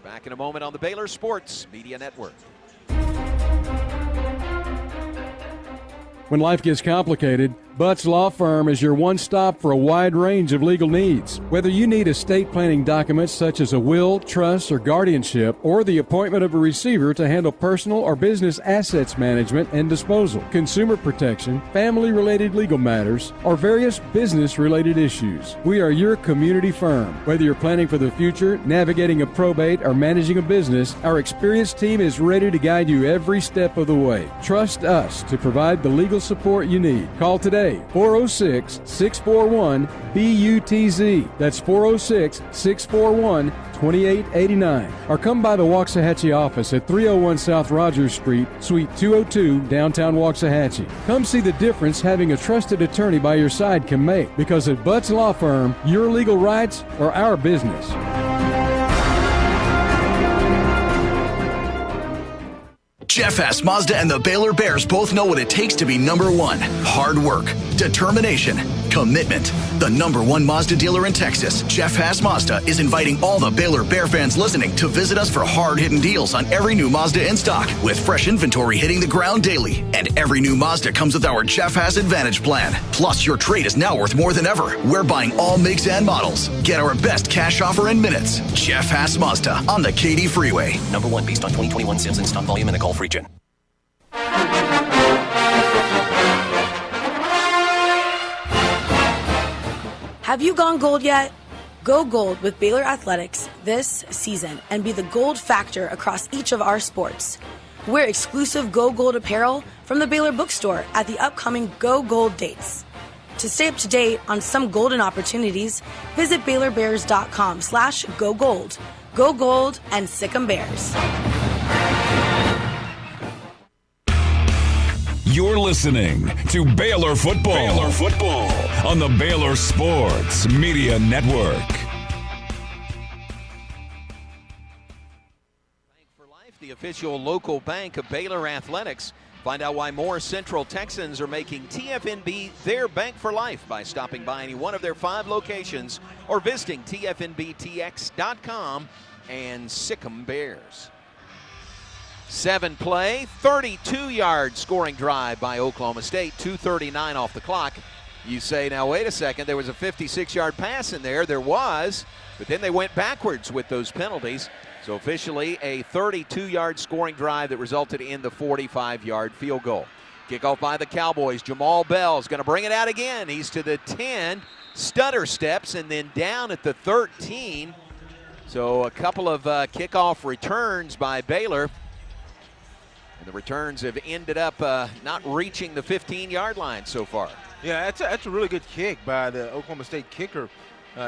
Back in a moment on the Baylor Sports Media Network. When life gets complicated, Butts Law Firm is your one stop for a wide range of legal needs. Whether you need estate planning documents such as a will, trust, or guardianship, or the appointment of a receiver to handle personal or business assets management and disposal, consumer protection, family-related legal matters, or various business-related issues, we are your community firm. Whether you're planning for the future, navigating a probate, or managing a business, our experienced team is ready to guide you every step of the way. Trust us to provide the legal support you need. Call today, 406-641-BUTZ. That's 406-641-2889. Or come by the Waxahachie office at 301 South Rogers Street, Suite 202, downtown Waxahachie. Come see the difference having a trusted attorney by your side can make, because at Butts Law Firm, your legal rights are our business. Jeff Haas Mazda and the Baylor Bears both know what it takes to be number one. Hard work, determination, commitment. The number one Mazda dealer in Texas, Jeff Haas Mazda, is inviting all the Baylor Bear fans listening to visit us for hard-hitting deals on every new Mazda in stock, with fresh inventory hitting the ground daily. And every new Mazda comes with our Jeff Haas Advantage plan. Plus, your trade is now worth more than ever. We're buying all makes and models. Get our best cash offer in minutes. Jeff Haas Mazda on the Katy Freeway. Number one based on 2021 sales and stock volume in the Gulf region. Have you gone gold yet? Go gold with Baylor Athletics this season and be the gold factor across each of our sports. Wear exclusive Go Gold apparel from the Baylor bookstore at the upcoming Go Gold dates. To stay up to date on some golden opportunities, visit BaylorBears.com/Go Gold. Go Gold and Sic 'em Bears. You're listening to Baylor Football. Baylor Football on the Baylor Sports Media Network. Bank for Life, the official local bank of Baylor Athletics. Find out why more Central Texans are making TFNB their bank for life by stopping by any one of their 5 locations or visiting TFNBTX.com and Sic 'em Bears. 7-play, 32-yard scoring drive by Oklahoma State, 2:39 off the clock. You say, now wait a second, there was a 56-yard pass in there. There was, but then they went backwards with those penalties. So officially a 32-yard scoring drive that resulted in the 45-yard field goal. Kickoff by the Cowboys. Jamal Bell's going to bring it out again. He's to the 10, stutter steps, and then down at the 13. So a couple of kickoff returns by Baylor. And the returns have ended up not reaching the 15-yard line so far. Yeah, that's a really good kick by the Oklahoma State kicker.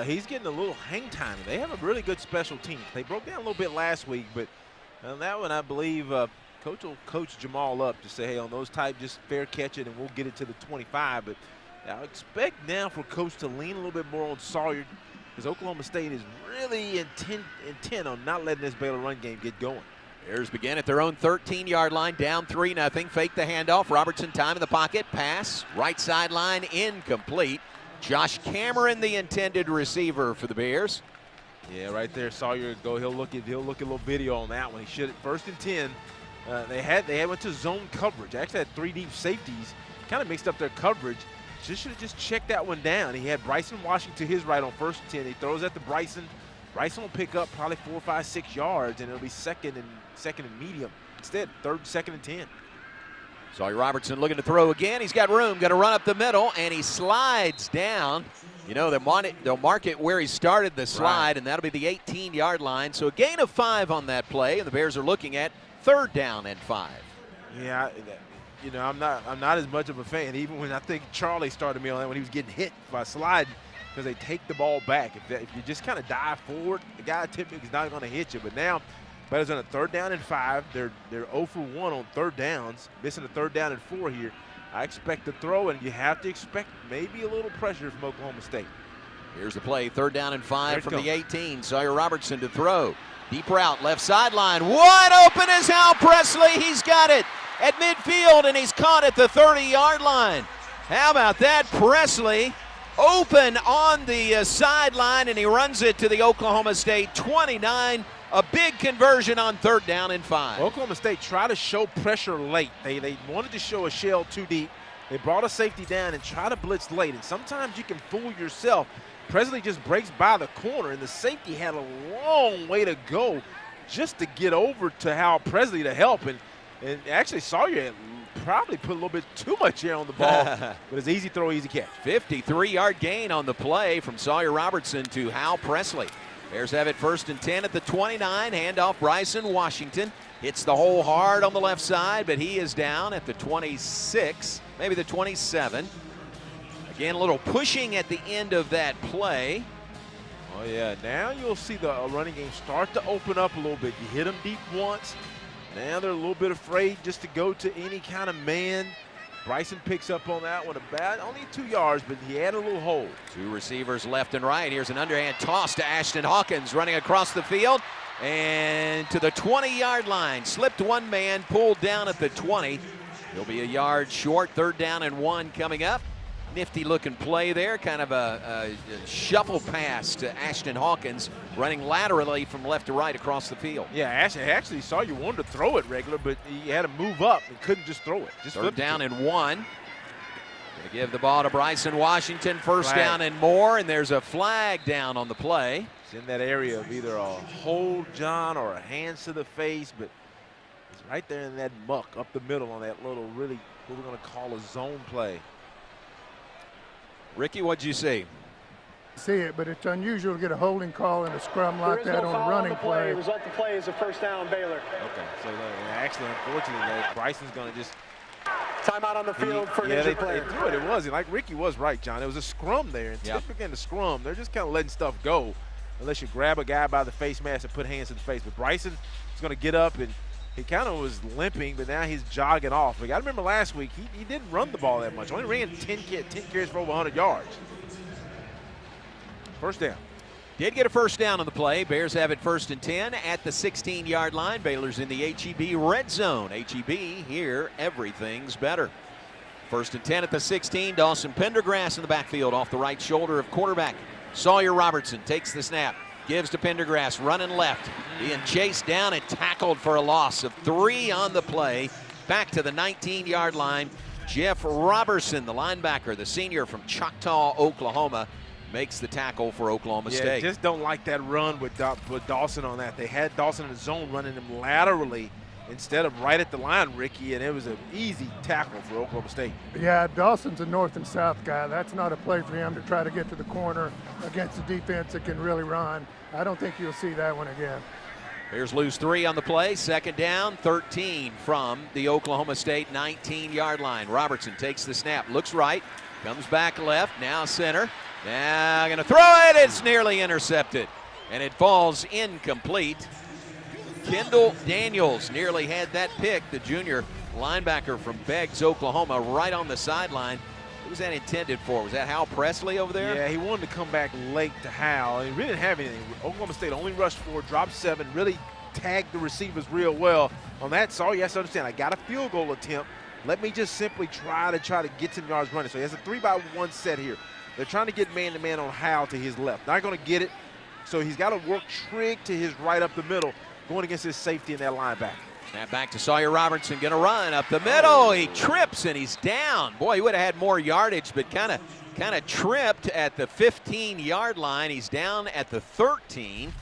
He's getting a little hang time. They have a really good special team. They broke down a little bit last week, but on that one, I believe Coach will coach Jamal up to say, hey, on those type, just fair catch it, and we'll get it to the 25. But I expect now for Coach to lean a little bit more on Sawyer, because Oklahoma State is really intent on not letting this Baylor run game get going. Bears begin at their own 13-yard line, down 3-0. Fake the handoff. Robertson time in the pocket. Pass, right sideline, incomplete. Josh Cameron, the intended receiver for the Bears. Yeah, right there, Sawyer. He'll look at a little video on that one. He should at 1st and 10. They went to zone coverage. Actually had 3 deep safeties. Kind of mixed up their coverage. Should have just checked that one down. He had Bryson Washington to his right on 1st and 10. He throws at the Bryson. Bryson will pick up probably 4, 5, 6 yards, and it'll be second and medium. Instead, 3rd, 2nd, and 10. Sawyer Robertson looking to throw again. He's got room, going to run up the middle, and he slides down. You know, they'll mark it where he started the slide, right, and that'll be the 18-yard line. So a gain of 5 on that play, and the Bears are looking at 3rd down and 5. Yeah, you know, I'm not as much of a fan. Even when I think Charlie started me on that when he was getting hit by sliding, because they take the ball back. If you just kind of dive forward, the guy typically is not going to hit you. But now, Baylor's on a 3rd down and 5. They're 0 for 1 on 3rd downs, missing a 3rd down and 4 here. I expect to throw, and you have to expect maybe a little pressure from Oklahoma State. Here's the play, 3rd down and 5 from the 18. Sawyer Robertson to throw. Deep route, left sideline. Wide open is Hal Presley. He's got it at midfield, and he's caught at the 30-yard line. How about that? Presley open on the sideline, and he runs it to the Oklahoma State 29. A big conversion on 3rd down and 5. Oklahoma State tried to show pressure late. They wanted to show a shell too deep. They brought a safety down and tried to blitz late. And sometimes you can fool yourself. Presley just breaks by the corner, and the safety had a long way to go just to get over to Hal Presley to help. And actually Sawyer had probably put a little bit too much air on the ball, but it's easy throw, easy catch. 53-yard gain on the play from Sawyer Robertson to Hal Presley. Bears have it 1st and 10 at the 29. Handoff Bryson Washington. Hits the hole hard on the left side, but he is down at the 26, maybe the 27. Again, a little pushing at the end of that play. Oh, yeah. Now you'll see the running game start to open up a little bit. You hit them deep once. Now they're a little bit afraid just to go to any kind of man. Bryson picks up on that one about only 2 yards, but he had a little hole. 2 receivers left and right. Here's an underhand toss to Ashton Hawkins running across the field and to the 20-yard line. Slipped one man, pulled down at the 20. He'll be a yard short. 3rd down and 1 coming up. Nifty looking play there, kind of a shuffle pass to Ashton Hawkins, running laterally from left to right across the field. Yeah, Ashton actually saw you wanted to throw it regular, but he had to move up and couldn't just throw it. Just 3rd down and 1. Gonna give the ball to Bryson Washington. 1st flag. down and more, and there's a flag down on the play. It's in that area of either a hold, John, or a hands to the face, but it's right there in that muck up the middle on that little really, what we're going to call a zone play. Ricky, what'd you see? See it, but it's unusual to get a holding call in a scrum like that on a running play. The result of the play is a 1st down, Baylor. Okay, so actually, unfortunately, Bryson's going to just timeout on the field for an injured player. They threw it. It wasn't like Ricky was right, John. It was a scrum there, and typically in the scrum, they're just kind of letting stuff go unless you grab a guy by the face mask and put hands in the face. But Bryson is going to get up, and he kind of was limping, but now he's jogging off. But I remember last week, he didn't run the ball that much. Only ran 10 carries for over 100 yards. 1st down. Did get a 1st down on the play. Bears have it 1st and 10 at the 16-yard line. Baylor's in the HEB red zone. HEB, here, everything's better. 1st and 10 at the 16. Dawson Pendergrass in the backfield off the right shoulder of quarterback Sawyer Robertson. Takes the snap. Gives to Pendergrass, running left. Being chased down and tackled for a loss of 3 on the play. Back to the 19-yard line. Jeff Robertson, the linebacker, the senior from Choctaw, Oklahoma, makes the tackle for Oklahoma State. Just don't like that run with Dawson on that. They had Dawson in the zone running him laterally instead of right at the line, Ricky, and it was an easy tackle for Oklahoma State. Yeah, Dawson's a north and south guy. That's not a play for him to try to get to the corner against a defense that can really run. I don't think you'll see that one again. Bears lose 3 on the play. 2nd down, 13 from the Oklahoma State 19-yard line. Robertson takes the snap, looks right, comes back left, now center. Now going to throw it. It's nearly intercepted, and it falls incomplete. Kendall Daniels nearly had that pick, the junior linebacker from Beggs, Oklahoma, right on the sideline. Who was that intended for? Was that Hal Presley over there? Yeah, he wanted to come back late to Hal. He really didn't have anything. Oklahoma State only rushed 4, dropped 7, really tagged the receivers real well. On that, Saul, you have to understand, I got a field goal attempt. Let me just simply try to get some yards running. So he has a 3-by-1 set here. They're trying to get man-to-man on Hal to his left. Not going to get it, so he's got to work trig to his right up the middle, going against his safety in that linebacker. Snap back to Sawyer Robertson, going to run up the middle. He trips and he's down. Boy, he would have had more yardage, but kind of tripped at the 15-yard line. He's down at the 13.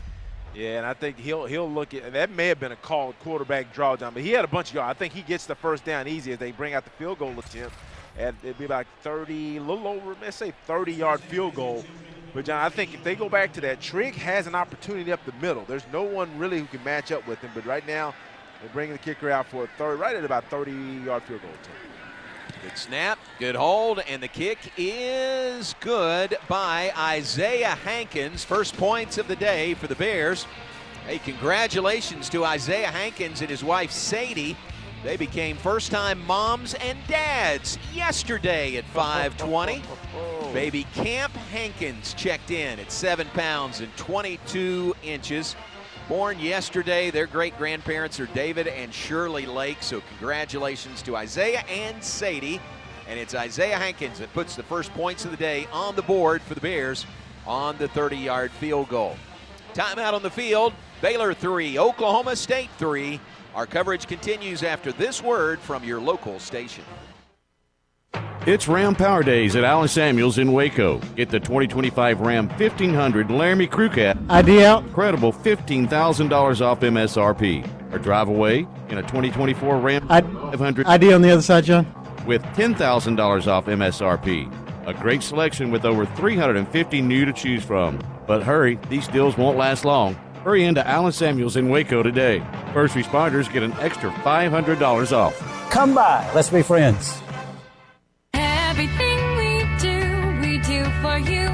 Yeah, and I think he'll look at that. May have been a called quarterback draw down, but he had a bunch of yards. I think he gets the 1st down easy as they bring out the field goal attempt. And it'd be like 30, a little over, let's say 30-yard field goal. But, John, I think if they go back to that, Trigg has an opportunity up the middle. There's no one really who can match up with him. But right now, they're bringing the kicker out for a third, right at about 30-yard field goal attempt. Good snap, good hold, and the kick is good by Isaiah Hankins. 1st points of the day for the Bears. Hey, congratulations to Isaiah Hankins and his wife, Sadie. They became first-time moms and dads yesterday at 5:20. Baby Camp Hankins checked in at 7 pounds and 22 inches. Born yesterday, their great-grandparents are David and Shirley Lake, so congratulations to Isaiah and Sadie. And it's Isaiah Hankins that puts the 1st points of the day on the board for the Bears on the 30-yard field goal. Timeout on the field. Baylor 3, Oklahoma State 3. Our coverage continues after this word from your local station. It's Ram Power Days at Allen Samuels in Waco. Get the 2025 Ram 1500 Laramie Crew Cab. Ideal. Incredible $15,000 off MSRP. Or drive away in a 2024 Ram 500. ID on the other side, John. With $10,000 off MSRP. A great selection with over 350 new to choose from. But hurry, these deals won't last long. Hurry into Allen Samuels in Waco today. First responders get an extra $500 off. Come by. Let's be friends. Everything we do for you.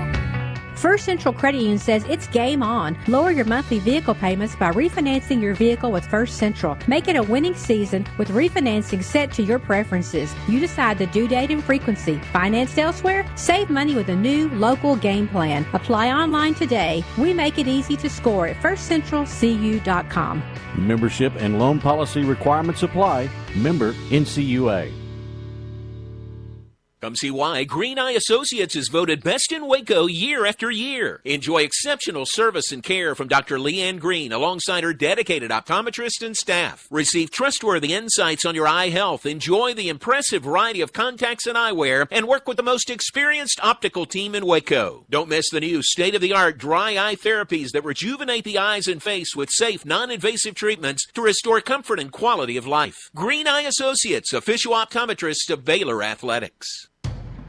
First Central Credit Union says it's game on. Lower your monthly vehicle payments by refinancing your vehicle with First Central. Make it a winning season with refinancing set to your preferences. You decide the due date and frequency. Financed elsewhere? Save money with a new local game plan. Apply online today. We make it easy to score at firstcentralcu.com. Membership and loan policy requirements apply. Member NCUA. Come see why Green Eye Associates is voted best in Waco year after year. Enjoy exceptional service and care from Dr. Leanne Green alongside her dedicated optometrist and staff. Receive trustworthy insights on your eye health. Enjoy the impressive variety of contacts and eyewear and work with the most experienced optical team in Waco. Don't miss the new state-of-the-art dry eye therapies that rejuvenate the eyes and face with safe, non-invasive treatments to restore comfort and quality of life. Green Eye Associates, official optometrist of Baylor Athletics.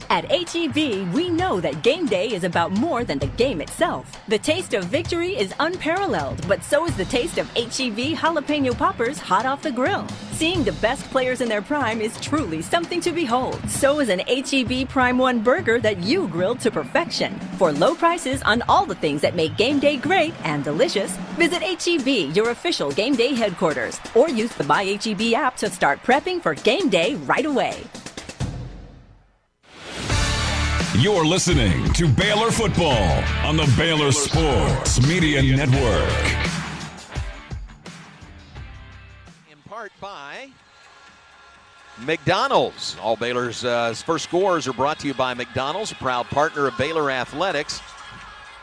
At H-E-B, we know that game day is about more than the game itself. The taste of victory is unparalleled, but so is the taste of H-E-B jalapeno poppers hot off the grill. Seeing the best players in their prime is truly something to behold. So is an H-E-B Prime 1 burger that you grilled to perfection. For low prices on all the things that make game day great and delicious, visit H-E-B, your official game day headquarters, or use the My H-E-B app to start prepping for game day right away. You're listening to Baylor Football on the Baylor Sports Media Network. In part by McDonald's. All Baylor's first scores are brought to you by McDonald's, a proud partner of Baylor Athletics.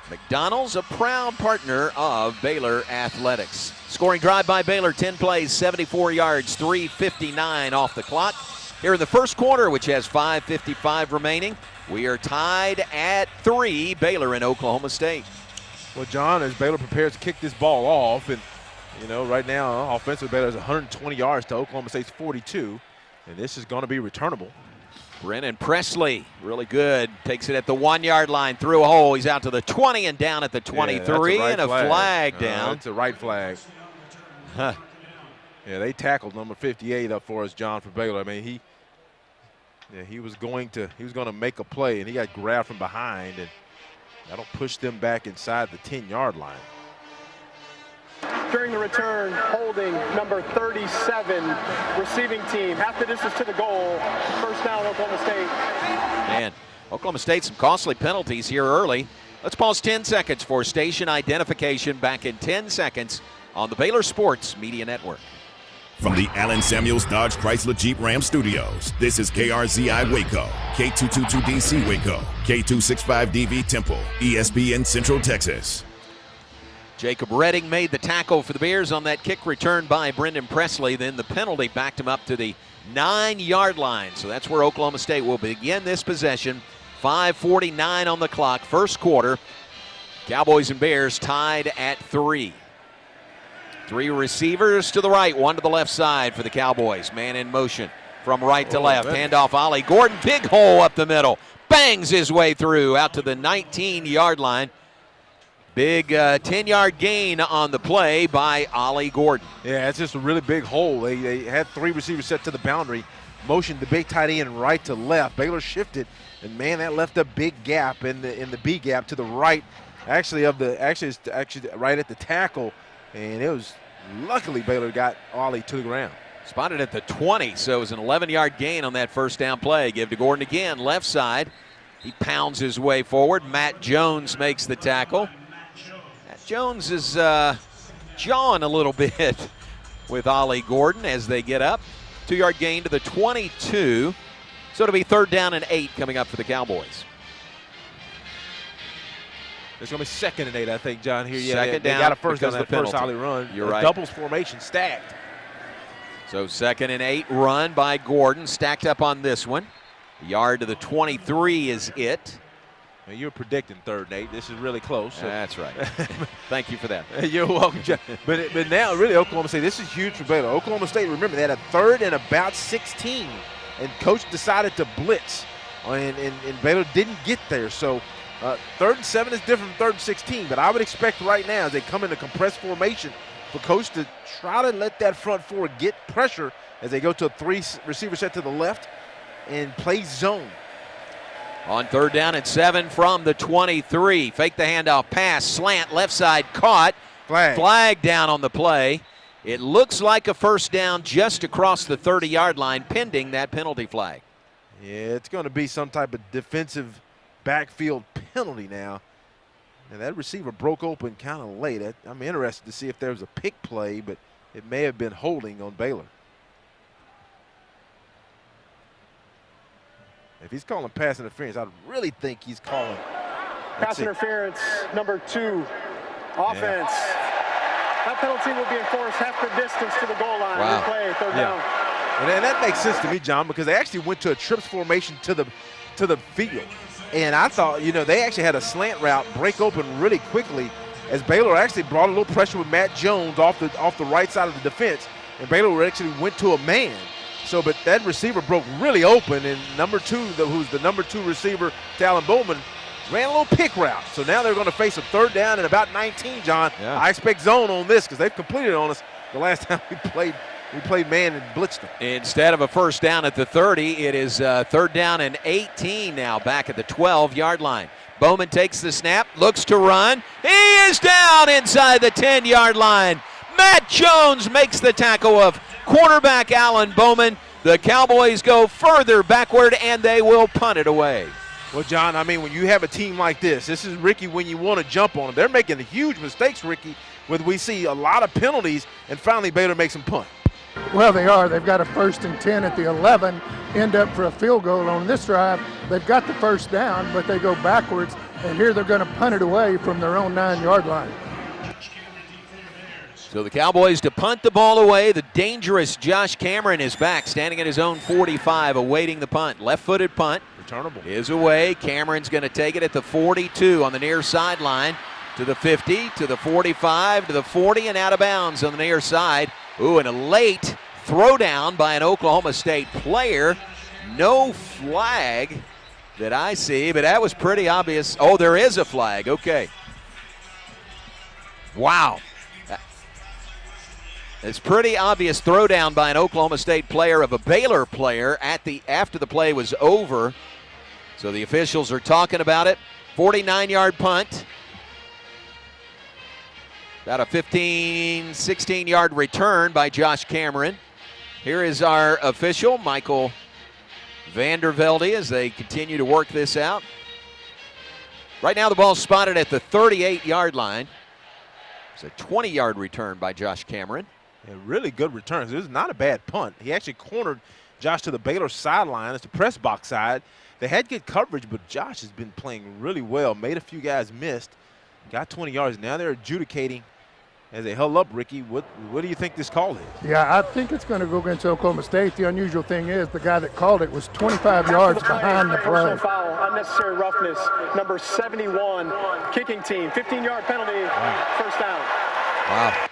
McDonald's, a proud partner of Baylor Athletics. Scoring drive by Baylor, 10 plays, 74 yards, 3:59 off the clock. Here in the first quarter, which has 5:55 remaining, we are tied at 3, Baylor and Oklahoma State. Well, John, as Baylor prepares to kick this ball off, and, you know, right now, offensively, Baylor has 120 yards to Oklahoma State's 42, and this is going to be returnable. Brennan Presley, really good, takes it at the 1-yard line, through a hole. He's out to the 20 and down at the 23, and a flag down. It's a right flag. Huh. Yeah, they tackled number 58 up for us, John, for Baylor. I mean, he was going to make a play, and he got grabbed from behind, and that'll push them back inside the 10-yard line. During the return, holding number 37, receiving team, half the distance to the goal. First down, Oklahoma State. Man, Oklahoma State, some costly penalties here early. Let's pause 10 seconds for station identification. Back in 10 seconds on the Baylor Sports Media Network. From the Allen Samuels Dodge Chrysler Jeep Ram Studios, this is KRZI Waco, K222DC Waco, K265DV Temple, ESPN Central Texas. Jacob Redding made the tackle for the Bears on that kick return by Brendan Presley. Then the penalty backed him up to the 9-yard line. So that's where Oklahoma State will begin this possession. 5:49 on the clock, first quarter. Cowboys and Bears tied at 3. 3 receivers to the right, 1 to the left side for the Cowboys. Man in motion from right to left. Handoff Ollie Gordon, big hole up the middle. Bangs his way through out to the 19-yard line. Big 10-yard gain on the play by Ollie Gordon. Yeah, it's just a really big hole. They had 3 receivers set to the boundary, motioned the big tight end right to left. Baylor shifted, and man, that left a big gap in the B gap to the right, actually right at the tackle. And it was, luckily Baylor got Ollie to the ground. Spotted at the 20, so it was an 11-yard gain on that first down play. Give to Gordon again, left side. He pounds his way forward. Matt Jones makes the tackle. Matt Jones is jawing a little bit with Ollie Gordon as they get up. 2-yard gain to the 22. So it'll be 3rd down and 8 coming up for the Cowboys. It's going to be 2nd and 8, I think, John, here. Yeah, Second they down got a first down because on the of the first penalty. Holly run. You're right. Doubles formation stacked. So 2nd and 8 run by Gordon, stacked up on this one. The yard to the 23 is it. Now, you're predicting 3rd and 8. This is really close. So. That's right. Thank you for that. You're welcome, John. But now, really, Oklahoma State, this is huge for Baylor. Oklahoma State, remember, they had a 3rd and about 16, and Coach decided to blitz, and Baylor didn't get there. So 3rd and 7 is different from 3rd and 16, but I would expect right now as they come into compressed formation for Coach to try to let that front four get pressure as they go to a 3-receiver set to the left and play zone. On 3rd down and 7 from the 23. Fake the handoff pass, slant, left side caught. Flag down on the play. It looks like a first down just across the 30-yard line, pending that penalty flag. Yeah, it's going to be some type of defensive backfield penalty now. And that receiver broke open kind of late. I'm interested to see if there was a pick play, but it may have been holding on Baylor. If he's calling pass interference, I really think he's calling. Pass interference, number 2, offense. Yeah. That penalty will be enforced half the distance to the goal line. Wow. Replay, 3rd down. And that makes sense to me, John, because they actually went to a trips formation to the field. And I thought, they actually had a slant route break open really quickly as Baylor actually brought a little pressure with Matt Jones off the right side of the defense. And Baylor actually went to a man. So, but that receiver broke really open, and number 2, who's the number 2 receiver, Talon Bowman, ran a little pick route. So now they're going to face a 3rd down and about 19, John. Yeah. I expect zone on this because they've completed on us the last time we played man and blitzed them. Instead of a first down at the 30, it is 3rd down and 18 now, back at the 12-yard line. Bowman takes the snap, looks to run. He is down inside the 10-yard line. Matt Jones makes the tackle of quarterback Alan Bowman. The Cowboys go further backward, and they will punt it away. Well, John, I mean, when you have a team like this is, Ricky, when you want to jump on them. They're making huge mistakes, Ricky, where we see a lot of penalties, and finally Baylor makes them punt. Well, they are. They've got a 1st and 10 at the 11, end up for a field goal on this drive. They've got the first down, but they go backwards, and here they're going to punt it away from their own 9-yard line. So the Cowboys to punt the ball away. The dangerous Josh Cameron is back, standing at his own 45, awaiting the punt. Left-footed punt. Returnable. Is away. Cameron's going to take it at the 42 on the near sideline, to the 50, to the 45, to the 40, and out of bounds on the near side. Ooh, and a late throwdown by an Oklahoma State player. No flag that I see, but that was pretty obvious. Oh, there is a flag. Okay. Wow. It's pretty obvious throwdown by an Oklahoma State player of a Baylor player after the play was over. So the officials are talking about it. 49-yard punt. About a 15, 16-yard return by Josh Cameron. Here is our official, Michael Vandervelde, as they continue to work this out. Right now the ball's spotted at the 38-yard line. It's a 20-yard return by Josh Cameron. Yeah, really good returns. This is not a bad punt. He actually cornered Josh to the Baylor sideline. It's the press box side. They had good coverage, but Josh has been playing really well. Made a few guys missed. Got 20 yards. Now they're adjudicating as they huddle up, Ricky. What do you think this call is? Yeah, I think it's going to go against Oklahoma State. The unusual thing is the guy that called it was 25 yards behind the play. Personal foul, unnecessary roughness, number 71, kicking team. 15-yard penalty, first down. Wow.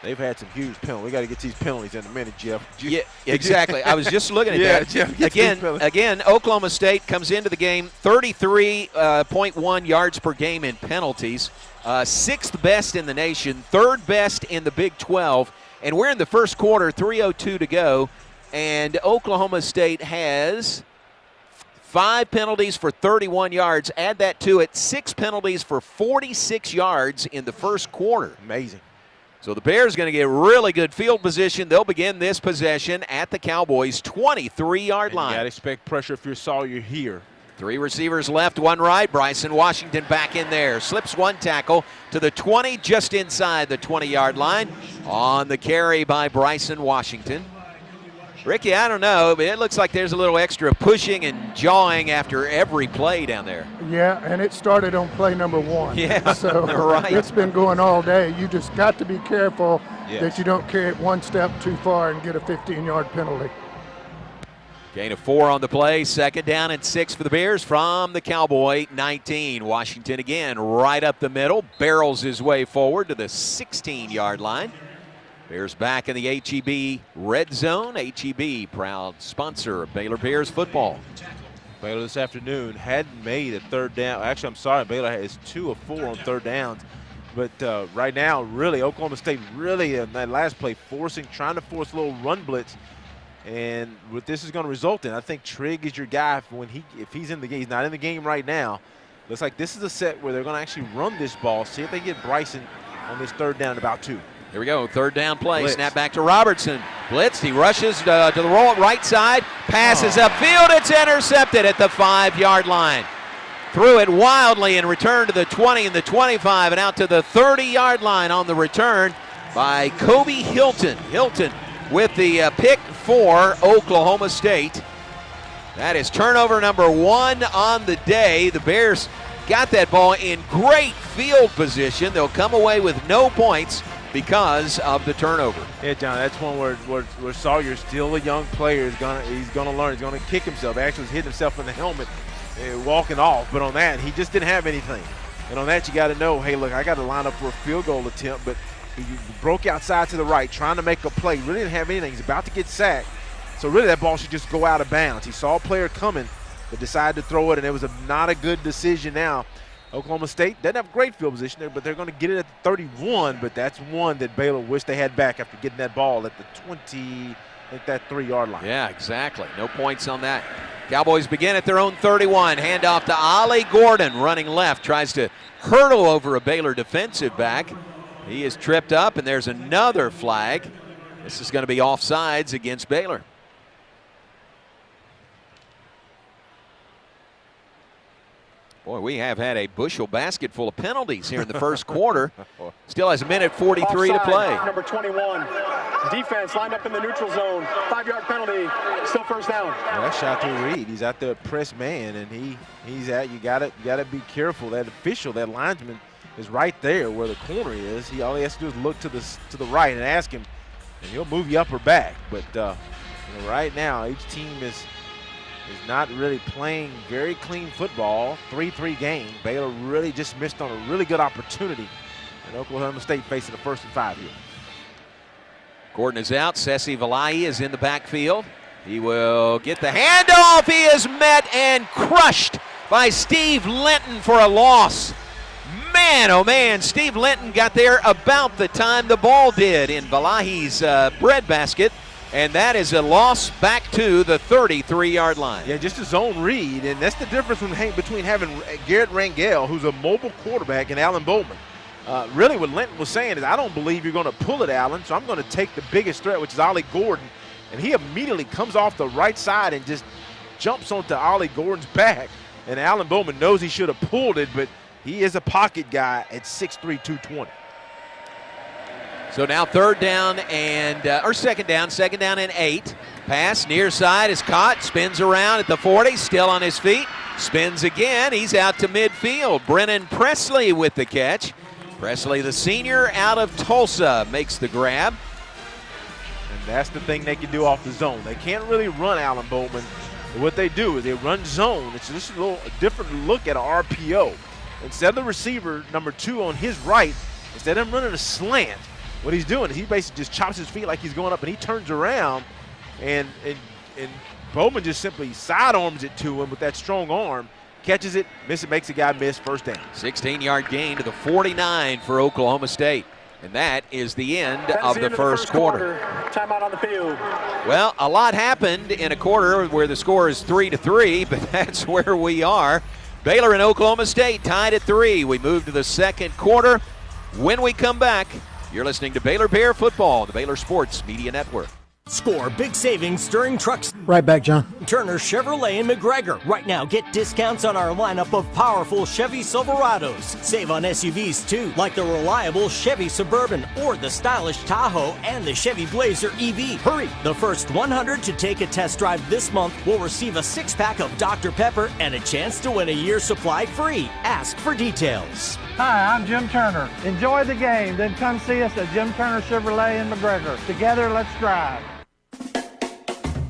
They've had some huge penalties. We got to get these penalties in a minute, Jeff. Yeah, exactly. I was just looking at that. Jeff, again, Oklahoma State comes into the game 33.1 yards per game in penalties, 6th best in the nation, 3rd best in the Big 12, and we're in the first quarter, 3:02 to go, and Oklahoma State has 5 penalties for 31 yards. Add that to it, 6 penalties for 46 yards in the first quarter. Amazing. So the Bears going to get really good field position. They'll begin this possession at the Cowboys' 23-yard line. You got to expect pressure if you're Sawyer here. 3 receivers left, 1 right. Bryson Washington back in there. Slips 1 tackle to the 20, just inside the 20-yard line. On the carry by Bryson Washington. Ricky, I don't know, but it looks like there's a little extra pushing and jawing after every play down there. Yeah, and it started on play number 1. Yeah, so right. It's been going all day. You just got to be careful Yes. that you don't carry it one step too far and get a 15-yard penalty. Gain of 4 on the play. 2nd down and 6 for the Bears from the Cowboy 19. Washington again right up the middle. Barrels his way forward to the 16-yard line. Bears back in the HEB red zone. HEB, proud sponsor of Baylor Bears football. Baylor this afternoon hadn't made a 3rd down. Actually, I'm sorry, Baylor is 2 of 4 on 3rd downs. But right now, really, Oklahoma State really in that last play trying to force a little run blitz. And what this is going to result in, I think Trigg is your guy if he's in the game. He's not in the game right now. Looks like this is a set where they're going to actually run this ball. See if they get Bryson on this 3rd down about 2. Here we go, 3rd down play. Blitz. Snap back to Robertson. Blitz, he rushes to the roll right side. Passes upfield, it's intercepted at the 5-yard line. Threw it wildly and returned to the 20 and the 25 and out to the 30-yard line on the return by Kobe Hilton. Hilton with the pick for Oklahoma State. That is turnover number 1 on the day. The Bears got that ball in great field position. They'll come away with no points because of the turnover. Yeah, John, that's one where Sawyer's still a young player. He's gonna learn. He's gonna kick himself. Actually, he's hitting himself in the helmet, walking off. But on that, he just didn't have anything. And on that, you got to know, hey, look, I got to line up for a field goal attempt. But he broke outside to the right, trying to make a play. Really didn't have anything. He's about to get sacked. So really, that ball should just go out of bounds. He saw a player coming, but decided to throw it, and it was not a good decision now. Oklahoma State doesn't have great field position there, but they're going to get it at the 31, but that's one that Baylor wished they had back after getting that ball at the 20, I think that 3-yard line. Yeah, exactly. No points on that. Cowboys begin at their own 31. Handoff to Ollie Gordon, running left, tries to hurdle over a Baylor defensive back. He is tripped up, and there's another flag. This is going to be offsides against Baylor. Boy, we have had a bushel basket full of penalties here in the first quarter. Still has a minute 43 Offside, to play. Number 21. Defense lined up in the neutral zone. 5-yard penalty. Still 1st down. Well, that's Shatul Reed. He's out there press man, and he's out. You gotta be careful. That official, that lineman, is right there where the corner is. All he has to do is look to the right and ask him, and he'll move you up or back. But right now, each team is not really playing very clean football. 3-3 game. Baylor really just missed on a really good opportunity. And Oklahoma State facing a 1st and 5 here. Gordon is out. Sesi Valahi is in the backfield. He will get the handoff. He is met and crushed by Steve Linton for a loss. Man, oh man, Steve Linton got there about the time the ball did in Valahi's breadbasket. And that is a loss back to the 33-yard line. Yeah, just a zone read, and that's the difference between having Garrett Rangel, who's a mobile quarterback, and Alan Bowman. Really what Linton was saying is, I don't believe you're going to pull it, Alan, so I'm going to take the biggest threat, which is Ollie Gordon. And he immediately comes off the right side and just jumps onto Ollie Gordon's back. And Alan Bowman knows he should have pulled it, but he is a pocket guy at 6'3", 220. So now 2nd down and 8. Pass near side is caught, spins around at the 40, still on his feet, spins again, he's out to midfield. Brennan Presley with the catch. Presley, the senior out of Tulsa, makes the grab. And that's the thing they can do off the zone. They can't really run Alan Bowman. But what they do is they run zone. It's just a different look at an RPO. Instead of the receiver, number 2 on his right, instead of him running a slant, what he's doing is he basically just chops his feet like he's going up, and he turns around, and Bowman just simply sidearms it to him with that strong arm, catches it, makes a guy miss, 1st down. 16-yard gain to the 49 for Oklahoma State. And that is the end of the first quarter. Timeout on the field. Well, a lot happened in a quarter where the score is 3-3, but that's where we are. Baylor and Oklahoma State tied at 3. We move to the second quarter. When we come back, you're listening to Baylor Bear Football on the Baylor Sports Media Network. Score big savings during trucks. Right back, John. Turner Chevrolet in McGregor. Right now, get discounts on our lineup of powerful Chevy Silverados. Save on SUVs too, like the reliable Chevy Suburban or the stylish Tahoe and the Chevy Blazer EV. Hurry! The first 100 to take a test drive this month will receive a 6-pack of Dr. Pepper and a chance to win a year's supply free. Ask for details. Hi, I'm Jim Turner. Enjoy the game, then come see us at Jim Turner Chevrolet in McGregor. Together, let's drive.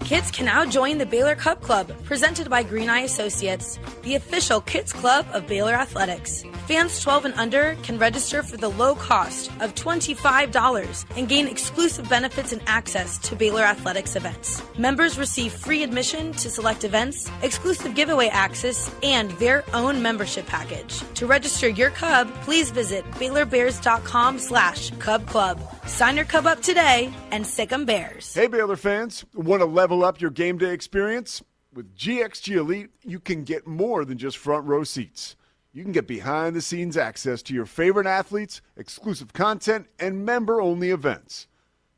Kids can now join the Baylor Cup Club, presented by Green Eye Associates, the official kids club of Baylor Athletics. Fans 12 and under can register for the low cost of $25 and gain exclusive benefits and access to Baylor Athletics events. Members receive free admission to select events, exclusive giveaway access, and their own membership package. To register your Cub, please visit BaylorBears.com/Cub Club. Sign your Cub up today and sick 'em Bears. Hey Baylor fans, want to level up your game day experience? With GXG Elite, you can get more than just front row seats. You can get behind-the-scenes access to your favorite athletes, exclusive content, and member-only events.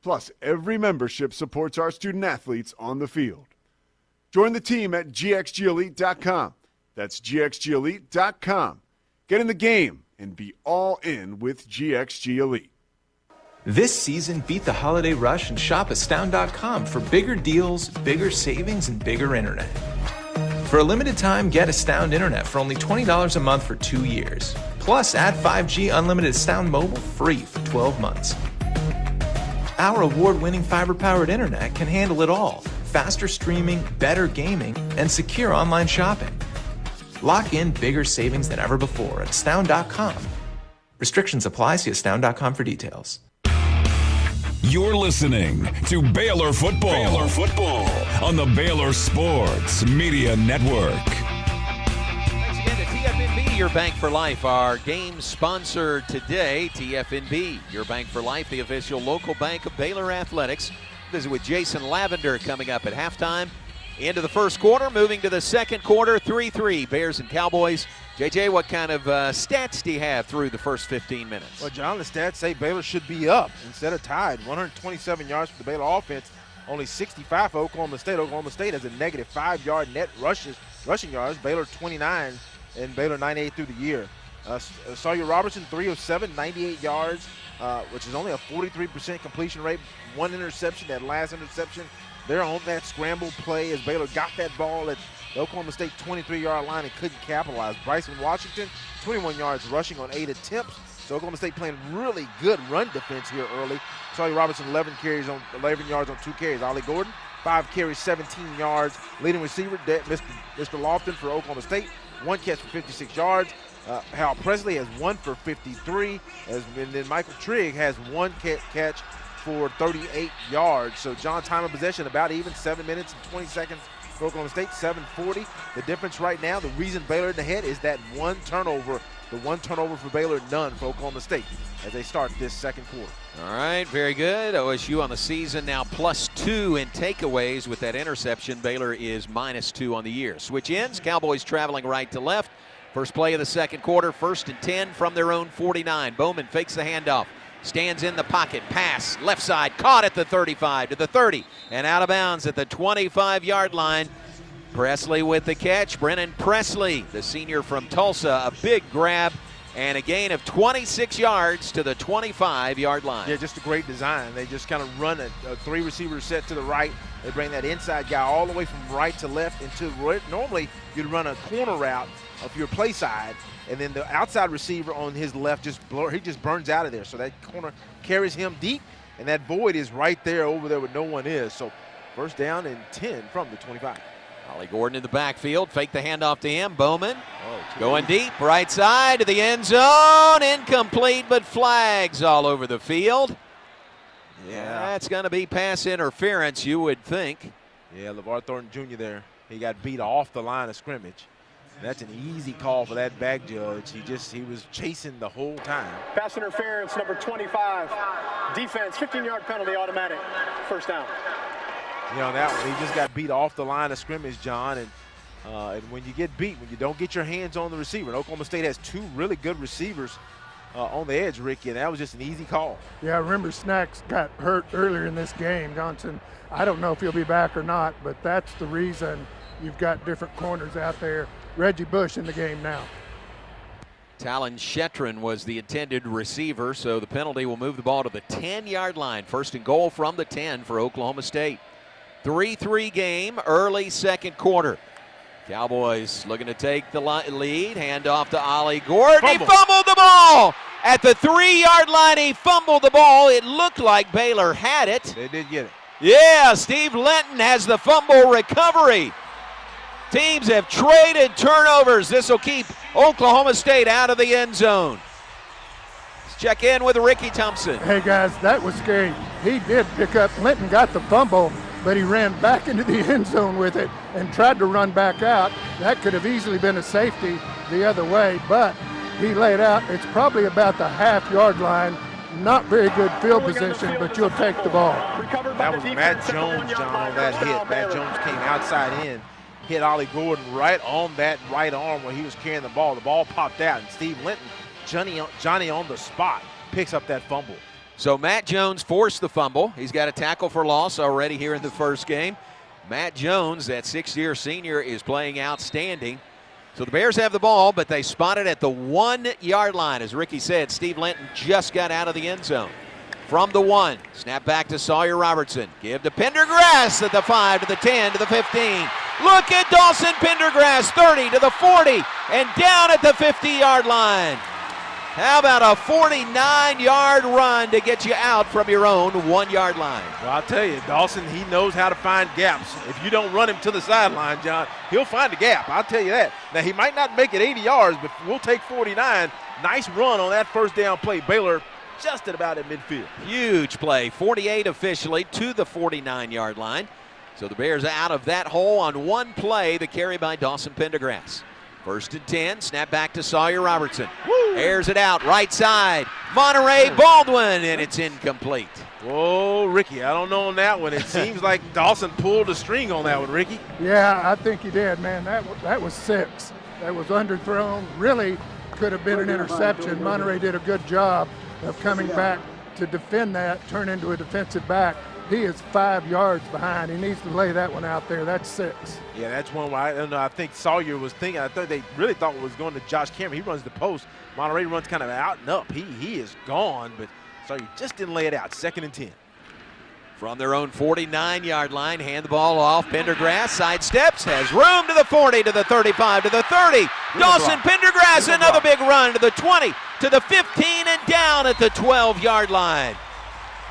Plus, every membership supports our student-athletes on the field. Join the team at gxgelite.com. That's gxgelite.com. Get in the game and be all in with GXG Elite. This season, beat the holiday rush and shop Astound.com for bigger deals, bigger savings, and bigger internet. For a limited time, get Astound Internet for only $20 a month for 2 years. Plus, add 5G unlimited Astound Mobile free for 12 months. Our award-winning fiber-powered internet can handle it all. Faster streaming, better gaming, and secure online shopping. Lock in bigger savings than ever before at Astound.com. Restrictions apply. See Astound.com for details. You're listening to Baylor Football. Baylor Football on the Baylor Sports Media Network. Thanks again to TFNB, your bank for life. Our game sponsor today, TFNB, your bank for life, the official local bank of Baylor Athletics. Visit with Jason Lavender coming up at halftime. Into the first quarter, moving to the second quarter, 3-3, Bears and Cowboys. JJ, what kind of stats do you have through the first 15 minutes? Well, John, the stats say Baylor should be up instead of tied. 127 yards for the Baylor offense, only 65 for Oklahoma State. Oklahoma State has a negative 5-yard net rushing yards. Baylor 29 and Baylor 98 through the year. Sawyer Robertson, 3 of 7, 98 yards, which is only a 43% completion rate. One interception, that last interception. They're on that scramble play as Baylor got that ball at the Oklahoma State 23-yard line and couldn't capitalize. Bryson Washington, 21 yards rushing on 8 attempts. So Oklahoma State playing really good run defense here early. Sawyer Robertson, 11 yards on 2 carries. Ollie Gordon, 5 carries, 17 yards. Leading receiver, Mr. Lofton for Oklahoma State, 1 catch for 56 yards. Hal Presley has 1 for 53. And then Michael Trigg has 1 catch for 38 yards. So John, time of possession about even, 7 minutes and 20 seconds for Oklahoma State, 7:40. The difference right now, the reason Baylor in the head is that one turnover. The one turnover for Baylor, none for Oklahoma State as they start this second quarter. All right, very good. OSU on the season now +2 in takeaways with that interception. Baylor is -2 on the year. Switch ends, Cowboys traveling right to left. First play of the second quarter, 1st and 10 from their own 49. Bowman fakes the handoff. Stands in the pocket, pass, left side, caught at the 35 to the 30, and out of bounds at the 25-yard line. Presley with the catch, Brennan Presley, the senior from Tulsa, a big grab, and a gain of 26 yards to the 25-yard line. Yeah, just a great design. They just kind of run a 3-receiver set to the right. They bring that inside guy all the way from right to left into normally you'd run a corner route of your play side, and then the outside receiver on his left he just burns out of there. So that corner carries him deep, and that void is right there over there where no one is. So first down and 10 from the 25. Ollie Gordon in the backfield, fake the handoff to him. Bowman going deep, right side to the end zone, incomplete, but flags all over the field. Yeah, that's going to be pass interference, you would think. Yeah, LeVar Thornton Jr. there. He got beat off the line of scrimmage. That's an easy call for that back judge. He was chasing the whole time. Pass interference, number 25. Defense, 15-yard penalty, automatic. First down. You know, that one, he just got beat off the line of scrimmage, John. And when you get beat, when you don't get your hands on the receiver, and Oklahoma State has 2 really good receivers on the edge, Ricky, and that was just an easy call. Yeah, I remember Snacks got hurt earlier in this game, Johnson. I don't know if he'll be back or not, but that's the reason you've got different corners out there. Reggie Bush in the game now. Talon Shetron was the intended receiver, so the penalty will move the ball to the 10-yard line. First and goal from the 10 for Oklahoma State. 3-3 game, early second quarter. Cowboys looking to take the lead. Hand off to Ollie Gordon. He fumbled the ball at the 3-yard line. He fumbled the ball. It looked like Baylor had it. They did get it. Yeah, Steve Linton has the fumble recovery. Teams have traded turnovers. This will keep Oklahoma State out of the end zone. Let's check in with Ricky Thompson. Hey, guys, that was scary. He did pick up. Linton got the fumble, but he ran back into the end zone with it and tried to run back out. That could have easily been a safety the other way, but he laid out. It's probably about the half-yard line. Not very good field position, but you'll take the ball. That was Matt Jones, John, on that hit. Matt Jones came outside in, hit Ollie Gordon right on that right arm where he was carrying the ball. The ball popped out, and Steve Linton, Johnny on the spot, picks up that fumble. So Matt Jones forced the fumble. He's got a tackle for loss already here in the first game. Matt Jones, that sixth-year senior, is playing outstanding. So the Bears have the ball, but they spot it at the 1-yard line. As Ricky said, Steve Linton just got out of the end zone. From the 1, snap back to Sawyer Robertson. Give to Pendergrass at the 5, to the 10, to the 15. Look at Dawson Pendergrass, 30 to the 40, and down at the 50-yard line. How about a 49-yard run to get you out from your own 1-yard line? Well, I'll tell you, Dawson, he knows how to find gaps. If you don't run him to the sideline, John, he'll find a gap. I'll tell you that. Now, he might not make it 80 yards, but we'll take 49. Nice run on that first down play. Baylor just at about at midfield. Huge play, 48 officially to the 49-yard line. So the Bears out of that hole on one play, the carry by Dawson Pendergrass. First and 10, snap back to Sawyer Robertson. Woo! Airs it out, right side. Monterey Baldwin, and it's incomplete. Whoa, Ricky, I don't know on that one. It seems like Dawson pulled a string on that one, Ricky. Yeah, I think he did, man. That was 6. That was underthrown. Really could have been an interception. Monterey did a good job of coming back to defend that, turn into a defensive back. He is 5 yards behind. He needs to lay that one out there. That's 6. Yeah, that's one where I think Sawyer was thinking. I thought they really thought it was going to Josh Cameron. He runs the post. Monterey runs kind of out and up. He is gone, but Sawyer just didn't lay it out. 2nd and 10. From their own 49-yard line, hand the ball off. Pendergrass sidesteps, has room to the 40, to the 35, to the 30. Dawson Pendergrass, another big run to the 20, to the 15, and down at the 12-yard line.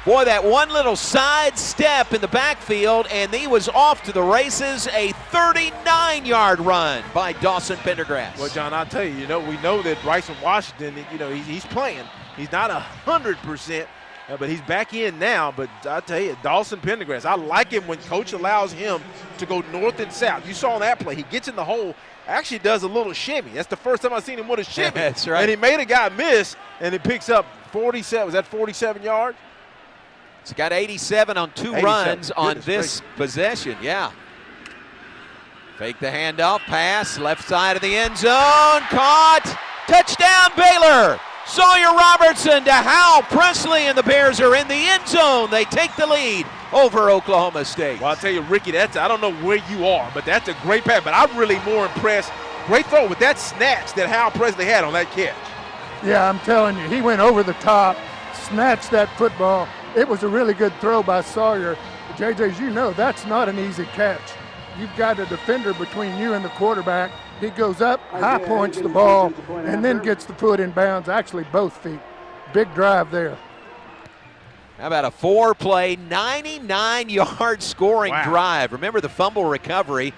Boy, that one little side step in the backfield, and he was off to the races. A 39-yard run by Dawson Pendergrass. Well, John, I'll tell you, we know that Bryson Washington, he's playing. He's not 100%, but he's back in now. But I'll tell you, Dawson Pendergrass, I like him when coach allows him to go north and south. You saw that play. He gets in the hole, actually does a little shimmy. That's the first time I've seen him with a shimmy. That's right. And he made a guy miss, and it picks up 47. Was that 47 yards? He's got 87 on 2 runs on this possession, yeah. Fake the handoff, pass, left side of the end zone, caught, touchdown Baylor. Sawyer Robertson to Hal Presley, and the Bears are in the end zone. They take the lead over Oklahoma State. Well, I'll tell you, Ricky, I don't know where you are, but that's a great pass. But I'm really more impressed. Great throw with that snatch that Hal Presley had on that catch. Yeah, I'm telling you, he went over the top, snatched that football. It was a really good throw by Sawyer. JJ, as you know, that's not an easy catch. You've got a defender between you and the quarterback. He goes up, high points the ball, and then gets the foot in bounds, actually both feet. Big drive there. How about a 4-play, 99-yard scoring drive? Remember the fumble recovery,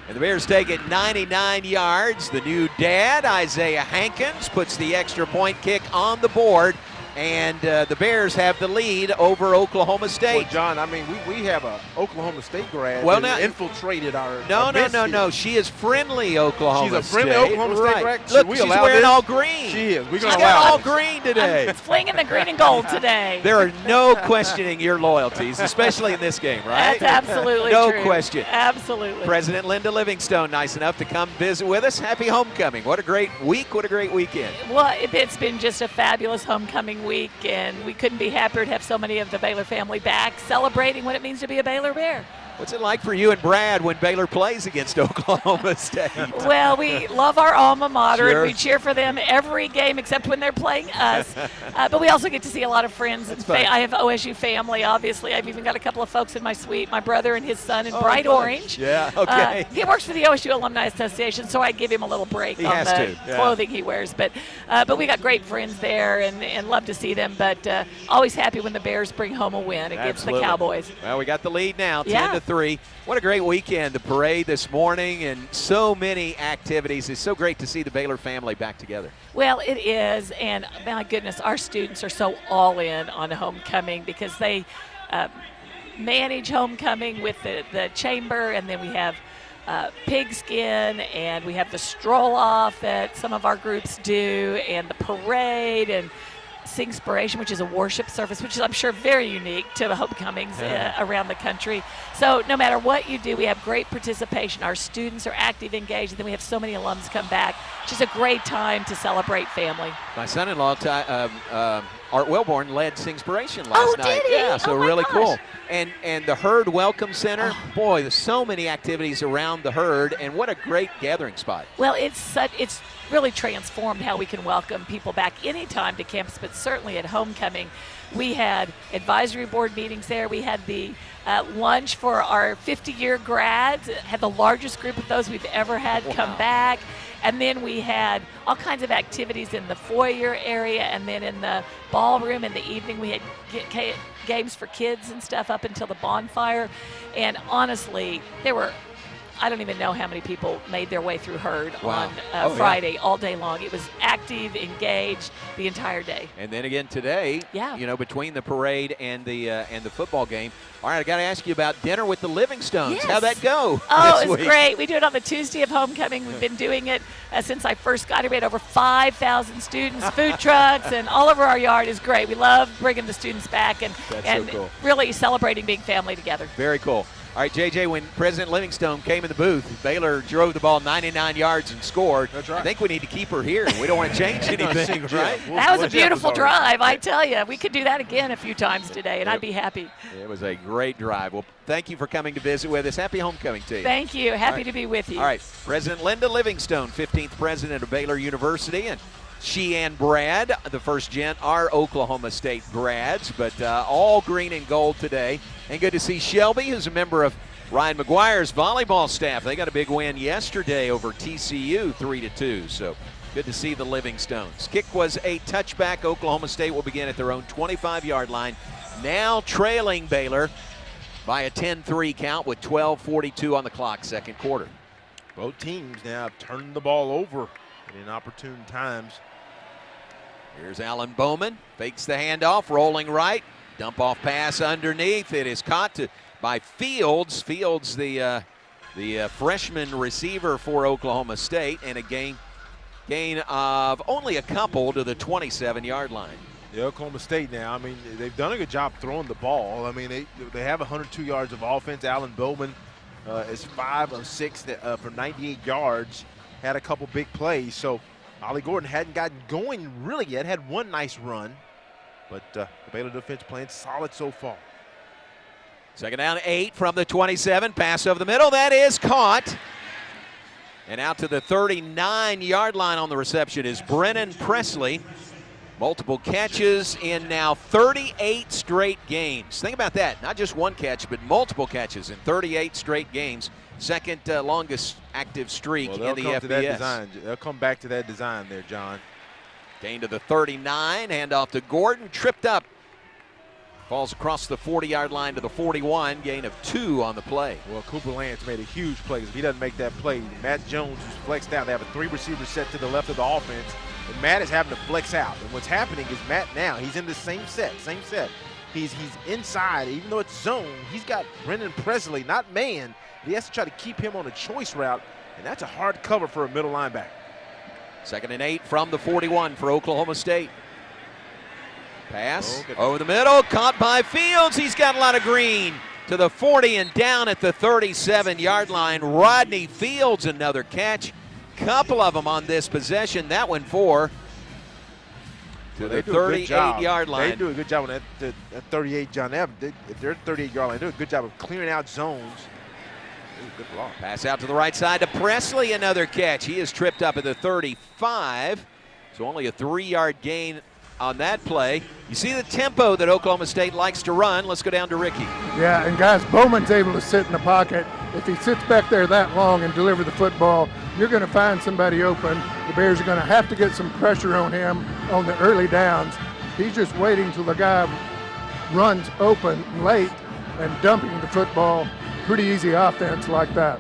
and the Bears take it 99 yards. The new dad, Isaiah Hankins, puts the extra point kick on the board. And the Bears have the lead over Oklahoma State. Well, John, I mean, we have a Oklahoma State grad now infiltrated our No. She is friendly Oklahoma State. She's a friendly Oklahoma State grad? Look, she's wearing all green. She is. She's got all green today. It's flinging the green and gold today. There are no questioning your loyalties, especially in this game, right? That's absolutely no true. question. Absolutely. President Linda Livingstone, nice enough to come visit with us. Happy homecoming. What a great week. What a great weekend. Well, it's been just a fabulous homecoming week, and we couldn't be happier to have so many of the Baylor family back celebrating what it means to be a Baylor Bear. What's it like for you and Brad when Baylor plays against Oklahoma State? Well, we love our alma mater, Sure. and we cheer for them every game except when they're playing us. But we also get to see a lot of friends. And I have OSU family, obviously. I've even got a couple of folks in my suite, my brother and his son in bright fun. orange. Yeah, okay. He works for the OSU Alumni Association, so I give him a little break on the clothing he wears. But we got great friends there and love to see them. But always happy when the Bears bring home a win against the Cowboys. Well, we got the lead now, 10-3. What a great weekend. The parade this morning and so many activities. It's so great to see the Baylor family back together. Well, it is, and my goodness, our students are so all in on homecoming because they manage homecoming with the chamber, and then we have pigskin, and we have the stroll off that some of our groups do, and the parade, and Singspiration, which is a worship service, which is, I'm sure, very unique to the homecomings around the country. So no matter what you do, we have great participation. Our students are active, engaged, and then we have so many alums come back. It's just a great time to celebrate family. My son-in-law, Art Wellborn, led Singspiration last night. Did he? Yeah, so my really gosh. cool. And the Herd Welcome Center, boy, there's so many activities around the Herd, and what a great gathering spot. Well, it's really transformed how we can welcome people back anytime to campus, but certainly at homecoming. We had advisory board meetings there. We had the lunch for our 50-year grads. It had the largest group of those we've ever had come back. And then we had all kinds of activities in the foyer area, and then in the ballroom in the evening we had games for kids and stuff up until the bonfire. And honestly, there were, I don't even know how many people made their way through Herd on Friday all day long. It was active, engaged the entire day. And then again today, between the parade and the football game. All right, I got to ask you about dinner with the Livingstones. Yes. How'd that go? Oh, it was great. We do it on the Tuesday of homecoming. We've been doing it since I first got here. We had over 5,000 students, food trucks, and all over our yard. Is great. We love bringing the students back and so cool. Really celebrating being family together. Very cool. All right, JJ, when President Livingstone came in the booth, Baylor drove the ball 99 yards and scored. That's right. I think we need to keep her here. We don't want to change anything, right? That was a beautiful drive, I tell you. We could do that again a few times today, and I'd be happy. It was a great drive. Well, thank you for coming to visit with us. Happy homecoming to you. Thank you. Happy to be with you. All right, President Linda Livingstone, 15th president of Baylor University, and she and Brad, the first gen, are Oklahoma State grads, but all green and gold today. And good to see Shelby, who's a member of Ryan McGuire's volleyball staff. They got a big win yesterday over TCU, 3-2. So good to see the Livingstones. Kick was a touchback. Oklahoma State will begin at their own 25-yard line. Now trailing Baylor by a 10-3 count with 12:42 on the clock, second quarter. Both teams now have turned the ball over in inopportune times. Here's Alan Bowman, fakes the handoff, rolling right, dump off pass underneath. It is caught by Fields. Fields, the freshman receiver for Oklahoma State, and a gain of only a couple to the 27-yard line. Yeah, Oklahoma State now, I mean, they've done a good job throwing the ball. I mean, they have 102 yards of offense. Alan Bowman is 5 of 6 for 98 yards, had a couple big plays. So Ollie Gordon hadn't gotten going really yet, had one nice run. But the Baylor defense playing solid so far. Second down, 8 from the 27. Pass over the middle. That is caught. And out to the 39-yard line on the reception is Brennan Presley. Multiple catches in now 38 straight games. Think about that. Not just one catch, but multiple catches in 38 straight games. Second longest active streak in the FBS. They'll come back to that design there, John. Gain to the 39. Handoff to Gordon. Tripped up. Falls across the 40-yard line to the 41. Gain of 2 on the play. Well, Cooper Lance made a huge play. If he doesn't make that play, Matt Jones, who's flexed out, they have a 3-receiver set to the left of the offense. and Matt is having to flex out. And what's happening is Matt now, he's in the same set. He's inside, even though it's zone. He's got Brendan Presley, not man. He has to try to keep him on a choice route, and that's a hard cover for a middle linebacker. 2nd and 8 from the 41 for Oklahoma State. Pass over the middle, caught by Fields. He's got a lot of green to the 40 and down at the 37-yard line. Rodney Fields, another catch. Couple of them on this possession. That one to the 38-yard line. They do a good job on that 38, John. If they're at the 38-yard line, they do a good job of clearing out zones. Good block. Pass out to the right side to Presley, another catch. He is tripped up at the 35, so only a 3-yard gain on that play. You see the tempo that Oklahoma State likes to run. Let's go down to Ricky. Yeah, and guys, Bowman's able to sit in the pocket. If he sits back there that long and deliver the football, you're going to find somebody open. The Bears are going to have to get some pressure on him on the early downs. He's just waiting till the guy runs open late and dumping the football. Pretty easy offense like that.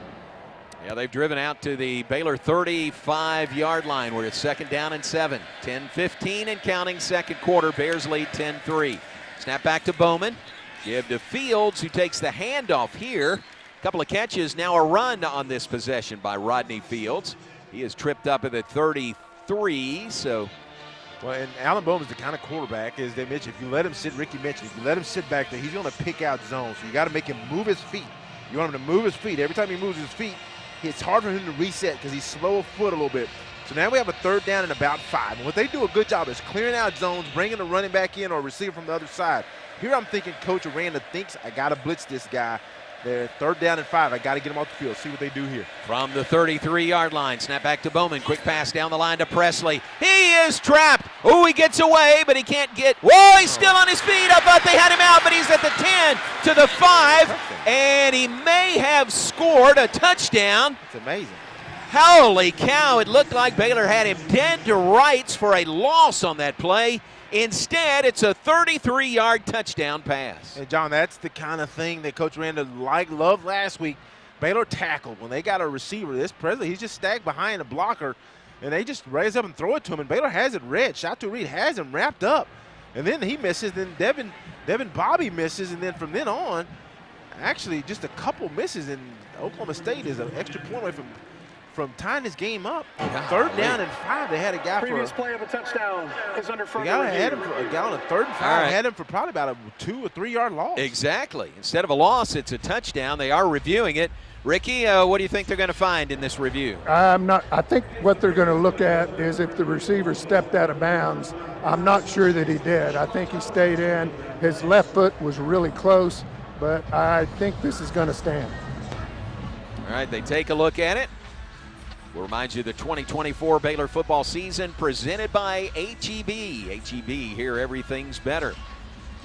Yeah, they've driven out to the Baylor 35-yard line where it's 2nd down and 7. 10-15 and counting, second quarter. Bears lead 10-3. Snap back to Bowman. Give to Fields, who takes the handoff here. A couple of catches, now a run on this possession by Rodney Fields. He is tripped up at the 33, so. Well, and Alan Bowman's the kind of quarterback, as they mentioned, if you let him sit, Ricky mentioned, if you let him sit back there, he's going to pick out zones. So you got to make him move his feet. You want him to move his feet. Every time he moves his feet, it's hard for him to reset because he's slow of foot a little bit. So now we have a 3rd down and about 5. And what they do a good job is clearing out zones, bringing the running back in or receiver from the other side. Here I'm thinking Coach Aranda thinks I got to blitz this guy. They're 3rd down and 5. I got to get him off the field. See what they do here. From the 33-yard line, snap back to Bowman. Quick pass down the line to Presley. He is trapped. Oh, he gets away, but he can't get. Whoa, he's still on his feet. I thought they had him out, but he's at the 10 to the 5, and he may have scored a touchdown. It's amazing. Holy cow, it looked like Baylor had him dead to rights for a loss on that play. Instead, it's a 33-yard touchdown pass. And, John, that's the kind of thing that Coach Randa loved last week. Baylor tackled. When they got a receiver, this Presley, he's just stacked behind a blocker, and they just raise up and throw it to him, and Baylor has it read. Shatu Reed has him wrapped up. And then he misses, then Devin Bobby misses, and then from then on, actually just a couple misses, and Oklahoma State is an extra point away from tying this game up. 3rd down and 5, they had a guy Previous play of a touchdown is under further review. Had him a guy on a 3rd and 5, had him for probably about a 2 or 3 yard loss. Exactly. Instead of a loss, it's a touchdown. They are reviewing it. Ricky, what do you think they're going to find in this review? I think what they're going to look at is if the receiver stepped out of bounds. I'm not sure that he did. I think he stayed in. His left foot was really close, but I think this is going to stand. All right, they take a look at it. We'll remind you the 2024 Baylor football season presented by HEB. HEB, here everything's better.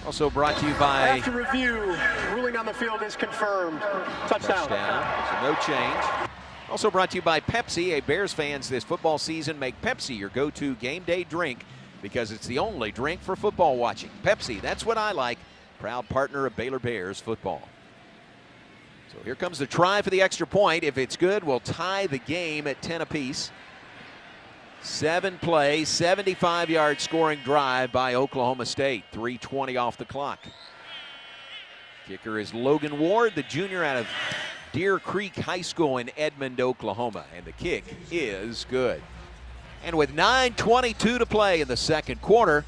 Also brought to you by... After review, ruling on the field is confirmed. Touchdown. So no change. Also brought to you by Pepsi. Hey, Bears fans, this football season, make Pepsi your go-to game day drink because it's the only drink for football watching. Pepsi, that's what I like. Proud partner of Baylor Bears football. So here comes the try for the extra point. If it's good, we'll tie the game at 10 apiece. 7-play, 75-yard scoring drive by Oklahoma State. 3:20 off the clock. Kicker is Logan Ward, the junior out of Deer Creek High School in Edmond, Oklahoma. And the kick is good. And with 9:22 to play in the second quarter,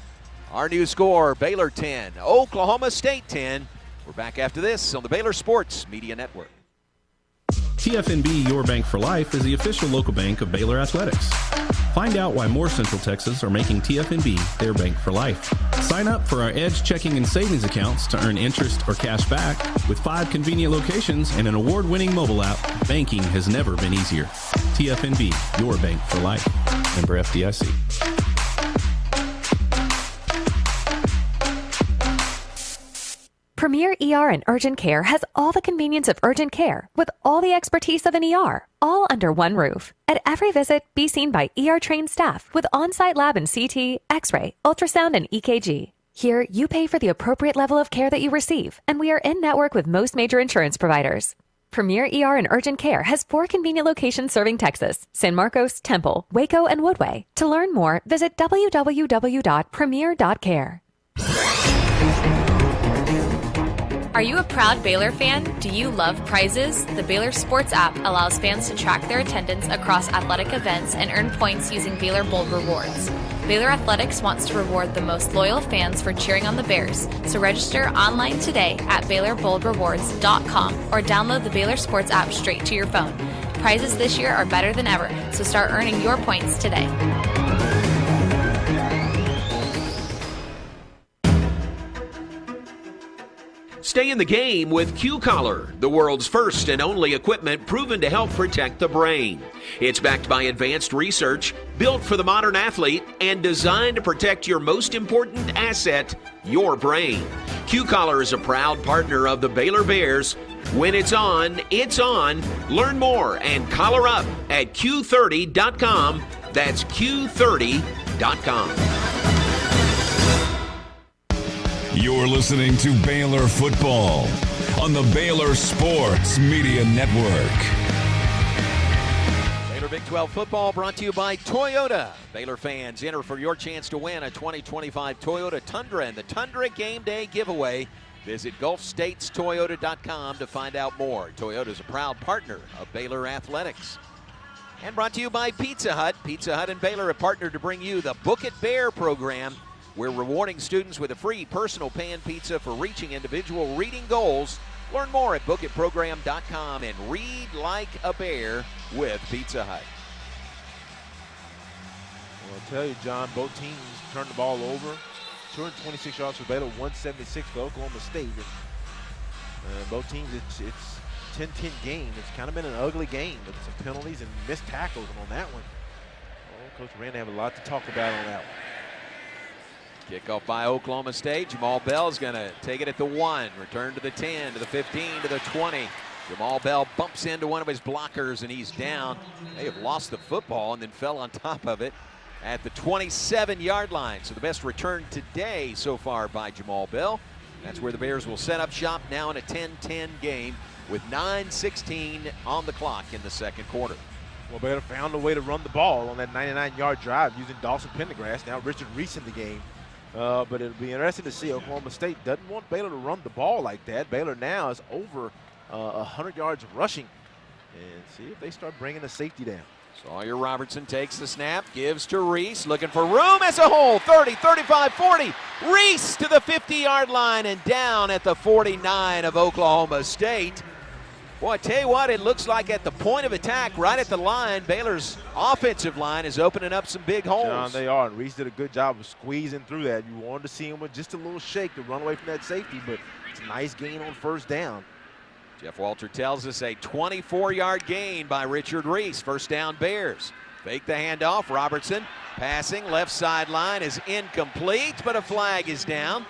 our new score, Baylor 10, Oklahoma State 10. We're back after this on the Baylor Sports Media Network. TFNB Your Bank for Life is the official local bank of Baylor Athletics. Find out why more Central Texas are making TFNB their bank for life. Sign up for our Edge checking and savings accounts to earn interest or cash back. With 5 convenient locations and an award-winning mobile app, banking has never been easier. TFNB Your Bank for Life. Member FDIC. Premier ER and Urgent Care has all the convenience of urgent care with all the expertise of an ER, all under one roof. At every visit, be seen by ER-trained staff with on-site lab and CT, X-ray, ultrasound, and EKG. Here, you pay for the appropriate level of care that you receive, and we are in network with most major insurance providers. Premier ER and Urgent Care has 4 convenient locations serving Texas: San Marcos, Temple, Waco, and Woodway. To learn more, visit www.premier.care. Are you a proud Baylor fan? Do you love prizes? The Baylor Sports app allows fans to track their attendance across athletic events and earn points using Baylor Bold Rewards. Baylor Athletics wants to reward the most loyal fans for cheering on the Bears, so register online today at BaylorBoldRewards.com or download the Baylor Sports app straight to your phone. Prizes this year are better than ever, so start earning your points today. Stay in the game with Q-Collar, the world's first and only equipment proven to help protect the brain. It's backed by advanced research, built for the modern athlete, and designed to protect your most important asset, your brain. Q-Collar is a proud partner of the Baylor Bears. When it's on, it's on. Learn more and collar up at Q30.com. That's Q30.com. You're listening to Baylor Football on the Baylor Sports Media Network. Baylor Big 12 football brought to you by Toyota. Baylor fans, enter for your chance to win a 2025 Toyota Tundra and the Tundra Game Day giveaway. Visit GulfStatesToyota.com to find out more. Toyota is a proud partner of Baylor Athletics. And brought to you by Pizza Hut. Pizza Hut and Baylor have partnered to bring you the Book It Bear program. We're rewarding students with a free personal pan pizza for reaching individual reading goals. Learn more at bookitprogram.com and read like a bear with Pizza Hut. Well, I'll tell you, John, both teams turned the ball over. 226 yards for Baylor, 176 for Oklahoma State. And both teams, it's 10-10 game. It's kind of been an ugly game with some penalties and missed tackles. And on that one, Coach Randy have a lot to talk about on that one. Kickoff by Oklahoma State. Jamal Bell's going to take it at the 1. Return to the 10, to the 15, to the 20. Jamal Bell bumps into one of his blockers, and he's down. They have lost the football and then fell on top of it at the 27-yard line. So the best return today so far by Jamal Bell. That's where the Bears will set up shop now in a 10-10 game with 9:16 on the clock in the second quarter. Well, Baylor found a way to run the ball on that 99-yard drive using Dawson Pendergrass. Now Richard Reese in the game. But it'll be interesting to see. Oklahoma State doesn't want Baylor to run the ball like that. Baylor now is over 100 yards rushing. And see if they start bringing the safety down. Sawyer Robertson takes the snap, gives to Reese, looking for room as a hole. 30, 35, 40. Reese to the 50-yard line and down at the 49 of Oklahoma State. Boy, I tell you what, it looks like at the point of attack, right at the line, Baylor's offensive line is opening up some big holes. John, they are. And Reese did a good job of squeezing through that. You wanted to see him with just a little shake to run away from that safety, but it's a nice gain on first down. Jeff Walter tells us a 24-yard gain by Richard Reese. First down, Bears. Fake the handoff. Robertson passing. Left sideline is incomplete, but a flag is down.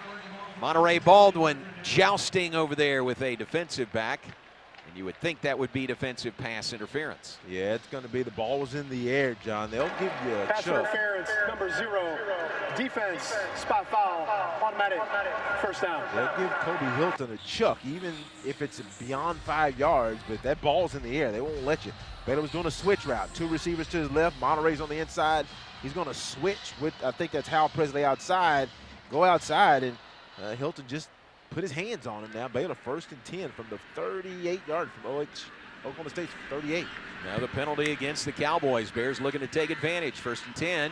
Monterey Baldwin jousting over there with a defensive back. You would think that would be defensive pass interference. Yeah, it's going to be the ball was in the air, John. They'll give you a pass chuck. Interference, number 0. Defense, spot foul, automatic, first down. They'll give Kobe Hilton a chuck, even if it's beyond 5 yards, but that ball's in the air. They won't let you. Baylor was doing a switch route. 2 receivers to his left. Monterey's on the inside. He's going to switch with, I think that's Hal Presley outside. Go outside, and Hilton just put his hands on him now. Baylor 1st and 10 from the 38-yard from Oklahoma State's 38. Now the penalty against the Cowboys. Bears looking to take advantage. 1st and 10.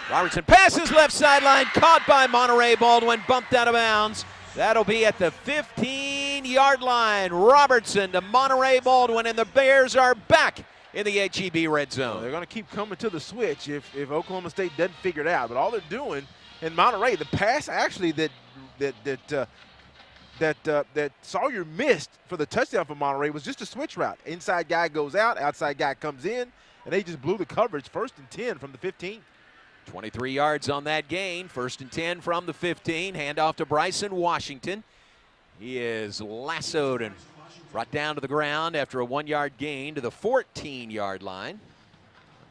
Robertson passes left sideline, caught by Monterey Baldwin, bumped out of bounds. That'll be at the 15-yard line. Robertson to Monterey Baldwin, and the Bears are back in the HEB red zone. Well, they're going to keep coming to the switch if Oklahoma State doesn't figure it out. But all they're doing in Monterey, the pass actually that Sawyer missed for the touchdown for Monterey was just a switch route. Inside guy goes out, outside guy comes in, and they just blew the coverage. 1st and 10 from the 15. 23 yards on that gain. 1st and 10 from the 15. Handoff to Bryson Washington. He is lassoed and brought down to the ground after a 1-yard gain to the 14-yard line.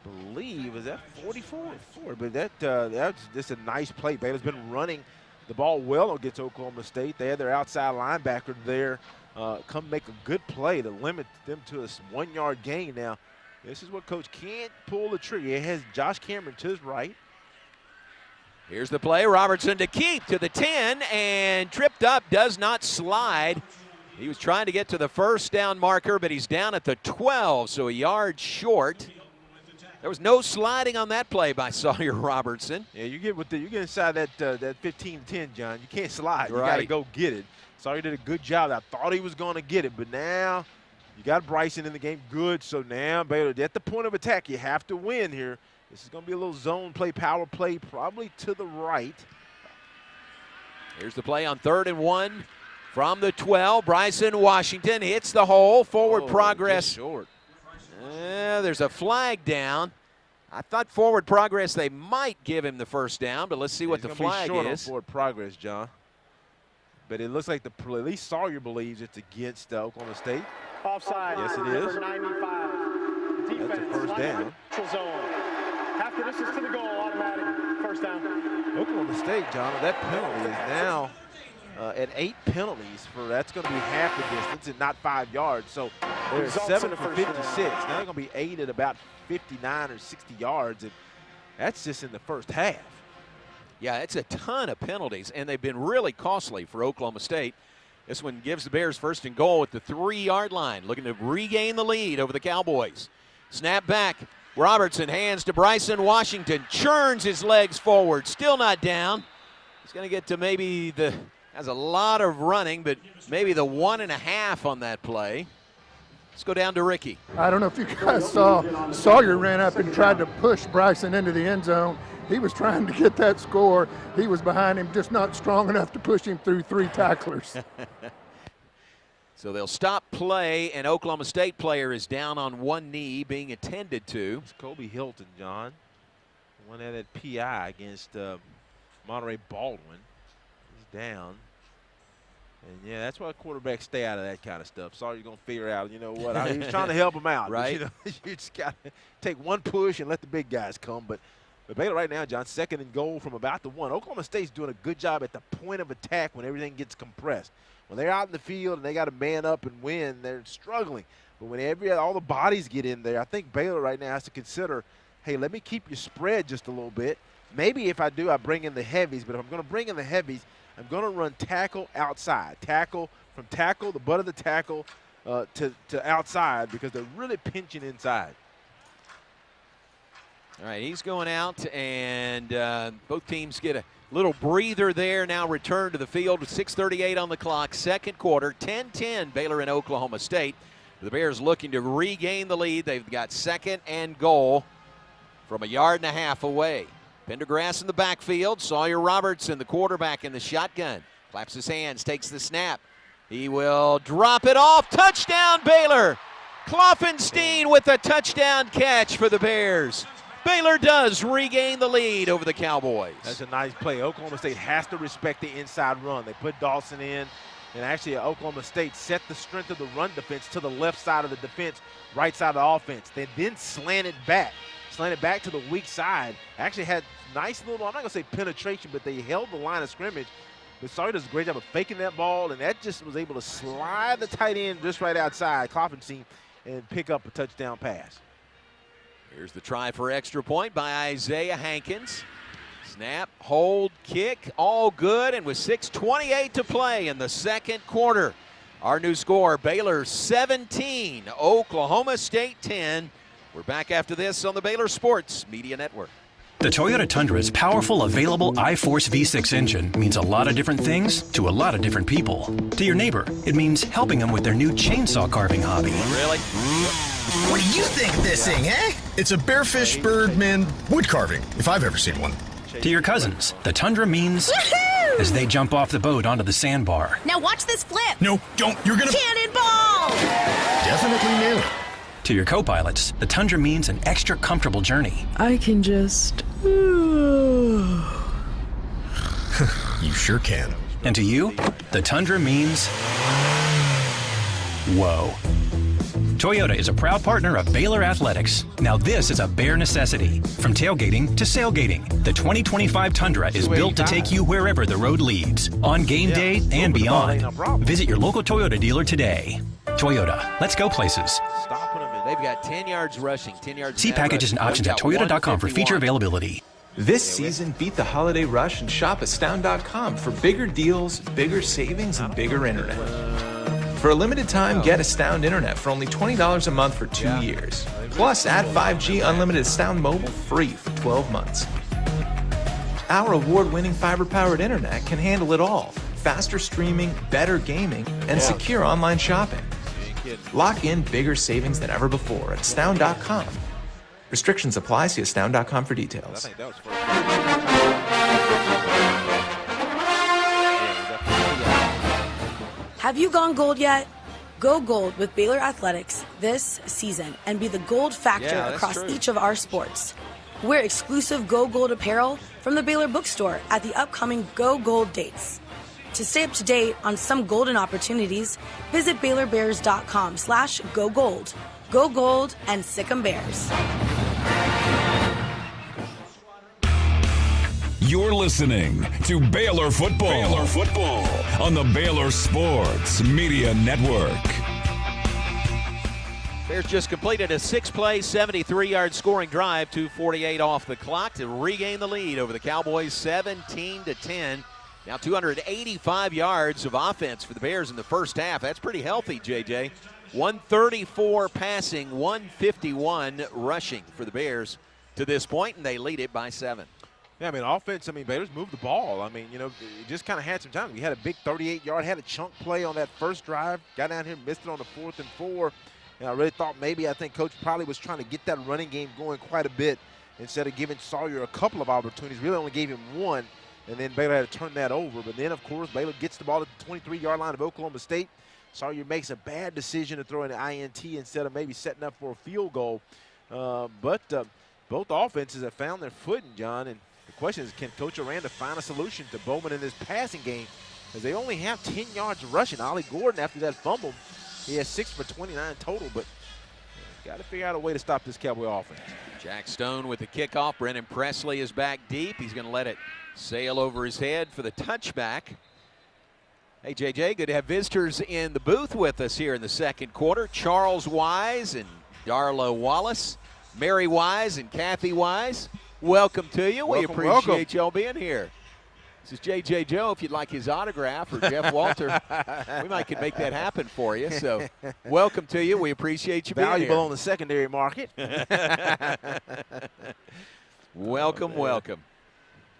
I believe, is that 44 or 4? But that's just a nice play. Baylor's been running the ball well against Oklahoma State. They had their outside linebacker there come make a good play to limit them to a 1-yard gain. Now, this is what Coach can't pull the trigger. It has Josh Cameron to his right. Here's the play. Robertson to keep to the 10 and tripped up, does not slide. He was trying to get to the first down marker, but he's down at the 12, so a yard short. There was no sliding on that play by Sawyer Robertson. Yeah, you get inside that 15-10, John. You can't slide. You Right. got to go get it. Sawyer did a good job. I thought he was going to get it, but now you got Bryson in the game. Good. So now Baylor at the point of attack. You have to win here. This is going to be a little zone play, power play, probably to the right. Here's the play on 3rd and 1 from the 12. Bryson Washington hits the hole. Forward progress. Short. There's a flag down. I thought forward progress, they might give him the first down, but let's see what the flag short is. On forward progress, John. But it looks like at least Sawyer believes it's against Oklahoma State. Offside. Yes, it is. Number 95. Defense. That's a first down. Neutral zone. After this is to the goal, automatic first down. Oklahoma State, John, that penalty is now at 8 penalties for that's going to be half the distance and not 5 yards. So they're 7 for 56. Now they're going to be 8 at about 59 or 60 yards, and that's just in the first half. Yeah, it's a ton of penalties, and they've been really costly for Oklahoma State. This one gives the Bears first and goal at the 3-yard line, looking to regain the lead over the Cowboys. Snap back. Robertson hands to Bryson Washington, churns his legs forward, still not down. He's going to get to maybe has a lot of running, but maybe the 1.5 on that play. Let's go down to Ricky. I don't know if you guys saw, Sawyer ran up and tried to push Bryson into the end zone. He was trying to get that score. He was behind him, just not strong enough to push him through 3 tacklers. So they'll stop play, and Oklahoma State player is down on one knee being attended to. It's Kobe Hilton, John. The one that had PI against Monterey Baldwin. He's down. And, yeah, that's why quarterbacks stay out of that kind of stuff. Sorry, you're going to figure out, you know what, he was trying to help him out. Right. But, you just got to take one push and let the big guys come. But Baylor right now, John, 2nd and goal from about the 1. Oklahoma State's doing a good job at the point of attack when everything gets compressed. When they're out in the field and they got to man up and win, they're struggling. But when all the bodies get in there, I think Baylor right now has to consider, hey, let me keep you spread just a little bit. Maybe if I do, I bring in the heavies. But if I'm going to bring in the heavies, I'm going to run tackle outside. Tackle from tackle, the butt of the tackle, to outside because they're really pinching inside. All right, he's going out, and both teams get a little breather there. Now return to the field with 6:38 on the clock. 2nd quarter, 10-10 Baylor and Oklahoma State. The Bears looking to regain the lead. They've got 2nd and goal from 1.5 yards away. Pendergrass in the backfield. Sawyer Robertson, the quarterback, in the shotgun. Claps his hands, takes the snap. He will drop it off. Touchdown, Baylor. Kloffenstein with a touchdown catch for the Bears. Baylor does regain the lead over the Cowboys. That's a nice play. Oklahoma State has to respect the inside run. They put Dawson in, and actually Oklahoma State set the strength of the run defense to the left side of the defense, right side of the offense. They then slanted back to the weak side. Actually had nice little, I'm not going to say penetration, but they held the line of scrimmage. But Sawyer does a great job of faking that ball, and that just was able to slide the tight end just right outside Kloffenstein and pick up a touchdown pass. Here's the try for extra point by Isaiah Hankins. Snap, hold, kick, all good, and with 6:28 to play in the 2nd quarter. Our new score, Baylor 17, Oklahoma State 10. We're back after this on the Baylor Sports Media Network. The Toyota Tundra's powerful, available iForce V6 engine means a lot of different things to a lot of different people. To your neighbor, it means helping them with their new chainsaw carving hobby. Really? What do you think of this thing, eh? It's a bearfish birdman wood carving, if I've ever seen one. To your cousins, the Tundra means as they jump off the boat onto the sandbar. Now watch this flip. No, don't. You're gonna... Cannonball! Definitely nail it. To your co-pilots, the Tundra means an extra comfortable journey. I can just... You sure can. And to you, the Tundra means... whoa. Toyota is a proud partner of Baylor Athletics. Now this is a bare necessity. From tailgating to sailgating, the 2025 Tundra is built to take you wherever the road leads, on game day and beyond. Visit your local Toyota dealer today. Toyota, let's go places. They've got 10 yards rushing, 10 yards. See packages and options at toyota.com for feature availability. This season, beat the holiday rush and shop Astound.com for bigger deals, bigger savings, and bigger internet. For a limited time, get Astound Internet for only $20 a month for 2 years. Plus, add 5G unlimited Astound Mobile free for 12 months. Our award-winning fiber-powered internet can handle it all. Faster streaming, better gaming, and secure online shopping. Lock in bigger savings than ever before at Astound.com. Restrictions apply. See Astound.com for details. Have you gone gold yet? Go gold with Baylor Athletics this season and be the gold factor across each of our sports. Wear exclusive Go Gold apparel from the Baylor bookstore at the upcoming Go Gold dates. To stay up to date on some golden opportunities, visit BaylorBears.com/Go Gold. Go Gold and Sick 'em Bears. You're listening to Baylor Football. Baylor Football on the Baylor Sports Media Network. Bears just completed a 6-play, 73-yard scoring drive, 2:48 off the clock to regain the lead over the Cowboys, 17-10. Now 285 yards of offense for the Bears in the first half. That's pretty healthy, JJ. 134 passing, 151 rushing for the Bears to this point, and they lead it by 7. Yeah, I mean, offense, Baylor's moved the ball. It just kind of had some time. We had a big 38-yard, had a chunk play on that first drive, got down here, missed it on the 4th and 4. And I really thought I think Coach probably was trying to get that running game going quite a bit instead of giving Sawyer a couple of opportunities. Really only gave him one, and then Baylor had to turn that over. But then, of course, Baylor gets the ball at the 23-yard line of Oklahoma State. Sawyer makes a bad decision to throw an INT instead of maybe setting up for a field goal. But both offenses have found their footing, John, and the question is, can Coach Aranda find a solution to Bowman in this passing game? Because they only have 10 yards rushing. Ollie Gordon, after that fumble, he has 6 for 29 total, but got to figure out a way to stop this Cowboy offense. Jack Stone with the kickoff. Brennan Presley is back deep. He's going to let it sail over his head for the touchback. Hey, JJ, good to have visitors in the booth with us here in the second quarter. Charles Wise and Darla Wallace, Mary Wise and Kathy Wise. Welcome to you. We appreciate y'all being here. This is J.J. Joe. If you'd like his autograph, or Jeff Walter, we might could make that happen for you. So welcome to you. We appreciate you being here. Valuable on the secondary market. Welcome.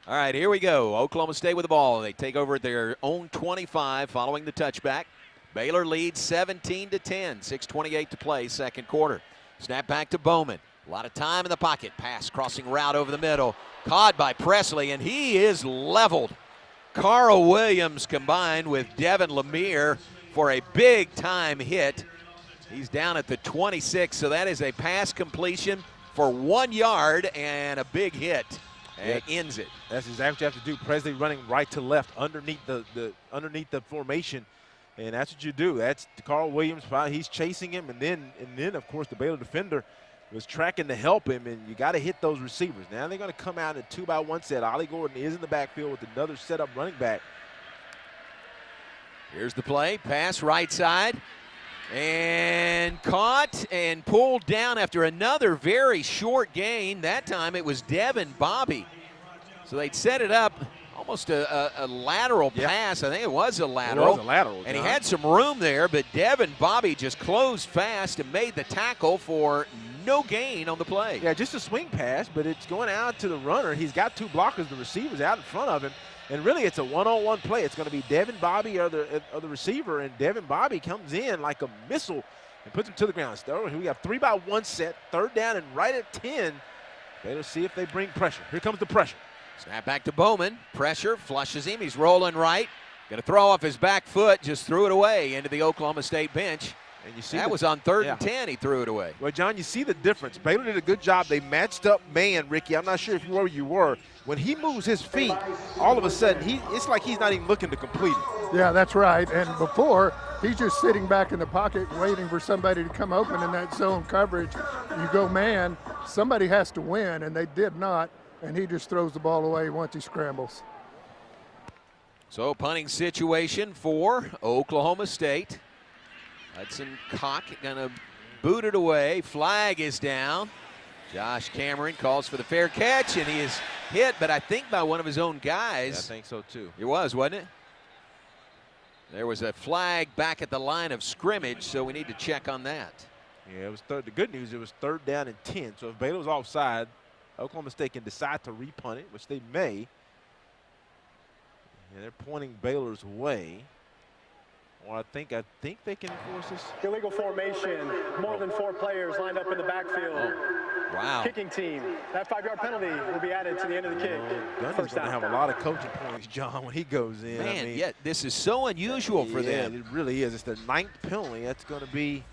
All right, here we go. Oklahoma State with the ball. They take over at their own 25 following the touchback. Baylor leads 17-10, 6:28 to play, second quarter. Snap back to Bowman. A lot of time in the pocket. Pass crossing route over the middle. Caught by Presley, and he is leveled. Carl Williams combined with Devin Lemire for a big-time hit. He's down at the 26, so that is a pass completion for 1 yard and a big hit. And ends it. That's exactly what you have to do. Presley running right to left underneath the formation, and that's what you do. That's Carl Williams. He's chasing him, and then of course the Baylor defender was tracking to help him, and you got to hit those receivers. Now they're going to come out in a 2-by-1 set. Ollie Gordon is in the backfield with another setup running back. Here's the play. Pass right side. And caught and pulled down after another very short gain. That time it was Devin Bobby. So they'd set it up almost a lateral pass. I think it was a lateral. It was a lateral, and he had some room there, but Devin Bobby just closed fast and made the tackle for no gain on the play. Yeah, just a swing pass, but it's going out to the runner. He's got two blockers, the receivers out in front of him. And really, it's a one-on-one play. It's going to be Devin Bobby or the receiver, and Devin Bobby comes in like a missile and puts him to the ground. So we have 3-by-1 set, third down and right at 10. Better see if they bring pressure. Here comes the pressure. Snap back to Bowman. Pressure, flushes him. He's rolling right. Going to throw off his back foot, just threw it away into the Oklahoma State bench. And you see that was on 3rd and 10. He threw it away. Well, John, you see the difference. Baylor did a good job. They matched up man, Ricky. I'm not sure if where you were. When he moves his feet, all of a sudden, it's like he's not even looking to complete it. Yeah, that's right. And before, he's just sitting back in the pocket waiting for somebody to come open in that zone coverage. You go man, somebody has to win, and they did not, and he just throws the ball away once he scrambles. So punting situation for Oklahoma State. Hudson Cock gonna boot it away. Flag is down. Josh Cameron calls for the fair catch, and he is hit, but I think by one of his own guys. Yeah, I think so too. It was, wasn't it? There was a flag back at the line of scrimmage, so we need to check on that. Yeah, it was the good news, it was 3rd down and 10. So if Baylor was offside, Oklahoma State can decide to repunt it, which they may. And they're pointing Baylor's way. Well, I think they can force this. Illegal formation. More than 4 players lined up in the backfield. Oh, wow. Kicking team. That 5-yard penalty will be added to the end of the kick. Gundy's going to have a lot of coaching points, John, when he goes in. Man, I mean, yeah, this is so unusual for them. It really is. It's their 9th penalty. That's going to be,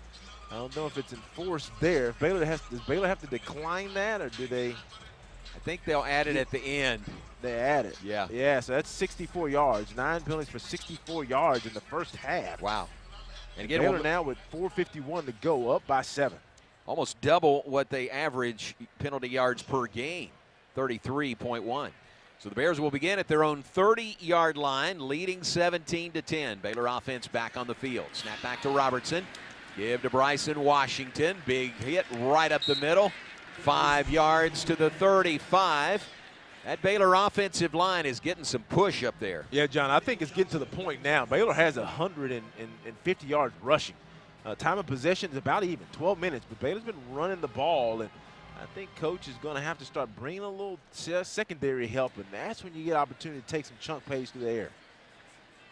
I don't know if it's enforced there. Does Baylor have to decline that, or do they? I think they'll add it at the end. They add it. Yeah. Yeah, so that's 64 yards. 9 penalties for 64 yards in the first half. Wow. And again, Baylor now with 4:51 to go, up by 7. Almost double what they average penalty yards per game, 33.1. So the Bears will begin at their own 30-yard line, leading 17-10. Baylor offense back on the field. Snap back to Robertson. Give to Bryson Washington. Big hit right up the middle. 5 yards to the 35. That Baylor offensive line is getting some push up there. Yeah, John, I think it's getting to the point now. Baylor has 150 yards rushing. Time of possession is about even, 12 minutes. But Baylor's been running the ball, and I think Coach is going to have to start bringing a little secondary help, and that's when you get opportunity to take some chunk plays through the air.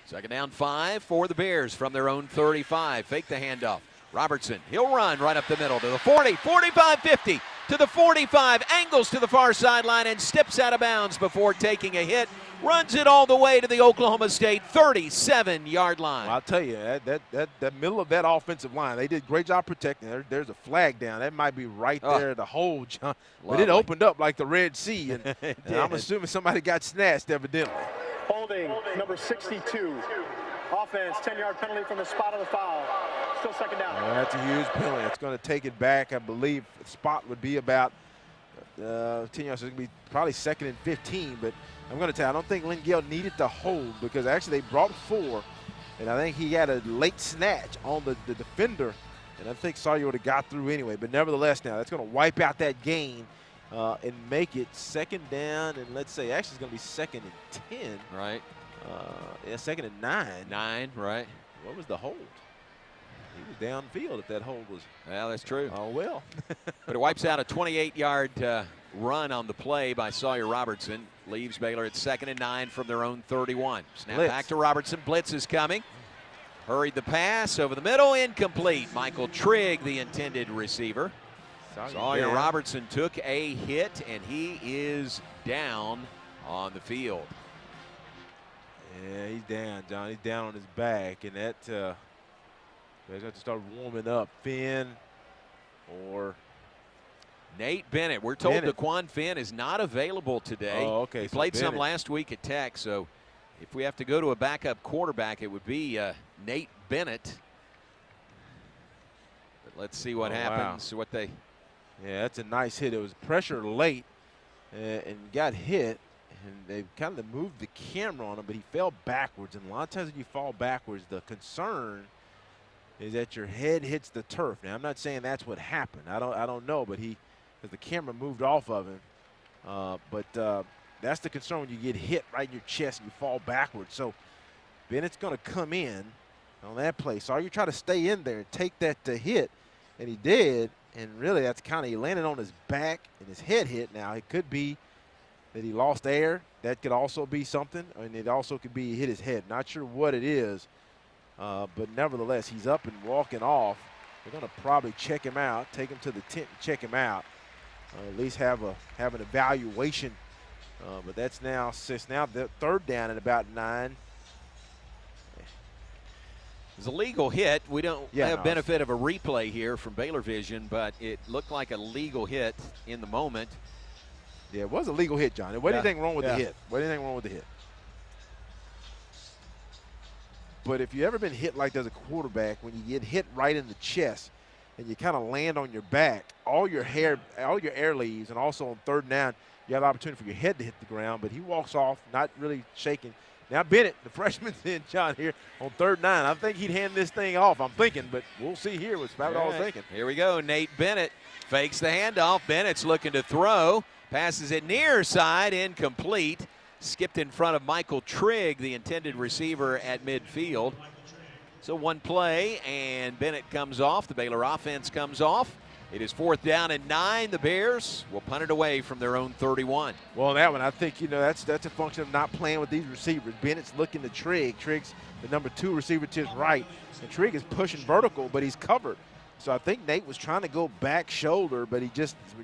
2nd down 5 for the Bears from their own 35. Fake the handoff. Robertson, he'll run right up the middle to the 40, 45, 50. To the 45, angles to the far sideline and steps out of bounds before taking a hit. Runs it all the way to the Oklahoma State 37-yard line. Well, I'll tell you, that middle of that offensive line, they did a great job protecting. There's a flag down. That might be right there at the hole, John. But it opened up like the Red Sea, and I'm assuming somebody got snatched evidently. Holding, number 62. Offense, 10-yard penalty from the spot of the foul. Still 2nd down. Well, that's a huge penalty. It's going to take it back. I believe the spot would be about 10 yards. So it's going to be probably 2nd and 15. But I'm going to tell you, I don't think Lingale needed to hold, because actually they brought 4. And I think he had a late snatch on the defender. And I think Sawyer would have got through anyway. But nevertheless, now that's going to wipe out that gain and make it 2nd down. And let's say actually it's going to be 2nd and 10. Right. Yeah, 2nd and 9. 9, right. What was the hold? He was downfield if that hold was. Well, that's true. Oh, well. But it wipes out a 28-yard run on the play by Sawyer Robertson. Leaves Baylor at 2nd and 9 from their own 31. Snap Blitz. back to Robertson. Blitz is coming. Hurried the pass over the middle. Incomplete. Michael Trigg, the intended receiver. Sawyer Robertson took a hit, and he is down on the field. Yeah, he's down, John. He's down on his back, and that they have to start warming up. Finn or Nate Bennett. We're told Daquan Finn is not available today. Oh, okay. He played some last week at Tech, so if we have to go to a backup quarterback, it would be Nate Bennett. But let's see what happens. Wow. What they? Yeah, that's a nice hit. It was pressure late and got hit. And they kind of moved the camera on him, but he fell backwards. And a lot of times when you fall backwards, the concern is that your head hits the turf. Now, I'm not saying that's what happened. I don't know, but because the camera moved off of him. But that's the concern when you get hit right in your chest and you fall backwards. So Bennett's going to come in on that play. So you try to stay in there and take that hit, and he did. And really, that's kind of he landed on his back and his head hit. Now it could be that he lost air. That could also be something. And it also could be he hit his head. Not sure what it is. But nevertheless, he's up and walking off. They're going to probably check him out, take him to the tent and check him out. At least have an evaluation. But that's now the 3rd down at about 9. It's a legal hit. We don't have benefit of a replay here from Baylor Vision, but it looked like a legal hit in the moment. Yeah, it was a legal hit, John. There wasn't anything wrong with the hit. Wasn't anything wrong with the hit. but if you've ever been hit like that as a quarterback, when you get hit right in the chest and you kind of land on your back, all your air leaves, and also on third down, you have the opportunity for your head to hit the ground, but he walks off, not really shaking. Now Bennett, the freshman's in, John, here on 3rd and 9. I think he'd hand this thing off, I'm thinking, but we'll see here what's about what I was thinking. Here we go. Nate Bennett fakes the handoff. Bennett's looking to throw. Passes it near side, incomplete. Skipped in front of Michael Trigg, the intended receiver at midfield. So one play, and Bennett comes off. The Baylor offense comes off. It is 4th down and 9. The Bears will punt it away from their own 31. Well, that one, I think, that's a function of not playing with these receivers. Bennett's looking to Trigg. Trigg's the number 2 receiver to his right. And Trigg is pushing vertical, but he's covered. So I think Nate was trying to go back shoulder, but when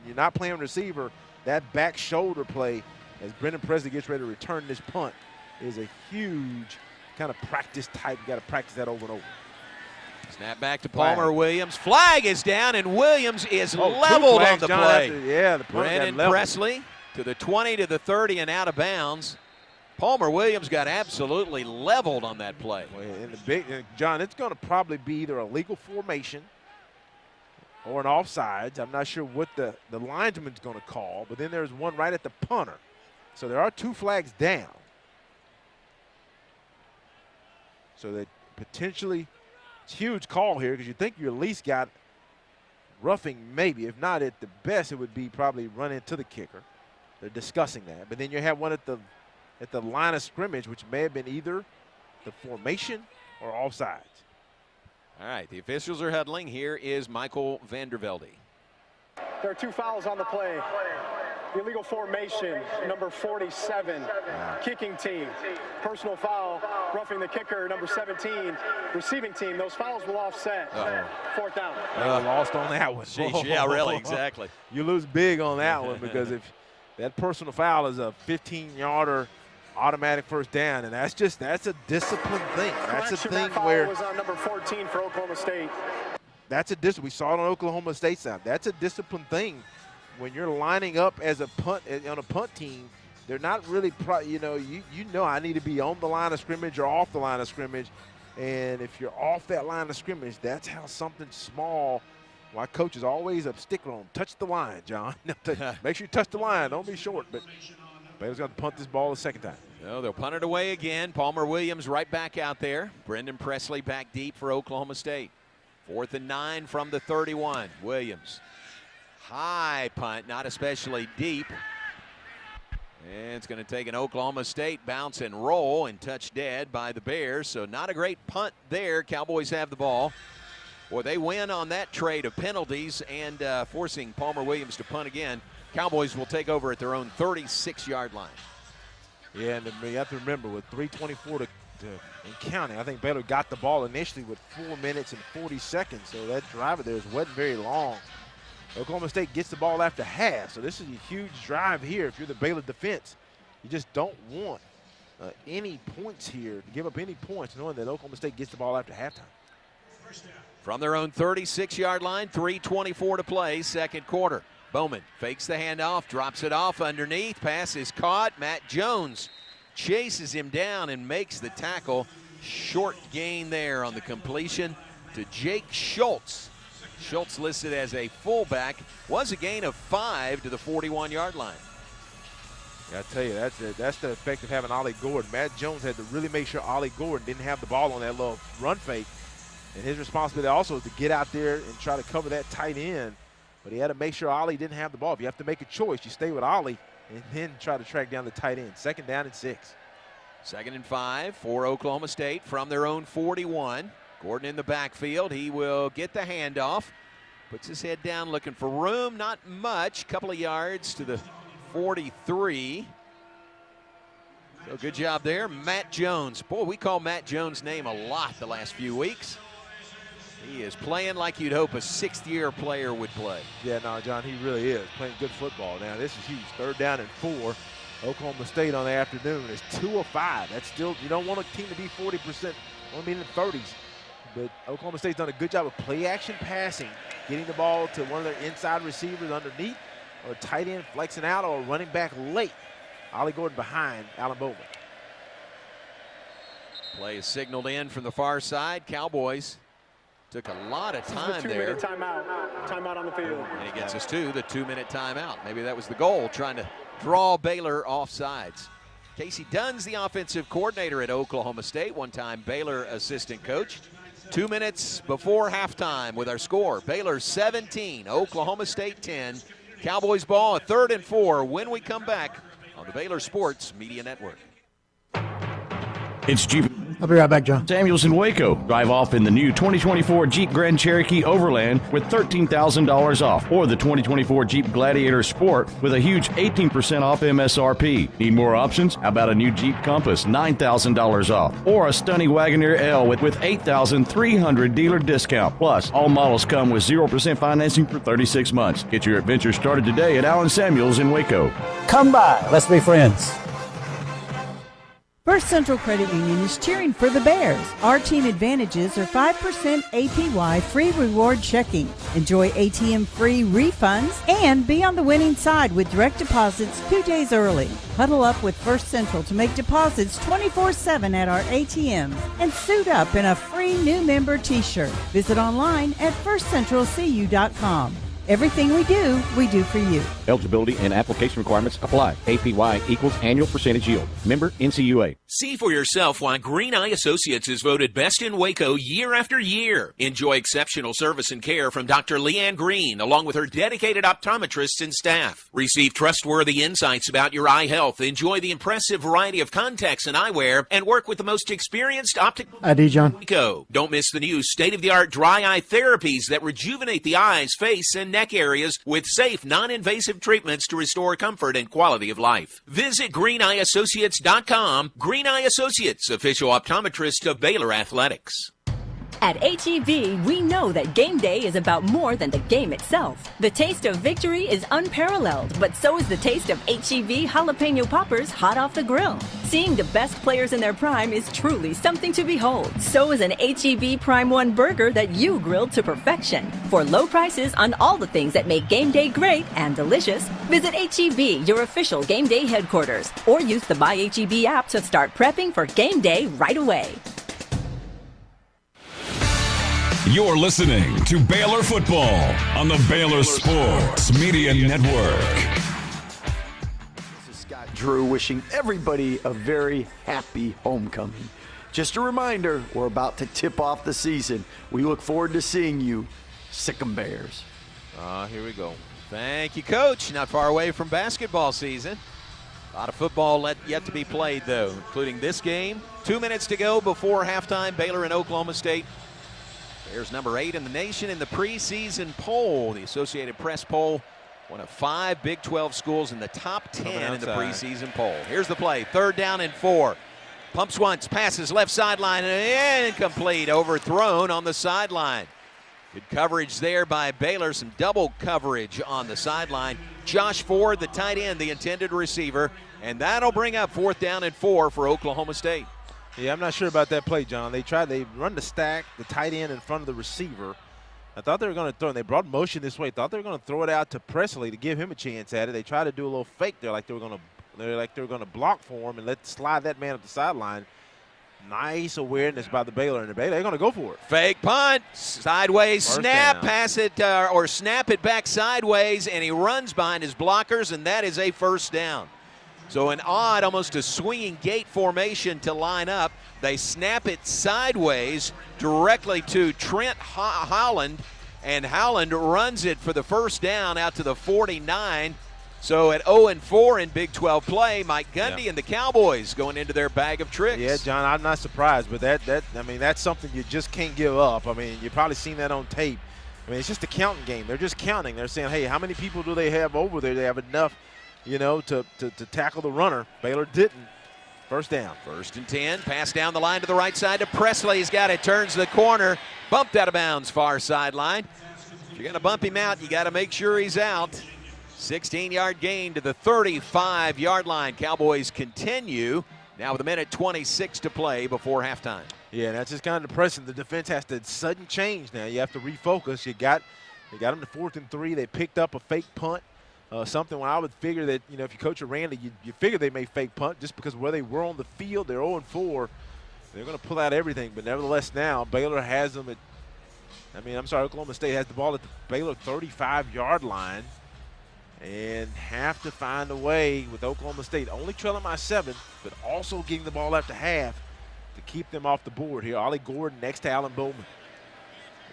you're not playing receiver, that back shoulder play, as Brendan Presley gets ready to return this punt, is a huge kind of practice type. You got to practice that over and over. Snap back to Palmer Williams. Flag is down, and Williams is leveled on the play. The Brendan Presley to the 20, to the 30, and out of bounds. Palmer Williams got absolutely leveled on that play. John, it's going to probably be either a legal formation or an offsides. I'm not sure what the linesman's going to call, but then there's one right at the punter. So there are 2 flags down. So that potentially it's a huge call here, because you think you at least got roughing maybe. If not, at the best, it would be probably run into the kicker. They're discussing that. But then you have one at the line of scrimmage, which may have been either the formation or offsides. All right, the officials are huddling. Here is Michael Vandervelde. There are 2 fouls on the play. The illegal formation, number 47, kicking team. Personal foul, roughing the kicker, number 17, receiving team. Those fouls will offset. 4th down. Lost on that one. Sheesh, yeah, really, exactly. You lose big on that one, because if that personal foul is a 15-yarder, automatic 1st down, and that's a discipline thing. That's a thing where was on number 14 for Oklahoma State. That's a discipline. We saw it on Oklahoma State side. That's a discipline thing. When you're lining up as a punt on a punt team, they're not really I need to be on the line of scrimmage or off the line of scrimmage, and if you're off that line of scrimmage, that's how something small. Why coaches always a sticker on touch the line, John. Make sure you touch the line. Don't be short. But Baylor's going to punt this ball the 2nd time. No, they'll punt it away again. Palmer Williams right back out there. Brendan Presley back deep for Oklahoma State. 4th and 9 from the 31. Williams. High punt, not especially deep. And it's going to take an Oklahoma State bounce and roll and touch dead by the Bears. So not a great punt there. Cowboys have the ball. Boy, they win on that trade of penalties and forcing Palmer Williams to punt again. Cowboys will take over at their own 36-yard line. Yeah, and you have to remember, with 3:24 and counting, I think Baylor got the ball initially with 4 minutes and 40 seconds. So that drive of theirs wasn't very long. Oklahoma State gets the ball after half, so this is a huge drive here. If you're the Baylor defense, you just don't want any points here, to give up any points, knowing that Oklahoma State gets the ball after halftime. From their own 36-yard line, 3:24 to play, 2nd quarter. Bowman fakes the handoff, drops it off underneath. Pass is caught. Matt Jones chases him down and makes the tackle. Short gain there on the completion to Jake Schultz. Schultz listed as a fullback, was a gain of 5 to the 41-yard line. Yeah, I tell you, that's the effect of having Ollie Gordon. Matt Jones had to really make sure Ollie Gordon didn't have the ball on that little run fake. And his responsibility also is to get out there and try to cover that tight end. But he had to make sure Ollie didn't have the ball. If you have to make a choice, you stay with Ollie and then try to track down the tight end. 2nd down and 6. 2nd and 5 for Oklahoma State from their own 41. Gordon in the backfield. He will get the handoff. Puts his head down looking for room. Not much. Couple of yards to the 43. So good job there. Matt Jones. Boy, we call Matt Jones' name a lot the last few weeks. He is playing like you'd hope a 6th-year player would play. Yeah, no, John, he really is playing good football. Now, this is huge. 3rd down and 4. Oklahoma State on the afternoon is 2 of 5. That's still, you don't want a team to be 40%, want to be in the 30s. But Oklahoma State's done a good job of play-action passing, getting the ball to one of their inside receivers underneath, or tight end flexing out, or running back late. Ollie Gordon behind Allen Bowman. Play is signaled in from the far side. Cowboys took a lot of time there. Timeout on the field. And he gets us to the 2-minute timeout. Maybe that was the goal, trying to draw Baylor off sides. Casey Dunn's the offensive coordinator at Oklahoma State, one-time Baylor assistant coach. 2 minutes before halftime with our score. Baylor 17, Oklahoma State 10. Cowboys ball, a 3rd and 4 when we come back on the Baylor Sports Media Network. It's Jeep. I'll be right back, John. Samuels in Waco. Drive off in the new 2024 Jeep Grand Cherokee Overland with $13,000 off, or the 2024 Jeep Gladiator Sport with a huge 18% off MSRP. Need more options? How about a new Jeep Compass, $9,000 off, or a stunning Wagoneer L with $8,300 dealer discount. Plus, all models come with 0% financing for 36 months. Get your adventure started today at Allen Samuels in Waco. Come by. Let's be friends. First Central Credit Union is cheering for the Bears. Our team advantages are 5% APY free reward checking. Enjoy ATM free refunds and be on the winning side with direct deposits 2 days early. Huddle up with First Central to make deposits 24/7 at our ATMs and suit up in a free new member t-shirt. Visit online at firstcentralcu.com. Everything we do for you. Eligibility and application requirements apply. APY equals annual percentage yield. Member NCUA. See for yourself why Green Eye Associates is voted best in Waco year after year. Enjoy exceptional service and care from Dr. Leanne Green, along with her dedicated optometrists and staff. Receive trustworthy insights about your eye health. Enjoy the impressive variety of contacts and eyewear, and work with the most experienced optical. ID, John. Waco. Don't miss the new state-of-the-art dry eye therapies that rejuvenate the eyes, face, and neck areas with safe, non-invasive treatments to restore comfort and quality of life. Visit greeneyeassociates.com. Green Eye Associates, official optometrist of Baylor Athletics. At H-E-B, we know that game day is about more than the game itself. The taste of victory is unparalleled, but so is the taste of H-E-B jalapeno poppers hot off the grill. Seeing the best players in their prime is truly something to behold. So is an H-E-B Prime 1 burger that you grilled to perfection. For low prices on all the things that make game day great and delicious, visit H-E-B, your official game day headquarters, or use the My H-E-B app to start prepping for game day right away. You're listening to Baylor Football on the Baylor Sports Media Network. This is Scott Drew wishing everybody a very happy homecoming. Just a reminder, we're about to tip off the season. We look forward to seeing you, Sick'em Bears. Here we go. Thank you, Coach. Not far away from basketball season. A lot of football yet to be played, though, including this game. 2 minutes to go before halftime. Baylor and Oklahoma State. Bears number 8 in the nation in the preseason poll. The Associated Press poll, one of 5 Big 12 schools in the top 10 in the preseason poll. Here's the play, 3rd down and 4. Pumps once, passes left sideline, and incomplete, overthrown on the sideline. Good coverage there by Baylor, some double coverage on the sideline. Josh Ford, the tight end, the intended receiver, and that'll bring up 4th down and 4 for Oklahoma State. Yeah, I'm not sure about that play, John. They run the stack, the tight end in front of the receiver. I thought they were going to throw, and they brought motion this way. Thought they were going to throw it out to Presley to give him a chance at it. They tried to do a little fake there, like they were going to block for him and slide that man up the sideline. Nice awareness by the Baylor, and they're going to go for it. Fake punt, sideways First snap, down. pass it or snap it back sideways, and he runs behind his blockers, and that is a 1st down. So an odd, almost a swinging gate formation to line up. They snap it sideways directly to Trent Howland, and Howland runs it for the 1st down out to the 49. So at 0-4 in Big 12 play, Mike Gundy and the Cowboys going into their bag of tricks. Yeah, John, I'm not surprised, but that's something you just can't give up. I mean, you've probably seen that on tape. I mean, it's just a counting game. They're just counting. They're saying, hey, how many people do they have over there? They have enough, to tackle the runner. Baylor didn't. 1st down. 1st and 10. Pass down the line to the right side to Presley. He's got it. Turns the corner. Bumped out of bounds, far sideline. If you're going to bump him out, you got to make sure he's out. 16-yard gain to the 35-yard line. Cowboys continue now with 1:26 to play before halftime. Yeah, that's just kind of depressing. The defense has to sudden change now. You have to refocus. They got them to 4th and 3. They picked up a fake punt. Something where I would figure that, if you coach a Randy, you figure they may fake punt just because where they were on the field. They're 0-4. They're going to pull out everything, but nevertheless now Baylor has them Oklahoma State has the ball at the Baylor 35-yard line and have to find a way with Oklahoma State only trailing by 7, but also getting the ball after half to keep them off the board here. Ollie Gordon next to Alan Bowman.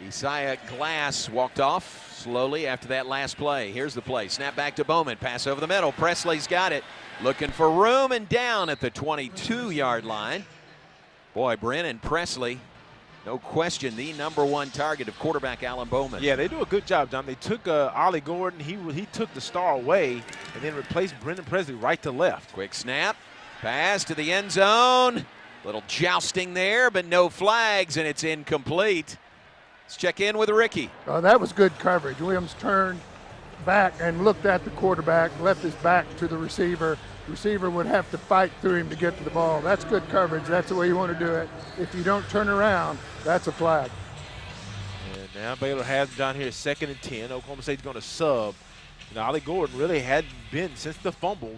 Isaiah Glass walked off slowly after that last play. Here's the play. Snap back to Bowman. Pass over the middle. Presley's got it. Looking for room and down at the 22-yard line. Boy, Brennan Presley, no question, the #1 target of quarterback Alan Bowman. Yeah, they do a good job, John. They took Ollie Gordon. He took the star away and then replaced Brennan Presley right to left. Quick snap. Pass to the end zone. Little jousting there, but no flags, and it's incomplete. Let's check in with Ricky. That was good coverage. Williams turned back and looked at the quarterback, left his back to the receiver. The receiver would have to fight through him to get to the ball. That's good coverage. That's the way you want to do it. If you don't turn around, that's a flag. And now Baylor has down here 2nd and 10. Oklahoma State's going to sub. Ollie Gordon really hadn't been, since the fumble,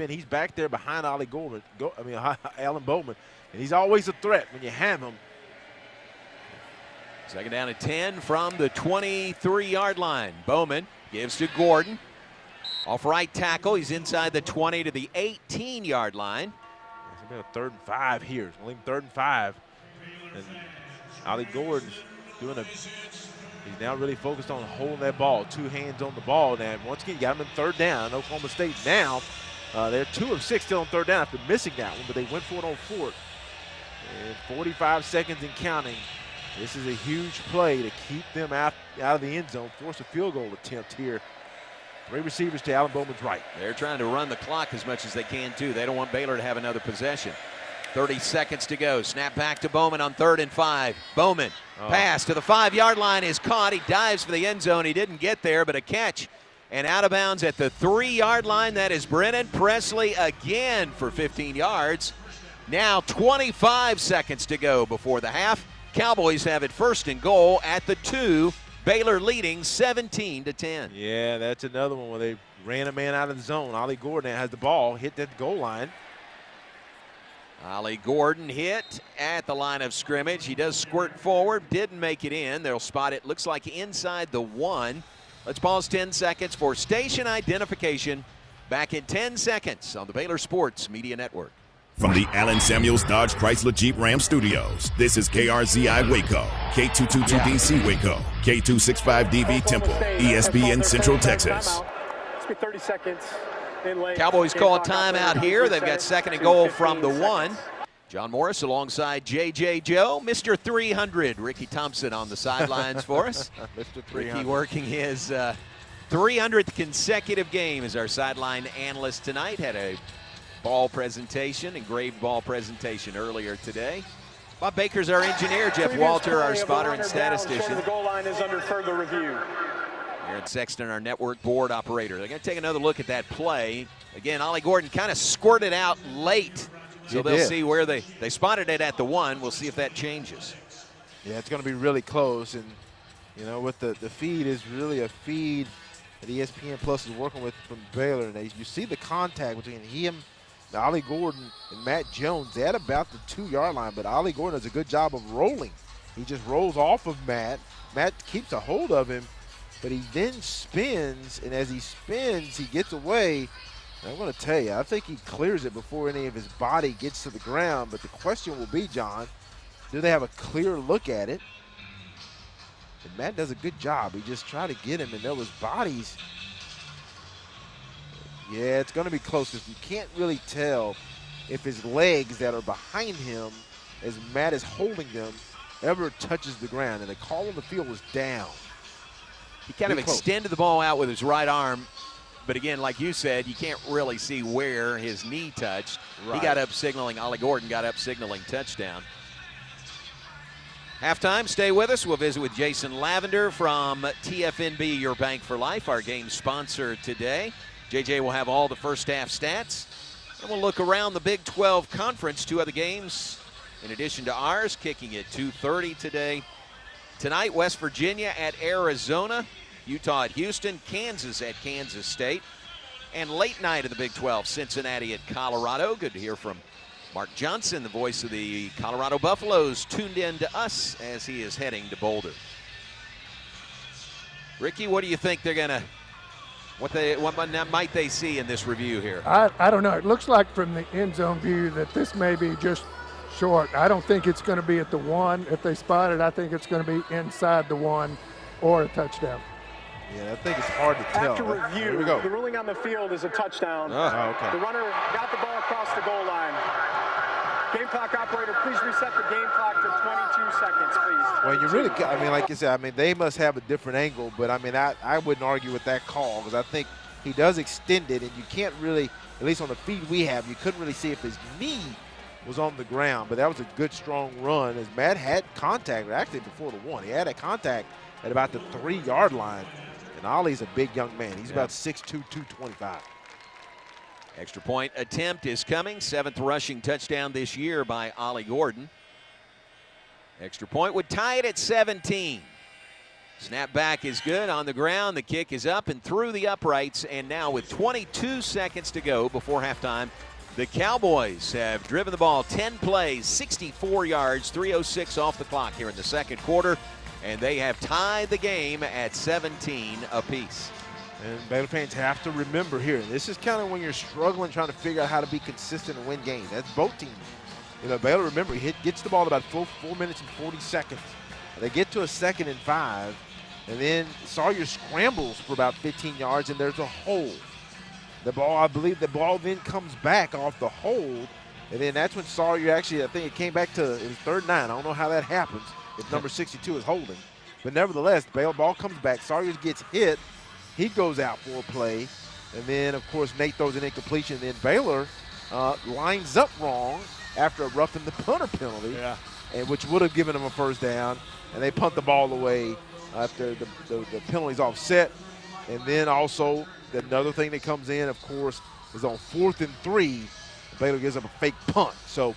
He's back there behind Alan Bowman, and he's always a threat when you have him. 2nd down and 10 from the 23-yard line. Bowman gives to Gordon. Off right tackle. He's inside the 20 to the 18-yard line. It's going to be a 3rd and 5 here. It's only 3rd and 5. And Ollie Gordon's he's now really focused on holding that ball. 2 hands on the ball. Now, once again, you got him in 3rd down. Oklahoma State now, they're 2 of 6 still on 3rd down after missing that one, but they went for it on 4th. And 45 seconds and counting. This is a huge play to keep them out of the end zone, force a field goal attempt here. 3 receivers to Alan Bowman's right. They're trying to run the clock as much as they can, too. They don't want Baylor to have another possession. 30 seconds to go. Snap back to Bowman on 3rd and 5. Bowman, pass to the 5-yard line is caught. He dives for the end zone. He didn't get there, but a catch. And out of bounds at the 3-yard line. That is Brennan Presley again for 15 yards. Now 25 seconds to go before the half. Cowboys have it 1st and goal at the 2. Baylor leading 17-10. Yeah, that's another one where they ran a man out of the zone. Ollie Gordon has the ball, hit that goal line. Ollie Gordon hit at the line of scrimmage. He does squirt forward, didn't make it in. They'll spot it, looks like inside the 1. Let's pause 10 seconds for station identification. Back in 10 seconds on the Baylor Sports Media Network. From the Allen Samuels Dodge Chrysler Jeep Ram Studios, this is KRZI Waco, K222DC Waco, K265DV Temple, ESPN Central Texas. 30 seconds. Cowboys call a timeout here. They've got 2nd and goal from the 1. John Morris alongside J.J. Joe, Mr. 300. Ricky Thompson on the sidelines for us. Mr. 300. Ricky working his 300th consecutive game as our sideline analyst tonight. Had a ball presentation, engraved ball presentation earlier today. Bob Baker's our engineer, Jeff Walter, our spotter and statistician. The goal line is under further review. Aaron Sexton, our network board operator. They're going to take another look at that play. Again, Ollie Gordon kind of squirted out late, so they'll see where they spotted it at the 1. We'll see if that changes. Yeah, it's going to be really close, and with the feed is really a feed that ESPN Plus is working with from Baylor, and you see the contact between him, Ollie Gordon, and Matt Jones at about the 2-yard line, but Ollie Gordon does a good job of rolling. He just rolls off of Matt. Matt keeps a hold of him, but he then spins, and as he spins, he gets away. And I'm going to tell you, I think he clears it before any of his body gets to the ground, but the question will be, John, do they have a clear look at it? And Matt does a good job. He just tried to get him, and there was bodies. Yeah, it's going to be close because you can't really tell if his legs that are behind him as Matt is holding them ever touches the ground, and the call on the field was down. He kind of extended the ball out with his right arm, but again, like you said, you can't really see where his knee touched. Right. He got up signaling, Ollie Gordon got up signaling touchdown. Halftime, stay with us. We'll visit with Jason Lavender from TFNB, Your Bank for Life, our game sponsor today. JJ will have all the first half stats. And we'll look around the Big 12 Conference. 2 other games in addition to ours, kicking at 2:30 today. Tonight, West Virginia at Arizona, Utah at Houston, Kansas at Kansas State. And late night of the Big 12, Cincinnati at Colorado. Good to hear from Mark Johnson, the voice of the Colorado Buffaloes, tuned in to us as he is heading to Boulder. Ricky, what do you think they're going to, what might they see in this review here? I don't know. It looks like from the end zone view that this may be just short. I don't think it's going to be at the 1. If they spot it, I think it's going to be inside the 1 or a touchdown. Yeah, I think it's hard to tell. After review, the ruling on the field is a touchdown. Oh, okay. The runner got the ball across the goal line. Game clock operator, please reset the game clock to 22 seconds, please. Well, you really, I mean, like you said, I mean, they must have a different angle, but I mean, I wouldn't argue with that call because I think he does extend it, and you can't really, at least on the feed we have, you couldn't really see if his knee was on the ground, but that was a good, strong run as Matt had contact, actually before the 1. He had a contact at about the 3-yard line. And Ollie's a big young man. He's about 6'2", 225. Extra point attempt is coming. 7th rushing touchdown this year by Ollie Gordon. Extra point would tie it at 17. Snap back is good on the ground. The kick is up and through the uprights. And now with 22 seconds to go before halftime, the Cowboys have driven the ball 10 plays, 64 yards, 3:06 off the clock here in the second quarter. And they have tied the game at 17 apiece. And Baylor fans have to remember here, this is kind of when you're struggling trying to figure out how to be consistent and win games. That's both teams. You know, Baylor, remember, gets the ball about 4 minutes and 40 seconds. They get to a 2nd and 5, and then Sawyer scrambles for about 15 yards, and there's a hold. The ball, I believe the ball then comes back off the hold, and then that's when Sawyer actually, I think it came back to, it was 3rd and 9. I don't know how that happens. If number 62 is holding. But nevertheless, the ball comes back. Sawyers gets hit. He goes out for a play. And then, of course, Nate throws an incompletion. And then Baylor lines up wrong after a roughing the punter penalty, and which would have given them a 1st down. And they punt the ball away after the penalty's offset. And then also another thing that comes in, of course, is on 4th and 3. Baylor gives up a fake punt. So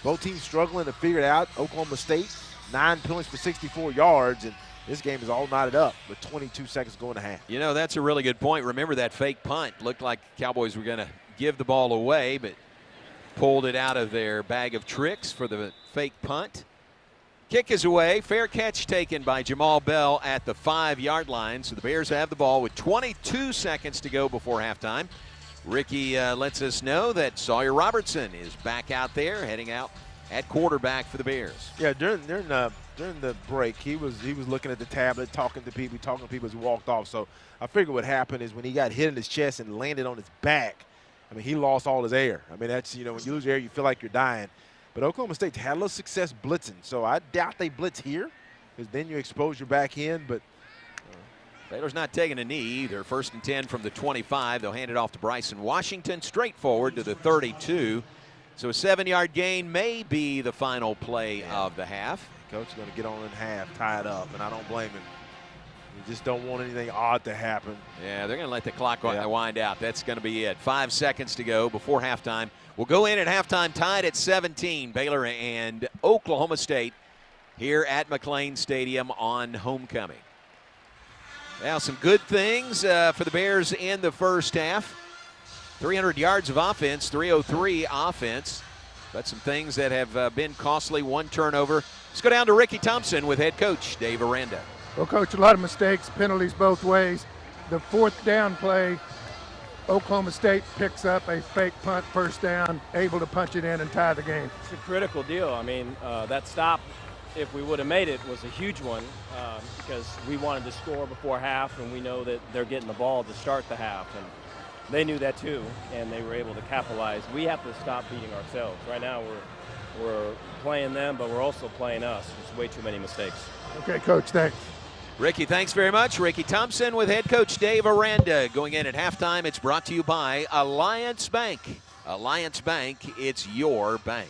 both teams struggling to figure it out. Oklahoma State, 9 penalties for 64 yards, and this game is all knotted up with 22 seconds going to half. You know, that's a really good point. Remember that fake punt. Looked like the Cowboys were going to give the ball away, but pulled it out of their bag of tricks for the fake punt. Kick is away. Fair catch taken by Jamal Bell at the 5-yard line. So the Bears have the ball with 22 seconds to go before halftime. Ricky lets us know that Sawyer Robertson is back out there, heading out at quarterback for the Bears. Yeah, during the break, he was looking at the tablet, talking to people as he walked off. So I figured what happened is when he got hit in his chest and landed on his back, I mean, he lost all his air. I mean, that's, you know, when you lose your air, you feel like you're dying. But Oklahoma State had a little success blitzing, so I doubt they blitz here, because then you expose your back end. But Baylor's not taking a knee either. 1st and 10 from the 25. They'll hand it off to Bryson Washington, straight forward to the 32. So a 7-yard gain may be the final play of the half. Coach is going to get on in half, tie it up, and I don't blame him. You just don't want anything odd to happen. Yeah, they're going to let the clock wind out. That's going to be it. 5 seconds to go before halftime. We'll go in at halftime tied at 17. Baylor and Oklahoma State here at McLean Stadium on homecoming. Now some good things for the Bears in the first half. 300 yards of offense, 303 offense. But some things that have been costly. 1 turnover. Let's go down to Ricky Thompson with head coach Dave Aranda. Well, Coach, a lot of mistakes, penalties both ways. The 4th down play, Oklahoma State picks up a fake punt, 1st down, able to punch it in and tie the game. It's a critical deal. I mean, that stop, if we would have made it, was a huge one because we wanted to score before half, and we know that they're getting the ball to start the half. And they knew that too, and they were able to capitalize. We have to stop beating ourselves. Right now we're playing them, but we're also playing us. There's way too many mistakes. Okay, Coach, thanks. Ricky, thanks very much. Ricky Thompson with head coach Dave Aranda. Going in at halftime, it's brought to you by Alliance Bank. Alliance Bank, it's your bank.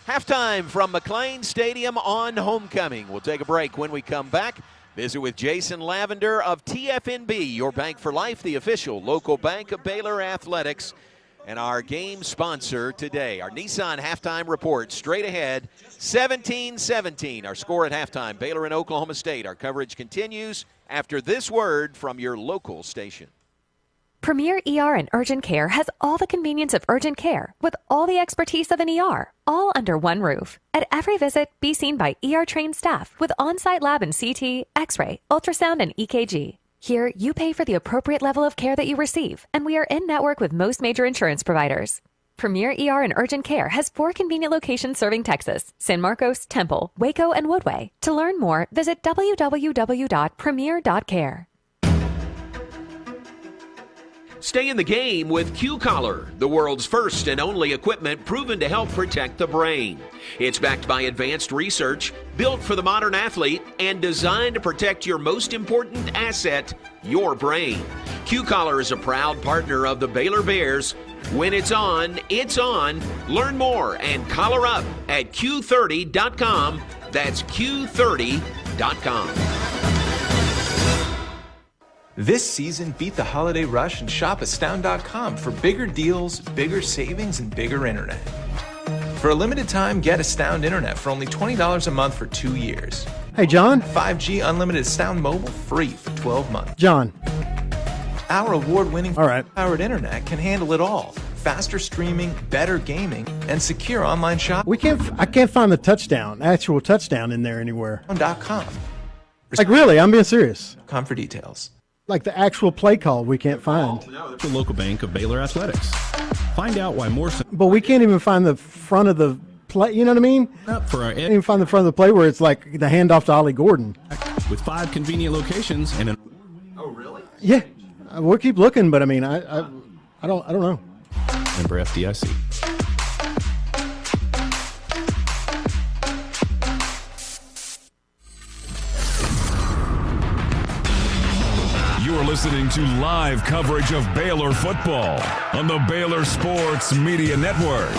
Halftime from McLean Stadium on homecoming. We'll take a break. When we come back, visit with Jason Lavender of TFNB, your bank for life, the official local bank of Baylor Athletics, and our game sponsor today. Our Nissan halftime report straight ahead, 17-17. Our score at halftime, Baylor and Oklahoma State. Our coverage continues after this word from your local station. Premier ER and Urgent Care has all the convenience of urgent care with all the expertise of an ER, all under one roof. At every visit, be seen by ER-trained staff with on-site lab and CT, X-ray, ultrasound, and EKG. Here, you pay for the appropriate level of care that you receive, and we are in-network with most major insurance providers. Premier ER and Urgent Care has 4 convenient locations serving Texas: San Marcos, Temple, Waco, and Woodway. To learn more, visit www.premier.care. Stay in the game with Q-Collar, the world's first and only equipment proven to help protect the brain. It's backed by advanced research, built for the modern athlete, and designed to protect your most important asset, your brain. Q-Collar is a proud partner of the Baylor Bears. When it's on, it's on. Learn more and collar up at Q30.com. That's Q30.com. This season, beat the holiday rush and shop Astound.com for bigger deals, bigger savings, and bigger internet. For a limited time, get Astound Internet for only $20 a month for 2 years. Hey, John. 5G unlimited Astound Mobile free for 12 months. John. Our award-winning powered internet can handle it all. Faster streaming, better gaming, and secure online shopping. I can't find the actual touchdown in there anywhere. .com. Like, really, I'm being serious. .com for details. Like the actual play call we can't find. The local bank of Baylor Athletics. Find out why more. But we can't even find the front of the play. You know what I mean? For our can't even find the front of the play where it's like the handoff to Ollie Gordon. With 5 convenient locations and an. Oh, really? Yeah, we'll keep looking, but I mean, I don't know. Member FDIC. You're listening to live coverage of Baylor football on the Baylor Sports Media Network.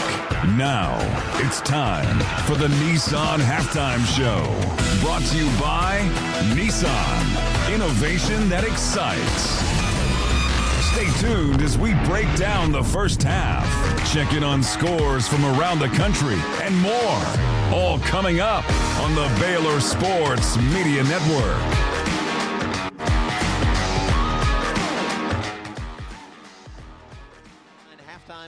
Now, it's time for the Nissan Halftime Show. Brought to you by Nissan. Innovation that excites. Stay tuned as we break down the first half. Check in on scores from around the country and more. All coming up on the Baylor Sports Media Network.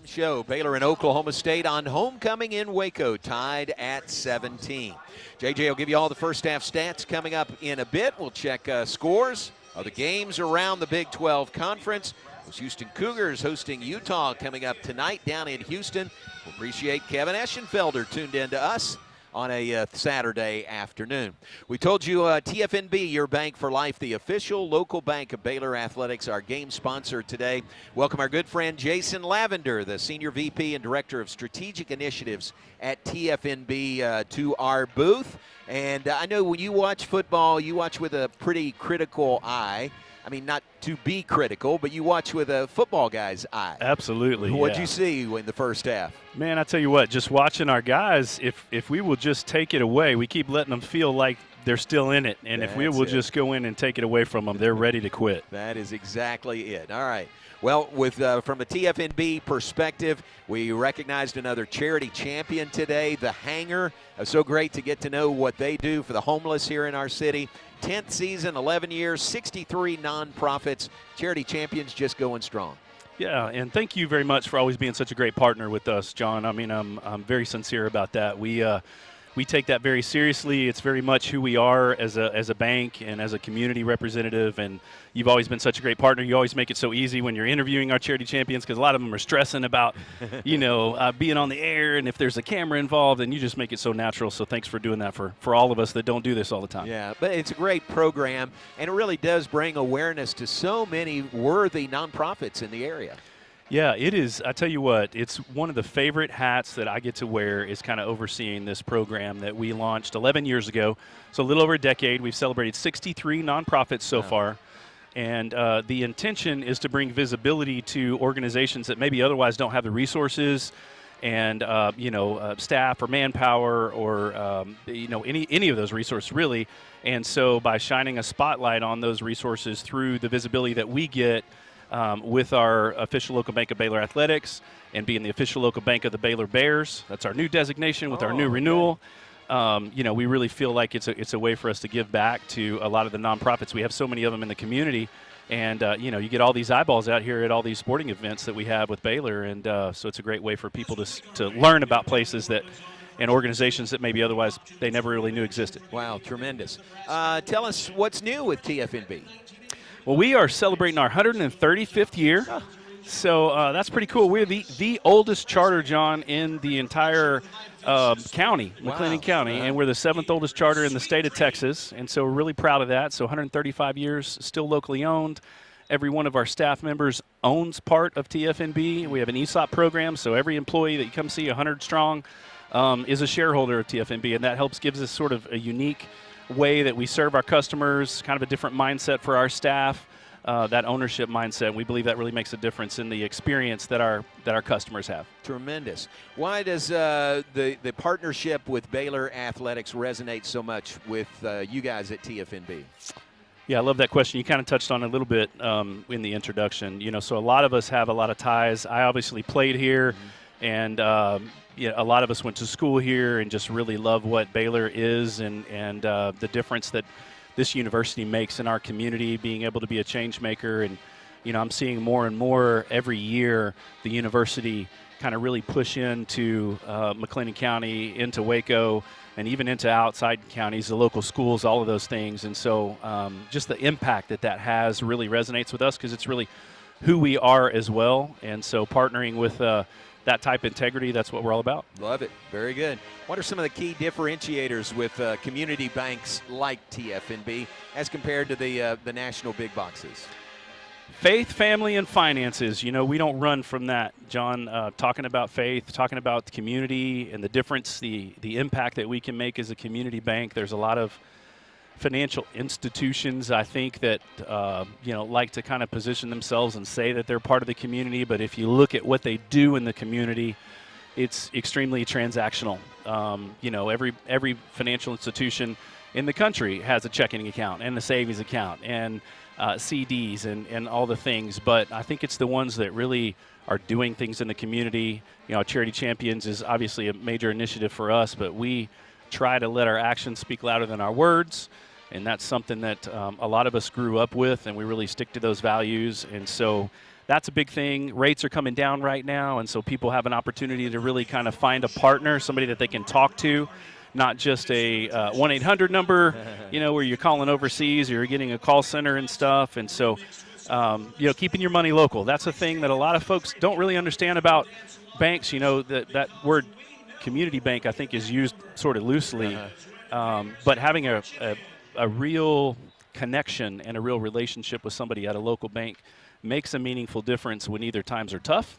Show. Baylor and Oklahoma State on homecoming in Waco, tied at 17. JJ will give you all the first half stats coming up in a bit. We'll check scores of the games around the Big 12 Conference. Those Houston Cougars hosting Utah coming up tonight down in Houston. We appreciate Kevin Eschenfelder tuned in to us on a Saturday afternoon. We told you TFNB, your bank for life, the official local bank of Baylor Athletics, our game sponsor today. Welcome our good friend Jason Lavender, the Senior VP and Director of Strategic Initiatives at TFNB, to our booth. And I know when you watch football, you watch with a pretty critical eye. I mean, not to be critical, but you watch with a football guy's eye. Absolutely. What'd you see in the first half? Man, I tell you what, just watching our guys, if we will just take it away, we keep letting them feel like they're still in it. And if we will just go in and take it away from them, they're ready to quit. That is exactly it. All right. Well, from a TFNB perspective, we recognized another charity champion today, the Hanger. So great to get to know what they do for the homeless here in our city. 10th season, 11 years, 63 nonprofits. Charity champions just going strong. Yeah, and thank you very much for always being such a great partner with us, John. I mean, I'm very sincere about that. We take that very seriously. It's very much who we are as a bank and as a community representative, and you've always been such a great partner. You always make it so easy when you're interviewing our charity champions, because a lot of them are stressing about, being on the air and if there's a camera involved, and you just make it so natural. So thanks for doing that for all of us that don't do this all the time. Yeah, but it's a great program, and it really does bring awareness to so many worthy nonprofits in the area. Yeah, it is. I tell you what, it's one of the favorite hats that I get to wear is kind of overseeing this program that we launched 11 years ago. So a little over a decade. We've celebrated 63 nonprofits so far. And the intention is to bring visibility to organizations that maybe otherwise don't have the resources and, staff or manpower or, any of those resources really. And so by shining a spotlight on those resources through the visibility that we get with our official local bank of Baylor Athletics and being the official local bank of the Baylor Bears. That's our new designation with our new renewal. we really feel like it's a way for us to give back to a lot of the nonprofits. We have so many of them in the community. And, you get all these eyeballs out here at all these sporting events that we have with Baylor. And so it's a great way for people to learn about places and organizations that maybe otherwise they never really knew existed. Wow, tremendous. Tell us what's new with TFNB. Well, we are celebrating our 135th year. Oh. So that's pretty cool. We're the oldest charter, John, in the entire county, McLennan County, and we're the 7th oldest charter in the state of Texas, and so we're really proud of that. So 135 years, still locally owned. Every one of our staff members owns part of TFNB. We have an ESOP program, so every employee that you come see, 100 strong, is a shareholder of TFNB, and that gives us sort of a unique way that we serve our customers, kind of a different mindset for our staff. That ownership mindset. We believe that really makes a difference in the experience that our customers have. Tremendous. Why does the partnership with Baylor Athletics resonate so much with you guys at TFNB? Yeah, I love that question. You kind of touched on it a little bit in the introduction. So a lot of us have a lot of ties. I obviously played here, and a lot of us went to school here and just really love what Baylor is and the difference that this university makes in our community, being able to be a change maker. And, I'm seeing more and more every year the university kind of really push into McLennan County, into Waco, and even into outside counties, the local schools, all of those things. And so just the impact that has really resonates with us because it's really who we are as well. And so partnering with that type of integrity, that's what we're all about. Love it. Very good. What are some of the key differentiators with community banks like TFNB as compared to the national big boxes? Faith, family, and finances. We don't run from that, John. Talking about faith, talking about the community and the difference, the impact that we can make as a community bank. There's a lot of financial institutions, I think, that like to kind of position themselves and say that they're part of the community. But if you look at what they do in the community, it's extremely transactional. Every financial institution in the country has a checking account and a savings account and CDs and all the things. But I think it's the ones that really are doing things in the community. Charity Champions is obviously a major initiative for us, but we try to let our actions speak louder than our words, and that's something that a lot of us grew up with, and we really stick to those values. And so that's a big thing. Rates are coming down right now, and so people have an opportunity to really kind of find a partner, somebody that they can talk to, not just a 1-800 number, where you're calling overseas or you're getting a call center and stuff. And so, keeping your money local, that's a thing that a lot of folks don't really understand about banks. That word community bank, I think, is used sort of loosely, but having a real connection and a real relationship with somebody at a local bank makes a meaningful difference when either times are tough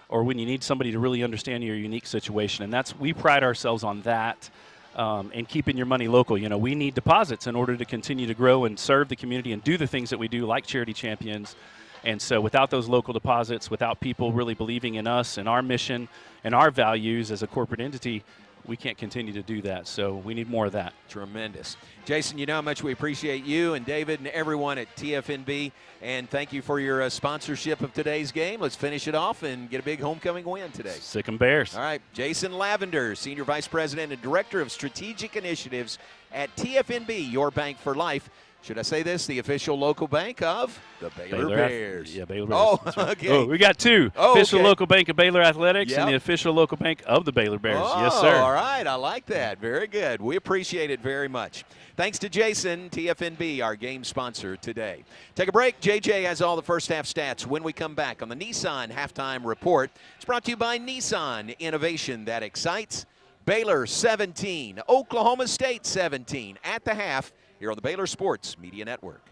or when you need somebody to really understand your unique situation. And we pride ourselves on that, and keeping your money local. We need deposits in order to continue to grow and serve the community and do the things that we do, like Charity Champions. And so without those local deposits, without people really believing in us and our mission and our values as a corporate entity, we can't continue to do that. So we need more of that. Tremendous. Jason, you know how much we appreciate you and David and everyone at TFNB, and thank you for your sponsorship of today's game. Let's finish it off and get a big homecoming win today. Sick 'em Bears. All right, Jason Lavender, Senior Vice President and Director of Strategic Initiatives at TFNB, your bank for life. Should I say this? The official local bank of the Baylor Bears. Yeah, Baylor Bears. Oh, okay. Oh, we got two. Official local bank of Baylor Athletics and the official local bank of the Baylor Bears. Oh, yes, sir. All right. I like that. Very good. We appreciate it very much. Thanks to Jason, TFNB, our game sponsor today. Take a break. JJ has all the first half stats when we come back on the Nissan Halftime Report. It's brought to you by Nissan, innovation that excites. Baylor 17, Oklahoma State 17 at the half. Here on the Baylor Sports Media Network.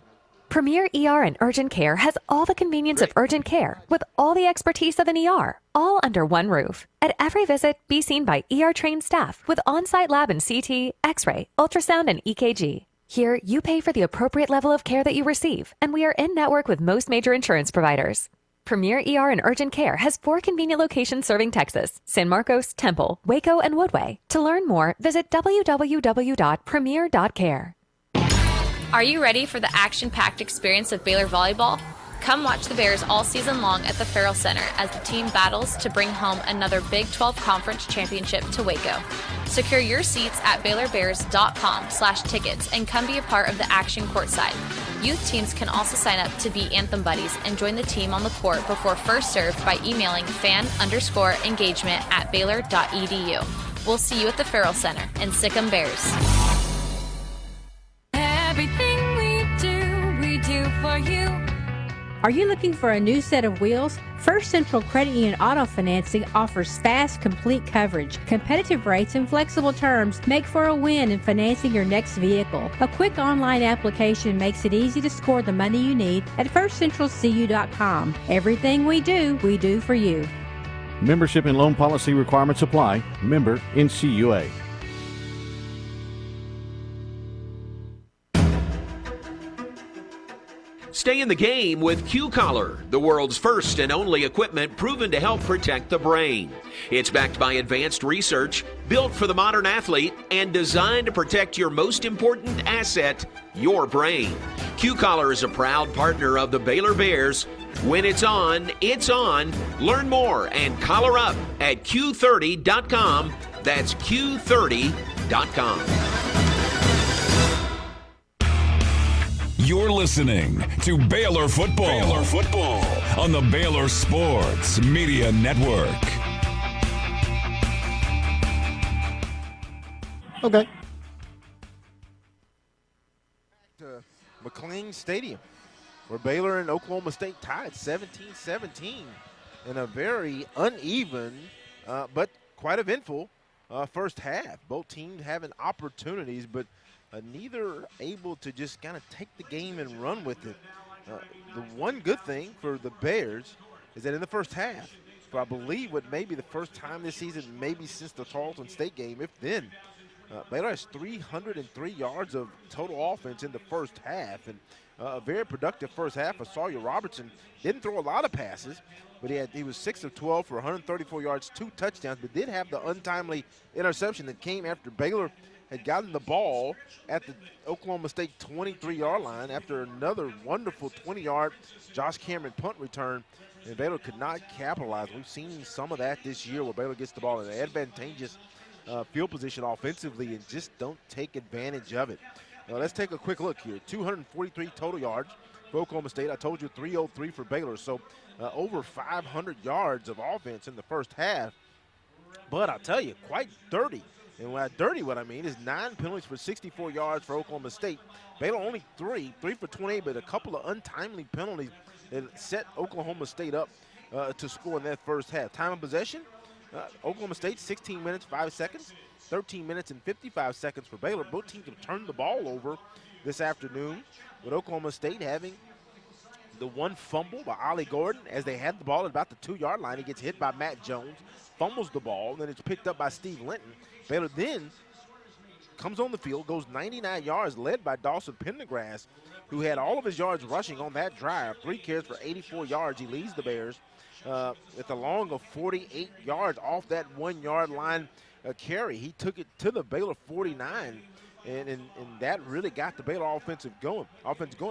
Premier ER and Urgent Care has all the convenience of urgent care with all the expertise of an ER, all under one roof. At every visit, be seen by ER-trained staff with on-site lab and CT, X-ray, ultrasound, and EKG. Here, you pay for the appropriate level of care that you receive, and we are in network with most major insurance providers. Premier ER and Urgent Care has 4 convenient locations serving Texas: San Marcos, Temple, Waco, and Woodway. To learn more, visit www.premier.care. Are you ready for the action-packed experience of Baylor volleyball? Come watch the Bears all season long at the Farrell Center as the team battles to bring home another Big 12 Conference championship to Waco. Secure your seats at BaylorBears.com/tickets and come be a part of the action courtside. Youth teams can also sign up to be Anthem Buddies and join the team on the court before first served by emailing fan_engagement@baylor.edu. We'll see you at the Farrell Center and Sic 'em Bears. Everything we do for you. Are you looking for a new set of wheels? First Central Credit Union Auto Financing offers fast, complete coverage. Competitive rates and flexible terms make for a win in financing your next vehicle. A quick online application makes it easy to score the money you need at firstcentralcu.com. Everything we do for you. Membership and loan policy requirements apply. Member NCUA. Stay in the game with Q-Collar, the world's first and only equipment proven to help protect the brain. It's backed by advanced research, built for the modern athlete, and designed to protect your most important asset, your brain. Q-Collar is a proud partner of the Baylor Bears. When it's on, it's on. Learn more and collar up at Q30.com. That's Q30.com. You're listening to Baylor Football. Baylor Football on the Baylor Sports Media Network. Okay. To McLean Stadium, where Baylor and Oklahoma State tied 17-17 in a very uneven but quite eventful first half. Both teams having opportunities, but neither able to just kind of take the game and run with it. The one good thing for the Bears is that in the first half, for I believe what may be the first time this season, maybe since the Tarleton State game, if then, Baylor has 303 yards of total offense in the first half, and a very productive first half. Sawyer Robertson didn't throw a lot of passes, but he was 6 of 12 for 134 yards, 2 touchdowns, but did have the untimely interception that came after Baylor had gotten the ball at the Oklahoma State 23-yard line after another wonderful 20-yard Josh Cameron punt return, and Baylor could not capitalize. We've seen some of that this year where Baylor gets the ball in an advantageous field position offensively and just don't take advantage of it. Now let's take a quick look here. 243 total yards for Oklahoma State. I told you 303 for Baylor, so over 500 yards of offense in the first half. But I'll tell you, quite dirty. And what I mean is 9 penalties for 64 yards for Oklahoma State. Baylor only 3 for 28, but a couple of untimely penalties that set Oklahoma State up to score in that first half. Time of possession, Oklahoma State 16 minutes, 5 seconds, 13 minutes and 55 seconds for Baylor. Both teams have turned the ball over this afternoon, with Oklahoma State having the one fumble by Ollie Gordon as they had the ball at about the 2-yard line. He gets hit by Matt Jones, fumbles the ball, and then it's picked up by Steve Linton. Baylor then comes on the field, goes 99 yards, led by Dawson Pendergrass, who had all of his yards rushing on that drive. 3 carries for 84 yards. He leads the Bears with a long of 48 yards off that 1-yard line carry. He took it to the Baylor 49, and that really got the Baylor offense going.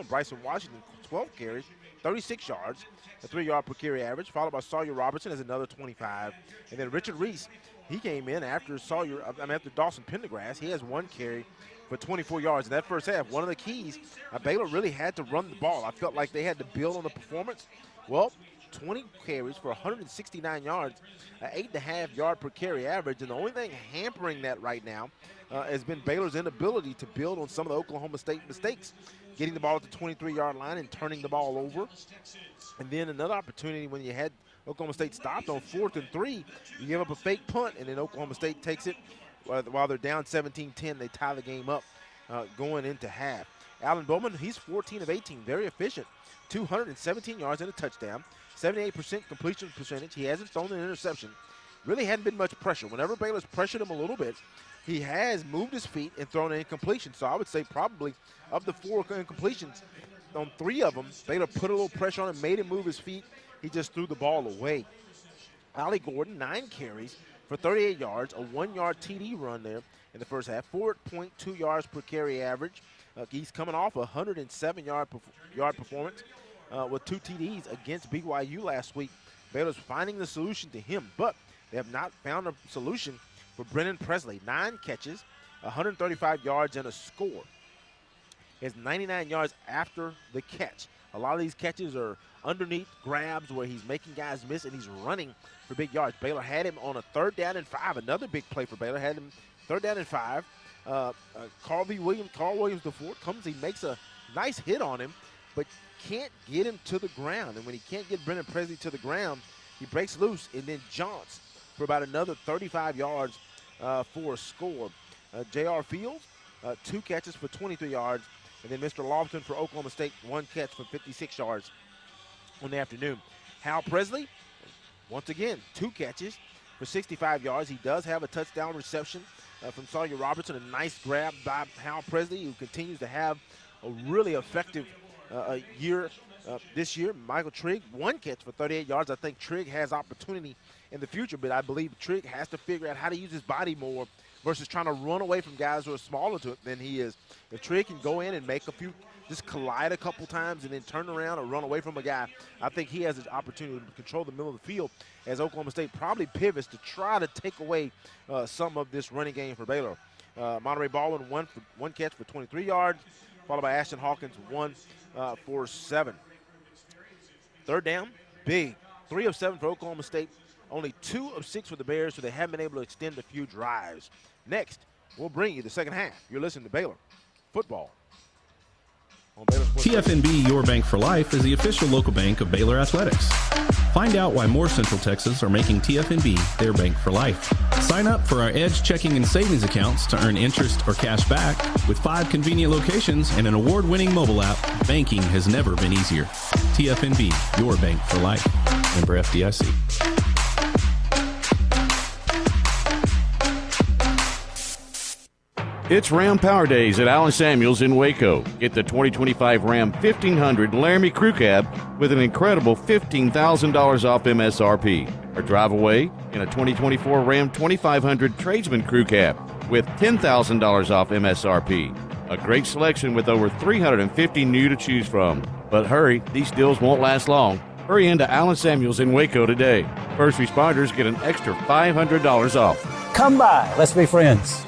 Bryson Washington, 12 carries, 36 yards, a 3-yard per carry average, followed by Sawyer Robertson as another 25. And then Richard Reese, he came in after Dawson Pendergrass. He has 1 carry for 24 yards in that first half. One of the keys, Baylor really had to run the ball. I felt like they had to build on the performance. Well, 20 carries for 169 yards, 8.5 yard per carry average. And the only thing hampering that right now has been Baylor's inability to build on some of the Oklahoma State mistakes, getting the ball at the 23-yard line and turning the ball over. And then another opportunity when you had Oklahoma State stopped on 4th and 3, you give up a fake punt, and then Oklahoma State takes it while they're down 17-10. They tie the game up going into half. Alan Bowman, he's 14 of 18, very efficient, 217 yards and a touchdown, 78% completion percentage. He hasn't thrown an interception. Really hadn't been much pressure. Whenever Baylor's pressured him a little bit, he has moved his feet and thrown an incompletion. So I would say probably of the 4 incompletions, on 3 of them, Baylor put a little pressure on him, made him move his feet. He just threw the ball away. Ollie Gordon, 9 carries for 38 yards, a 1-yard TD run there in the first half, 4.2 yards per carry average. He's coming off a 107-yard performance with 2 TDs against BYU last week. Baylor's finding the solution to him, but they have not found a solution for Brennan Presley. 9 catches, 135 yards, and a score. He has 99 yards after the catch. A lot of these catches are underneath grabs where he's making guys miss, and he's running for big yards. Baylor had him on a 3rd down and 5. Another big play for Baylor. Had him 3rd down and 5. Carl Williams IV comes. He makes a nice hit on him, but can't get him to the ground. And when he can't get Brennan Presley to the ground, he breaks loose and then jaunts for about another 35 yards for a score. J.R. Fields, 2 catches for 23 yards. And then Mr. Lofton for Oklahoma State, 1 catch for 56 yards on the afternoon. Hal Presley, once again, 2 catches for 65 yards. He does have a touchdown reception from Sawyer Robertson. A nice grab by Hal Presley, who continues to have a really effective year this year. Michael Trigg, 1 catch for 38 yards. I think Trigg has opportunity in the future, but I believe Trigg has to figure out how to use his body more versus trying to run away from guys who are smaller than he is. If Trigg can go in and make a few, just collide a couple times and then turn around or run away from a guy, I think he has an opportunity to control the middle of the field as Oklahoma State probably pivots to try to take away some of this running game for Baylor. Monterey Baldwin, 1 catch for 23 yards, followed by Ashton Hawkins, 1 for 7. 3rd down, big. 3 of 7 for Oklahoma State. Only 2 of 6 for the Bears, so they haven't been able to extend a few drives. Next, we'll bring you the second half. You're listening to Baylor Football on Baylor Sports. TFNB Your Bank for Life is the official local bank of Baylor Athletics. Find out why more Central Texas are making TFNB their bank for life. Sign up for our Edge checking and savings accounts to earn interest or cash back. With 5 convenient locations and an award-winning mobile app, banking has never been easier. TFNB Your Bank for Life. Member FDIC. It's Ram Power Days at Allen Samuels in Waco. Get the 2025 Ram 1500 Laramie Crew Cab with an incredible $15,000 off MSRP. Or drive away in a 2024 Ram 2500 Tradesman Crew Cab with $10,000 off MSRP. A great selection with over 350 new to choose from. But hurry, these deals won't last long. Hurry into Allen Samuels in Waco today. First responders get an extra $500 off. Come by, let's be friends.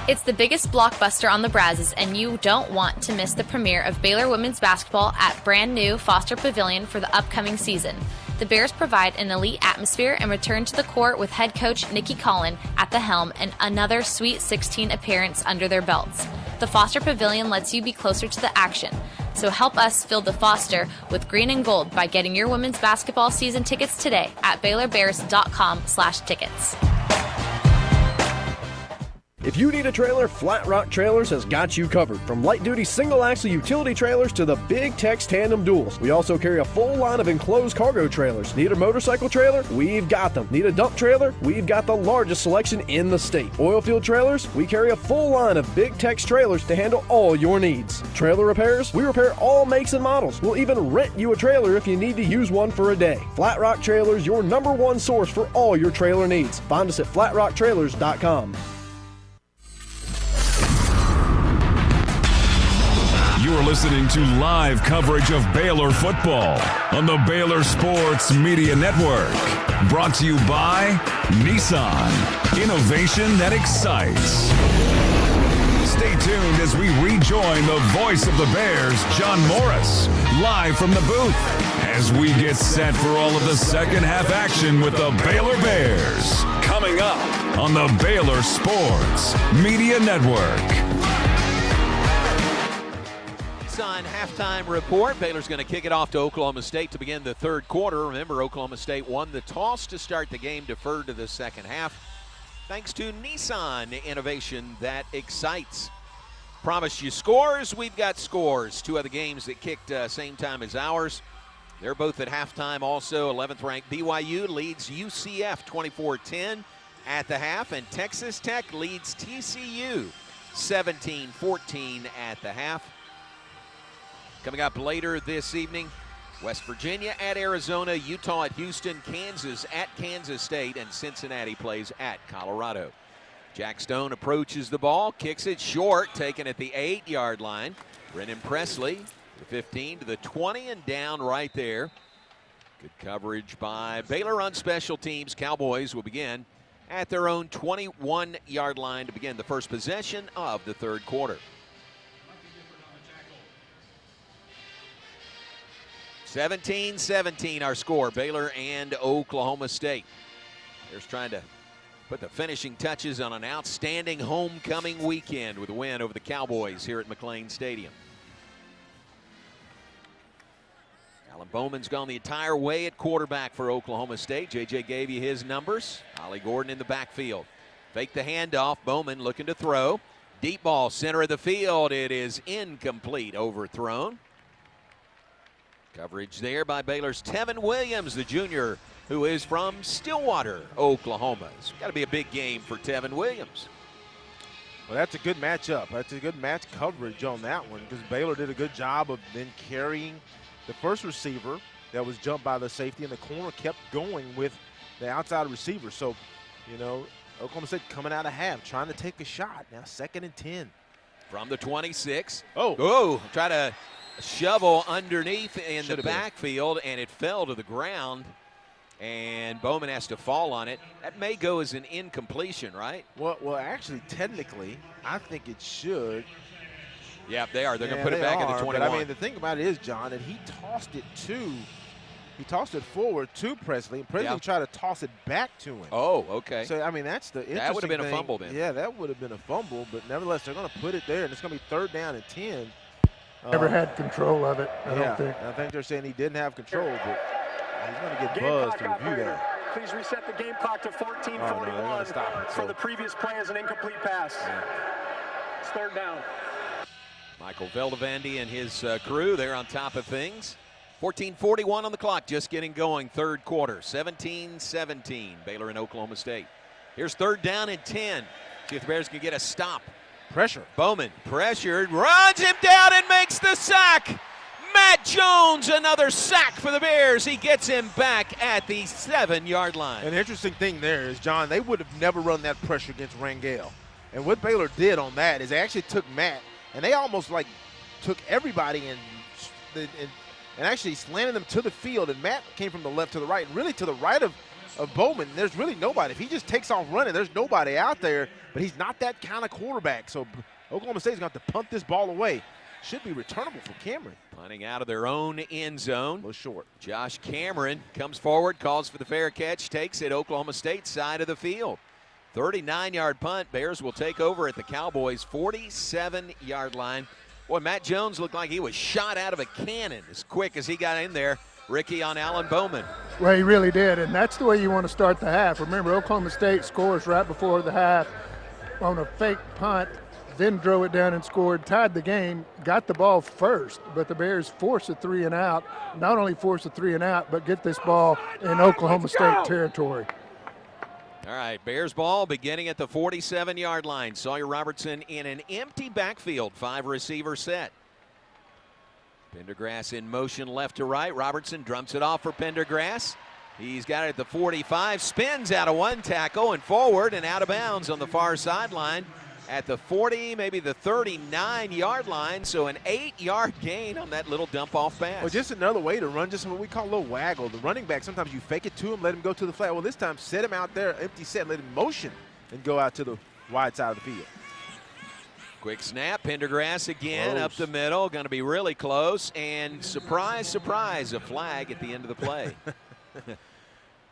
It's the biggest blockbuster on the Brazzes, and you don't want to miss the premiere of Baylor women's basketball at brand new Foster Pavilion for the upcoming season. The Bears provide an elite atmosphere and return to the court with head coach Nikki Collin at the helm and another Sweet 16 appearance under their belts. The Foster Pavilion lets you be closer to the action. So help us fill the Foster with green and gold by getting your women's basketball season tickets today at BaylorBears.com/tickets. If you need a trailer, Flat Rock Trailers has got you covered. From light-duty single-axle utility trailers to the Big Tex tandem duals. We also carry a full line of enclosed cargo trailers. Need a motorcycle trailer? We've got them. Need a dump trailer? We've got the largest selection in the state. Oilfield trailers? We carry a full line of Big Tex trailers to handle all your needs. Trailer repairs? We repair all makes and models. We'll even rent you a trailer if you need to use one for a day. Flat Rock Trailers, your #1 source for all your trailer needs. Find us at flatrocktrailers.com. You're listening to live coverage of Baylor football on the Baylor Sports Media Network. Brought to you by Nissan. Innovation that excites. Stay tuned as we rejoin the voice of the Bears, John Morris, live from the booth as we get set for all of the second half action with the Baylor Bears. Coming up on the Baylor Sports Media Network. On halftime report, Baylor's going to kick it off to Oklahoma State to begin the third quarter. Remember, Oklahoma State won the toss to start the game, deferred to the second half, thanks to Nissan. Innovation that excites. Promised you scores. We've got scores. 2 other games that kicked same time as ours. They're both at halftime also. 11th-ranked BYU leads UCF 24-10 at the half, and Texas Tech leads TCU 17-14 at the half. Coming up later this evening, West Virginia at Arizona, Utah at Houston, Kansas at Kansas State, and Cincinnati plays at Colorado. Jack Stone approaches the ball, kicks it short, taken at the 8-yard line. Brennan Presley, the 15 to the 20 and down right there. Good coverage by Baylor on special teams. Cowboys will begin at their own 21-yard line to begin the first possession of the third quarter. 17-17 our score, Baylor and Oklahoma State. Bears trying to put the finishing touches on an outstanding homecoming weekend with a win over the Cowboys here at McLean Stadium. Alan Bowman's gone the entire way at quarterback for Oklahoma State. JJ gave you his numbers. Ollie Gordon in the backfield. Fake the handoff. Bowman looking to throw. Deep ball, center of the field. It is incomplete, overthrown. Coverage there by Baylor's Tevin Williams, the junior, who is from Stillwater, Oklahoma. It's got to be a big game for Tevin Williams. Well, that's a good matchup. That's a good match coverage on that one because Baylor did a good job of then carrying the first receiver that was jumped by the safety, and the corner kept going with the outside receiver. So, you know, Oklahoma State coming out of half, trying to take a shot. Now 2nd and 10. From the 26. Oh, try to shovel underneath in Should've the been. backfield, and it fell to the ground, and Bowman has to fall on it. That may go as an incompletion, right? Well, actually, technically, I think it should. Yeah, they are. They're going to put it back at the 21. But I mean, the thing about it is, John, that he tossed it forward to Presley, and Presley tried to toss it back to him. Oh, okay. So, I mean, that's the interesting That would have been thing. a fumble then. Yeah, that would have been a fumble, but nevertheless, they're going to put it there, and it's going to be 3rd down and 10. Never had control of it, I don't think. I think they're saying he didn't have control, but he's going to get buzzed to review that. Please reset the game clock to 14:41 for the previous play as an incomplete pass. It's 3rd down. Michael Veldevandi and his crew, they're on top of things. 14:41 on the clock, just getting going, third quarter. 17-17, Baylor and Oklahoma State. Here's 3rd down and 10. See if the Bears can get a stop. Pressure. Bowman pressured, runs him down and makes the sack. Matt Jones, another sack for the Bears. He gets him back at the 7-yard line. And the interesting thing there is, John, they would have never run that pressure against Rangel. And what Baylor did on that is they actually took Matt, and they almost like took everybody and actually slanted them to the field. And Matt came from the left to the right, and really to the right of Bowman. There's really nobody. If he just takes off running, there's nobody out there. But he's not that kind of quarterback. So Oklahoma State's going to have to punt this ball away. Should be returnable for Cameron. Punting out of their own end zone. A little short. Josh Cameron comes forward, calls for the fair catch, takes it Oklahoma State side of the field. 39-yard punt. Bears will take over at the Cowboys' 47-yard line. Boy, Matt Jones looked like he was shot out of a cannon as quick as he got in there. Ricky on Alan Bowman. Well, he really did, and that's the way you want to start the half. Remember, Oklahoma State scores right before the half on a fake punt, then drove it down and scored, tied the game, got the ball first, but the Bears forced a 3 and out. Not only force a 3 and out, but get this ball in Oklahoma State territory. All right, Bears ball beginning at the 47-yard line. Sawyer Robertson in an empty backfield, 5-receiver set. Pendergrass in motion left to right. Robertson drumps it off for Pendergrass. He's got it at the 45, spins out of one tackle and forward and out of bounds on the far sideline at the 40, maybe the 39-yard line. So an 8-yard gain on that little dump-off pass. Well, just another way to run, just what we call a little waggle. The running back, sometimes you fake it to him, let him go to the flat. Well, this time set him out there, empty set, let him motion and go out to the wide side of the field. Quick snap, Pendergrass again, Close. up the middle, going to be really close, and surprise, surprise, a flag at the end of the play.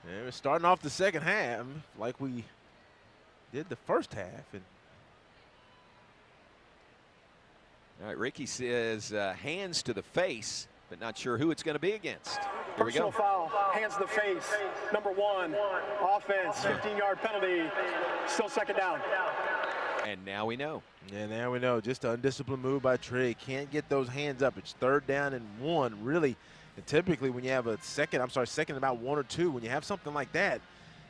We're starting off the second half like we did the first half. And all right, Ricky says hands to the face, but not sure who it's going to be against. Here we Personal go. foul, hands to the face, number 1, offense, 15-yard penalty, still 2nd down. And now we know. Yeah, now we know. Just an undisciplined move by Trey. Can't get those hands up. It's 3rd down and 1, really. And typically when you have a second and about 1 or 2, when you have something like that,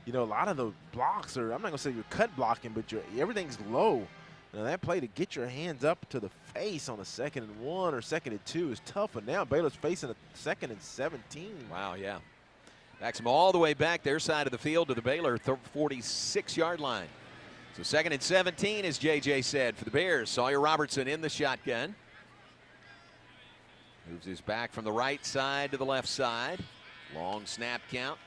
you know, a lot of the blocks are, I'm not going to say you're cut blocking, but everything's low. Now that play to get your hands up to the face on a 2nd and 1 or 2nd and 2 is tough. And now Baylor's facing a 2nd and 17. Wow, yeah. Backs them all the way back their side of the field to the Baylor 46-yard line. So 2nd and 17, as JJ said, for the Bears. Sawyer Robertson in the shotgun. Moves his back from the right side to the left side. Long snap count.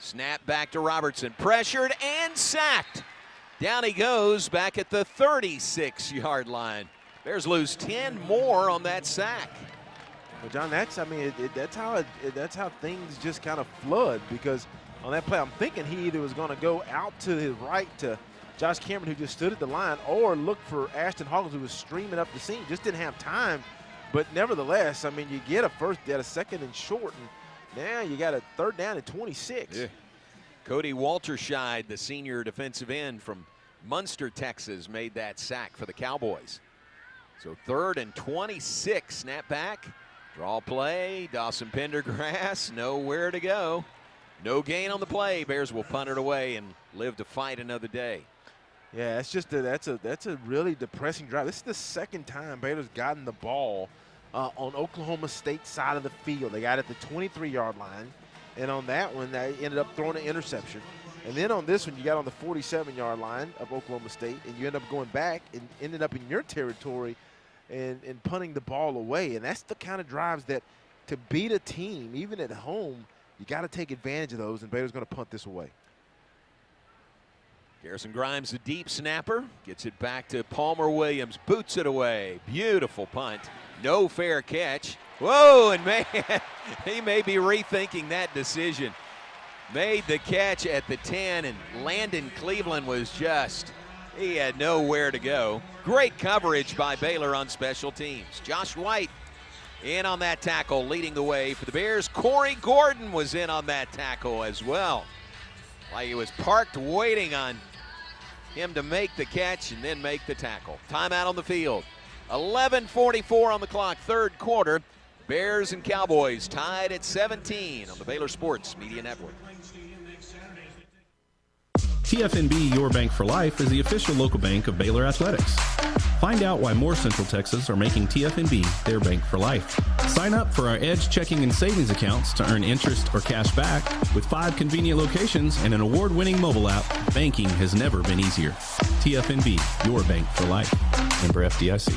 Snap back to Robertson. Pressured and sacked. Down he goes back at the 36-yard line. Bears lose 10 more on that sack. Well, John, that's how things just kind of flood, because on that play, I'm thinking he either was going to go out to his right to Josh Cameron, who just stood at the line, or look for Ashton Hawkins, who was streaming up the seam. Just didn't have time. But nevertheless, I mean, you get a second and short, and now you got a third down at 26. Yeah. Cody Walterscheid, the senior defensive end from Munster, Texas, made that sack for the Cowboys. So 3rd and 26, snap back, draw play, Dawson Pendergrass, nowhere to go. No gain on the play. Bears will punt it away and live to fight another day. Yeah, it's just that's a really depressing drive. This is the second time Baylor's gotten the ball on Oklahoma State side of the field. They got it at the 23-yard line, and on that one, they ended up throwing an interception. And then on this one, you got on the 47-yard line of Oklahoma State, and you end up going back and ended up in your territory and punting the ball away. And that's the kind of drives that, to beat a team, even at home, you got to take advantage of those, and Baylor's going to punt this away. Garrison Grimes, the deep snapper, gets it back to Palmer Williams, boots it away. Beautiful punt. No fair catch. Whoa, and man, he may be rethinking that decision. Made the catch at the 10, and Landon Cleveland was he had nowhere to go. Great coverage by Baylor on special teams. Josh White in on that tackle, leading the way for the Bears. Corey Gordon was in on that tackle as well. Like he was parked waiting on him to make the catch and then make the tackle. Timeout on the field. 11:44 on the clock, third quarter. Bears and Cowboys tied at 17 on the Baylor Sports Media Network. TFNB Your Bank for Life is the official local bank of Baylor Athletics. Find out why more Central Texas are making TFNB their bank for life. Sign up for our Edge checking and savings accounts to earn interest or cash back. With 5 convenient locations and an award-winning mobile app, banking has never been easier. TFNB, your bank for life. Member FDIC.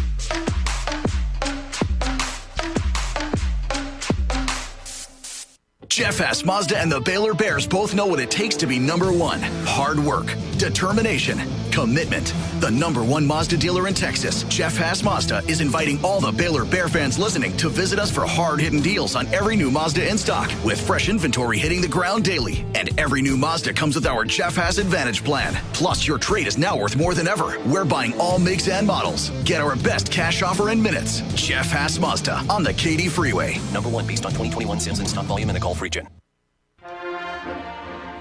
Jeff Haas Mazda and the Baylor Bears both know what it takes to be number one. Hard work, determination, commitment. The number one Mazda dealer in Texas, Jeff Haas Mazda, is inviting all the Baylor Bear fans listening to visit us for hard-hitting deals on every new Mazda in stock, with fresh inventory hitting the ground daily. And every new Mazda comes with our Jeff Haas Advantage plan. Plus, your trade is now worth more than ever. We're buying all makes and models. Get our best cash offer in minutes. Jeff Haas Mazda on the Katy Freeway. Number one based on 2021 sales and stock volume in the Gulf region.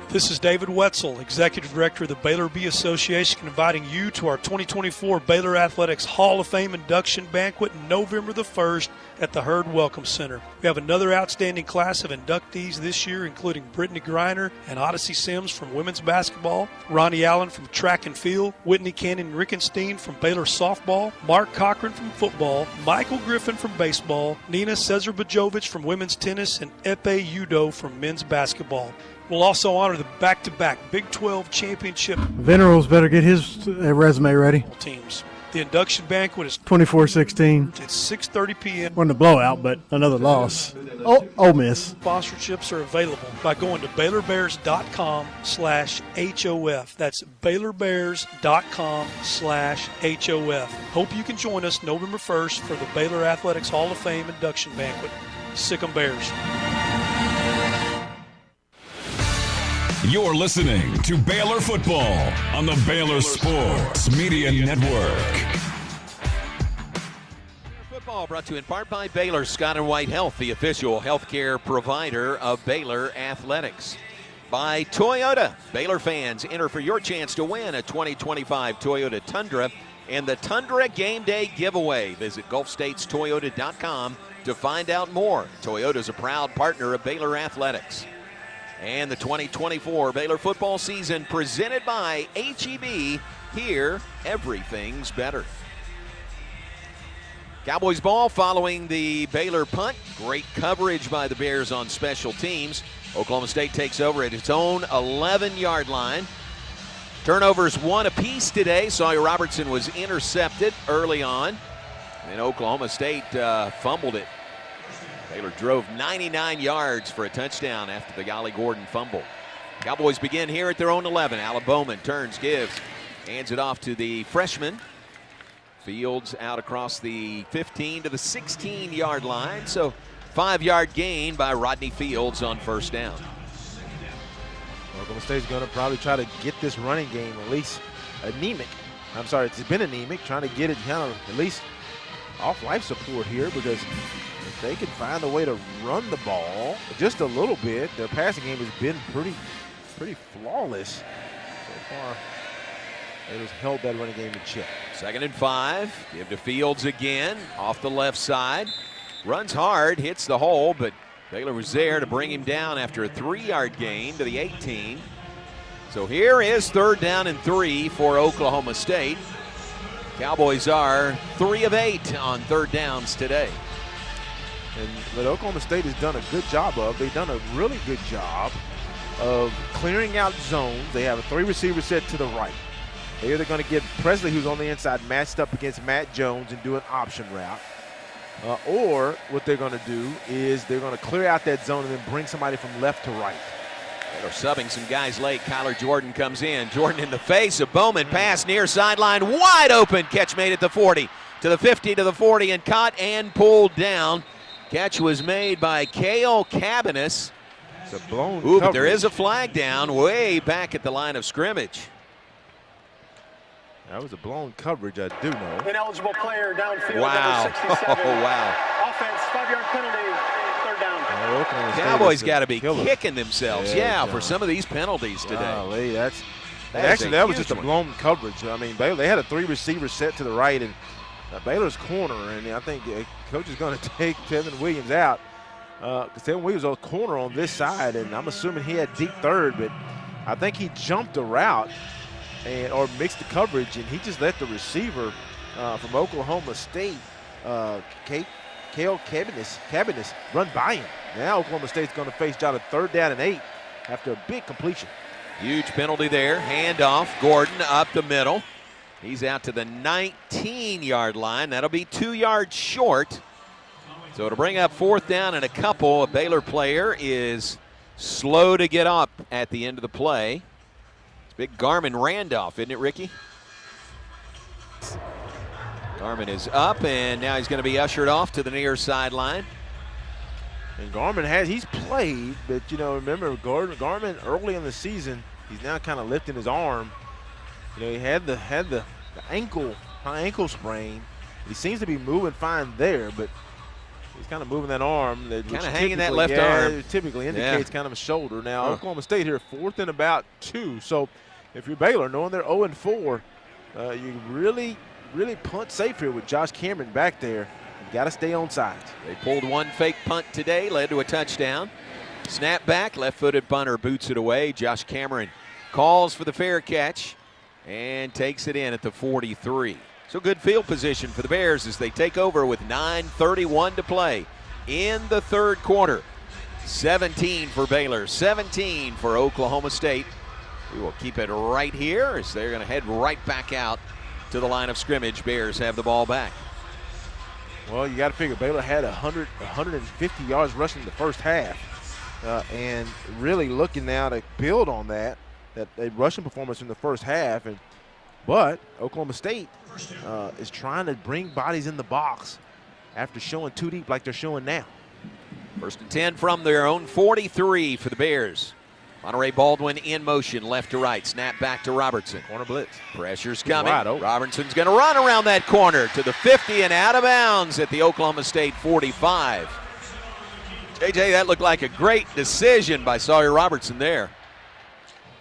This is David Wetzel, Executive Director of the Baylor Bee Association, inviting you to our 2024 Baylor Athletics Hall of Fame induction banquet November the 1st at the Hurd Welcome Center. We have another outstanding class of inductees this year, including Brittany Griner and Odyssey Sims from women's basketball, Ronnie Allen from track and field, Whitney Cannon-Rickenstein from Baylor softball, Mark Cochran from football, Michael Griffin from baseball, Nina Cesar-Bajovic from women's tennis, and Epe Udo from men's basketball. We'll also honor the back-to-back Big 12 championship Venerals better get his resume ready. teams. The induction banquet is 24-16. It's 6:30 p.m. Wasn't a blowout, but another loss. Ole Miss. Sponsorships are available by going to BaylorBears.com/HOF. That's BaylorBears.com/HOF. Hope you can join us November 1st for the Baylor Athletics Hall of Fame induction banquet. Sic 'em Bears. You're listening to Baylor Football on the Baylor Sports Media Network. Football brought to you in part by Baylor Scott & White Health, the official healthcare provider of Baylor Athletics. By Toyota. Baylor fans, enter for your chance to win a 2025 Toyota Tundra and the Tundra Game Day giveaway. Visit GulfStatesToyota.com to find out more. Toyota's a proud partner of Baylor Athletics. And the 2024 Baylor football season presented by HEB. Here, everything's better. Cowboys ball following the Baylor punt. Great coverage by the Bears on special teams. Oklahoma State takes over at its own 11-yard line. Turnovers 1 apiece today. Sawyer Robertson was intercepted early on. And Oklahoma State fumbled it. Baylor drove 99 yards for a touchdown after the Golly Gordon fumble. Cowboys begin here at their own 11. Allen Bowman turns, gives, hands it off to the freshman. Fields out across the 15 to the 16-yard line. So 5-yard gain by Rodney Fields on first down. Oklahoma State's going to probably try to get this running game at least anemic. I'm sorry, it's been anemic, trying to get it kind of at least off life support here, because if they can find a way to run the ball just a little bit, their passing game has been pretty flawless so far. It has held that running game in check. 2nd and 5. Give to Fields again off the left side. Runs hard, hits the hole, but Baylor was there to bring him down after a 3-yard gain to the 18. So here is 3rd down and 3 for Oklahoma State. Cowboys are 3 of 8 on 3rd downs today. And what Oklahoma State has done a good job of, they've done a really good job of clearing out zones. They have a 3-receiver set to the right. They're either going to get Presley, who's on the inside, matched up against Matt Jones and do an option route. Or what they're going to do is they're going to clear out that zone and then bring somebody from left to right. They're subbing some guys late. Kyler Jordan comes in. Jordan in the face of Bowman. Pass near sideline. Wide open. Catch made at the 40. To the 50, to the 40, and caught and pulled down. Catch was made by Cale Cabanis. It's a blown coverage. But there is a flag down way back at the line of scrimmage. That was a blown coverage, I do know. Ineligible player downfield. Wow. Number 67. Oh, wow. Offense, 5-yard penalty, 3rd down. Cowboys got to be kicking themselves, for some of these penalties today. Golly, that was just a blown coverage. I mean, Baylor, they had a 3-receiver set to the right, and Baylor's corner, and I think coach is going to take Tevin Williams out. Because Tevin Williams was a corner on this side, and I'm assuming he had deep third, but I think he jumped a route or mixed the coverage, and he just let the receiver from Oklahoma State, Cale Cabanis, run by him. Now Oklahoma State's going to face John a 3rd down and 8 after a big completion. Huge penalty there. Handoff. Gordon up the middle. He's out to the 19-yard line. That'll be 2 yards short. So to bring up 4th down and a couple, a Baylor player is slow to get up at the end of the play. It's big Garmin Randolph, isn't it, Ricky? Garmin is up, and now he's going to be ushered off to the near sideline. And Garmin he's played, but remember Garmin early in the season, he's now kind of lifting his arm. He had the high ankle sprain. He seems to be moving fine there, but he's kind of moving that arm. Kind of hanging that left arm. It typically indicates kind of a shoulder. Now, Oklahoma State here, 4th and about 2. So if you're Baylor, knowing they're 0-4, you really punt safe here with Josh Cameron back there. You got to stay on sides. They pulled one fake punt today, led to a touchdown. Snap back, left-footed punter boots it away. Josh Cameron calls for the fair catch and takes it in at the 43. So good field position for the Bears as they take over with 9:31 to play in the 3rd quarter. 17 for Baylor, 17 for Oklahoma State. We will keep it right here as they're going to head right back out to the line of scrimmage. Bears have the ball back. Well, you got to figure Baylor had 150 yards rushing the first half. And really looking now to build on that a rushing performance in the first half. But Oklahoma State is trying to bring bodies in the box after showing too deep like they're showing now. 1st and 10 from their own 43 for the Bears. Monterey Baldwin in motion, left to right. Snap back to Robertson. Corner blitz. Pressure's coming. Robertson's going to run around that corner to the 50 and out of bounds at the Oklahoma State 45. JJ, that looked like a great decision by Sawyer Robertson there.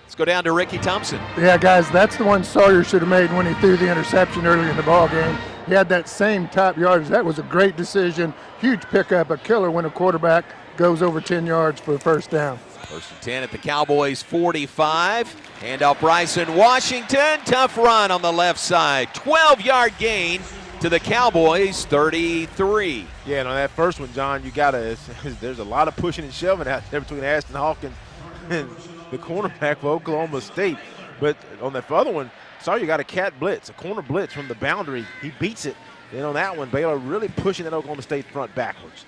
Let's go down to Ricky Thompson. Yeah, guys, that's the one Sawyer should have made when he threw the interception early in the ball game. He had that same top yardage. That was a great decision. Huge pickup, a killer when a quarterback goes over 10 yards for a 1st down. 1st and 10 at the Cowboys 45. Handoff Bryson Washington. Tough run on the left side. 12-yard gain to the Cowboys 33. Yeah, and on that first one, John, there's a lot of pushing and shoving out there between Ashton Hawkins and the cornerback for Oklahoma State. But on that other one, Sawyer got a cat blitz, a corner blitz from the boundary. He beats it. Then on that one, Baylor really pushing that Oklahoma State front backwards.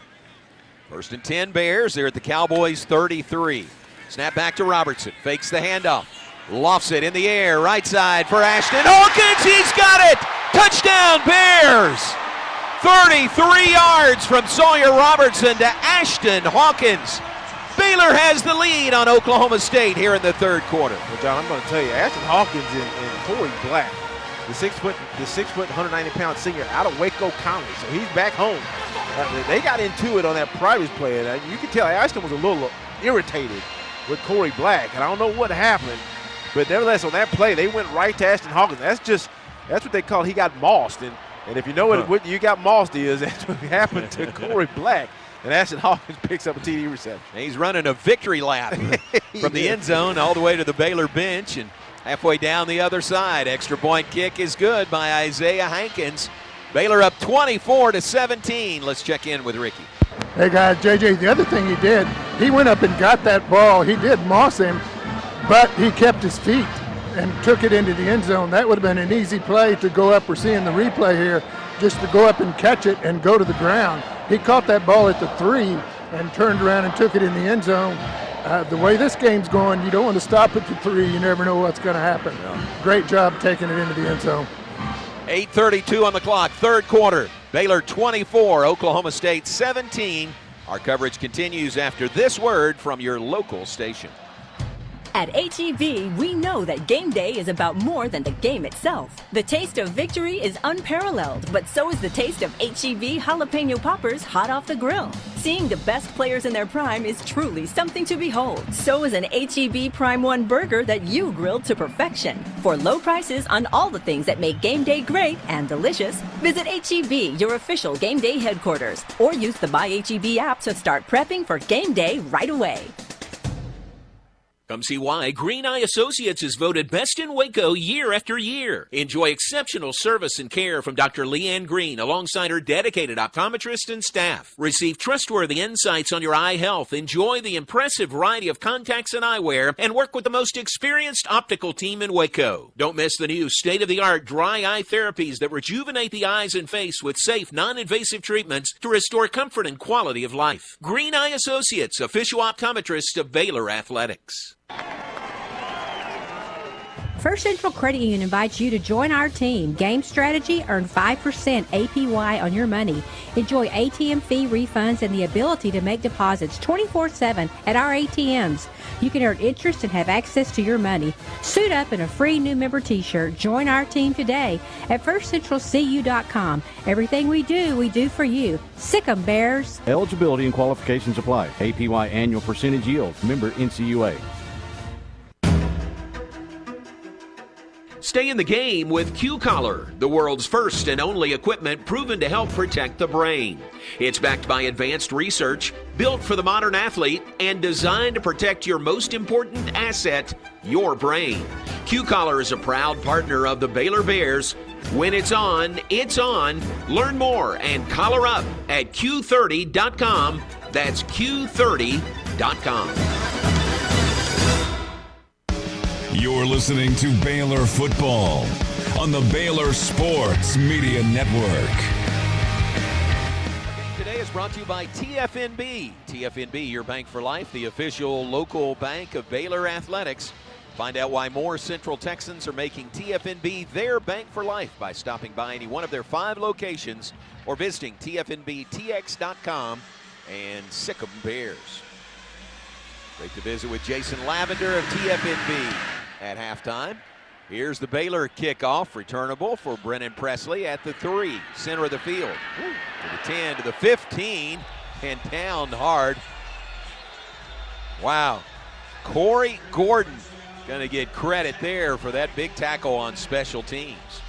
1st and 10 Bears. They're at the Cowboys 33. Snap back to Robertson. Fakes the handoff. Lofts it in the air. Right side for Ashton Hawkins. He's got it. Touchdown Bears. 33 yards from Sawyer Robertson to Ashton Hawkins. Baylor has the lead on Oklahoma State here in the third quarter. Well, John, I'm going to tell you, Ashton Hawkins and Corey Black, the 6 foot, 190-pound senior out of Waco County, so he's back home. They got into it on that previous play, and you can tell Ashton was a little irritated with Corey Black, and I don't know what happened, but nevertheless, on that play, they went right to Ashton Hawkins. That's what they call he got mossed, and if you know what you got mossed is, that's what happened to Corey Black. And Ashton Hawkins picks up a TD reception. He's running a victory lap from the end zone all the way to the Baylor bench and halfway down the other side. Extra point kick is good by Isaiah Hankins. Baylor up 24-17. Let's check in with Ricky. Hey guys, JJ, the other thing he did, he went up and got that ball. He did moss him, but he kept his feet and took it into the end zone. That would have been an easy play to go up. We're seeing the replay here, just to go up and catch it and go to the ground. He caught that ball at the 3 and turned around and took it in the end zone. The way this game's going, you don't want to stop at the 3. You never know what's going to happen. Great job taking it into the end zone. 8:32 on the clock, third quarter. Baylor 24, Oklahoma State 17. Our coverage continues after this word from your local station. At H-E-B, we know that game day is about more than the game itself. The taste of victory is unparalleled, but so is the taste of H-E-B jalapeno poppers hot off the grill. Seeing the best players in their prime is truly something to behold. So is an H-E-B Prime 1 burger that you grilled to perfection. For low prices on all the things that make game day great and delicious, visit H-E-B, your official game day headquarters, or use the My H-E-B app to start prepping for game day right away. Come see why Green Eye Associates is voted best in Waco year after year. Enjoy exceptional service and care from Dr. Leanne Green alongside her dedicated optometrist and staff. Receive trustworthy insights on your eye health. Enjoy the impressive variety of contacts and eyewear and work with the most experienced optical team in Waco. Don't miss the new state-of-the-art dry eye therapies that rejuvenate the eyes and face with safe, non-invasive treatments to restore comfort and quality of life. Green Eye Associates, official optometrist of Baylor Athletics. First Central Credit Union invites you to join our team. Game strategy, earn 5% APY on your money. Enjoy ATM fee refunds and the ability to make deposits 24/7 at our ATMs. You can earn interest and have access to your money. Suit up in a free new member t-shirt. Join our team today at firstcentralcu.com. Everything we do for you. Sick 'em, Bears. Eligibility and qualifications apply. APY annual percentage yield. Member NCUA. Stay in the game with Q-Collar, the world's first and only equipment proven to help protect the brain. It's backed by advanced research, built for the modern athlete, and designed to protect your most important asset, your brain. Q-Collar is a proud partner of the Baylor Bears. When it's on, it's on. Learn more and collar up at Q30.com. That's Q30.com. You're listening to Baylor Football on the Baylor Sports Media Network. Today is brought to you by TFNB. TFNB, your bank for life, the official local bank of Baylor Athletics. Find out why more Central Texans are making TFNB their bank for life by stopping by any one of their 5 locations or visiting TFNBTX.com and Sick 'em Bears. Great to visit with Jason Lavender of TFNB. At halftime, here's the Baylor kickoff, returnable for Brennan Presley at the 3, center of the field. To the 10, to the 15, and down hard. Wow. Corey Gordon going to get credit there for that big tackle on special teams.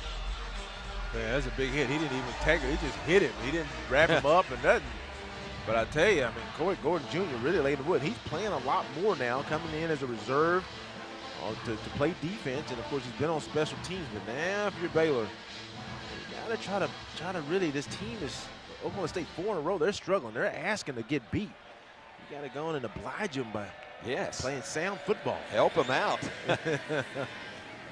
Yeah, that's a big hit. He didn't even tackle, he just hit him. He didn't wrap him up or nothing. But I tell you, I mean, Corey Gordon Jr. really laid the wood. He's playing a lot more now, coming in as a reserve. To play defense, and of course he's been on special teams. But now, if you're Baylor, you gotta try to really. This team is Oklahoma State 4 in a row. They're struggling. They're asking to get beat. You gotta go in and oblige them by playing sound football. Help them out.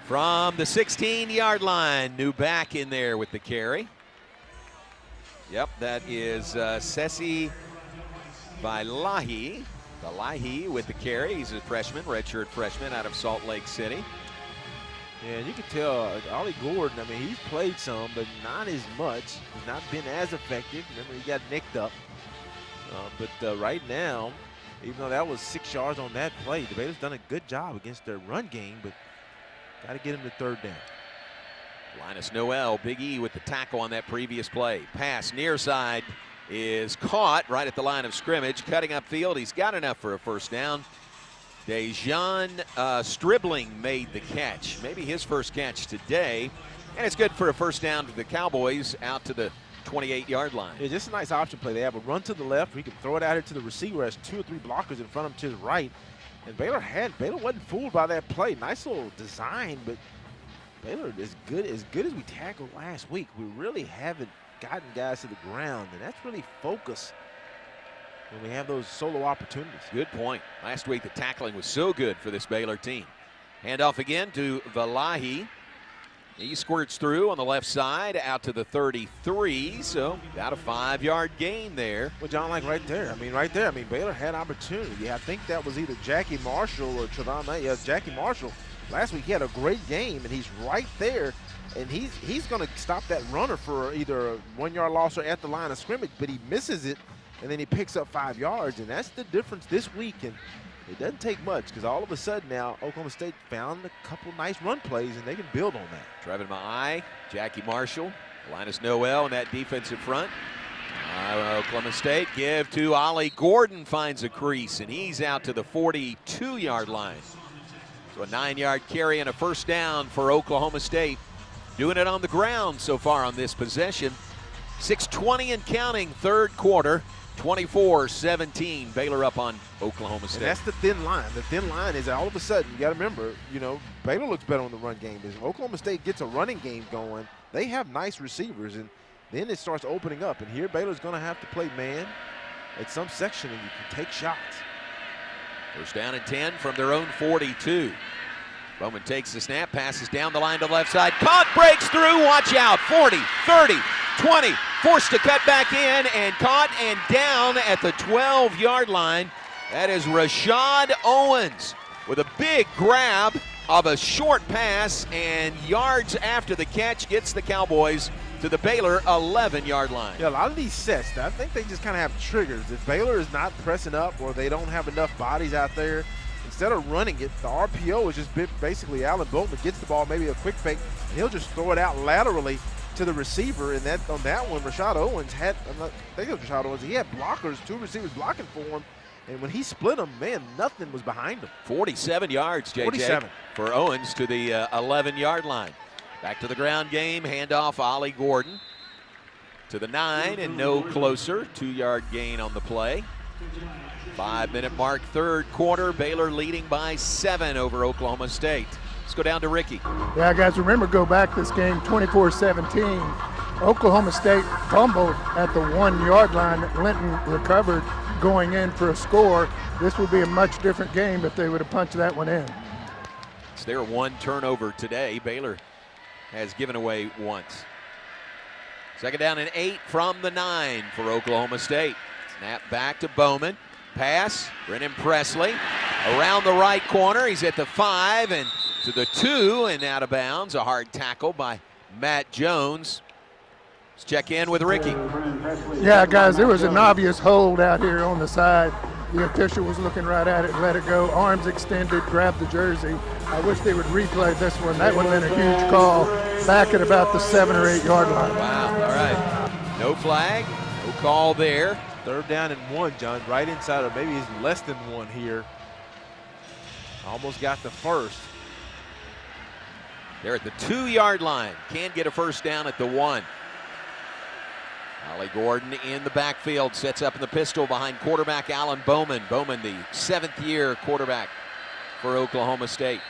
From the 16-yard line, new back in there with the carry. Yep, that is Sesi Vailahi. Velahi with the carry. He's a freshman, redshirt freshman out of Salt Lake City. Yeah, you can tell Ollie Gordon, I mean, he's played some, but not as much. He's not been as effective. Remember, he got nicked up. But right now, even though that was 6 yards on that play, the Baylor's done a good job against their run game, but got to get him to third down. Linus Noel, Big E with the tackle on that previous play. Pass near side is caught right at the line of scrimmage. Cutting upfield, he's got enough for a first down. Dejan Stribling made the catch, maybe his first catch today, and it's good for a first down to the Cowboys out to the 28-yard line. Yeah, just a nice option play. They have a run to the left where he can throw it out here to the receiver as 2 or 3 blockers in front of him to his right. And Baylor wasn't fooled by that play. Nice little design, but Baylor is good as we tackled last week. We really haven't gotten guys to the ground, and that's really focus when we have those solo opportunities. Good point. Last week the tackling was so good for this Baylor team. Handoff again to Velahi. He squirts through on the left side out to the 33, so got a 5-yard gain there. Well, John, like right there, Baylor had opportunity. I think that was either Jackie Marshall or Trevon May. Yeah, Jackie Marshall. Last week he had a great game, and he's right there, and he's going to stop that runner for either a 1-yard loss or at the line of scrimmage, but he misses it, and then he picks up 5 yards, and that's the difference this week. And it doesn't take much because all of a sudden now Oklahoma State found a couple nice run plays, and they can build on that. Trevin Ma'ai, Jackie Marshall, Linus Noel in that defensive front. Oklahoma State give to Ollie Gordon, finds a crease, and he's out to the 42-yard line. So a 9-yard carry and a first down for Oklahoma State. Doing it on the ground so far on this possession. 6:20 and counting, third quarter. 24-17, Baylor up on Oklahoma State. And that's the thin line. The thin line is all of a sudden, you got to remember, Baylor looks better on the run game. As Oklahoma State gets a running game going, they have nice receivers, and then it starts opening up. And here Baylor's going to have to play man at some section, and you can take shots. First down and 10 from their own 42. Bowman takes the snap, passes down the line to the left side. Caught, breaks through, watch out. 40, 30, 20. Forced to cut back in and caught and down at the 12-yard line. That is Rashad Owens with a big grab of a short pass, and yards after the catch gets the Cowboys to the Baylor 11-yard line. Yeah, a lot of these sets, I think they just kind of have triggers. If Baylor is not pressing up or they don't have enough bodies out there, instead of running it, the RPO is just basically Alan Bowman gets the ball, maybe a quick fake, and he'll just throw it out laterally to the receiver. And on that one, Rashad Owens had, I think it was Rashad Owens, he had blockers, 2 receivers blocking for him. And when he split them, man, nothing was behind him. 47 yards, JJ, 47. for Owens to the 11-yard line. Back to the ground game, handoff Ollie Gordon to the 9 and no closer. 2-yard gain on the play. 5-minute mark, third quarter. Baylor leading by 7 over Oklahoma State. Let's go down to Ricky. Yeah, guys, remember, go back this game, 24-17. Oklahoma State fumbled at the 1-yard line. Linton recovered going in for a score. This would be a much different game if they would have punched that one in. It's their 1 turnover today. Baylor has given away once. Second down and 8 from the 9 for Oklahoma State. Snap back to Bowman. Pass, Brennan Presley around the right corner. He's at the 5 and to the 2 and out of bounds. A hard tackle by Matt Jones. Let's check in with Ricky. Yeah, guys, there was an obvious hold out here on the side. The official was looking right at it, let it go. Arms extended, grabbed the jersey. I wish they would replay this one. That would have been a huge call back at about the 7 or 8 yard line. Wow, all right. No flag, no call there. Third down and 1, John, right inside, or maybe it's less than 1 here. Almost got the first. They're at the 2-yard line. Can get a first down at the 1. Ollie Gordon in the backfield, sets up in the pistol behind quarterback Alan Bowman. Bowman, the 7th-year quarterback for Oklahoma State.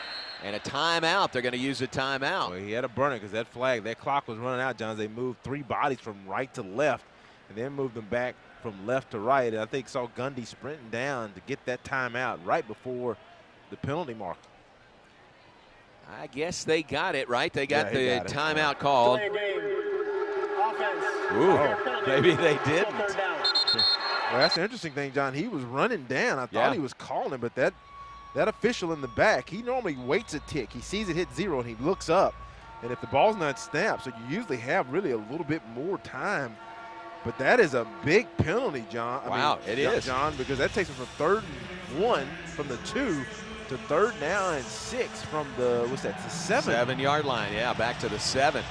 And a timeout. They're going to use a timeout. Well, he had a burner because that flag, that clock was running out, John. They moved 3 bodies from right to left and then moved them back from left to right. And I think saw Gundy sprinting down to get that timeout right before the penalty mark. I guess they got it, right? They got the timeout called. Ooh, maybe they didn't. Well, that's the interesting thing, John. He was running down. I thought he was calling, but that official in the back, he normally waits a tick. He sees it hit 0, and he looks up. And if the ball's not snapped, so you usually have really a little bit more time. But that is a big penalty, John. It is. John, because that takes him from 3rd and 1 from the 2 to 3rd down and 6 from the, what's that, the 7. 7-yard line, back to the 7.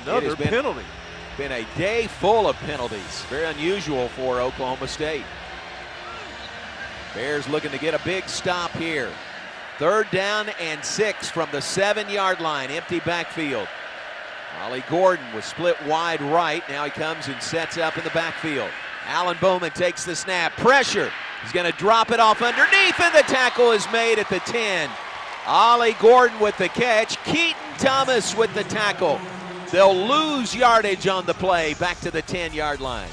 Another penalty. Been a day full of penalties. Very unusual for Oklahoma State. Bears looking to get a big stop here. 3rd down and 6 from the 7-yard line. Empty backfield. Ollie Gordon was split wide right. Now he comes and sets up in the backfield. Alan Bowman takes the snap. Pressure. He's going to drop it off underneath, and the tackle is made at the 10. Ollie Gordon with the catch. Keaton Thomas with the tackle. They'll lose yardage on the play back to the 10-yard line.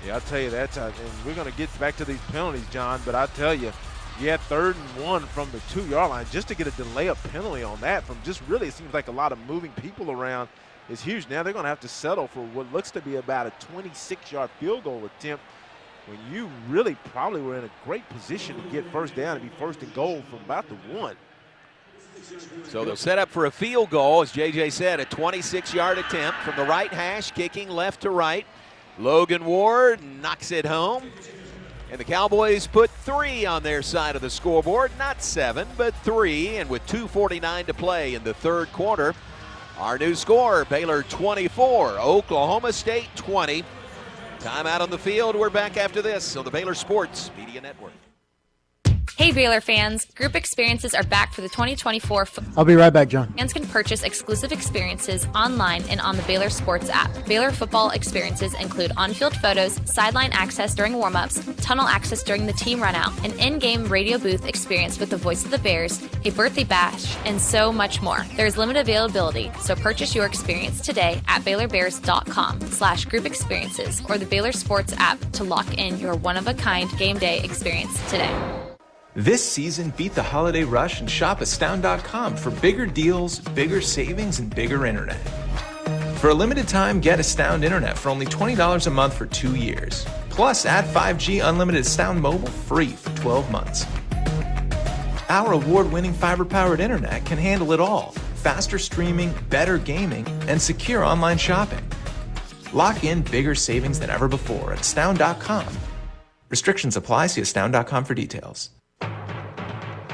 Yeah, I'll tell you, and we're going to get back to these penalties, John, but I'll tell you, 3rd and 1 from the 2-yard line, just to get a delay of penalty on that from just really, it seems like a lot of moving people around is huge. Now they're going to have to settle for what looks to be about a 26-yard field goal attempt when you really probably were in a great position to get 1st down and be 1st and goal from about the 1. So they'll set up for a field goal, as JJ said, a 26-yard attempt from the right hash, kicking left to right. Logan Ward knocks it home. And the Cowboys put 3 on their side of the scoreboard. Not 7, but 3. And with 2:49 to play in the 3rd quarter, our new score, Baylor 24, Oklahoma State 20. Timeout on the field. We're back after this on the Baylor Sports Media Network. Hey Baylor fans, group experiences are back for the 2024 I'll be right back, John. Fans can purchase exclusive experiences online and on the Baylor Sports app. Baylor football experiences include on-field photos, sideline access during warm-ups, tunnel access during the team run-out, an in-game radio booth experience with the voice of the Bears, a birthday bash, and so much more. There's limited availability, so purchase your experience today at BaylorBears.com/group experiences or the Baylor Sports app to lock in your one-of-a-kind game day experience today. This season, beat the holiday rush and shop Astound.com for bigger deals, bigger savings, and bigger internet. For a limited time, get Astound Internet for only $20 a month for 2 years. Plus, add 5G unlimited Astound Mobile free for 12 months. Our award-winning fiber-powered internet can handle it all. Faster streaming, better gaming, and secure online shopping. Lock in bigger savings than ever before at Astound.com. Restrictions apply. See Astound.com for details.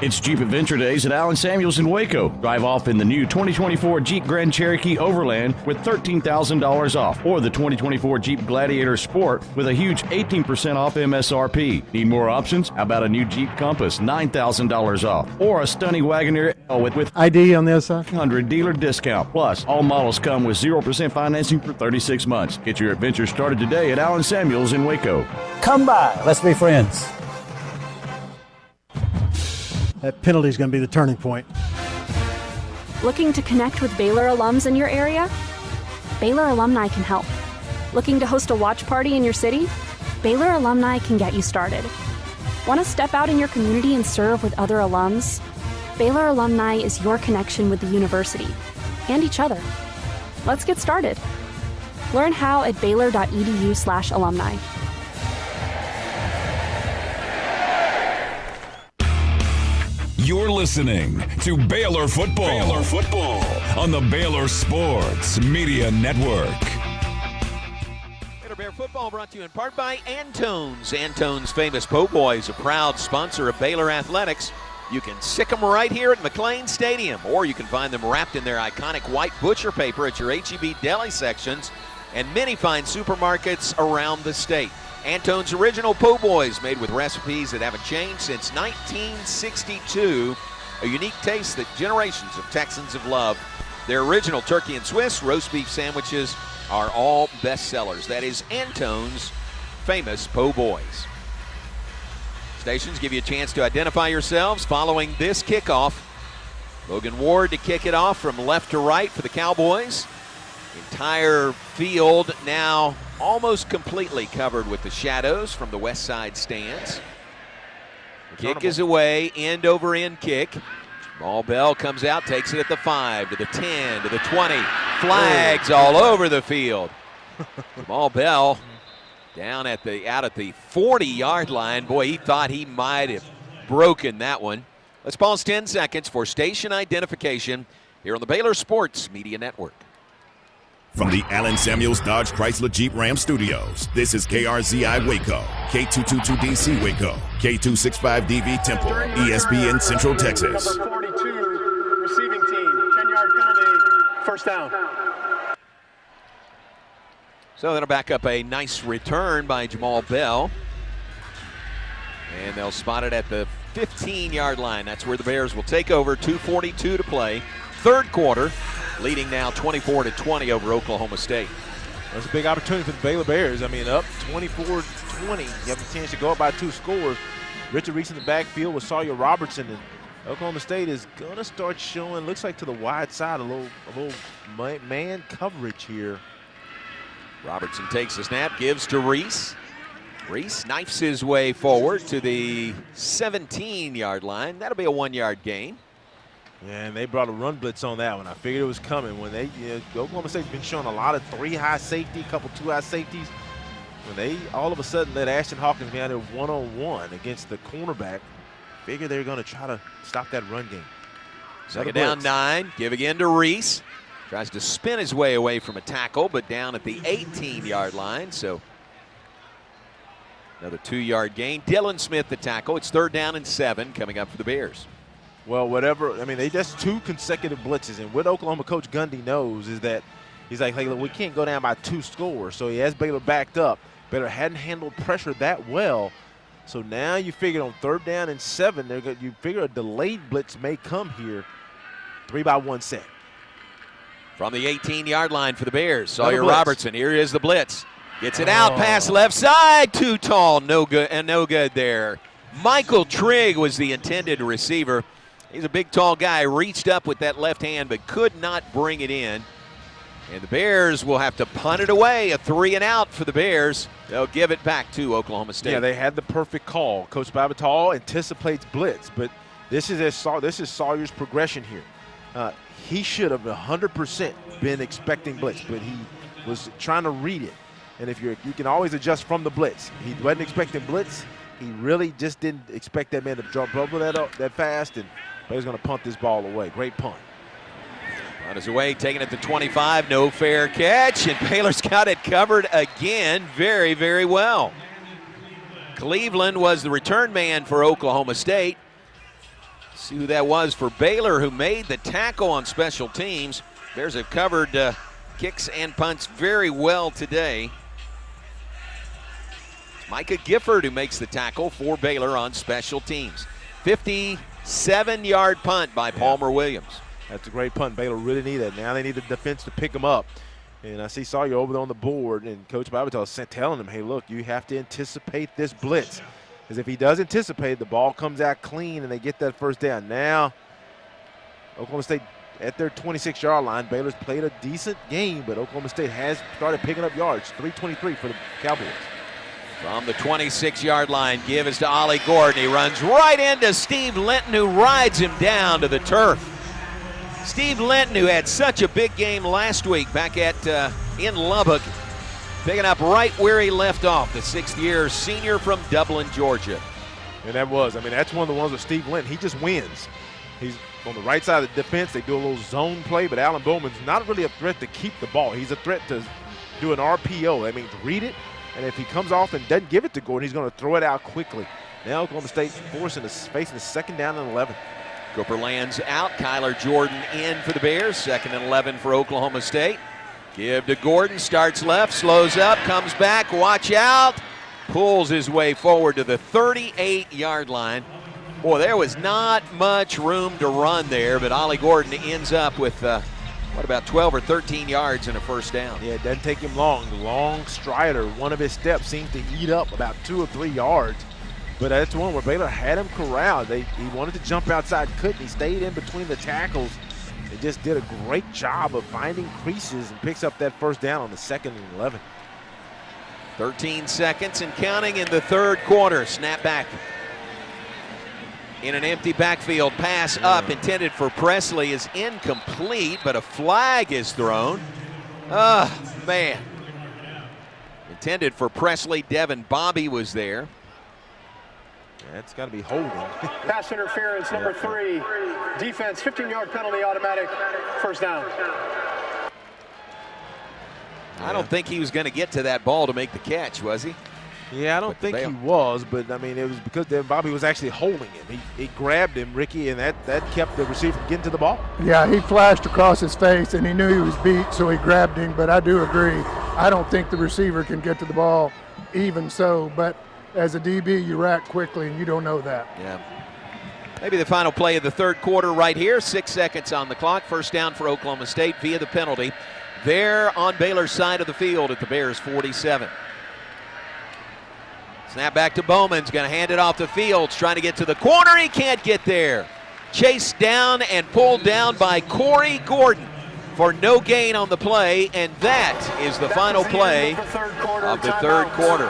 It's Jeep Adventure Days at Allen Samuels in Waco. Drive off in the new 2024 Jeep Grand Cherokee Overland with $13,000 off, or the 2024 Jeep Gladiator Sport with a huge 18% off MSRP. Need more options? How about a new Jeep Compass, $9,000 off, or a stunning Wagoneer with ID on the other side? 100 dealer discount. Plus, all models come with 0% financing for 36 months. Get your adventure started today at Allen Samuels in Waco. Come by. Let's be friends. That penalty is going to be the turning point. Looking to connect with Baylor alums in your area? Baylor alumni can help. Looking to host a watch party in your city? Baylor alumni can get you started. Want to step out in your community and serve with other alums? Baylor alumni is your connection with the university and each other. Let's get started. Learn how at baylor.edu/alumni. You're listening to Baylor Football. Baylor Football on the Baylor Sports Media Network. Baylor Bear Football brought to you in part by Antone's. Antone's Famous Po' Boys, a proud sponsor of Baylor Athletics. You can sick them right here at McLean Stadium, or you can find them wrapped in their iconic white butcher paper at your H-E-B deli sections and many fine supermarkets around the state. Antone's Original Po' Boys, made with recipes that haven't changed since 1962. A unique taste that generations of Texans have loved. Their original turkey and Swiss roast beef sandwiches are all bestsellers. That is Antone's Famous Po' Boys. Stations give you a chance to identify yourselves following this kickoff. Logan Ward to kick it off from left to right for the Cowboys. Entire field now almost completely covered with the shadows from the west side stands. Kick is away, end over end kick. Jamal Bell comes out, takes it at the 5, to the 10, to the 20. Flags all over the field. Jamal Bell Down out at the 40-yard line. Boy, he thought he might have broken that one. Let's pause 10 seconds for station identification here on the Baylor Sports Media Network. From the Allen Samuels Dodge Chrysler Jeep Ram Studios, this is KRZI Waco, K222DC Waco, K265DV Temple, ESPN Central Texas. Number 42, receiving team, 10-yard penalty, first down. So that'll back up a nice return by Jamal Bell. And they'll spot it at the 15-yard line. That's where the Bears will take over. 2:42 to play. Third quarter, leading now 24-20 over Oklahoma State. That's a big opportunity for the Baylor Bears. I mean, up 24-20. You have the chance to go up by 2 scores. Richard Reese in the backfield with Sawyer Robertson. And Oklahoma State is going to start showing, looks like to the wide side, a little man coverage here. Robertson takes the snap, gives to Reese. Reese knifes his way forward to the 17-yard line. That'll be a 1-yard gain. Yeah, and they brought a run blitz on that one. I figured it was coming. When Oklahoma State's been showing a lot of 3 high safety, a couple 2 high safeties. When they all of a sudden let Ashton Hawkins be out there one-on-one against the cornerback, figure they're going to try to stop that run game. Second down 9, give again to Reese. Tries to spin his way away from a tackle, but down at the 18-yard line. So another 2-yard gain. Dylan Smith the tackle. It's 3rd down and 7 coming up for the Bears. Well, whatever. I mean, that's 2 consecutive blitzes. And what Oklahoma coach Gundy knows is that he's like, hey, look, we can't go down by 2 scores. So he has Baylor backed up. Baylor hadn't handled pressure that well. So now you figure on 3rd down and 7, you figure a delayed blitz may come here. 3-by-1 set. From the 18-yard line for the Bears, Sawyer Robertson. Here is the blitz. Gets it out past left side. Too tall. No good, and no good there. Michael Trigg was the intended receiver. He's a big, tall guy. Reached up with that left hand, but could not bring it in. And the Bears will have to punt it away. A 3-and-out for the Bears. They'll give it back to Oklahoma State. Yeah, they had the perfect call. Coach Babatal anticipates blitz, but this is Sawyer's progression here. He should have 100% been expecting blitz, but he was trying to read it. And if you can always adjust from the blitz. He wasn't expecting blitz. He really just didn't expect that man to jump over that fast, and Baylor's going to punt this ball away. Great punt. Punt is away, taking it to 25. No fair catch, and Baylor's got it covered again very, very well. Cleveland was the return man for Oklahoma State. See who that was for Baylor, who made the tackle on special teams. Bears have covered kicks and punts very well today. It's Micah Gifford who makes the tackle for Baylor on special teams. 57-yard punt by Palmer Williams. That's a great punt. Baylor really need that. Now they need the defense to pick them up. And I see Sawyer over there on the board, and Coach Babatal is telling him, hey, look, you have to anticipate this blitz. Because if he does anticipate, the ball comes out clean and they get that first down. Now, Oklahoma State at their 26-yard line. Baylor's played a decent game, but Oklahoma State has started picking up yards. 3:23 for the Cowboys. From the 26-yard line, give is to Ollie Gordon. He runs right into Steve Linton, who rides him down to the turf. Steve Linton, who had such a big game last week back at in Lubbock, picking up right where he left off, the 6th-year senior from Dublin, Georgia. And that's one of the ones with Steve Linton. He just wins. He's on the right side of the defense. They do a little zone play, but Alan Bowman's not really a threat to keep the ball. He's a threat to do an RPO. That means read it, and if he comes off and doesn't give it to Gordon, he's going to throw it out quickly. Now Oklahoma State facing a 2nd down and 11. Cooper lands out. Kyler Jordan in for the Bears. 2nd and 11 for Oklahoma State. Give to Gordon, starts left, slows up, comes back, watch out, pulls his way forward to the 38-yard line. Boy, there was not much room to run there, but Ollie Gordon ends up with, about 12 or 13 yards and a first down. Yeah, it doesn't take him long. The long strider, one of his steps seems to eat up about 2 or 3 yards. But that's one where Baylor had him corralled. He wanted to jump outside, couldn't. He stayed in between the tackles. They just did a great job of finding creases and picks up that first down on the 2nd and 11. 13 seconds and counting in the third quarter. Snap back in an empty backfield. Pass up intended for Presley is incomplete, but a flag is thrown. Man. Intended for Presley. Devin Bobby was there. That's got to be holding. Pass interference, number 3. Defense, 15-yard penalty, automatic. First down. I don't think he was going to get to that ball to make the catch, was he? Yeah, I don't think he was, but I mean, it was because Devin Bobby was actually holding him. He grabbed him, Ricky, and that kept the receiver from getting to the ball. Yeah, he flashed across his face, and he knew he was beat, so he grabbed him. But I do agree. I don't think the receiver can get to the ball even so. But as a DB, you react quickly, and you don't know that. Yeah. Maybe the final play of the third quarter right here. 6 seconds on the clock. First down for Oklahoma State via the penalty. There on Baylor's side of the field at the Bears 47. Snap back to Bowman's going to hand it off the field. Trying to get to the corner. He can't get there. Chased down and pulled down by Corey Gordon for no gain on the play. And that is the final play of the third quarter.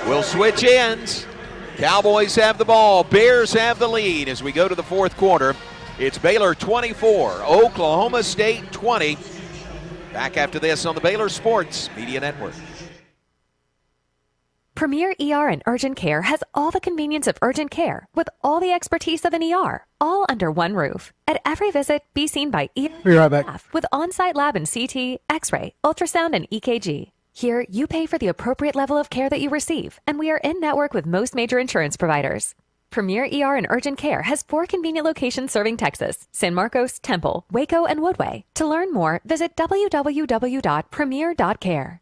We'll switch ends. Cowboys have the ball. Bears have the lead as we go to the fourth quarter. It's Baylor 24, Oklahoma State 20. Back after this on the Baylor Sports Media Network. Premier ER and Urgent Care has all the convenience of urgent care with all the expertise of an ER, all under one roof. At every visit, be seen by ER Be right back. staff with on-site lab and CT, X-ray, ultrasound, and EKG. Here, you pay for the appropriate level of care that you receive, and we are in network with most major insurance providers. Premier ER and Urgent Care has 4 convenient locations serving Texas: San Marcos, Temple, Waco, and Woodway. To learn more, visit www.premier.care.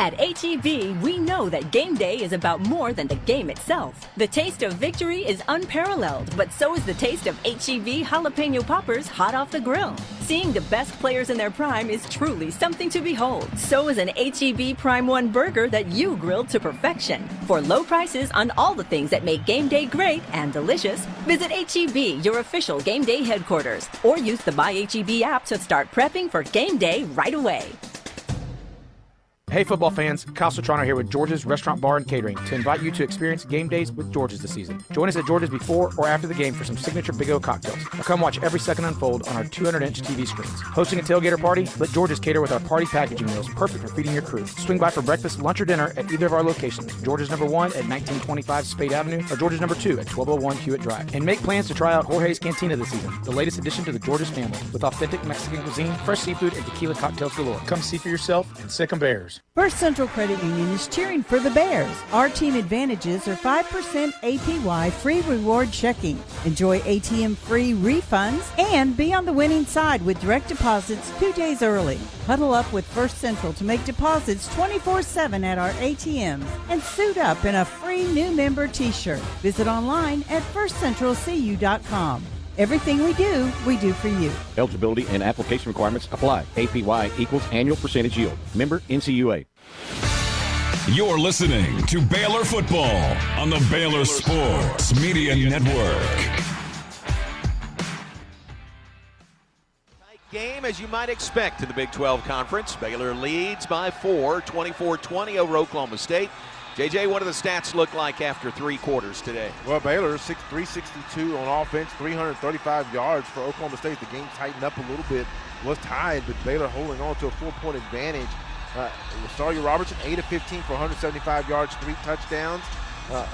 At H-E-B, we know that game day is about more than the game itself. The taste of victory is unparalleled, but so is the taste of H-E-B jalapeno poppers hot off the grill. Seeing the best players in their prime is truly something to behold. So is an H-E-B Prime 1 burger that you grilled to perfection. For low prices on all the things that make game day great and delicious, visit H-E-B, your official game day headquarters, or use the My H-E-B app to start prepping for game day right away. Hey football fans, Kyle Sotrano here with George's Restaurant Bar and Catering to invite you to experience game days with George's this season. Join us at George's before or after the game for some signature Big O cocktails. Or come watch every second unfold on our 200-inch TV screens. Hosting a tailgater party? Let George's cater with our party packaging meals, perfect for feeding your crew. Swing by for breakfast, lunch, or dinner at either of our locations. George's number 1 at 1925 Spade Avenue or George's number 2 at 1201 Hewitt Drive. And make plans to try out Jorge's Cantina this season, the latest addition to the George's family, with authentic Mexican cuisine, fresh seafood, and tequila cocktails galore. Come see for yourself and sick 'em Bears. First Central Credit Union is cheering for the Bears. Our team advantages are 5% APY free reward checking. Enjoy ATM free refunds and be on the winning side with direct deposits 2 days early. Huddle up with First Central to make deposits 24/7 at our ATMs and suit up in a free new member t-shirt. Visit online at firstcentralcu.com. Everything we do for you. Eligibility and application requirements apply. APY equals annual percentage yield. Member NCUA. You're listening to Baylor Football on the Baylor Sports Media Network. Game as you might expect in the Big 12 Conference. Baylor leads by 4, 24-20 over Oklahoma State. JJ, what do the stats look like after 3 quarters today? Well, Baylor 362 on offense, 335 yards for Oklahoma State. The game tightened up a little bit, was tied, but Baylor holding on to a 4-point advantage. Sawyer Robertson, 8 of 15 for 175 yards, 3 touchdowns.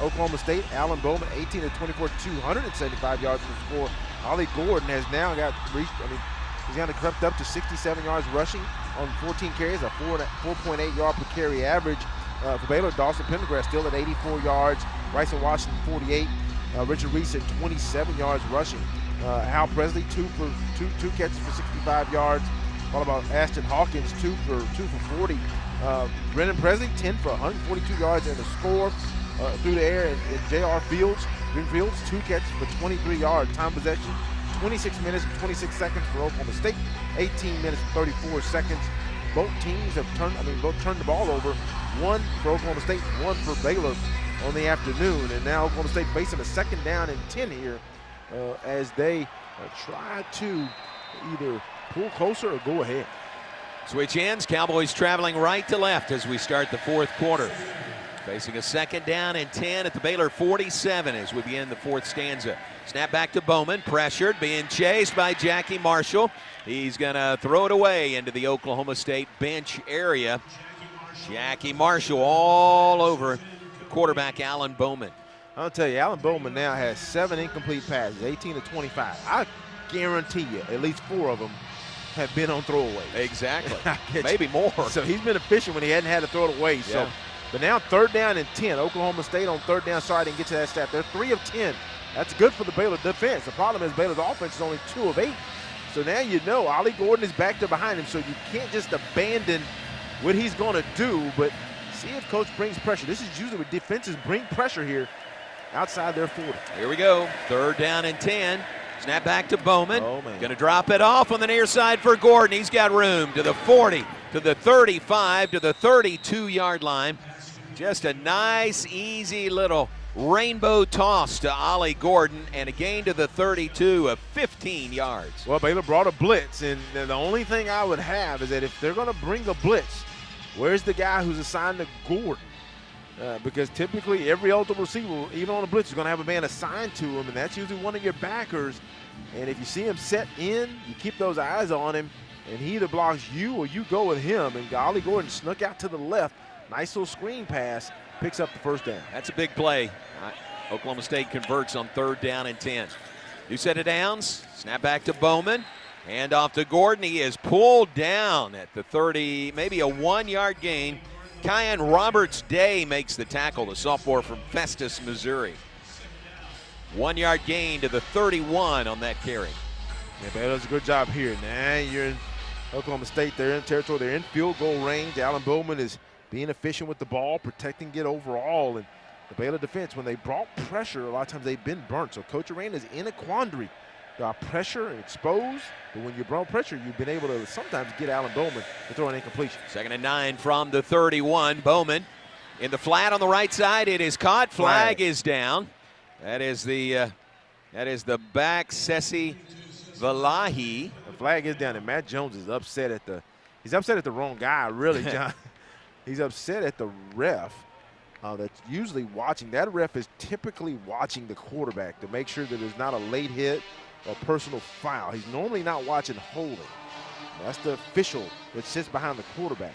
Oklahoma State, Allen Bowman, 18 of 24, 275 yards to score. Ollie Gordon has now he's kind of crept up to 67 yards rushing on 14 carries, a 4.8 yard per carry average. For Baylor, Dawson Pendergrass still at 84 yards. Bryson Washington, 48. Richard Reese at 27 yards rushing. Hal Presley, two catches for 65 yards. Followed by Ashton Hawkins, 2 for 40. Brennan Presley, 10 for 142 yards and a score through the air. And J.R. Greenfields, 2 catches for 23 yards. Time possession, 26 minutes and 26 seconds for Oklahoma State. 18 minutes and 34 seconds. Both teams have turned the ball over. 1 for Oklahoma State, 1 for Baylor on the afternoon. And now Oklahoma State facing a 2nd down and 10 here as they try to either pull closer or go ahead. Switch ends. Cowboys traveling right to left as we start the fourth quarter. Facing a 2nd down and 10 at the Baylor 47 as we begin the 4th stanza. Snap back to Bowman, pressured, being chased by Jackie Marshall. He's going to throw it away into the Oklahoma State bench area. Jackie Marshall all over the quarterback, Alan Bowman. I'll tell you, Alan Bowman now has 7 incomplete passes, 18 to 25. I guarantee you at least 4 of them have been on throwaways. Exactly. Maybe more. So he's been efficient when he hadn't had to throw it away. So, Yeah. but now 3rd down and 10. Oklahoma State on 3rd down. Sorry I didn't get to that stat. They're 3 of 10. That's good for the Baylor defense. The problem is Baylor's offense is only 2 of 8. So now you know Ollie Gordon is back there behind him, so you can't just abandon what he's going to do, but see if Coach brings pressure. This is usually what defenses bring pressure here outside their 40. Here we go. 3rd down and 10. Snap back to Bowman. Oh, man. Going to drop it off on the near side for Gordon. He's got room to the 40, to the 35, to the 32-yard line. Just a nice, easy little rainbow toss to Ollie Gordon and a gain to the 32 of 15 yards. Well, Baylor brought a blitz, and the only thing I would have is that if they're going to bring a blitz, where's the guy who's assigned to Gordon? Because typically every ultimate receiver, even on a blitz, is going to have a man assigned to him, and that's usually one of your backers. And if you see him set in, you keep those eyes on him, and he either blocks you or you go with him. And Ollie Gordon snuck out to the left. Nice little screen pass, picks up the 1st down. That's a big play. Oklahoma State converts on 3rd down and 10. New set of downs. Snap back to Bowman. Hand off to Gordon. He is pulled down at the 30, maybe a 1-yard gain. Kyan Roberts-Day makes the tackle, the sophomore from Festus, Missouri. 1-yard gain to the 31 on that carry. Yeah, Baylor does a good job here. Now you're in Oklahoma State. They're in territory. They're in field goal range. Alan Bowman is being efficient with the ball, protecting it overall. And the Baylor defense, when they brought pressure, a lot of times they've been burnt. So Coach Arena's in a quandary. Pressure and exposed, but when you brought pressure, you've been able to sometimes get Alan Bowman to throw an incompletion. 2nd and 9 from the 31. Bowman in the flat on the right side. It is caught. Flag is down. That is the back Sessi Valahi. The flag is down, and Matt Jones is upset at he's upset at the wrong guy, really, John. He's upset at the ref that's usually watching. That ref is typically watching the quarterback to make sure that there's not a late hit or personal foul. He's normally not watching holding. That's the official that sits behind the quarterback.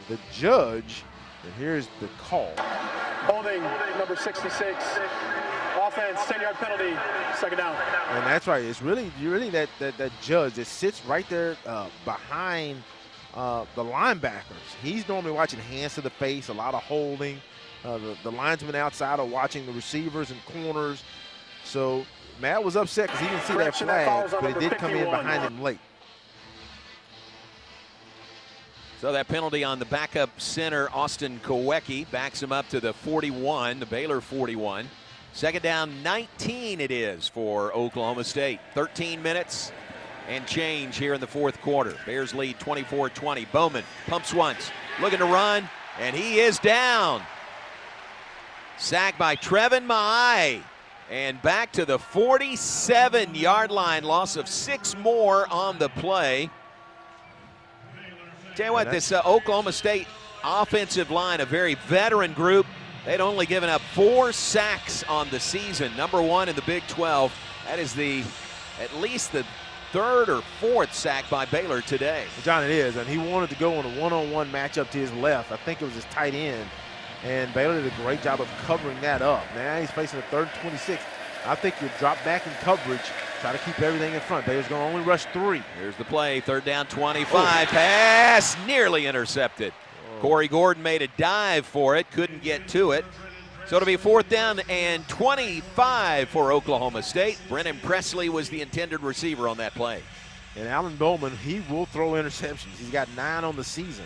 The judge, and here's the call. Holding number 66. Offense, 10-yard penalty, 2nd down. And that's right. It's really that judge that sits right there behind the linebackers. He's normally watching hands to the face, a lot of holding. The linesmen outside are watching the receivers and corners. So Matt was upset because he didn't see that flag, but it did come in behind him late. So that penalty on the backup center, Austin Kowecki, backs him up to the 41, the Baylor 41. 2nd down, 19 it is for Oklahoma State. 13 minutes and change here in the 4th quarter. Bears lead 24-20. Bowman pumps once, looking to run, and he is down. Sacked by Trevin Maai. And back to the 47-yard line, loss of 6 more on the play. Tell you what, this Oklahoma State offensive line, a very veteran group. They'd only given up 4 sacks on the season, number 1 in the Big 12. That is at least the 3rd or 4th sack by Baylor today. John, it is, and he wanted to go on a one-on-one matchup to his left. I think it was his tight end. And Baylor did a great job of covering that up. Now he's facing a 3rd and 26. I think you drop back in coverage, try to keep everything in front. Baylor's going to only rush 3. Here's the play, 3rd down, 25. Pass nearly intercepted. Corey Gordon made a dive for it, couldn't get to it. So it'll be 4th down and 25 for Oklahoma State. Brennan Presley was the intended receiver on that play. And Alan Bowman, he will throw interceptions. He's got 9 on the season.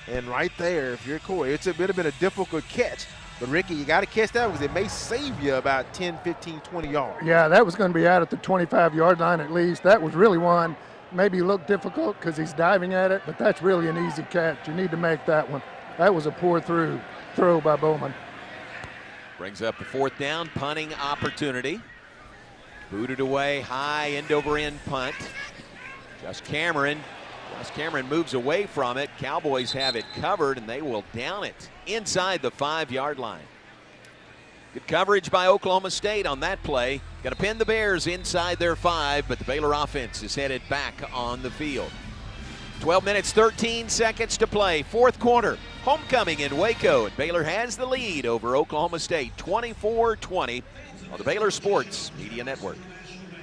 And right there, if you're Corey, it would have been a difficult catch. But, Ricky, you got to catch that because it may save you about 10, 15, 20 yards. Yeah, that was going to be out at the 25-yard line at least. That was really one. Maybe look difficult because he's diving at it, but that's really an easy catch. You need to make that one. That was a poor throw by Bowman. Brings up the 4th down, punting opportunity. Booted away, high end-over-end punt. Josh Cameron moves away from it. Cowboys have it covered, and they will down it inside the 5-yard line. Good coverage by Oklahoma State on that play. Going to pin the Bears inside their 5, but the Baylor offense is headed back on the field. 12 minutes, 13 seconds to play. 4th quarter. Homecoming in Waco, and Baylor has the lead over Oklahoma State, 24-20 on the Baylor Sports Media Network.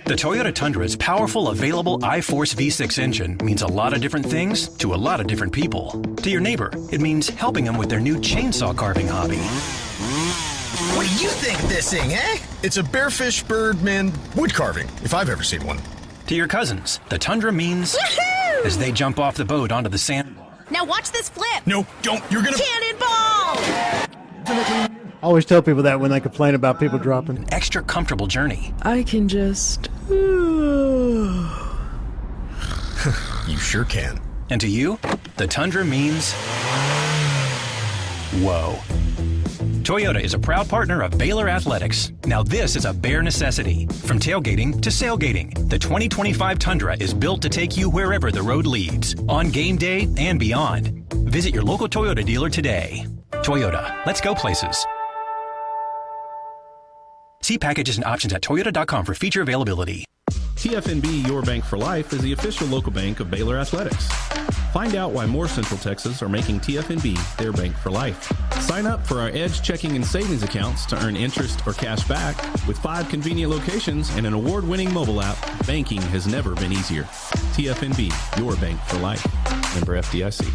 The Toyota Tundra's powerful, available iForce V6 engine means a lot of different things to a lot of different people. To your neighbor, it means helping them with their new chainsaw carving hobby. What do you think of this thing, eh? It's a bearfish birdman wood carving, if I've ever seen one. To your cousins, the Tundra means as they jump off the boat onto the sand. Now watch this flip. No, don't. You're gonna... Cannonball! I always tell people that when they complain about people dropping. An extra comfortable journey. I can just... You sure can. And to you, the Tundra means... whoa. Toyota is a proud partner of Baylor Athletics. Now this is a bare necessity. From tailgating to sailgating, the 2025 Tundra is built to take you wherever the road leads, on game day and beyond. Visit your local Toyota dealer today. Toyota, let's go places. See packages and options at toyota.com for feature availability. TFNB Your Bank for Life is the official local bank of Baylor Athletics. Find out why more Central Texas are making TFNB their bank for life. Sign up for our Edge checking and savings accounts to earn interest or cash back. With 5 convenient locations and an award-winning mobile app, banking has never been easier. TFNB, your bank for life. Member FDIC.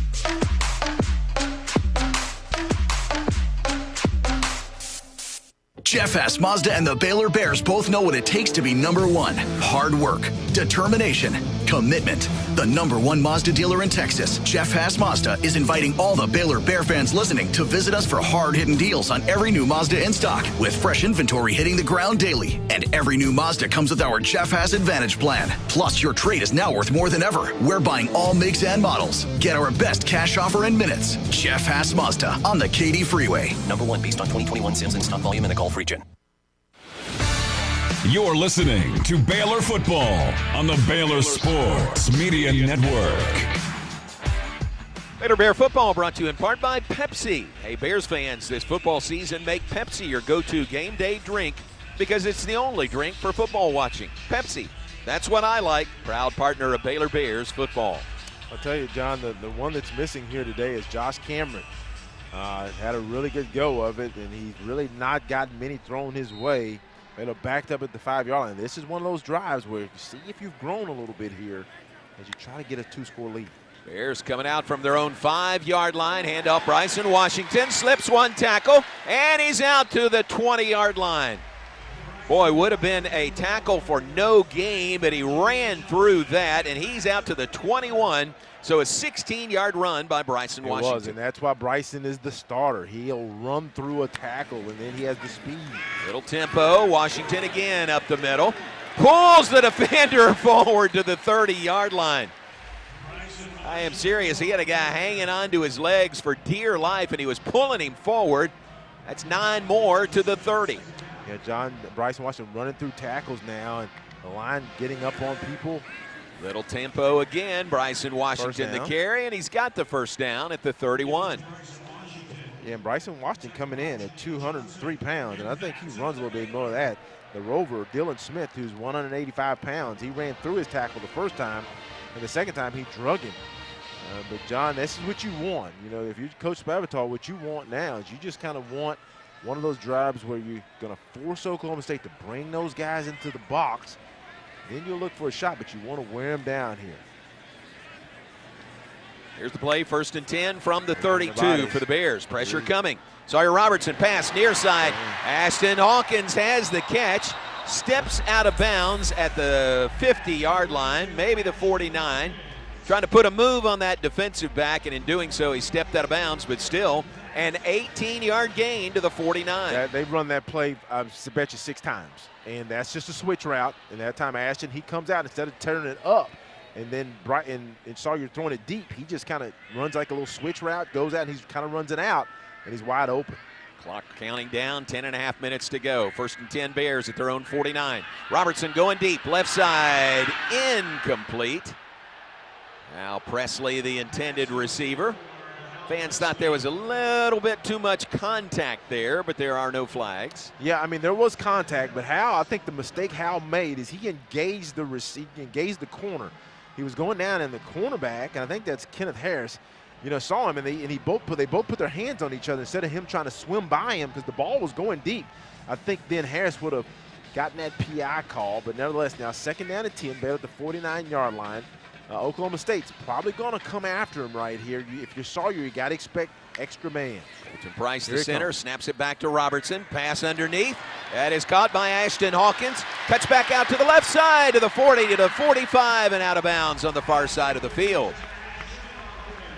Jeff Haas Mazda and the Baylor Bears both know what it takes to be number one. Hard work, determination, commitment. The number one Mazda dealer in Texas, Jeff Haas Mazda, is inviting all the Baylor Bear fans listening to visit us for hard-hitting deals on every new Mazda in stock, with fresh inventory hitting the ground daily. And every new Mazda comes with our Jeff Haas Advantage plan. Plus, your trade is now worth more than ever. We're buying all makes and models. Get our best cash offer in minutes. Jeff Haas Mazda on the Katy Freeway. Number one based on 2021 sales and stock volume in the Gulf region. You're listening to Baylor Football on the Baylor Sports Media Network. Baylor Bear Football brought to you in part by Pepsi. Hey, Bears fans, this football season, make Pepsi your go-to game day drink because it's the only drink for football watching. Pepsi, that's what I like. Proud partner of Baylor Bears Football. I'll tell you, John, the one that's missing here today is Josh Cameron. Had a really good go of it, and he's really not gotten many thrown his way. Baylor backed up at the 5-yard line. This is one of those drives where you see if you've grown a little bit here as you try to get a 2-score lead. Bears coming out from their own 5-yard line. Handoff Bryson Washington. Slips one tackle, and he's out to the 20-yard line. Boy, would have been a tackle for no gain, but he ran through that, and he's out to the 21. So a 16-yard run by Bryson Washington. It was, and that's why Bryson is the starter. He'll run through a tackle, and then he has the speed. Little tempo. Washington again up the middle. Pulls the defender forward to the 30-yard line. I am serious. He had a guy hanging onto his legs for dear life, and he was pulling him forward. That's 9 more to the 30. Yeah, John, Bryson Washington running through tackles now, and the line getting up on people. Little tempo again. Bryson Washington the carry, and he's got the first down at the 31. Yeah, and Bryson Washington coming in at 203 pounds, and I think he runs a little bit more of that. The rover, Dylan Smith, who's 185 pounds, he ran through his tackle the first time, and the second time he drug him. But, John, this is what you want. You know, if you're Coach Spavital, what you want now is you just kind of want one of those drives where you're going to force Oklahoma State to bring those guys into the box. Then you'll look for a shot, but you want to wear them down here. Here's the play, 1st and 10 from the 32 for the Bears. Pressure coming. Sawyer Robertson pass near side. Ashton Hawkins has the catch. Steps out of bounds at the 50-yard line, maybe the 49. Trying to put a move on that defensive back, and in doing so, he stepped out of bounds, but still an 18-yard gain to the 49. They've run that play, I bet you, 6 times. And that's just a switch route. And that time, Ashton, he comes out instead of turning it up. And then Brighton and Sawyer throwing it deep. He just kind of runs like a little switch route, goes out, and he kind of runs it out, and he's wide open. Clock counting down, 10.5 minutes to go. 1st and 10 Bears at their own 49. Robertson going deep, left side, incomplete. Now Presley, the intended receiver. Fans thought there was a little bit too much contact there, but there are no flags. Yeah, I mean, there was contact, but Hal, I think the mistake Hal made is he engaged the corner. He was going down in the cornerback, and I think that's Kenneth Harris, saw him, and they both put their hands on each other instead of him trying to swim by him because the ball was going deep. I think then Harris would have gotten that PI call, but nevertheless, now 2nd down and 10, Baylor at the 49-yard line. Oklahoma State's probably going to come after him right here. If you're Sawyer, you got to expect extra man. Colton Price, the center, snaps it back to Robertson. Pass underneath. That is caught by Ashton Hawkins. Cuts back out to the left side to the 40 to the 45 and out of bounds on the far side of the field.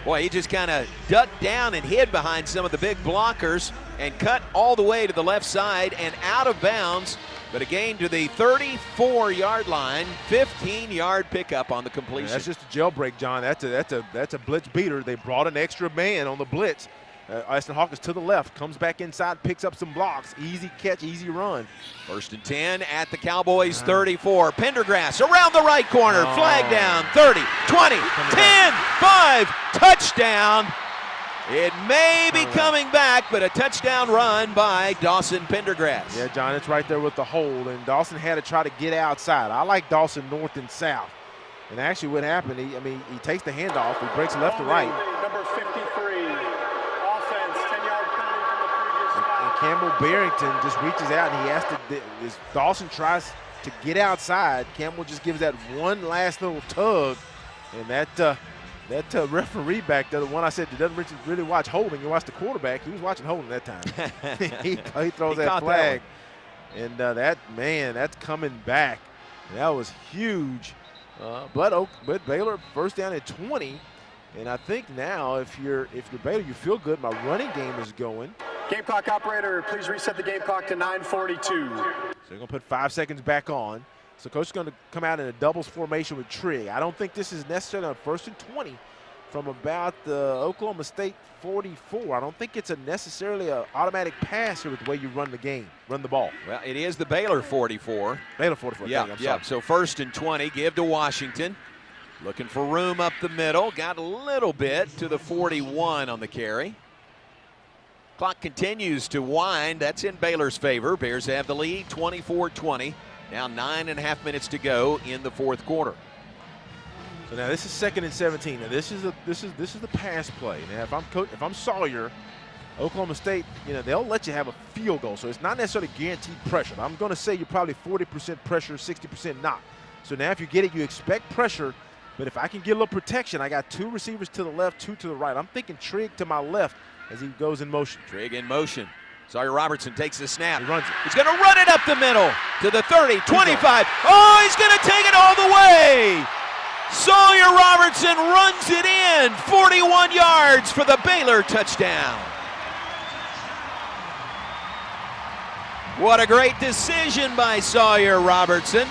Boy, he just kind of ducked down and hid behind some of the big blockers and cut all the way to the left side and out of bounds. But a gain to the 34-yard line, 15-yard pickup on the completion. Yeah, that's just a jailbreak, John. That's a blitz beater. They brought an extra man on the blitz. Ashton Hawkins to the left, comes back inside, picks up some blocks. Easy catch, easy run. 1st and 10 at the Cowboys' 34. Pendergrass around the right corner, flag down, 30, 20, 10, 5, touchdown. It may be coming back, but a touchdown run by Dawson Pendergrass. Yeah, John, it's right there with the hold, and Dawson had to try to get outside. I like Dawson north and south. And actually what happened, he takes the handoff, he breaks left to right. Number 53, offense, 10-yard penalty from the previous spot. And Campbell Barrington just reaches out, and he has to, as Dawson tries to get outside, Campbell just gives that one last little tug, and that referee back there, the one I said that doesn't really watch holding, you watch the quarterback, he was watching holding that time. he throws that flag. And that's coming back. And that was huge. But Baylor 1st down at 20. And I think now if you're Baylor, you feel good. My running game is going. Game clock operator, please reset the game clock to 9:42. So they're going to put 5 seconds back on. So coach is going to come out in a doubles formation with Trigg. I don't think this is necessarily on 1st and 20 from about the Oklahoma State 44. I don't think it's necessarily an automatic pass here with the way you run the ball. Well, it is the Baylor 44. Baylor 44. Yeah. So 1st and 20, give to Washington. Looking for room up the middle. Got a little bit to the 41 on the carry. Clock continues to wind. That's in Baylor's favor. Bears have the lead, 24-20. Now 9.5 minutes to go in the 4th quarter. So now this is 2nd and 17. Now this is the pass play. Now if I'm Sawyer, Oklahoma State, they'll let you have a field goal. So it's not necessarily guaranteed pressure. I'm going to say you're probably 40% pressure, 60% not. So now if you get it, you expect pressure. But if I can get a little protection, I got 2 receivers to the left, 2 to the right. I'm thinking Trigg to my left as he goes in motion. Trigg in motion. Sawyer Robertson takes the snap. He runs it. He's going to run it up the middle to the 30, 25. Oh, he's going to take it all the way. Sawyer Robertson runs it in. 41 yards for the Baylor touchdown. What a great decision by Sawyer Robertson.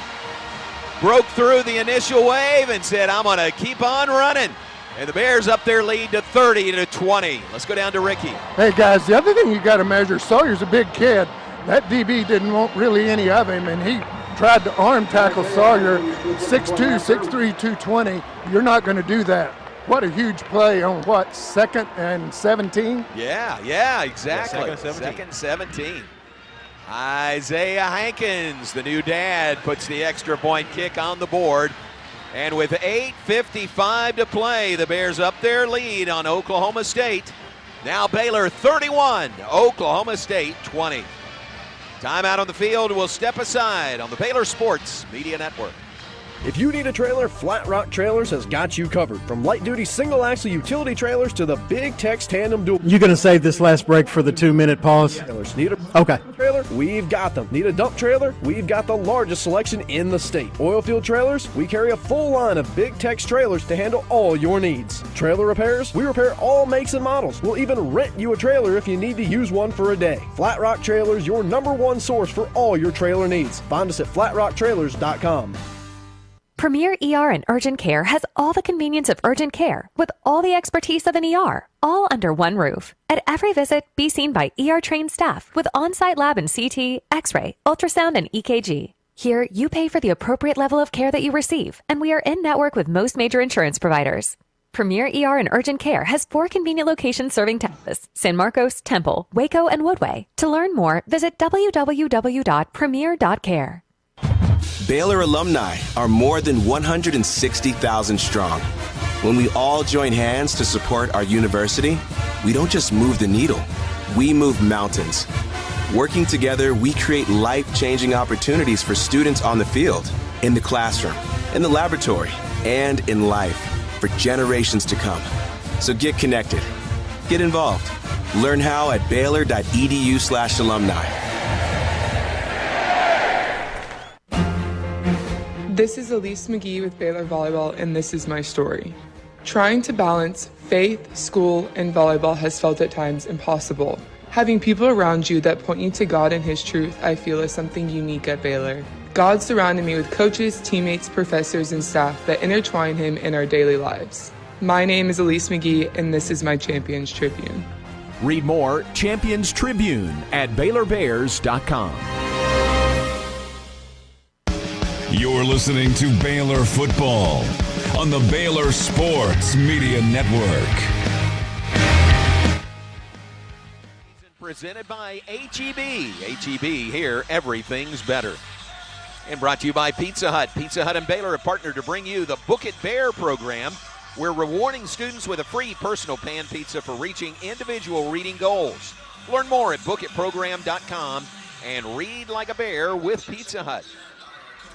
Broke through the initial wave and said, I'm going to keep on running. And the Bears up their lead to 30-20. Let's go down to Ricky. Hey, guys, the other thing you got to measure, Sawyer's a big kid. That DB didn't want really any of him, and he tried to arm tackle Sawyer, 6'2", 6'3", 220. You're not going to do that. What a huge play on 2nd and 17? Yeah, exactly. Yeah, 2nd and 17. Isaiah Hankins, the new dad, puts the extra point kick on the board. And with 8:55 to play, the Bears up their lead on Oklahoma State. Now Baylor 31, Oklahoma State 20. Timeout on the field. We'll step aside on the Baylor Sports Media Network. If you need a trailer, Flat Rock Trailers has got you covered. From light-duty single-axle utility trailers to the Big Tex tandem dual. You going to save this last break for the 2-minute pause? Trailers. Need a okay. trailer? We've got them. Need a dump trailer? We've got the largest selection in the state. Oilfield trailers? We carry a full line of Big Tex trailers to handle all your needs. Trailer repairs? We repair all makes and models. We'll even rent you a trailer if you need to use one for a day. Flat Rock Trailers, your #1 source for all your trailer needs. Find us at flatrocktrailers.com. Premier ER and Urgent Care has all the convenience of urgent care with all the expertise of an ER, all under one roof. At every visit, be seen by ER-trained staff with on-site lab and CT, X-ray, ultrasound, and EKG. Here, you pay for the appropriate level of care that you receive, and we are in-network with most major insurance providers. Premier ER and Urgent Care has 4 convenient locations serving Texas: San Marcos, Temple, Waco, and Woodway. To learn more, visit www.premier.care. Baylor alumni are more than 160,000 strong. When we all join hands to support our university, we don't just move the needle, we move mountains. Working together, we create life-changing opportunities for students on the field, in the classroom, in the laboratory, and in life for generations to come. So get connected. Get involved. Learn how at Baylor.edu/alumni. This is Elise McGee with Baylor Volleyball, and this is my story. Trying to balance faith, school, and volleyball has felt at times impossible. Having people around you that point you to God and His truth, I feel, is something unique at Baylor. God surrounded me with coaches, teammates, professors, and staff that intertwine Him in our daily lives. My name is Elise McGee, and this is my Champions Tribune. Read more Champions Tribune at BaylorBears.com. You're listening to Baylor Football on the Baylor Sports Media Network. Presented by H-E-B. H-E-B, here, everything's better. And brought to you by Pizza Hut. Pizza Hut and Baylor have partnered to bring you the Book It Bear program. We're rewarding students with a free personal pan pizza for reaching individual reading goals. Learn more at bookitprogram.com and read like a bear with Pizza Hut.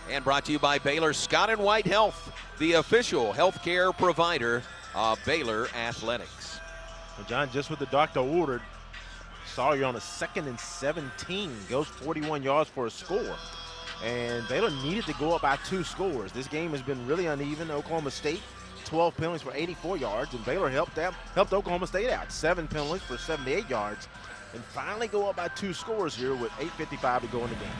And brought to you by Baylor Scott & White Health, the official healthcare provider of Baylor Athletics. Well, John, just what the doctor ordered, Sawyer on a 2nd and 17 goes 41 yards for a score. And Baylor needed to go up by 2 scores. This game has been really uneven. Oklahoma State, 12 penalties for 84 yards, and Baylor helped Oklahoma State out. 7 penalties for 78 yards, and finally go up by 2 scores here with 8:55 to go in the game.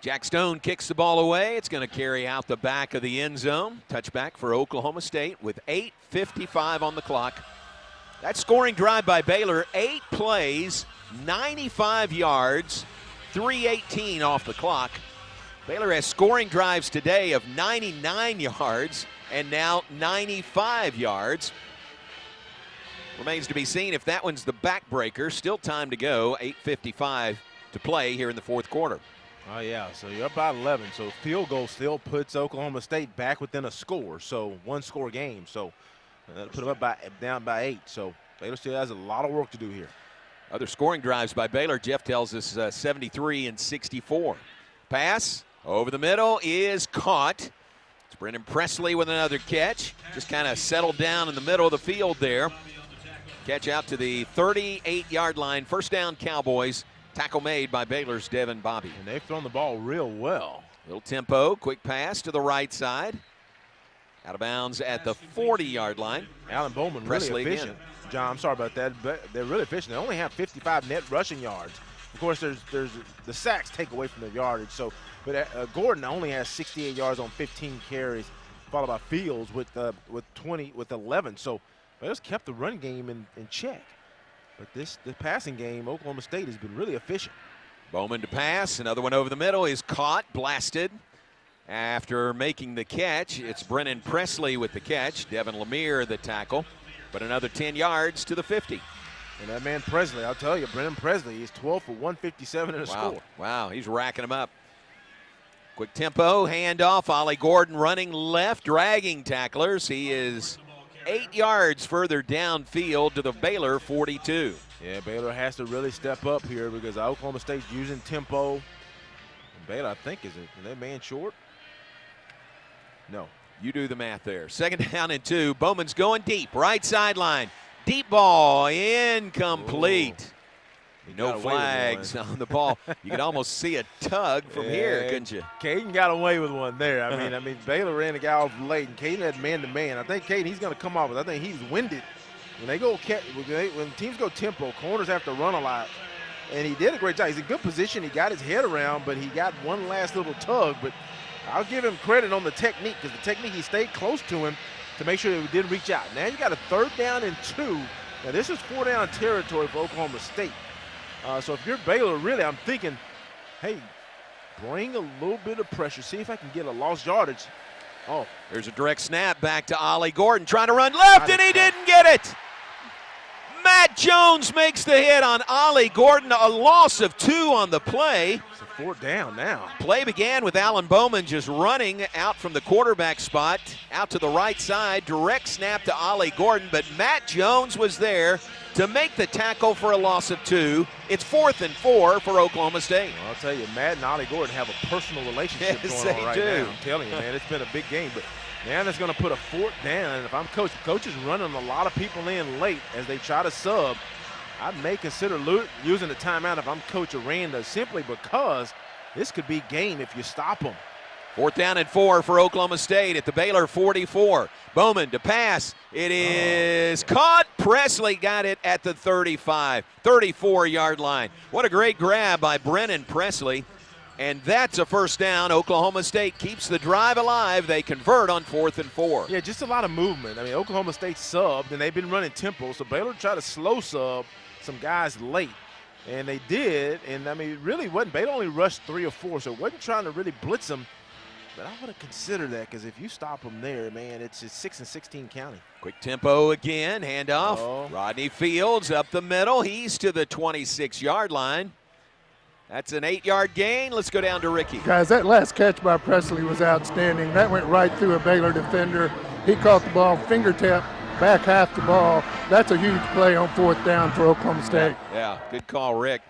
Jack Stone kicks the ball away. It's going to carry out the back of the end zone. Touchback for Oklahoma State with 8:55 on the clock. That scoring drive by Baylor, 8 plays, 95 yards, 3:18 off the clock. Baylor has scoring drives today of 99 yards and now 95 yards. Remains to be seen if that one's the backbreaker. Still time to go, 8:55 to play here in the fourth quarter. Oh, yeah, so you're up by 11. So field goal still puts Oklahoma State back within a score, so 1-score game. So that'll put them down by 8. So Baylor still has a lot of work to do here. Other scoring drives by Baylor, Jeff tells us 73 and 64. Pass over the middle is caught. It's Brennan Presley with another catch. Just kind of settled down in the middle of the field there. Catch out to the 38-yard line. First down, Cowboys. Tackle made by Baylor's Devin Bobby. And they've thrown the ball real well. Little tempo, quick pass to the right side. Out of bounds at the 40-yard line. Alan Bowman Presley really efficient. Again. John, I'm sorry about that, but they're really efficient. They only have 55 net rushing yards. Of course, there's the sacks take away from the yardage. So, but Gordon only has 68 yards on 15 carries, followed by Fields with 11. So they just kept the run game in check. But the passing game, Oklahoma State has been really efficient. Bowman to pass. Another one over the middle is caught, blasted. After making the catch, it's Brennan Presley with the catch. Devin Lemire the tackle. But another 10 yards to the 50. And that man Presley, I'll tell you, Brennan Presley is 12 for 157 in a score. Wow, he's racking them up. Quick tempo, handoff. Ollie Gordon running left, dragging tacklers. He is 8 yards further downfield to the Baylor 42. Yeah, Baylor has to really step up here because Oklahoma State's using tempo. And Baylor, I think, is that man short? No. You do the math there. Second down and 2. Bowman's going deep, right sideline. Deep ball, incomplete. No flags on the ball. You could almost see a tug from here, couldn't you? Caden got away with one there. I mean, Baylor ran a guy off late, and Caden had man-to-man. I think Caden, he's going to come off, but I think he's winded. When teams go tempo, corners have to run a lot, and he did a great job. He's in good position. He got his head around, but he got one last little tug. But I'll give him credit on the technique because the technique, he stayed close to him to make sure that he didn't reach out. Now you got a 3rd down and 2. Now this is 4-down territory for Oklahoma State. So if you're Baylor, really, I'm thinking, hey, bring a little bit of pressure. See if I can get a lost yardage. Oh, there's a direct snap back to Ollie Gordon trying to run left, and he didn't get it. Matt Jones makes the hit on Ollie Gordon, a loss of 2 on the play. It's a 4th down now. Play began with Alan Bowman just running out from the quarterback spot, out to the right side, direct snap to Ollie Gordon, but Matt Jones was there to make the tackle for a loss of 2. It's 4th and 4 for Oklahoma State. Well, I'll tell you, Matt and Ollie Gordon have a personal relationship Yes, going on they right do. now. I'm telling you, man, it's been a big game. But now that's going to put a 4th down. And if I'm coach is running a lot of people in late as they try to sub. I may consider using the timeout if I'm Coach Aranda, simply because this could be game if you stop them. 4th down and 4 for Oklahoma State at the Baylor 44. Bowman to pass. It is caught. Presley got it at the 35, 34-yard line. What a great grab by Brennan Presley. And that's a 1st down. Oklahoma State keeps the drive alive. They convert on 4th and 4. Yeah, just a lot of movement. I mean, Oklahoma State subbed, and they've been running tempo, so Baylor tried to slow sub some guys late. And they did, and I mean, it really wasn't. Baylor only rushed 3 or 4, so it wasn't trying to really blitz them. But I would have considered that, because if you stop them there, man, it's 6 and 16 county. Quick tempo again, handoff. Rodney Fields up the middle. He's to the 26-yard line. That's an 8-yard gain. Let's go down to Ricky. Guys, that last catch by Presley was outstanding. That went right through a Baylor defender. He caught the ball, fingertip, back half the ball. That's a huge play on 4th down for Oklahoma State. Yeah, good call, Rick.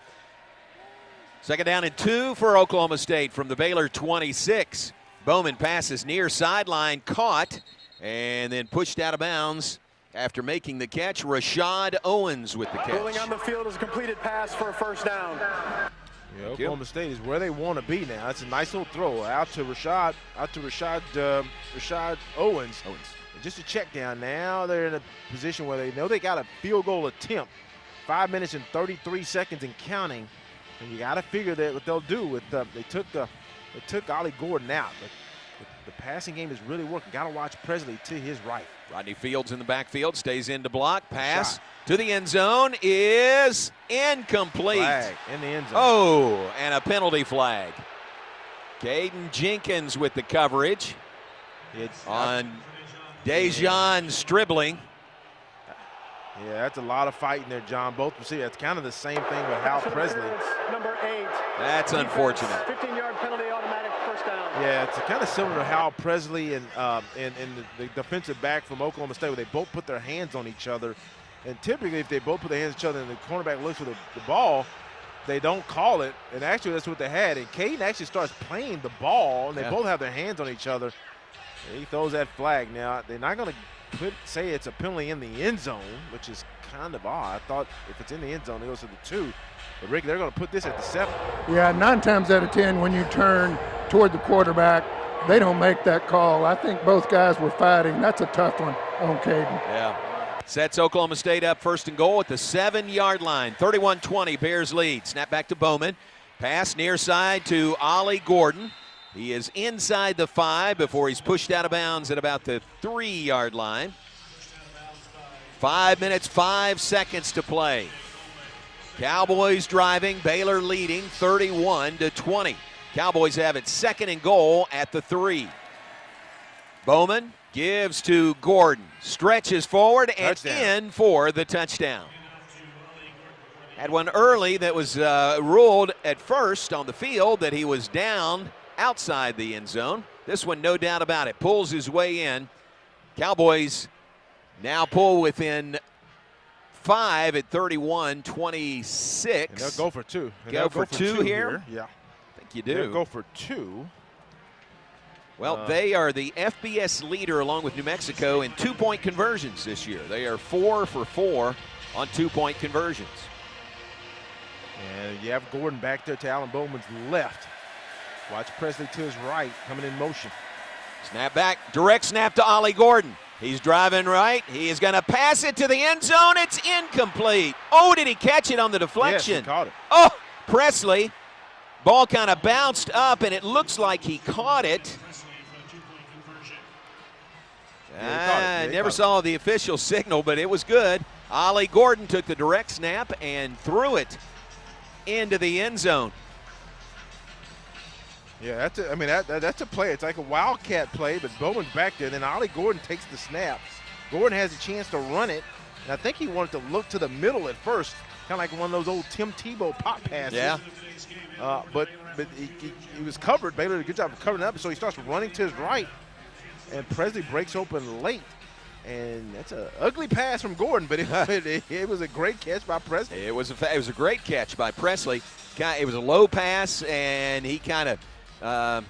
2nd down and 2 for Oklahoma State from the Baylor 26. Bowman passes near sideline, caught, and then pushed out of bounds after making the catch. Rashad Owens with the catch. Rolling on the field is a completed pass for a 1st down. Yeah, Oklahoma State is where they want to be now. That's a nice little throw out to Rashad Owens. And just a check down. Now they're in a position where they know they got a field goal attempt. 5 minutes and 33 seconds and counting. And you got to figure that what they'll do with they took Ollie Gordon out. But the passing game is really working. Got to watch Presley to his right. Rodney Fields in the backfield, stays in to block. Pass to the end zone is incomplete. Flag in the end zone. Oh, and a penalty flag. Caden Jenkins with the coverage on Dejan Stribling. Yeah, that's a lot of fighting there, John. Both receivers. That's kind of the same thing with Hal Presley. Number 8. That's unfortunate. 15-yard penalty, automatic 1st down. Yeah, it's kind of similar to Hal Presley and the defensive back from Oklahoma State, where they both put their hands on each other. And typically, if they both put their hands on each other and the cornerback looks for the ball, they don't call it. And actually, that's what they had. And Caden actually starts playing the ball, and they both have their hands on each other. And he throws that flag. Now, they're not going to say it's a penalty in the end zone, which is kind of odd. I thought if it's in the end zone, it goes to the 2. But, Rick, they're going to put this at the 7. Yeah, 9 times out of 10, when you turn toward the quarterback, they don't make that call. I think both guys were fighting. That's a tough one on Caden. Yeah. Sets Oklahoma State up 1st and goal at the 7-yard line. 31-20, Bears lead. Snap back to Bowman. Pass near side to Ollie Gordon. He is inside the 5 before he's pushed out of bounds at about the 3-yard line. 5 minutes, 5 seconds to play. Cowboys driving, Baylor leading 31-20. Cowboys have it 2nd and goal at the 3. Bowman gives to Gordon, stretches forward and in for the touchdown. Had one early that was ruled at first on the field that he was down outside the end zone. This one, no doubt about it, pulls his way in. Cowboys now pull within 5 at 31-26. And they'll go for 2. Go for two here? Yeah. I think you do. They'll go for 2. Well, they are the FBS leader along with New Mexico in 2-point conversions this year. They are 4 for 4 on 2-point conversions. And you have Gordon back there to Alan Bowman's left. Watch Presley to his right, coming in motion. Snap back, direct snap to Ollie Gordon. He's driving right. He is going to pass it to the end zone. It's incomplete. Oh, did he catch it on the deflection? Yes, he caught it. Oh, Presley. Ball kind of bounced up, and it looks like he caught it. I never saw the official signal, but it was good. Ollie Gordon took the direct snap and threw it into the end zone. Yeah, that's a play. It's like a wildcat play, but Bowman's back there. Then Ollie Gordon takes the snap. Gordon has a chance to run it, And I think he wanted to look to the middle at first, kind of like one of those old Tim Tebow pop passes. Yeah. But he was covered. Baylor did a good job of covering up, so he starts running to his right, and Presley breaks open late. And that's an ugly pass from Gordon, but it was a great catch by Presley. It was a great catch by Presley. It was a low pass, and he kind of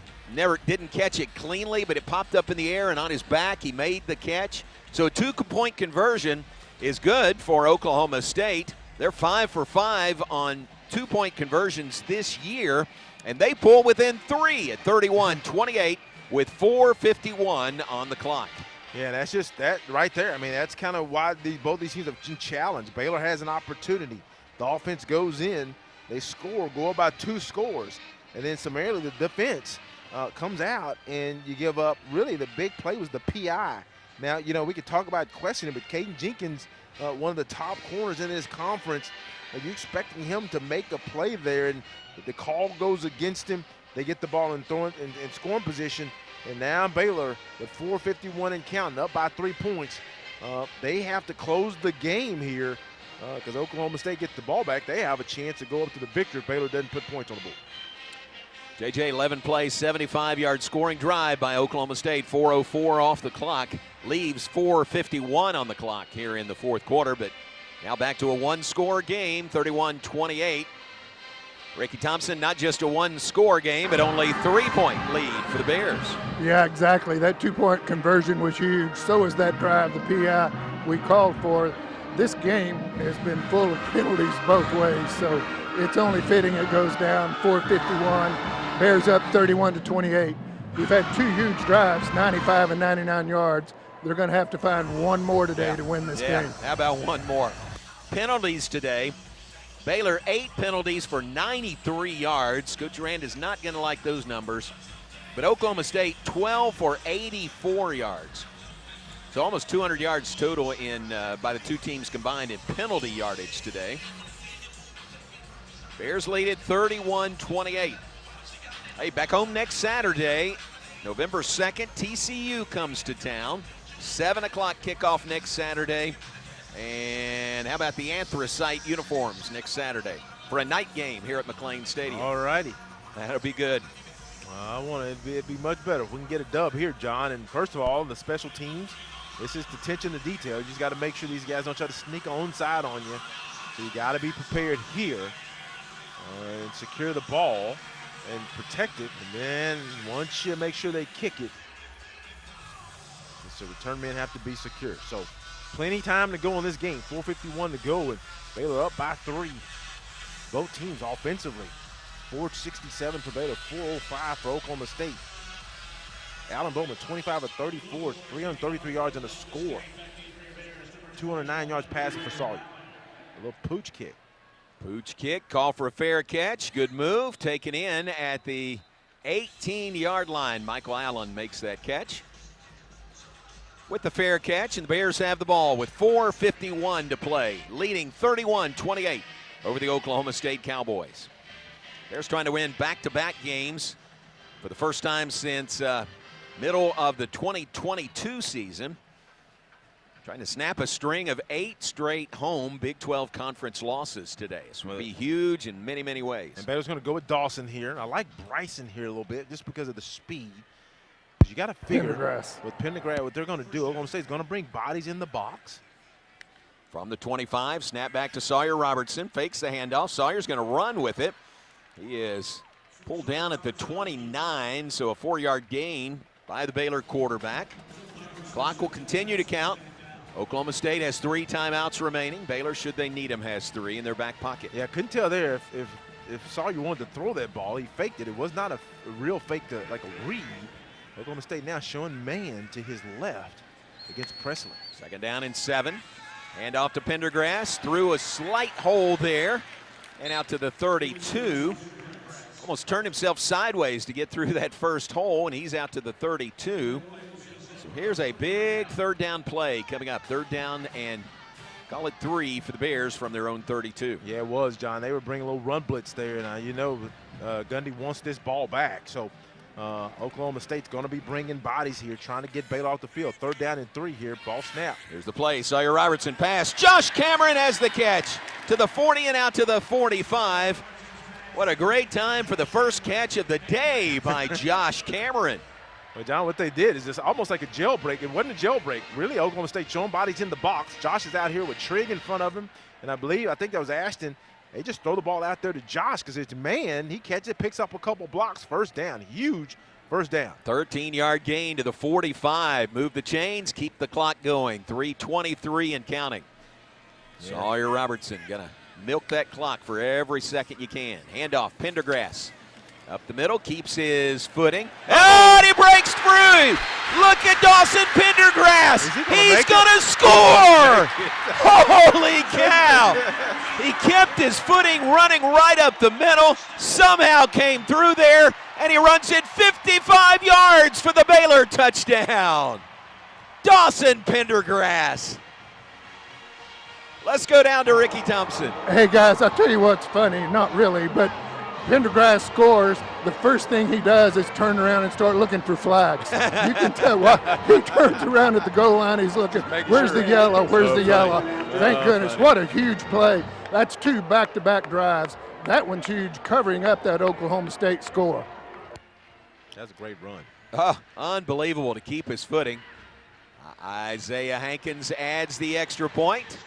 didn't catch it cleanly, but it popped up in the air, and on his back he made the catch. So a 2-point conversion is good for Oklahoma State. They're 5 for 5 on 2-point conversions this year, and they pull within 3 at 31-28 with 4:51 on the clock. Yeah, that's just that right there. I mean, that's kind of why both these teams have been challenged. Baylor has an opportunity. The offense goes in, they score, go about 2 scores, and then summarily the defense comes out, and you give up. Really, the big play was the PI. Now, you know, we could talk about questioning, but Caden Jenkins, one of the top corners in this conference, are you expecting him to make a play there? And the call goes against him. They get the ball in scoring position. And now Baylor, with 4:51 and counting, up by 3 points. They have to close the game here because Oklahoma State gets the ball back. They have a chance to go up to the victory if Baylor doesn't put points on the board. JJ, 11 plays, 75-yard scoring drive by Oklahoma State. 4:04 off the clock. Leaves 4:51 on the clock here in the fourth quarter. But now back to a one-score game, 31-28. Ricky Thompson, not just a one-score game, but only 3-point lead for the Bears. Yeah, exactly. That 2-point conversion was huge. So was that drive, the PI we called for. This game has been full of penalties both ways, so it's only fitting it goes down 4:51. Bears up 31-28. We've had 2 huge drives, 95 and 99 yards. They're going to have to find one more today to win this game. How about one more? Penalties today. Baylor 8 penalties for 93 yards. Coach Rand is not going to like those numbers. But Oklahoma State 12 for 84 yards. So almost 200 yards total by the 2 teams combined in penalty yardage today. Bears lead it 31-28. Hey, back home next Saturday, November 2nd, TCU comes to town. 7 o'clock kickoff next Saturday. And how about the anthracite uniforms next Saturday for a night game here at McLean Stadium? All righty. That'll be good. It'd be much better if we can get a dub here, John. And first of all, the special teams, this is the attention to detail. You just got to make sure these guys don't try to sneak onside on you. So you got to be prepared here and secure the ball and protect it. And then once you make sure they kick it, the return men have to be secure. So plenty time to go in this game. 4:51 to go, and Baylor up by 3. Both teams offensively. 467 for Baylor, 405 for Oklahoma State. Allen Bowman, 25 of 34, 333 yards and a score. 209 yards passing for Sawyer. A little pooch kick. Pooch kick, call for a fair catch. Good move, taken in at the 18-yard line. Michael Allen makes that catch with the fair catch, and the Bears have the ball with 4:51 to play, leading 31-28 over the Oklahoma State Cowboys. Bears trying to win back-to-back games for the first time since middle of the 2022 season. Trying to snap a string of 8 straight home Big 12 conference losses today. This would be huge in many, many ways. And Baylor's going to go with Dawson here. I like Bryson here a little bit just because of the speed. You got to figure with Pendergrass what they're going to do. Oklahoma State's going to bring bodies in the box. From the 25, snap back to Sawyer Robertson. Fakes the handoff. Sawyer's going to run with it. He is pulled down at the 29, so a 4-yard gain by the Baylor quarterback. Clock will continue to count. Oklahoma State has 3 timeouts remaining. Baylor, should they need them, has 3 in their back pocket. Yeah, I couldn't tell there if Sawyer wanted to throw that ball. He faked it. It was not a real fake, like a read. Oklahoma State now showing man to his left against Presley. 2nd down and 7. Hand off to Pendergrass. Through a slight hole there and out to the 32. Almost turned himself sideways to get through that first hole, and he's out to the 32. So here's a big 3rd down play coming up. 3rd down and call it 3 for the Bears from their own 32. Yeah, it was, John. They were bringing a little run blitz there, and you know Gundy wants this ball back. So Oklahoma State's going to be bringing bodies here, trying to get Baylor off the field. 3rd down and 3 here. Ball snap. Here's the play. Sawyer Robertson pass. Josh Cameron has the catch to the 40 and out to the 45. What a great time for the first catch of the day by Josh Cameron. Well, John, what they did is just almost like a jailbreak. It wasn't a jailbreak. Really, Oklahoma State showing bodies in the box. Josh is out here with Trigg in front of him. And I think that was Ashton. They just throw the ball out there to Josh because it's man. He catches it, picks up a couple blocks. First down. Huge first down. 13-yard gain to the 45. Move the chains, keep the clock going. 3:23 and counting. Yeah. Sawyer Robertson going to milk that clock for every second you can. Handoff, Pendergrass. Up the middle, keeps his footing. Oh, and he breaks through. Look at Dawson Pendergrass. He's going to score. Holy cow. He kept his footing running right up the middle, somehow came through there, and he runs it 55 yards for the Baylor touchdown. Dawson Pendergrass. Let's go down to Ricky Thompson. Hey, guys, I'll tell you what's funny. Not really, but Pendergrass scores. The first thing he does is turn around and start looking for flags. You can tell he turns around at the goal line. He's looking, where's the yellow? Where's the yellow? Thank goodness. What a huge play. That's 2 back-to-back drives. That one's huge, covering up that Oklahoma State score. That's a great run. Oh, unbelievable to keep his footing. Isaiah Hankins adds the extra point.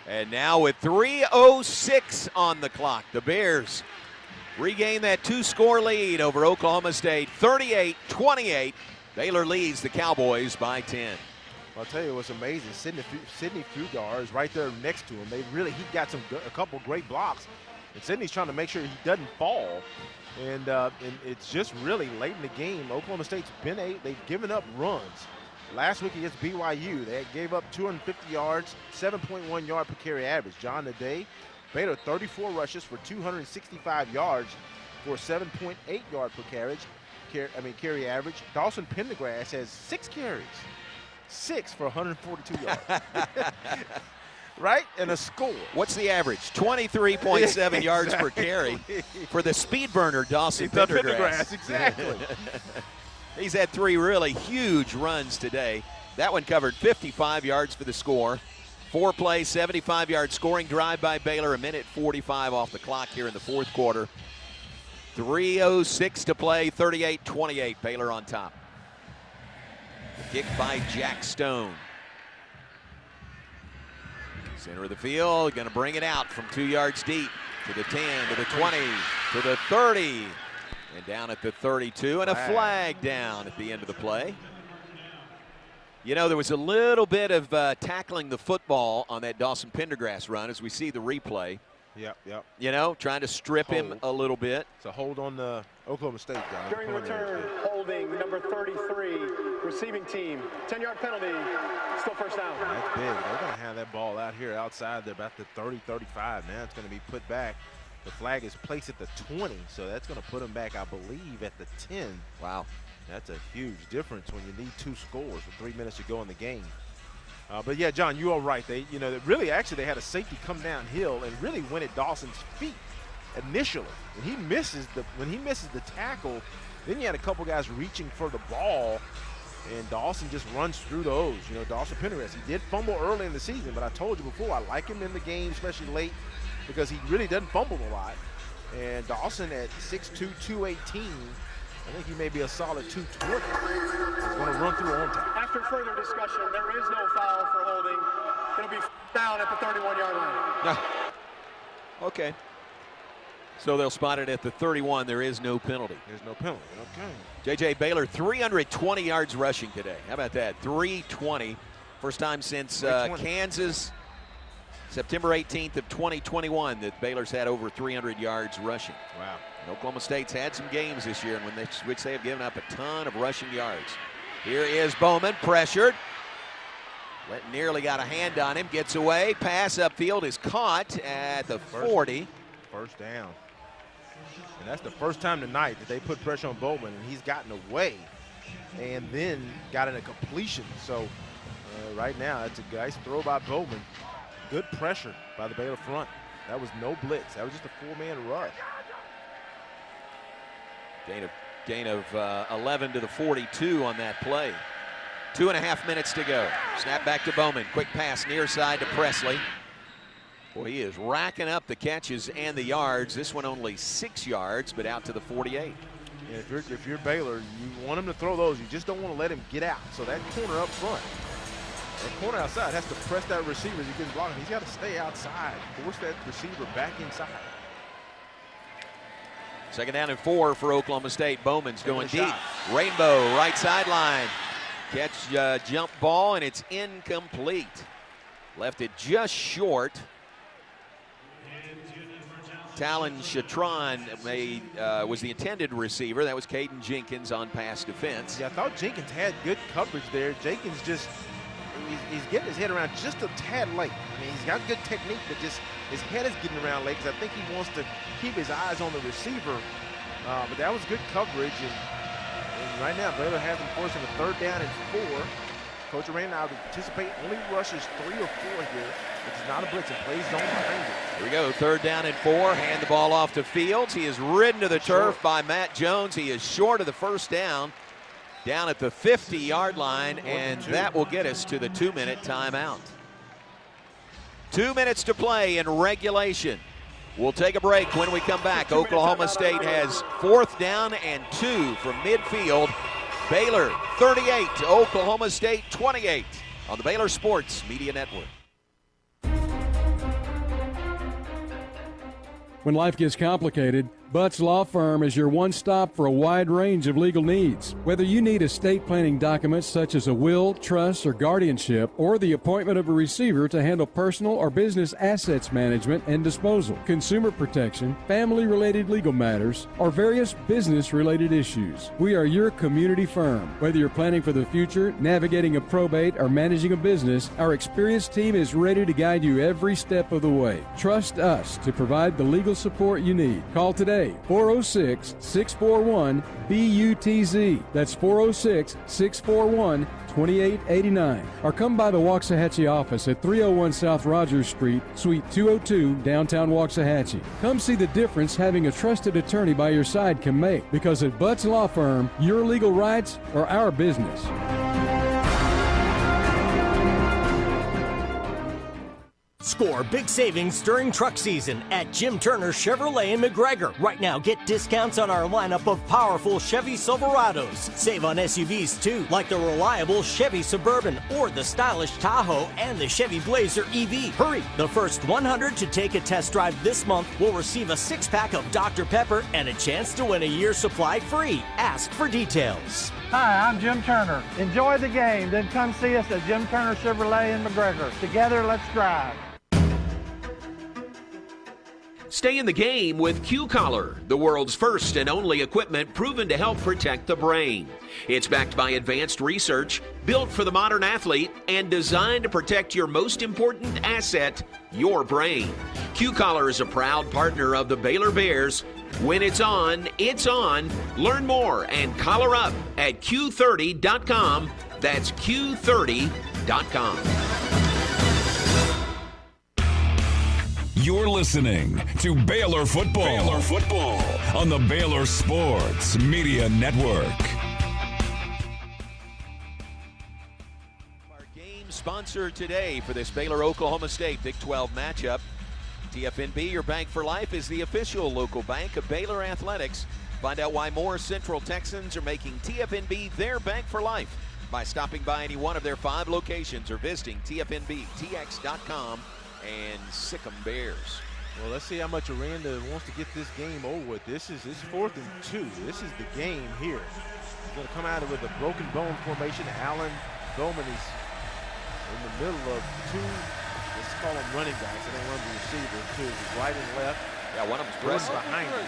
And now with 3:06 on the clock, the Bears regain that 2-score lead over Oklahoma State, 38-28. Baylor leads the Cowboys by 10. I'll tell you what's amazing. Sidney Fugar is right there next to him. He got a couple great blocks, and Sidney's trying to make sure he doesn't fall. And it's just really late in the game. Oklahoma State's they've given up runs. Last week against BYU, they gave up 250 yards, 7.1 yard per carry average. John, today, Baylor 34 rushes for 265 yards for 7.8 yard per carry average. Dawson Pendergrass has 6 carries, 6 for 142 yards. Right? And a score. What's the average? 23.7 yards per carry for the speed burner, Dawson Pendergrass. Exactly. He's had 3 really huge runs today. That one covered 55 yards for the score. 4-play, 75-yard scoring drive by Baylor. 1:45 off the clock here in the fourth quarter. 3:06 to play, 38-28. Baylor on top. The kick by Jack Stone. Center of the field, going to bring it out from 2 yards deep to the 10, to the 20, to the 30, and down at the 32, and a flag down at the end of the play. You know, there was a little bit of tackling the football on that Dawson Pendergrass run as we see the replay. Yep. You know, trying to strip him a little bit. It's a hold on the Oklahoma State guy. During the return, holding number 33, receiving team, 10-yard penalty, still first down. That's big. They're going to have that ball out here outside. They're about the 30-35. Now it's going to be put back. The flag is placed at the 20, so that's going to put them back, I believe, at the 10. Wow. That's a huge difference when you need 2 scores with 3 minutes to go in the game. But yeah, John, you are right. They had a safety come downhill and really went at Dawson's feet initially. When he misses the tackle, then you had a couple guys reaching for the ball, and Dawson just runs through those. You know, Dawson Pendergrass, he did fumble early in the season, but I told you before, I like him in the game, especially late, because he really doesn't fumble a lot. And Dawson at 6'2", 218, I think he may be a solid 220. He's going to run through on time. After further discussion, there is no foul for holding. It'll be down at the 31-yard line. Okay. So they'll spot it at the 31. There is no penalty. There's no penalty. Okay. J.J. Baylor, 320 yards rushing today. How about that? 320. First time since Kansas, September 18th of 2021 that Baylor's had over 300 yards rushing. Wow. And Oklahoma State's had some games this year in which they have given up a ton of rushing yards. Here is Bowman, pressured. Nearly got a hand on him, gets away. Pass upfield is caught at the 40. First down. And that's the first time tonight that they put pressure on Bowman, and he's gotten away and then got in a completion. So right now, it's a nice throw by Bowman. Good pressure by the Baylor front. That was no blitz. That was just a 4-man rush. Gain of Gain of 11 to the 42 on that play. 2.5 minutes to go. Snap back to Bowman. Quick pass near side to Presley. Boy, he is racking up the catches and the yards. This one only 6 yards, but out to the 48. Yeah, if you're Baylor, you want him to throw those. You just don't want to let him get out. So that corner up front, that corner outside has to press that receiver as he gets blocked. He's got to stay outside, force that receiver back inside. 2nd down and 4 for Oklahoma State. Bowman's going deep. Rainbow, right sideline. Catch jump ball, and it's incomplete. Left it just short. Talon Chatron was the intended receiver. That was Caden Jenkins on pass defense. Yeah, I thought Jenkins had good coverage there. Jenkins just, he's getting his head around just a tad late. I mean, he's got good technique, but just his head is getting around late because I think he wants to keep his eyes on the receiver. But that was good coverage. And right now, Baylor has him forcing a 3rd down and 4. Coach Aranda, I would anticipate only rushes 3 or 4 here. It's not a blitz and plays zone behind it. Here we go, 3rd down and 4. Hand the ball off to Fields. He is ridden to the turf by Matt Jones. He is short of the 1st down at the 50-yard line, and that will get us to the 2-minute timeout. 2 minutes to play in regulation. We'll take a break. When we come back, Oklahoma State has 4th down and 2 from midfield. Baylor 38 to Oklahoma State 28 on the Baylor Sports Media Network. When life gets complicated, Butts Law Firm is your one stop for a wide range of legal needs. Whether you need estate planning documents such as a will, trust, or guardianship, or the appointment of a receiver to handle personal or business assets management and disposal, consumer protection, family-related legal matters, or various business-related issues, we are your community firm. Whether you're planning for the future, navigating a probate, or managing a business, our experienced team is ready to guide you every step of the way. Trust us to provide the legal support you need. Call today. 406-641-BUTZ. That's 406-641-2889. Or come by the Waxahachie office at 301 South Rogers Street, Suite 202, downtown Waxahachie. Come see the difference having a trusted attorney by your side can make. Because at Butts Law Firm, your legal rights are our business. Score big savings during truck season at Jim Turner Chevrolet in McGregor. Right now, get discounts on our lineup of powerful Chevy Silverados. Save on SUVs too, like the reliable Chevy Suburban or the stylish Tahoe and the Chevy Blazer EV. Hurry! The first 100 to take a test drive this month will receive a 6-pack of Dr. Pepper and a chance to win a year supply free. Ask for details. Hi, I'm Jim Turner. Enjoy the game, then come see us at Jim Turner Chevrolet in McGregor. Together, let's drive. Stay in the game with Q-Collar, the world's first and only equipment proven to help protect the brain. It's backed by advanced research, built for the modern athlete, and designed to protect your most important asset, your brain. Q-Collar is a proud partner of the Baylor Bears. When it's on, it's on. Learn more and collar up at Q30.com. That's Q30.com. You're listening to Baylor Football. Baylor Football on the Baylor Sports Media Network. Our game sponsor today for this Baylor-Oklahoma State Big 12 matchup. TFNB, your bank for life, is the official local bank of Baylor Athletics. Find out why more Central Texans are making TFNB their bank for life by stopping by any one of their 5 locations or visiting TFNBTX.com. and Sikkim Bears. Well, let's see how much Aranda wants to get this game over with. This is 4th and 2. This is the game here. He's going to come out with a broken bone formation. Allen Bowman is in the middle of 2, let's call them running backs. They don't run the receiver. 2 is right and left. Yeah, one of them's pressing behind him.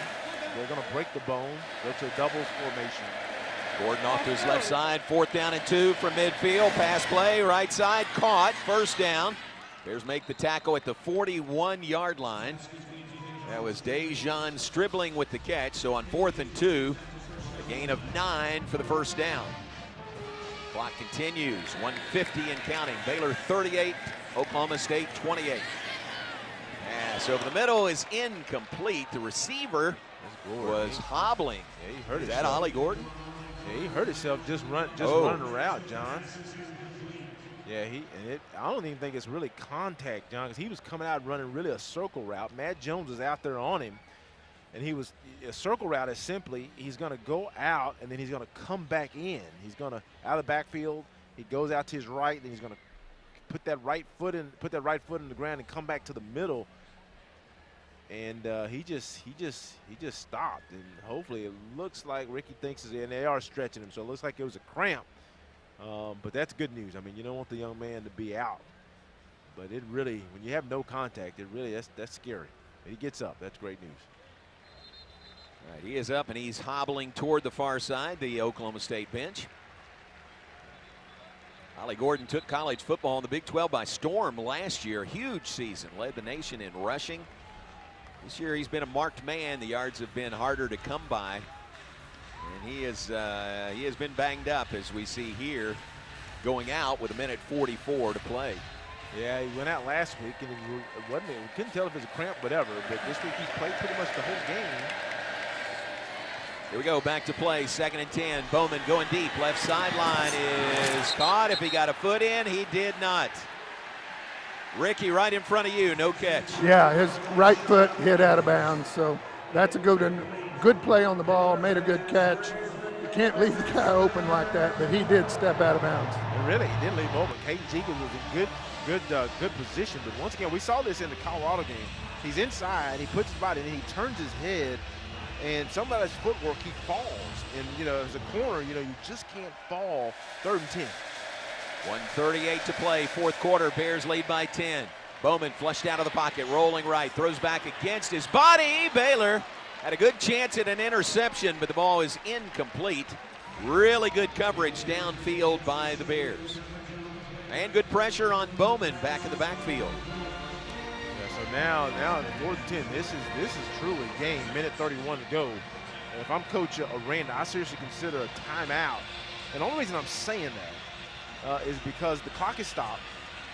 They're going to break the bone, go to a doubles formation. Gordon off to his left side. 4th down and 2 from midfield. Pass play, right side, caught. 1st down. Bears make the tackle at the 41-yard line. That was Dejan Stribling with the catch. So on 4th and 2, a gain of 9 for the 1st down. Clock continues, 1:50 and counting. Baylor 38, Oklahoma State 28. Pass over the middle is incomplete. The receiver was hobbling. Yeah, he hurt Is himself. that Ollie Gordon? Yeah, he hurt himself just running a route, John. Yeah, I don't even think it's really contact, John, because he was coming out running really a circle route. Matt Jones was out there on him, and a circle route is simply he's going to go out and then he's going to come back in. He's going to out of the backfield. He goes out to his right, then he's going to put that right foot in the ground and come back to the middle. And he just stopped, and hopefully it looks like Ricky thinks and they are stretching him, so it looks like it was a cramp. But that's good news. I mean, you don't want the young man to be out, but it really, when you have no contact, that's scary. He gets up. That's great news. All right, he is up and he's hobbling toward the far side, the Oklahoma State bench. Ollie Gordon took college football in the Big 12 by storm last year. Huge season, led the nation in rushing. This year he's been a marked man. The yards have been harder to come by. And he has been banged up, as we see here, going out with 1:44 to play. Yeah, he went out last week, and we couldn't tell if it was a cramp, whatever, but this week he's played pretty much the whole game. Here we go, back to play, 2nd and 10. Bowman going deep, left sideline is caught. If he got a foot in, he did not. Ricky, right in front of you, no catch. Yeah, his right foot hit out of bounds, so that's a good play on the ball, made a good catch. You can't leave the guy open like that, but he did step out of bounds. And really, he didn't leave him open. Caden Jenkins was in good position, but once again, we saw this in the Colorado game. He's inside, he puts his body, and he turns his head, and somebody's footwork, he falls. And, as a corner, you just can't fall 3rd and 10. 1:38 to play, 4th quarter. Bears lead by 10. Bowman flushed out of the pocket, rolling right, throws back against his body. Baylor had a good chance at an interception, but the ball is incomplete. Really good coverage downfield by the Bears. And good pressure on Bowman back in the backfield. Yeah, so now in 4th and 10, this is truly game. 1:31 to go. And if I'm Coach Aranda, I seriously consider a timeout. And the only reason I'm saying that is because the clock is stopped.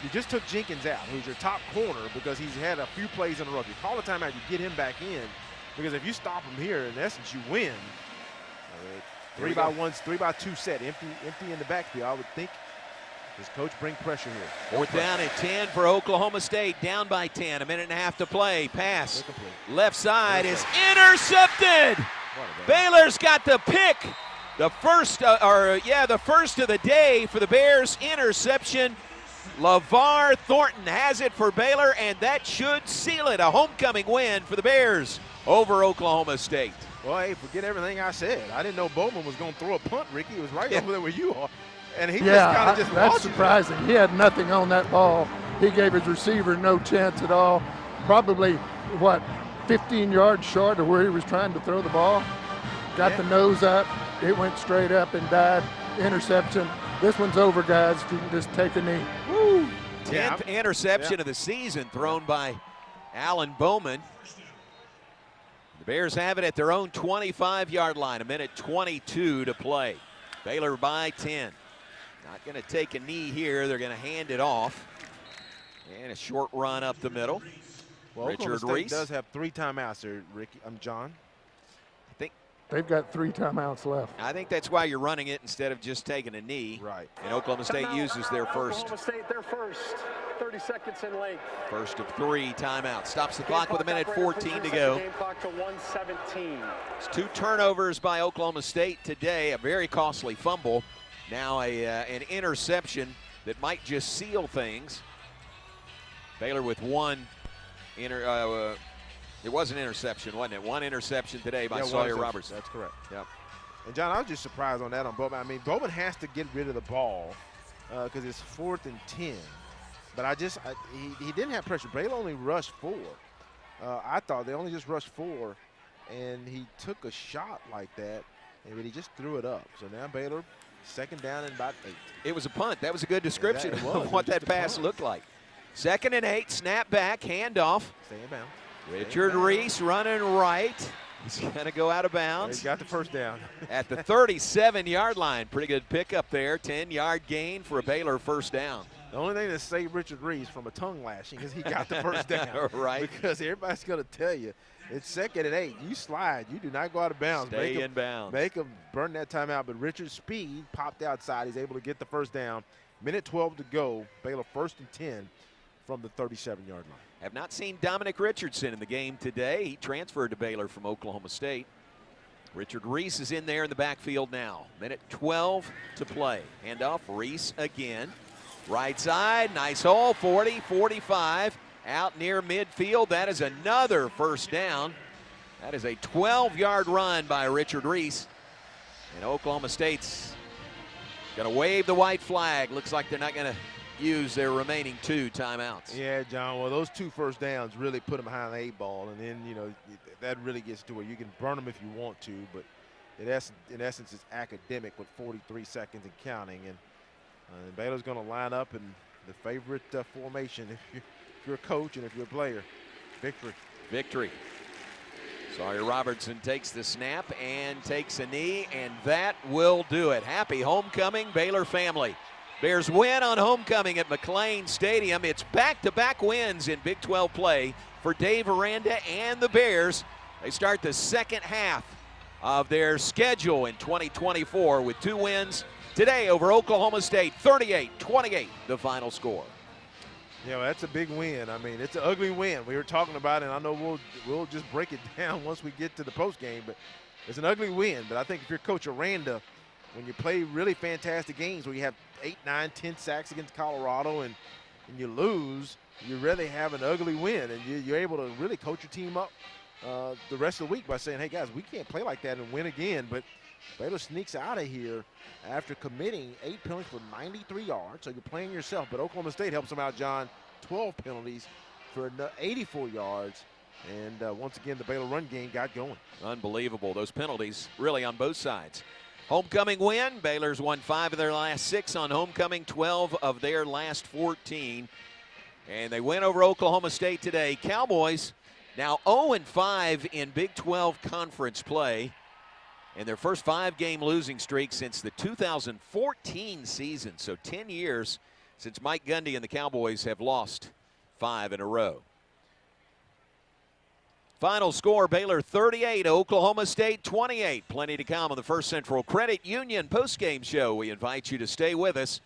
You just took Jenkins out, who's your top corner, because he's had a few plays in a row. If you call a timeout, you get him back in, because if you stop him here, in essence, you win. 3-by-2 set, empty in the backfield. I would think his coach bring pressure here. 4th down and 10 for Oklahoma State, down by 10, 1.5 to play. Pass, left side is intercepted. Baylor's got the pick. The first of the day for the Bears. Interception. LeVar Thornton has it for Baylor, and that should seal it. A homecoming win for the Bears over Oklahoma State. Well, hey, forget everything I said. I didn't know Bowman was going to throw a punt, Ricky. He was right over there where you are. And he just kind of just that's surprising. He had nothing on that ball. He gave his receiver no chance at all. Probably, 15 yards short of where he was trying to throw the ball. Got the nose up. It went straight up and died. Interception. This one's over, guys, if you can just take a knee. Woo! 10th interception of the season thrown by Alan Bowman. The Bears have it at their own 25-yard line. 1:22 to play. Baylor by 10. Not going to take a knee here. They're going to hand it off. And a short run up the middle. Well, Richard State Reese does have 3 timeouts there, Ricky. John. They've got 3 timeouts left. I think that's why you're running it instead of just taking a knee. Right. And Oklahoma State uses their first. Oklahoma State, their first. 30 seconds in length. First of 3 timeouts. Stops the clock with 1:14 to go. Game clock to 1:17. It's 2 turnovers by Oklahoma State today. A very costly fumble. Now an interception that might just seal things. Baylor with one. It was an interception, wasn't it? 1 interception today by Sawyer Robertson. That's correct. Yep. And, John, I was just surprised on that on Bowman. I mean, Bowman has to get rid of the ball because it's 4th and 10. But he didn't have pressure. Baylor only rushed 4. I thought they only just rushed 4, and he took a shot like that, but he just threw it up. So now Baylor, 2nd down and about 8. It was a punt. That was a good description of what that pass looked like. 2nd and 8, snap back, handoff. Stay in bounds. Richard Reese running right. He's going to go out of bounds. He's got the first down. At the 37-yard line. Pretty good pickup there. 10-yard gain for a Baylor first down. The only thing that saved Richard Reese from a tongue lashing is he got the first down. Right. Because everybody's going to tell you, It's 2nd and 8. You slide. You do not go out of bounds. Stay in bounds. Make them burn that timeout. But Richard's speed popped outside. He's able to get the first down. Minute 12 to go. Baylor 1st and 10 from the 37-yard line. Have not seen Dominic Richardson in the game today. He transferred to Baylor from Oklahoma State. Richard Reese is in there in the backfield now. Minute 12 to play. Handoff, Reese again. Right side, nice hole, 40, 45. Out near midfield. That is another first down. That is a 12-yard run by Richard Reese. And Oklahoma State's going to wave the white flag. Looks like they're not going to use their remaining 2 timeouts. Yeah, John, well, those 2 first downs really put them behind the 8 ball, and then, you know, that really gets to where you can burn them if you want to, but in essence it's academic with 43 seconds and counting, and Baylor's going to line up in the favorite formation if you're a coach and if you're a player. Victory. Victory. Sawyer Robertson takes the snap and takes a knee, and that will do it. Happy homecoming, Baylor family. Bears win on homecoming at McLean Stadium. It's back-to-back wins in Big 12 play for Dave Aranda and the Bears. They start the second half of their schedule in 2024 with 2 wins today over Oklahoma State, 38-28, the final score. Yeah, well, that's a big win. I mean, it's an ugly win. We were talking about it, and I know we'll just break it down once we get to the postgame, but it's an ugly win. But I think if you're Coach Aranda, when you play really fantastic games where you have 8, 9, 10 sacks against Colorado and you lose, you really have an ugly win, and you're able to really coach your team up the rest of the week by saying, hey, guys, we can't play like that and win again. But Baylor sneaks out of here after committing 8 penalties for 93 yards, so you're playing yourself. But Oklahoma State helps them out, John, 12 penalties for 84 yards. And once again, the Baylor run game got going. Unbelievable. Those penalties really on both sides. Homecoming win. Baylor's won 5 of their last 6 on homecoming, 12 of their last 14. And they win over Oklahoma State today. Cowboys now 0-5 in Big 12 conference play. And their first 5-game losing streak since the 2014 season. So 10 years since Mike Gundy and the Cowboys have lost 5 in a row. Final score, Baylor 38, Oklahoma State 28. Plenty to come on the First Central Credit Union postgame show. We invite you to stay with us.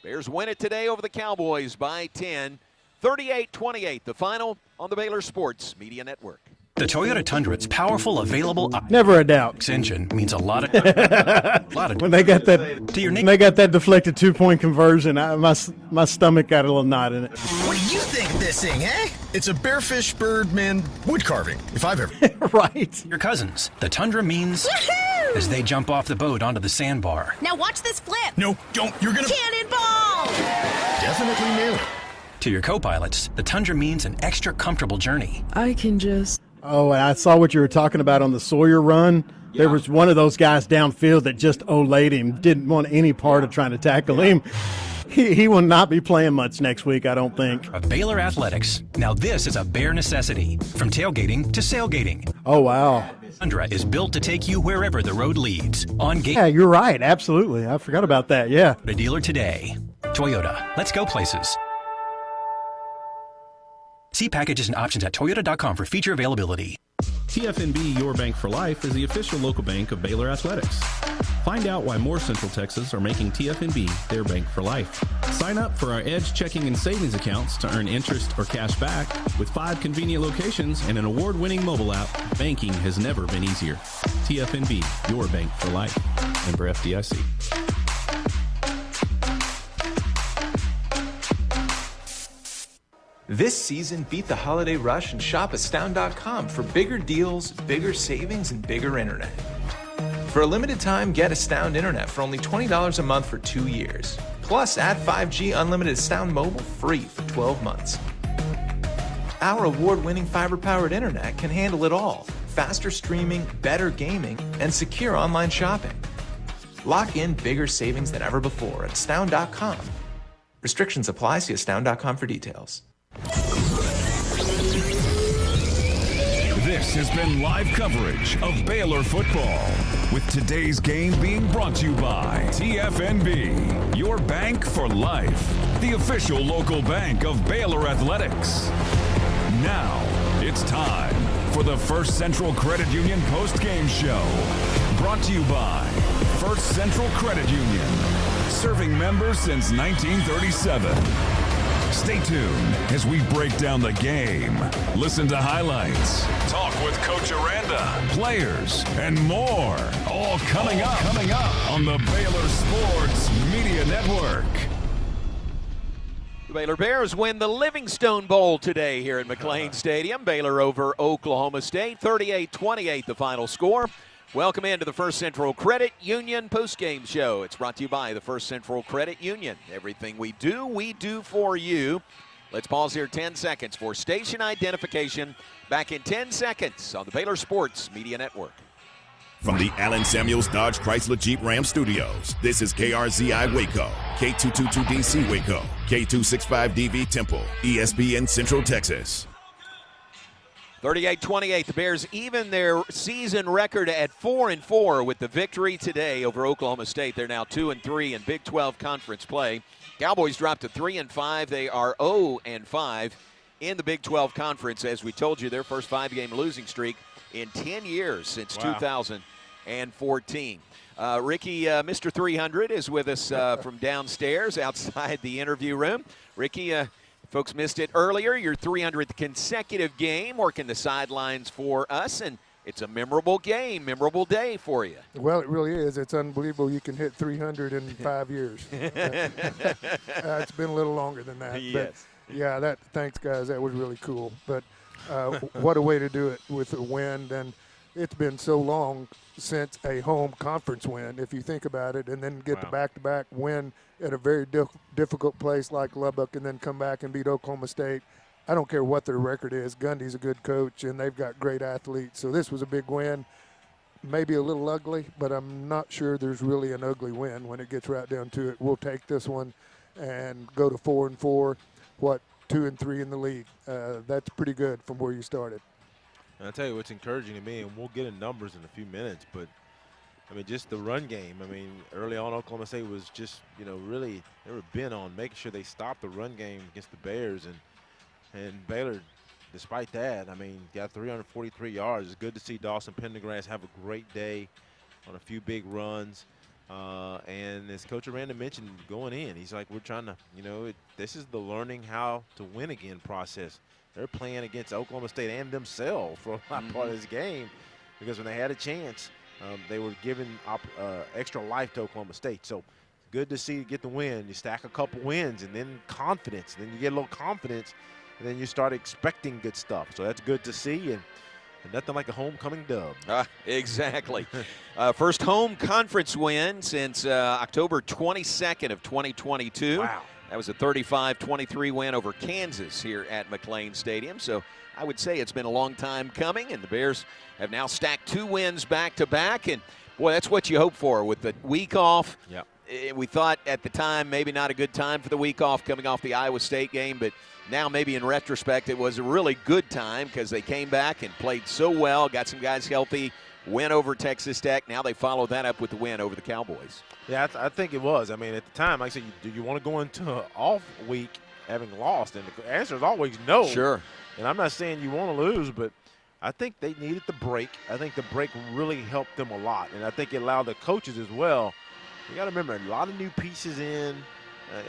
Bears win it today over the Cowboys by 10. 38-28, the final on the Baylor Sports Media Network. The Toyota Tundra's powerful, available Never a doubt. engine means a lot of when they got that deflected 2-point conversion, my stomach got a little knot in it. What do you think of this thing, eh? It's a Bearfish Birdman wood carving, if I've ever. Right. Your cousins. The Tundra means as they jump off the boat onto the sandbar. Now watch this flip. No, don't. You're gonna. Cannonball! Definitely nail it. To your co-pilots, the Tundra means an extra comfortable journey. I can just... Oh, and I saw what you were talking about on the Sawyer run. Yeah. There was one of those guys downfield that just olayed him, didn't want any part of trying to tackle him. He will not be playing much next week, I don't think. Of Baylor Athletics. Now this is a bare necessity. From tailgating to sailgating. Oh, wow. Tundra is built to take you wherever the road leads. Yeah, you're right. Absolutely. I forgot about that. Yeah. The dealer today. Toyota. Let's go places. See packages and options at toyota.com for feature availability. TFNB Your Bank for Life is the official local bank of Baylor Athletics. Find out why more Central Texas are making TFNB their bank for life. Sign up for our Edge checking and savings accounts to earn interest or cash back. With 5 convenient locations and an award-winning mobile app, banking has never been easier. TFNB Your Bank for Life. Member FDIC. This season, beat the holiday rush and shop Astound.com for bigger deals, bigger savings, and bigger internet. For a limited time, get Astound Internet for only $20 a month for 2 years. Plus, add 5G unlimited Astound Mobile free for 12 months. Our award-winning fiber-powered internet can handle it all. Faster streaming, better gaming, and secure online shopping. Lock in bigger savings than ever before at Astound.com. Restrictions apply. See Astound.com for details. This has been live coverage of Baylor football, with today's game being brought to you by TFNB, your bank for life, the official local bank of Baylor Athletics. Now it's time for the First Central Credit Union post-game show. Brought to you by First Central Credit Union, serving members since 1937. Stay tuned as we break down the game. Listen to highlights, talk with Coach Aranda, players, and more. All coming up on the Baylor Sports Media Network. The Baylor Bears win the Livingstone Bowl today here at McLean Stadium. Baylor over Oklahoma State, 38-28 the final score. Welcome into the First Central Credit Union postgame show. It's brought to you by the First Central Credit Union. Everything we do for you. Let's pause here 10 seconds for station identification. Back in 10 seconds on the Baylor Sports Media Network. From the Allen Samuels Dodge Chrysler Jeep Ram Studios, this is KRZI Waco, K222DC Waco, K265DV Temple, ESPN Central Texas. 38-28, the Bears even their season record at 4-4 with the victory today over Oklahoma State. They're now 2-3 in Big 12 conference play. Cowboys dropped to 3-5. They are 0-5 in the Big 12 conference. As we told you, their first 5-game losing streak in 10 years since 2014. Ricky, Mr. 300, is with us from downstairs outside the interview room. Ricky, folks missed it earlier, your 300th consecutive game, working the sidelines for us, and it's a memorable game, memorable day for you. Well, it really is. It's unbelievable you can hit 300 in 5 years. It's been a little longer than that. Yes. But yeah, thanks, guys. That was really cool. But what a way to do it with a win. And it's been so long since a home conference win, if you think about it, and then get the back-to-back win at a very difficult place like Lubbock and then come back and beat Oklahoma State. I don't care what their record is. Gundy's a good coach, and they've got great athletes. So this was a big win. Maybe a little ugly, but I'm not sure there's really an ugly win when it gets right down to it. We'll take this one and go to 4-4, 2-3 in the league. That's pretty good from where you started. And I'll tell you what's encouraging to me, and we'll get in numbers in a few minutes, but I mean, just the run game. I mean, early on, Oklahoma State was just, really they were bent on making sure they stopped the run game against the Bears. And Baylor, despite that, I mean, got 343 yards. It's good to see Dawson Pendergrass have a great day on a few big runs. And as Coach Aranda mentioned going in, he's like, we're trying to, this is the learning how to win again process. They're playing against Oklahoma State and themselves for a lot part of this game, because when they had a chance, they were giving extra life to Oklahoma State. So good to see you get the win. You stack a couple wins and then confidence. Then you get a little confidence, and then you start expecting good stuff. So that's good to see, and nothing like a homecoming dub. Exactly. First home conference win since October 22nd of 2022. Wow. That was a 35-23 win over Kansas here at McLean Stadium. So I would say it's been a long time coming, and the Bears have now stacked 2 wins back-to-back. And, boy, that's what you hope for with the week off. Yep. We thought at the time maybe not a good time for the week off coming off the Iowa State game, but now maybe in retrospect it was a really good time because they came back and played so well, got some guys healthy, win over Texas Tech. Now they follow that up with the win over the Cowboys. Yeah, I think it was. I mean, at the time, like I said, do you want to go into an off week having lost? And the answer is always no. Sure. And I'm not saying you want to lose, but I think they needed the break. I think the break really helped them a lot, and I think it allowed the coaches as well. You got to remember, a lot of new pieces in,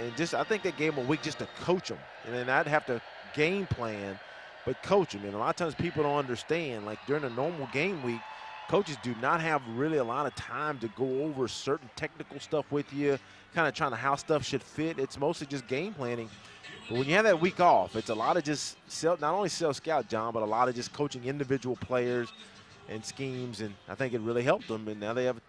and just I think they gave them a week just to coach them. And then I'd have to game plan, but coach them. And a lot of times people don't understand, like during a normal game week, coaches do not have really a lot of time to go over certain technical stuff with you, kind of trying to how stuff should fit. It's mostly just game planning. But when you have that week off, it's a lot of just not only self-scout, John, but a lot of just coaching individual players and schemes, and I think it really helped them, and now they have a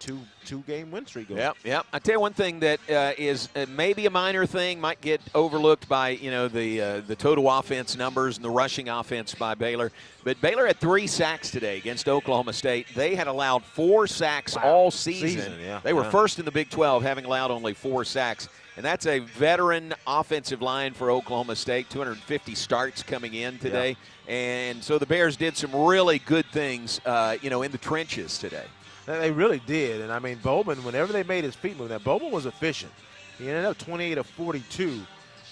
two-game win streak going. Yep. I tell you one thing that is maybe a minor thing, might get overlooked by the total offense numbers and the rushing offense by Baylor, but Baylor had 3 sacks today against Oklahoma State. They had allowed 4 sacks all season. They were first in the Big 12, having allowed only 4 sacks. And that's a veteran offensive line for Oklahoma State, 250 starts coming in today. Yeah. And so the Bears did some really good things, in the trenches today. They really did. And, I mean, Bowman, whenever they made his feet move, that Bowman was efficient. He ended up 28 of 42.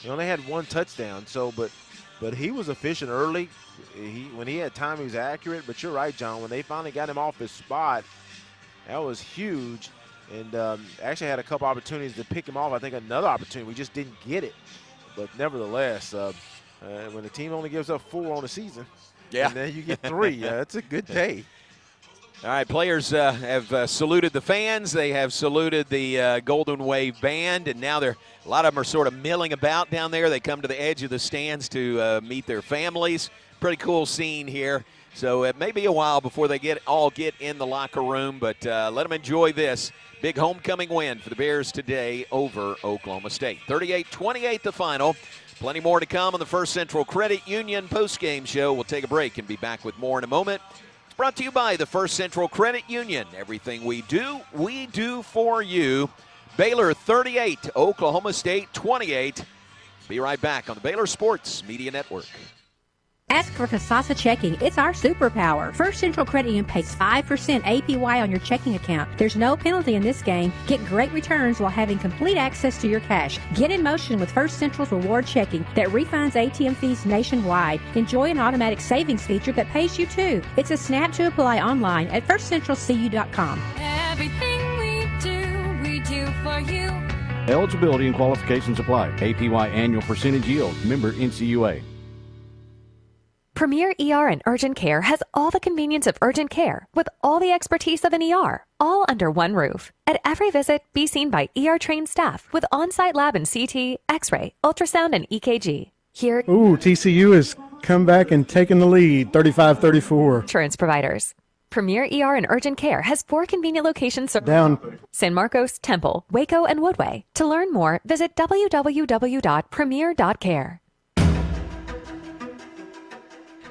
He only had 1 touchdown. So, but but he was efficient early. When he had time, he was accurate. But you're right, John. When they finally got him off his spot, that was huge. And actually had a couple opportunities to pick him off. I think another opportunity, we just didn't get it. But nevertheless, when the team only gives up 4 on the season, and then you get 3, that's a good day. All right, players have saluted the fans. They have saluted the Golden Wave Band, and now a lot of them are sort of milling about down there. They come to the edge of the stands to meet their families. Pretty cool scene here. So it may be a while before they all get in the locker room, but let them enjoy this big homecoming win for the Bears today over Oklahoma State. 38-28 the final. Plenty more to come on the First Central Credit Union postgame show. We'll take a break and be back with more in a moment. It's brought to you by the First Central Credit Union. Everything we do for you. Baylor 38, Oklahoma State 28. Be right back on the Baylor Sports Media Network. Ask for Kasasa Checking. It's our superpower. First Central Credit Union pays 5% APY on your checking account. There's no penalty in this game. Get great returns while having complete access to your cash. Get in motion with First Central's Reward Checking that refunds ATM fees nationwide. Enjoy an automatic savings feature that pays you too. It's a snap to apply online at firstcentralcu.com. Everything we do for you. Eligibility and qualifications apply. APY annual percentage yield. Member NCUA. Premier ER and Urgent Care has all the convenience of urgent care with all the expertise of an ER, all under one roof. At every visit, be seen by ER-trained staff with on-site lab and CT, X-ray, ultrasound, and EKG. Here, TCU has come back and taken the lead, 35-34. Insurance providers. Premier ER and Urgent Care has 4 convenient locations down San Marcos, Temple, Waco, and Woodway. To learn more, visit www.premier.care.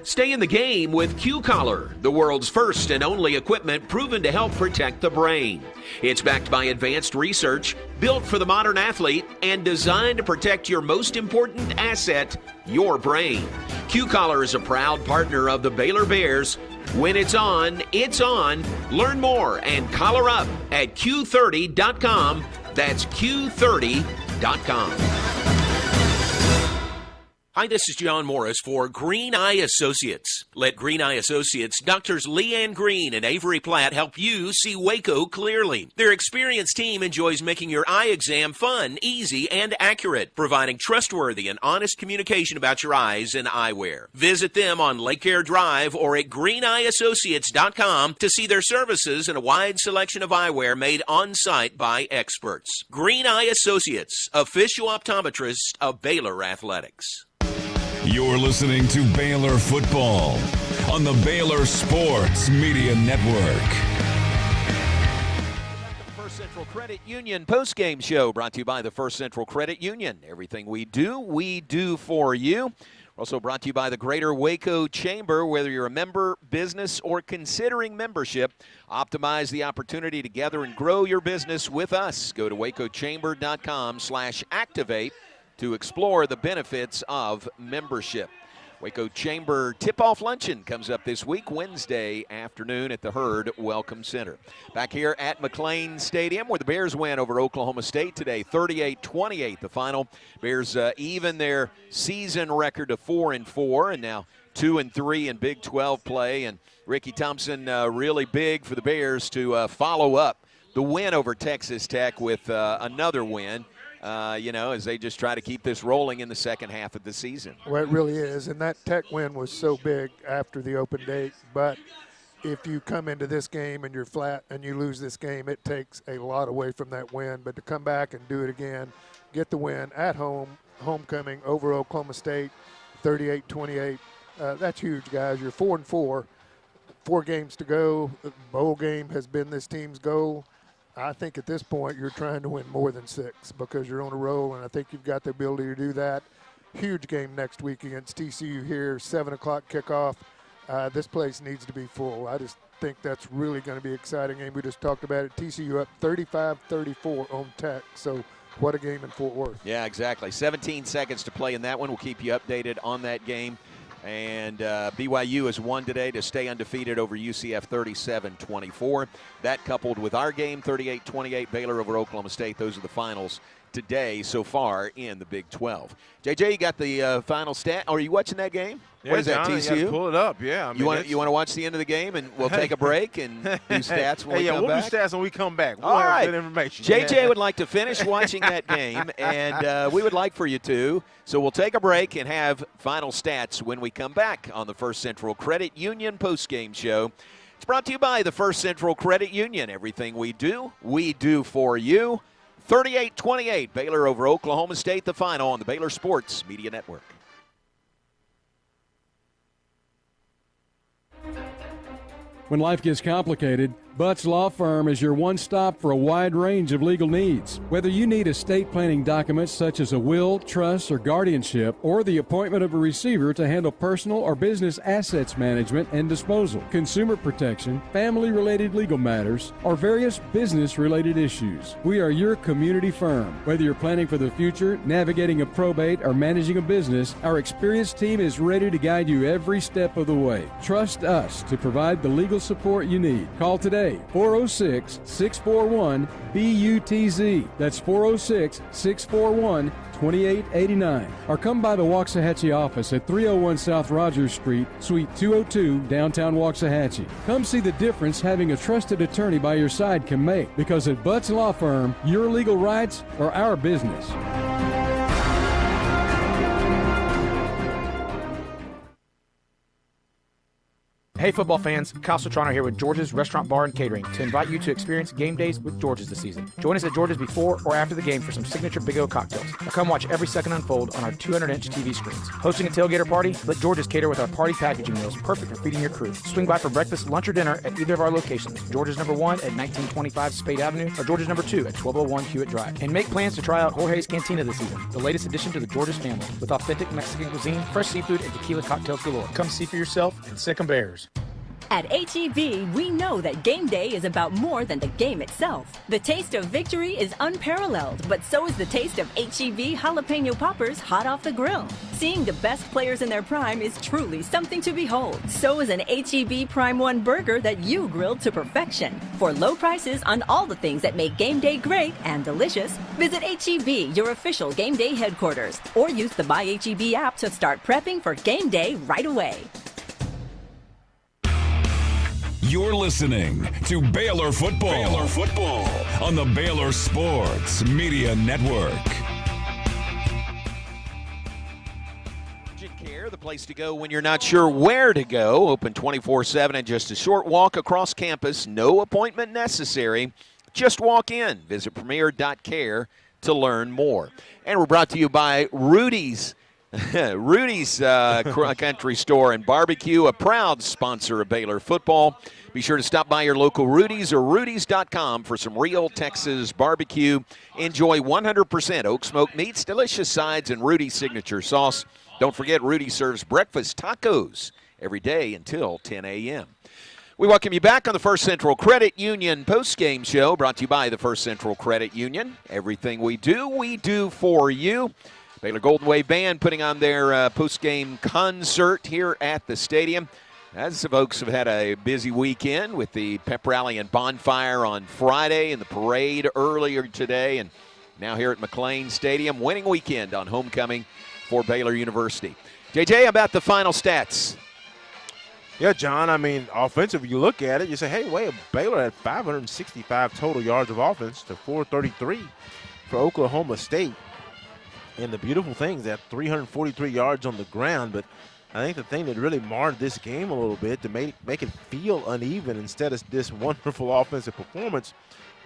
Stay in the game with Q-Collar, the world's first and only equipment proven to help protect the brain. It's backed by advanced research, built for the modern athlete, and designed to protect your most important asset, your brain. Q-Collar is a proud partner of the Baylor Bears. When it's on, it's on. Learn more and collar up at Q30.com. That's Q30.com. Hi, this is John Morris for Green Eye Associates. Let Green Eye Associates, Doctors Leanne Green and Avery Platt help you see Waco clearly. Their experienced team enjoys making your eye exam fun, easy, and accurate, providing trustworthy and honest communication about your eyes and eyewear. Visit them on Lake Air Drive or at greeneyeassociates.com to see their services and a wide selection of eyewear made on-site by experts. Green Eye Associates, official optometrist of Baylor Athletics. You're listening to Baylor Football on the Baylor Sports Media Network. First Central Credit Union postgame show brought to you by the First Central Credit Union. Everything we do for you. We're also brought to you by the Greater Waco Chamber. Whether you're a member, business, or considering membership, optimize the opportunity to gather and grow your business with us. Go to wacochamber.com/activate to explore the benefits of membership. Waco Chamber Tip-Off Luncheon comes up this week, Wednesday afternoon at the Herd Welcome Center. Back here at McLean Stadium where the Bears win over Oklahoma State today, 38-28 the final. Bears even their season record to 4-4 and now 2-3 in Big 12 play. And Ricky Thompson really big for the Bears to follow up the win over Texas Tech with another win. As they just try to keep this rolling in the second half of the season. Well, it really is, and that Tech win was so big after the open date. But if you come into this game and you're flat and you lose this game, it takes a lot away from that win. But to come back and do it again, get the win at home, homecoming over Oklahoma State, 38-28, that's huge, guys. You're 4-4, 4 games to go. The bowl game has been this team's goal. I think at this point you're trying to win more than 6 because you're on a roll, and I think you've got the ability to do that. Huge game next week against TCU here, 7 o'clock kickoff. This place needs to be full. I just think that's really going to be an exciting game. We just talked about it. TCU up 35-34 on Tech, so what a game in Fort Worth. Yeah, exactly. 17 seconds to play in that one. We'll keep you updated on that game. And BYU has won today to stay undefeated over UCF 37-24. That coupled with our game, 38-28, Baylor over Oklahoma State. Those are the finals today so far in the Big 12. JJ, you got the final stat. Are you watching that game? Yeah, What is that, John, TCU? you gotta pull it up, yeah. I mean, you want to watch the end of the game, and we'll take a break and do stats when we come we'll back? do stats when we come back. We'll All have right. good information. JJ would like to finish watching that game, and we would like for you to. So we'll take a break and have final stats when we come back on the First Central Credit Union postgame show. It's brought to you by the First Central Credit Union. Everything we do for you. 38-28, Baylor over Oklahoma State, the final on the Baylor Sports Media Network. When life gets complicated, Butts Law Firm is your one stop for a wide range of legal needs. Whether you need estate planning documents such as a will, trust, or guardianship, or the appointment of a receiver to handle personal or business assets management and disposal, consumer protection, family-related legal matters, or various business-related issues, we are your community firm. Whether you're planning for the future, navigating a probate, or managing a business, our experienced team is ready to guide you every step of the way. Trust us to provide the legal support you need. Call today, 406-641-BUTZ. That's 406-641-2889. Or come by the Waxahachie office at 301 South Rogers Street, Suite 202, downtown Waxahachie. Come see the difference having a trusted attorney by your side can make, because at Butts Law Firm, your legal rights are our business. Hey football fans, Kyle Sotrano here with George's Restaurant Bar and Catering to invite you to experience game days with George's this season. Join us at George's before or after the game for some signature Big O cocktails. Now come watch every second unfold on our 200-inch TV screens. Hosting a tailgater party? Let George's cater with our party packaging meals, perfect for feeding your crew. Swing by for breakfast, lunch, or dinner at either of our locations. George's number 1 at 1925 Spade Avenue or George's number 2 at 1201 Hewitt Drive. And make plans to try out Jorge's Cantina this season, the latest addition to the George's family, with authentic Mexican cuisine, fresh seafood, and tequila cocktails galore. Come see for yourself and Sick 'em Bears. At H-E-B, we know that game day is about more than the game itself. The taste of victory is unparalleled, but so is the taste of H-E-B jalapeno poppers hot off the grill. Seeing the best players in their prime is truly something to behold. So is an H-E-B Prime 1 burger that you grilled to perfection. For low prices on all the things that make game day great and delicious, visit H-E-B, your official game day headquarters, or use the My H-E-B app to start prepping for game day right away. You're listening to Baylor Football. Baylor Football on the Baylor Sports Media Network. Urgent Care, the place to go when you're not sure where to go. Open 24/7 and just a short walk across campus. No appointment necessary. Just walk in. Visit premier.care to learn more. And we're brought to you by Rudy's. Rudy's Country Store and Barbecue, a proud sponsor of Baylor football. Be sure to stop by your local Rudy's or Rudy's.com for some real Texas barbecue. Enjoy 100% oak smoked meats, delicious sides, and Rudy's signature sauce. Don't forget, Rudy serves breakfast tacos every day until 10 a.m. We welcome you back on the First Central Credit Union postgame show, brought to you by the First Central Credit Union. Everything we do for you. Baylor Golden Wave Band putting on their postgame concert here at the stadium. As the folks have had a busy weekend with the pep rally and bonfire on Friday and the parade earlier today, and now here at McLean Stadium, winning weekend on homecoming for Baylor University. JJ, about the final stats. Yeah, John, I mean, offensive, you look at it, you say, hey, wait, Baylor had 565 total yards of offense to 433 for Oklahoma State. And the beautiful thing is that 343 yards on the ground, but I think the thing that really marred this game a little bit to make it feel uneven instead of this wonderful offensive performance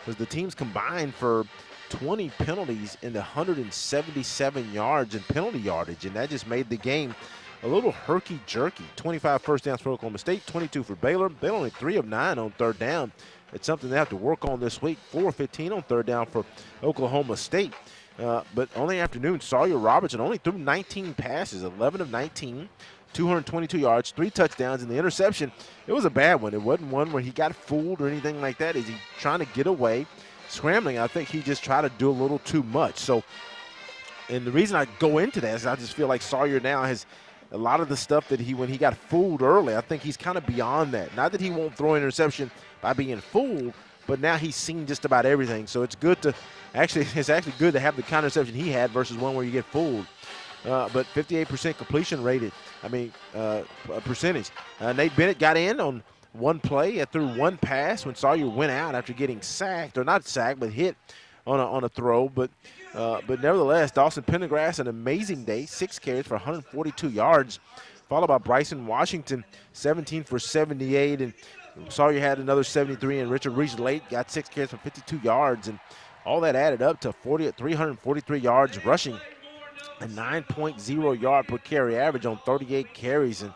was the teams combined for 20 penalties and 177 yards in penalty yardage, and that just made the game a little herky-jerky. 25 first downs for Oklahoma State, 22 for Baylor. Baylor only 3 of 9 on third down. It's something they have to work on this week. 4 of 15 on third down for Oklahoma State. But on the afternoon, Sawyer Robertson only threw 19 passes, 11 of 19, 222 yards, 3 touchdowns, and the interception, it was a bad one. It wasn't one where he got fooled or anything like that. Is he trying to get away, scrambling? I think he just tried to do a little too much. So, and the reason I go into that is I just feel like Sawyer now has a lot of the stuff that when he got fooled early, I think he's kind of beyond that. Not that he won't throw an interception by being fooled, but now he's seen just about everything. So it's good to it's actually good to have the kind of reception he had versus one where you get fooled. But 58% completion rated. Percentage. Nate Bennett got in on one play, threw one pass when Sawyer went out after getting sacked, or not sacked, but hit on a throw. But nevertheless, Dawson Pendergrass, an amazing day, 6 carries for 142 yards, followed by Bryson Washington, 17 for 78, and Sawyer had another 73, and Richard Reese late got 6 carries for 52 yards, and all that added up to 343 yards rushing, a 9.0 yard per carry average on 38 carries. And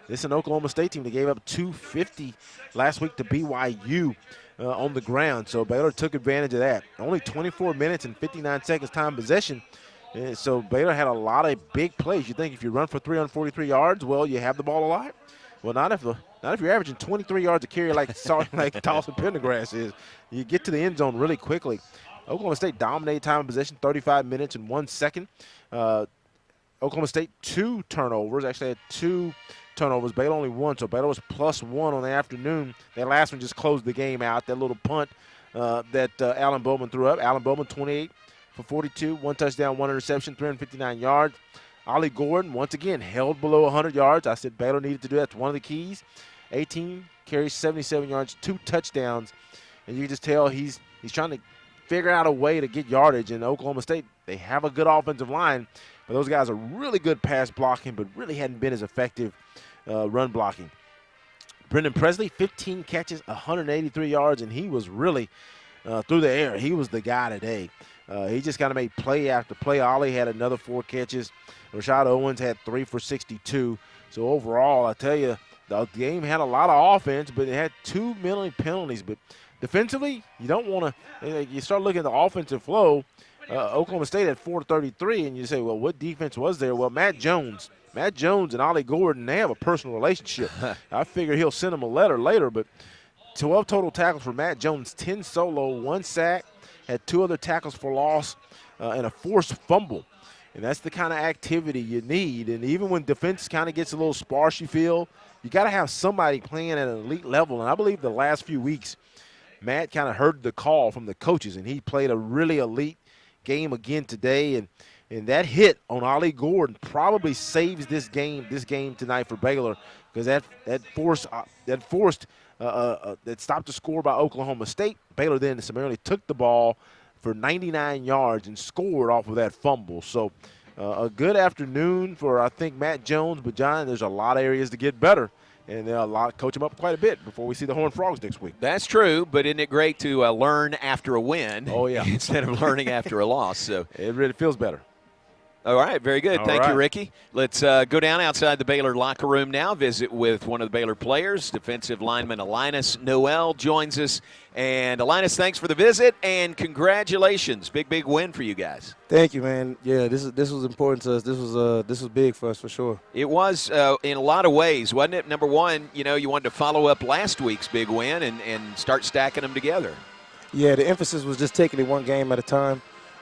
this is an Oklahoma State team that gave up 250 last week to BYU on the ground. So Baylor took advantage of that. Only 24 minutes and 59 seconds time possession. And so Baylor had a lot of big plays. You think if you run for 343 yards, well, you have the ball a lot. Well, not if you're averaging 23 yards a carry like Dawson Pendergrass is. You get to the end zone really quickly. Oklahoma State dominated time of possession, 35 minutes and 1 second. Oklahoma State 2 turnovers, actually had 2 turnovers. Baylor only 1, so Baylor was +1 on the afternoon. That last one just closed the game out. That little punt that Alan Bowman threw up. Alan Bowman 28 for 42, 1 touchdown, 1 interception, 359 yards. Ollie Gordon, once again, held below 100 yards. I said Baylor needed to do that. That's one of the keys. 18 carries, 77 yards, 2 touchdowns. And you can just tell he's trying to figure out a way to get yardage. In Oklahoma State, they have a good offensive line, but those guys are really good pass blocking, but really hadn't been as effective run blocking. Brendan Presley, 15 catches, 183 yards, and he was really through the air. He was the guy today. He just kind of made play after play. Ollie had another 4 catches. Rashad Owens had 3 for 62. So overall, I tell you, the game had a lot of offense, but it had 2 penalties. But defensively, you don't want to – you start looking at the offensive flow. Oklahoma State had 433, and you say, well, what defense was there? Well, Matt Jones and Ollie Gordon, they have a personal relationship. I figure he'll send him a letter later, but 12 total tackles for Matt Jones, 10 solo, 1 sack, had 2 other tackles for loss, and a forced fumble. And that's the kind of activity you need. And even when defense kind of gets a little sparse, you feel, you got to have somebody playing at an elite level. And I believe the last few weeks, Matt kind of heard the call from the coaches, and he played a really elite game again today. And that hit on Ollie Gordon probably saves this game tonight for Baylor, because that stopped the score by Oklahoma State. Baylor then summarily took the ball for 99 yards and scored off of that fumble. So a good afternoon for, I think, Matt Jones. But, John, there's a lot of areas to get better. And coach him up quite a bit before we see the Horned Frogs next week. That's true, but isn't it great to learn after a win? Oh, yeah. Instead of learning after a loss. So it really feels better. All right, very good. Thank you, Ricky. Let's go down outside the Baylor locker room now, visit with one of the Baylor players. Defensive lineman Alinus Noel joins us. And, Alinus, thanks for the visit, and congratulations. Big win for you guys. Thank you, man. Yeah, this was important to us. This was big for us for sure. It was in a lot of ways, wasn't it? Number one, you wanted to follow up last week's big win and start stacking them together. Yeah, the emphasis was just taking it one game at a time.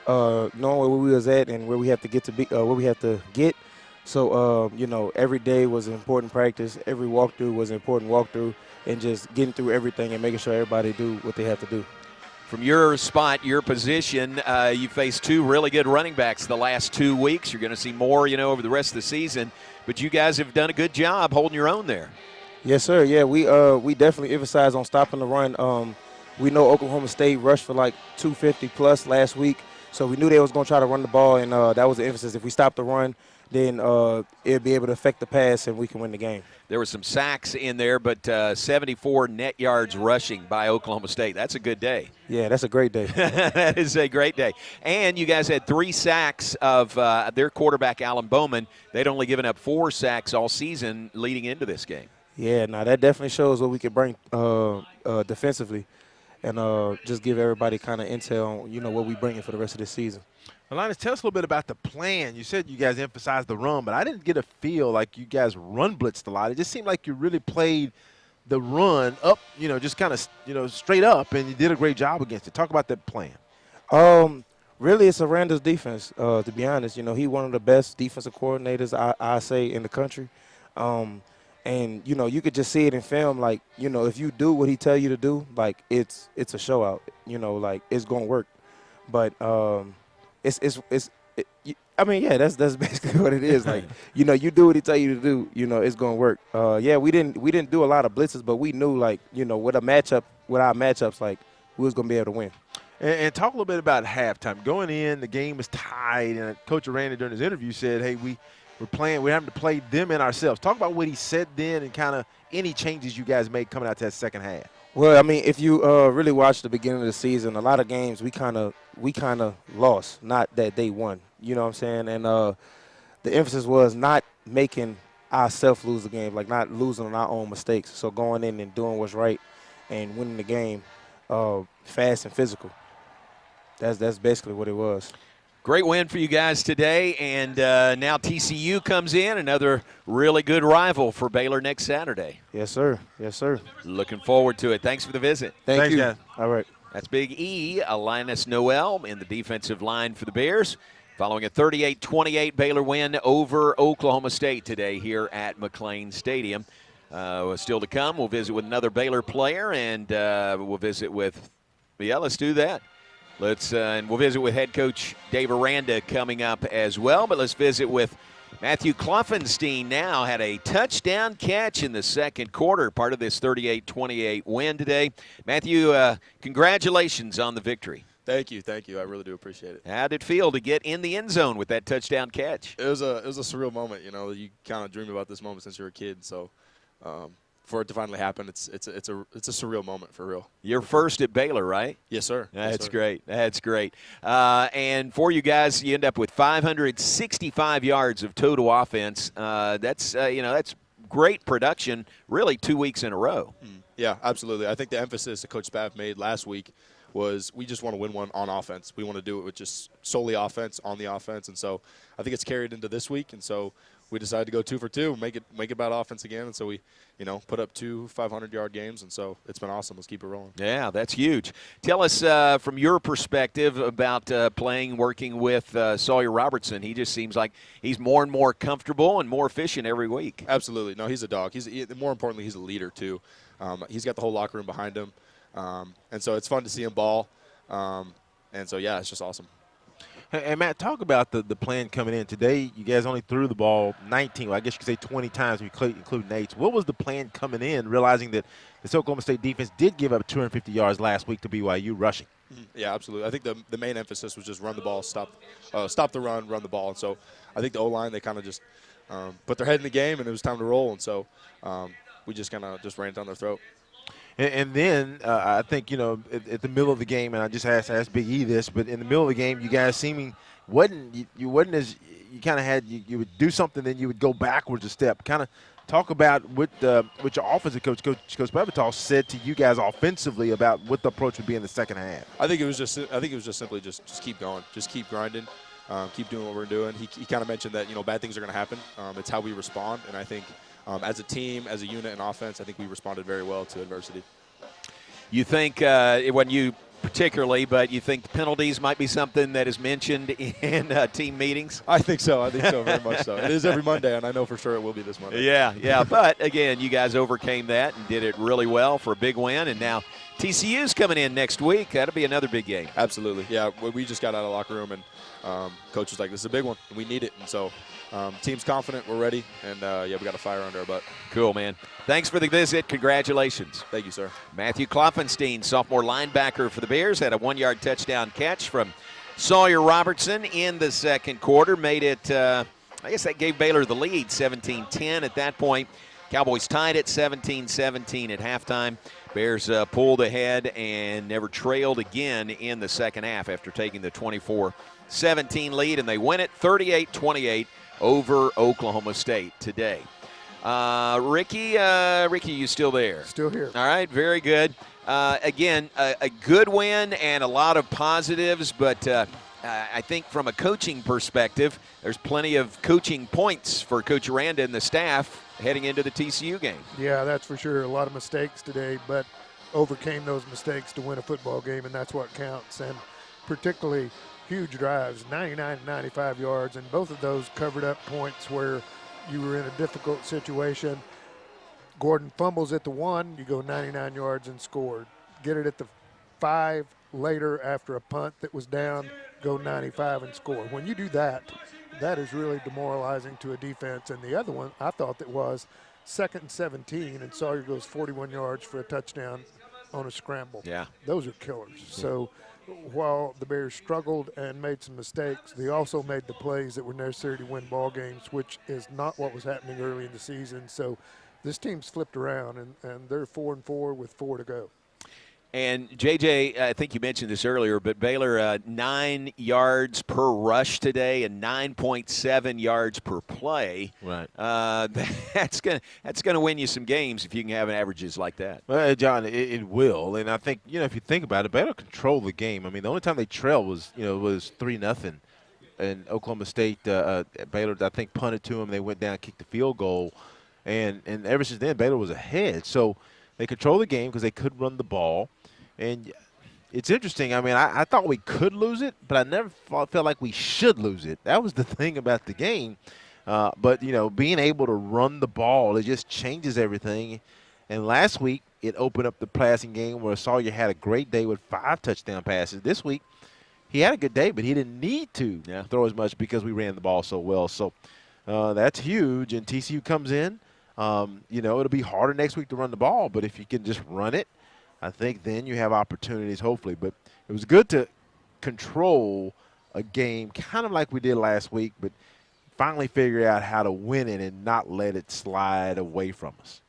Knowing where we was at and where we have to get to be, where we have to get. So, every day was an important practice. Every walkthrough was an important walkthrough, and just getting through everything and making sure everybody do what they have to do. From your spot, your position, you faced 2 really good running backs the last 2 weeks. You're going to see more, over the rest of the season. But you guys have done a good job holding your own there. Yes, sir. Yeah, we definitely emphasize on stopping the run. We know Oklahoma State rushed for like 250 plus last week. So we knew they was going to try to run the ball, and that was the emphasis. If we stop the run, then it'll be able to affect the pass, and we can win the game. There were some sacks in there, but 74 net yards rushing by Oklahoma State. That's a good day. Yeah, that's a great day. That is a great day. And you guys had 3 sacks of their quarterback, Alan Bowman. They'd only given up 4 sacks all season leading into this game. Yeah, that definitely shows what we can bring defensively. And just give everybody kind of intel on, what we're bringing for the rest of this season. Alinus, tell us a little bit about the plan. You said you guys emphasized the run, but I didn't get a feel like you guys run blitzed a lot. It just seemed like you really played the run up, just kind of, straight up, and you did a great job against it. Talk about that plan. Really, it's Aranda's defense, to be honest. He's one of the best defensive coordinators, I say, in the country. And And, you know, you could just see it in film. Like, you know, if you do what he tell you to do, like, it's a show out. You know, like, it's going to work. But I mean, yeah, that's basically what it is. Like, you know, you do what he tell you to do, you know, it's going to work. Yeah, we didn't do a lot of blitzes, but we knew, like, you know, with our matchups, like, we was going to be able to win. And talk a little bit about halftime. Going in, the game was tied, and Coach Aranda during his interview said, hey, we're having to play them and ourselves. Talk about what he said then and kind of any changes you guys made coming out to that second half. Well, I mean, if you really watch the beginning of the season, a lot of games we kind of lost, not that they won. You know what I'm saying? And the emphasis was not making ourselves lose the game, like not losing on our own mistakes. So going in and doing what's right and winning the game fast and physical. That's basically what it was. Great win for you guys today, and now TCU comes in, another really good rival for Baylor next Saturday. Yes, sir. Yes, sir. Looking forward to it. Thanks for the visit. Thanks, you. Guys. All right. That's Big E, Linus Noel in the defensive line for the Bears, following a 38-28 Baylor win over Oklahoma State today here at McLean Stadium. Still to come, we'll visit with another Baylor player, and we'll visit with – yeah, let's do that. And we'll visit with head coach Dave Aranda coming up as well. But let's visit with Matthew Kloffenstein now. Had a touchdown catch in the second quarter, part of this 38-28 win today. Matthew, congratulations on the victory. Thank you. I really do appreciate it. How did it feel to get in the end zone with that touchdown catch? It was a surreal moment. You know, you kind of dream about this moment since you were a kid. So for it to finally happen, it's a surreal moment for real. You're first at Baylor, right? Yes, sir. That's great. That's great. And for you guys, you end up with 565 yards of total offense. That's great production, really 2 weeks in a row. Yeah, absolutely. I think the emphasis that Coach Spaff made last week was we just want to win one on offense. We want to do it with just solely offense, on the offense. And so I think it's carried into this week. And so we decided to go 2 for 2, make it about offense again. And so we, put up 2 500-yard games. And so it's been awesome. Let's keep it rolling. Yeah, that's huge. Tell us from your perspective about working with Sawyer Robertson. He just seems like he's more and more comfortable and more efficient every week. Absolutely. No, he's a dog. More importantly, he's a leader too. He's got the whole locker room behind him. And so it's fun to see him ball. And so, yeah, it's just awesome. Hey, Matt, talk about the plan coming in. Today, you guys only threw the ball 19, well, I guess you could say 20 times, including Nate's. What was the plan coming in, realizing that this Oklahoma State defense did give up 250 yards last week to BYU rushing? Yeah, absolutely. I think the main emphasis was just run the ball, stop the run the ball. And so I think the O-line, they kind of just put their head in the game, and it was time to roll. And so we just kind of just ran it down their throat. And then I think, at the middle of the game, and I just asked Big E this, but in the middle of the game, you guys you would do something, then you would go backwards a step. Kind of talk about what your offensive coach Bevital said to you guys offensively about what the approach would be in the second half. I think it was just simply just keep going, just keep grinding, keep doing what we're doing. He kind of mentioned that bad things are going to happen. It's how we respond, and I think. As a team, as a unit in offense, I think we responded very well to adversity. You think, it wasn't you particularly, but you think the penalties might be something that is mentioned in team meetings? I think so. Very much so. It is every Monday, and I know for sure it will be this Monday. Yeah. But, again, you guys overcame that and did it really well for a big win, and now TCU's coming in next week. That'll be another big game. Absolutely. Yeah, we just got out of the locker room, and coach was like, this is a big one, and we need it. And so team's confident, we're ready, and we got a fire under our butt. Cool, man. Thanks for the visit. Congratulations. Thank you, sir. Matthew Kloffenstein, sophomore linebacker for the Bears, had a 1-yard touchdown catch from Sawyer Robertson in the second quarter. Made it, I guess that gave Baylor the lead, 17-10 at that point. Cowboys tied it 17-17 at halftime. Bears pulled ahead and never trailed again in the second half after taking the 24-17 lead, and they win it 38-28 over Oklahoma State today. Ricky, you still there? Still here. All right, very good. Again, a good win and a lot of positives, but I think from a coaching perspective, there's plenty of coaching points for Coach Aranda and the staff heading into the TCU game. Yeah, that's for sure. A lot of mistakes today, but overcame those mistakes to win a football game, and that's what counts. And particularly huge drives, 99 and 95 yards, and both of those covered up points where you were in a difficult situation. Gordon fumbles at the 1, you go 99 yards and score. Get it at the 5 later after a punt that was down, go 95 and score. When you do that, that is really demoralizing to a defense. And the other one I thought that was 2nd and 17, and Sawyer goes 41 yards for a touchdown on a scramble. Yeah. Those are killers. So while the Bears struggled and made some mistakes, they also made the plays that were necessary to win ball games, which is not what was happening early in the season. So this team's flipped around, and they're 4-4 with 4 to go. And, JJ, I think you mentioned this earlier, but Baylor 9 yards per rush today and 9.7 yards per play. Right. That's gonna win you some games if you can have averages like that. Well, John, it will. And I think, if you think about it, Baylor controlled the game. I mean, the only time they trailed was 3-0. And Oklahoma State, Baylor, I think, punted to them. They went down, kicked the field goal. And ever since then, Baylor was ahead. So they controlled the game because they could run the ball. And it's interesting. I mean, I thought we could lose it, but I never felt like we should lose it. That was the thing about the game. But, being able to run the ball, it just changes everything. And last week, it opened up the passing game where Sawyer had a great day with 5 touchdown passes. This week, he had a good day, but he didn't need to throw as much because we ran the ball so well. So that's huge. And TCU comes in. It'll be harder next week to run the ball, but if you can just run it, I think then you have opportunities, hopefully. But it was good to control a game kind of like we did last week, but finally figure out how to win it and not let it slide away from us.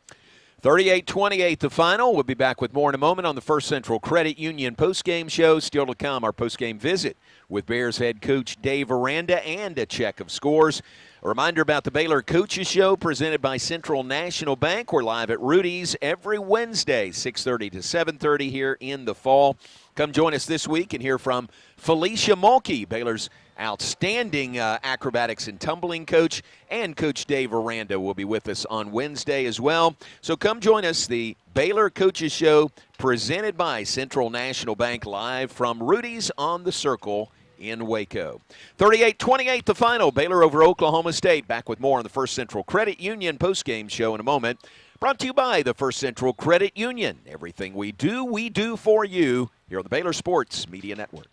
38-28 the final. We'll be back with more in a moment on the First Central Credit Union postgame show. Still to come, our postgame visit with Bears head coach Dave Aranda and a check of scores. A reminder about the Baylor Coaches Show presented by Central National Bank. We're live at Rudy's every Wednesday, 6:30 to 7:30 here in the fall. Come join us this week and hear from Felicia Mulkey, Baylor's outstanding acrobatics and tumbling coach, and Coach Dave Aranda will be with us on Wednesday as well. So come join us, the Baylor Coaches Show presented by Central National Bank, live from Rudy's on the Circle in Waco. 38-28 the final. Baylor over Oklahoma State. Back with more on the First Central Credit Union postgame show in a moment. Brought to you by the First Central Credit Union. Everything we do for you here on the Baylor Sports Media Network.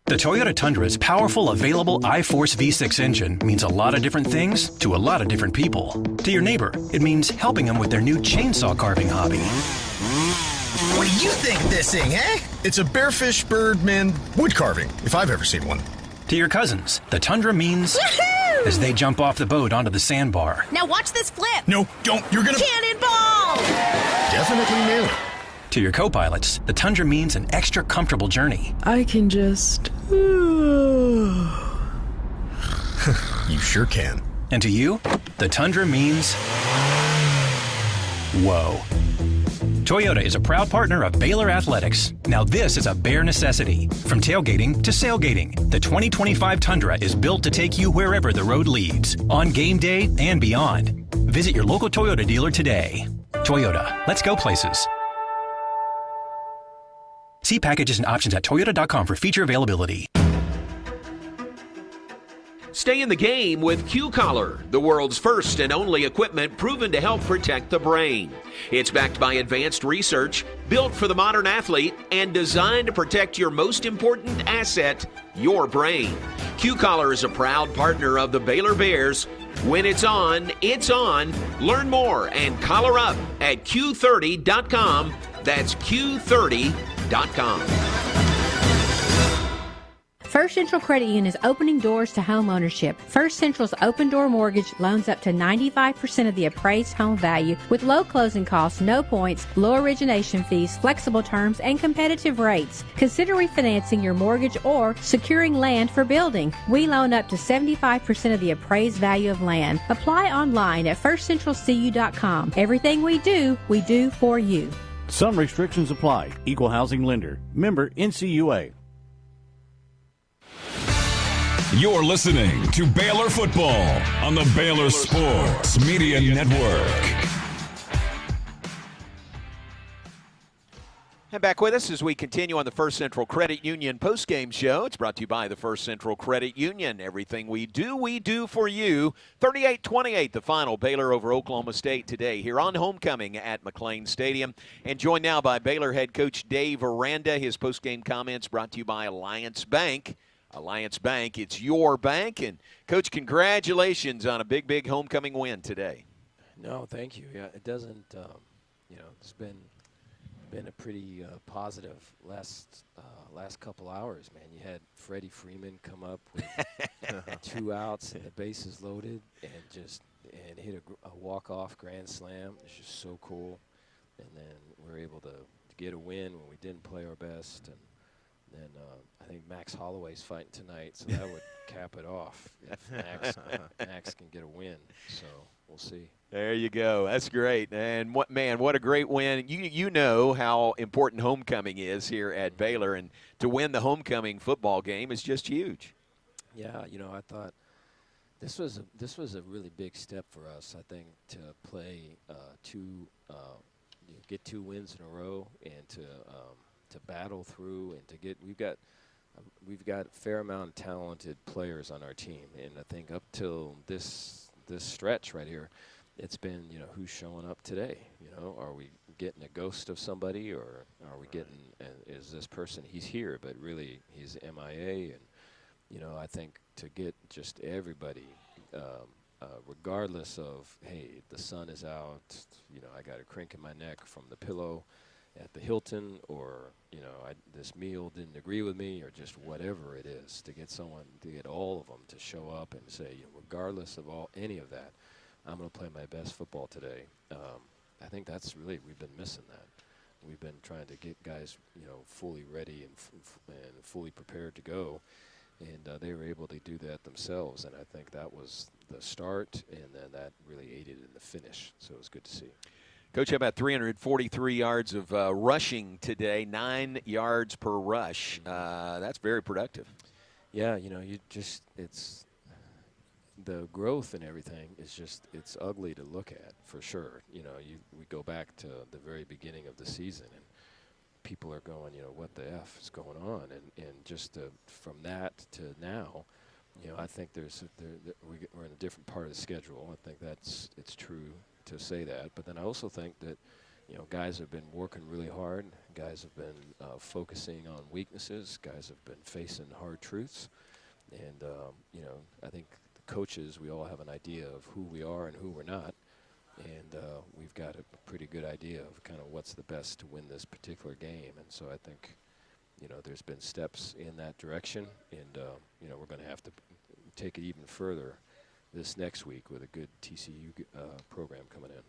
The Toyota Tundra's powerful, available iForce V6 engine means a lot of different things to a lot of different people. To your neighbor, it means helping them with their new chainsaw carving hobby. What do you think of this thing, eh? It's a bearfish birdman wood carving, if I've ever seen one. To your cousins, the Tundra means as they jump off the boat onto the sandbar. Now watch this flip. No, don't. You're gonna... Cannonball! Definitely nail it. To your co-pilots, the Tundra means an extra comfortable journey. I can just... You sure can. And to you, the Tundra means... whoa. Toyota is a proud partner of Baylor Athletics. Now this is a bare necessity. From tailgating to sailgating, the 2025 Tundra is built to take you wherever the road leads, on game day and beyond. Visit your local Toyota dealer today. Toyota, let's go places. See packages and options at toyota.com for feature availability. Stay in the game with Q-Collar, the world's first and only equipment proven to help protect the brain. It's backed by advanced research, built for the modern athlete, and designed to protect your most important asset, your brain. Q-Collar is a proud partner of the Baylor Bears. When it's on, it's on. Learn more and collar up at Q30.com. That's Q30.com. First Central Credit Union is opening doors to home ownership. First Central's open door mortgage loans up to 95% of the appraised home value with low closing costs, no points, low origination fees, flexible terms, and competitive rates. Consider refinancing your mortgage or securing land for building. We loan up to 75% of the appraised value of land. Apply online at firstcentralcu.com. Everything we do for you. Some restrictions apply. Equal housing lender. Member NCUA. You're listening to Baylor Football on the Baylor Sports Media Network. And back with us as we continue on the First Central Credit Union postgame show. It's brought to you by the First Central Credit Union. Everything we do for you. 38-28, the final. Baylor over Oklahoma State today here on homecoming at McLean Stadium. And joined now by Baylor head coach Dave Aranda. His postgame comments brought to you by Alliance Bank. Alliance Bank, it's your bank. And, Coach, congratulations on a big homecoming win today. No, thank you. Yeah, it doesn't, it's been a pretty positive last couple hours, man. You had Freddie Freeman come up with 2 outs and the bases loaded and hit a walk-off grand slam. It's just so cool. And then we're able to get a win when we didn't play our best. And then I think Max Holloway's fighting tonight, so that would cap it off if Max can get a win. So we'll see. There you go. That's great. And what a great win. You know how important homecoming is here at Baylor, and to win the homecoming football game is just huge. Yeah, I thought this was a really big step for us. I think to play get 2 wins in a row and to battle through and to get we've got a fair amount of talented players on our team, and I think up till this stretch right here, it's been, who's showing up today? Are we getting a ghost of somebody, or are we getting, is this person, he's here, but really he's MIA? And, I think to get just everybody, regardless of, hey, the sun is out, I got a crink in my neck from the pillow at the Hilton, or, this meal didn't agree with me, or just whatever it is, to get all of them to show up and say, regardless of any of that, I'm going to play my best football today. I think that's really, we've been missing that. We've been trying to get guys, fully ready and fully prepared to go, and they were able to do that themselves. And I think that was the start, and then that really aided in the finish. So it was good to see. Coach, how about 343 yards of rushing today, 9 yards per rush? That's very productive. Yeah, it's the growth and everything is just, it's ugly to look at for sure. We go back to the very beginning of the season, and people are going, what the F is going on? And just from that to now, I think we're in a different part of the schedule. I think it's true to say that. But then I also think that, guys have been working really hard. Guys have been focusing on weaknesses. Guys have been facing hard truths. And, I think coaches, we all have an idea of who we are and who we're not, and we've got a pretty good idea of kind of what's the best to win this particular game. And so I think, there's been steps in that direction, and we're going to have to take it even further this next week with a good TCU program coming in.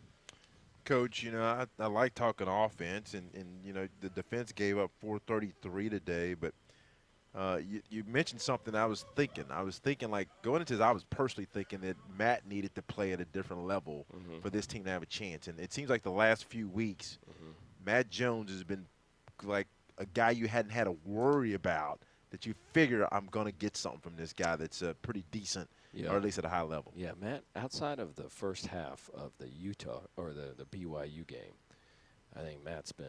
Coach, I like talking offense, and the defense gave up 433 today, but you mentioned something I was thinking. Like, going into this, I was personally thinking that Matt needed to play at a different level for this team to have a chance. And it seems like the last few weeks, Matt Jones has been like a guy you hadn't had to worry about, that you figure I'm going to get something from this guy that's pretty decent, or at least at a high level. Yeah, Matt, outside of the first half of the Utah or the BYU game, I think Matt's been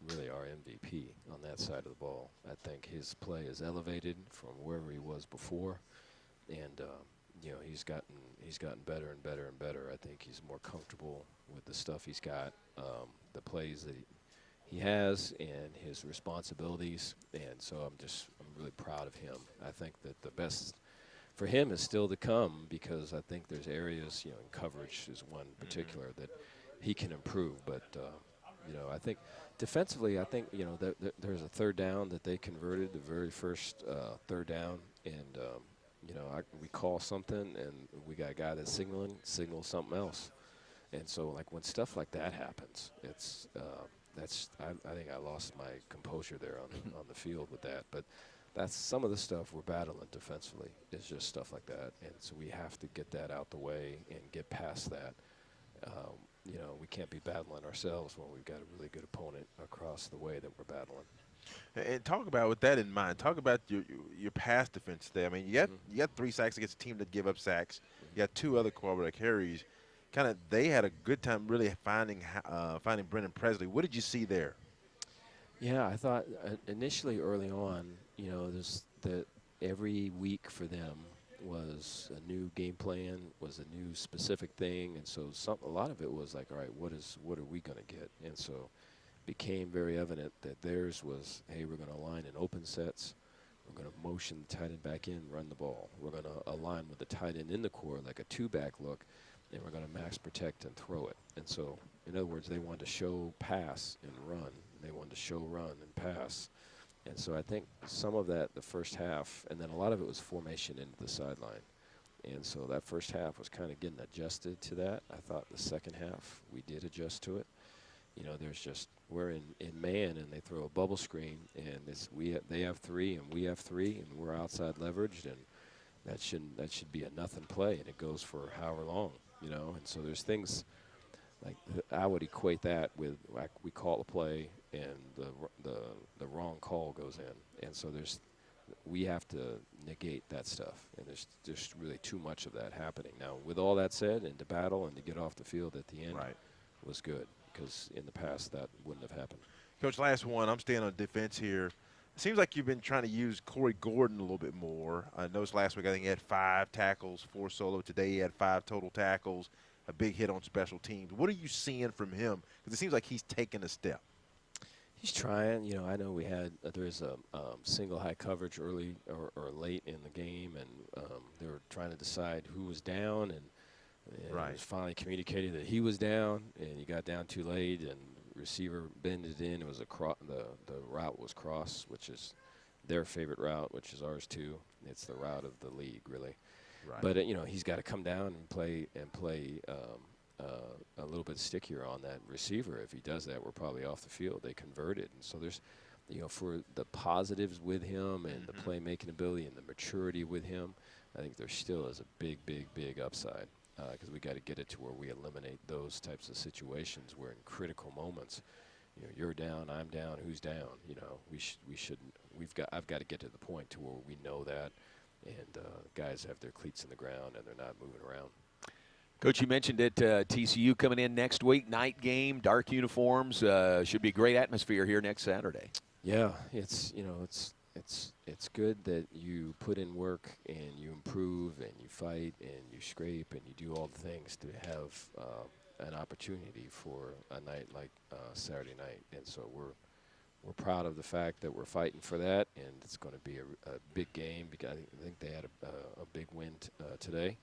really our MVP on that side of the ball. I think his play is elevated from wherever he was before, and he's gotten better and better and better. I think he's more comfortable with the stuff he's got, the plays that he has, and his responsibilities. And so I'm really proud of him. I think that the best for him is still to come, because I think there's areas, in coverage is one particular that he can improve. But I think defensively, I think there's a third down that they converted, the very first third down, and we call something, and we got a guy that's signals something else. And so, like, when stuff like that happens, it's I think I lost my composure there on the field with that. But that's some of the stuff we're battling defensively, is just stuff like that. And so we have to get that out the way and get past that. We can't be battling ourselves when we've got a really good opponent across the way that we're battling. And talk about, with that in mind, talk about your pass defense there. I mean, you got 3 sacks against a team that give up sacks. You got 2 other quarterback carries. They had a good time really finding Brendan Presley. What did you see there? Yeah, I thought initially early on, you know, that every week for them was a new game plan, was a new specific thing, and so a lot of it was like, all right, what are we going to get? And so it became very evident that theirs was, hey, we're going to align in open sets. We're going to motion the tight end back in, run the ball. We're going to align with the tight end in the core like a two-back look, and we're going to max protect and throw it. And so, in other words, they wanted to show pass and run. They wanted to show run and pass. And so I think some of that the first half, and then a lot of it was formation into the sideline. And so that first half was kind of getting adjusted to that. I thought the second half we did adjust to it. You know, there's just, we're in man and they throw a bubble screen and they have three and we have three and we're outside leveraged, and that should be a nothing play, and it goes for however long, you know. And so there's things like I would equate that with, like, we call a play and the wrong call goes in, and so we have to negate that stuff, and there's just really too much of that happening now. With all that said, and to battle and to get off the field at the end was good, because in the past that wouldn't have happened. Coach, last one. I'm staying on defense here. It seems like you've been trying to use Corey Gordon a little bit more. I noticed last week I think he had 5 tackles, 4 solo. Today he had 5 total tackles, a big hit on special teams. What are you seeing from him? Because it seems like he's taking a step. He's trying. You know, I know there's a single high coverage early or late in the game, and they were trying to decide who was down, and it was finally communicated that he was down, and he got down too late, and receiver bended in. It was the route was cross, which is their favorite route, which is ours too. It's the route of the league, really. Right. But you know, he's got to come down and play a little bit stickier on that receiver. If he does that, we're probably off the field. They converted, and so there's, you know, for the positives with him and the playmaking ability and the maturity with him, I think there still is a big upside, because we got to get it to where we eliminate those types of situations where in critical moments, you know, you're down, I'm down, who's down? You know, we shouldn't. I've got to get to the point to where we know that, and guys have their cleats in the ground and they're not moving around. Coach, you mentioned it, TCU coming in next week, night game, dark uniforms. Should be a great atmosphere here next Saturday. Yeah, it's good that you put in work and you improve and you fight and you scrape and you do all the things to have an opportunity for a night like Saturday night. And so we're proud of the fact that we're fighting for that, and it's going to be a big game, because I think they had a big win today.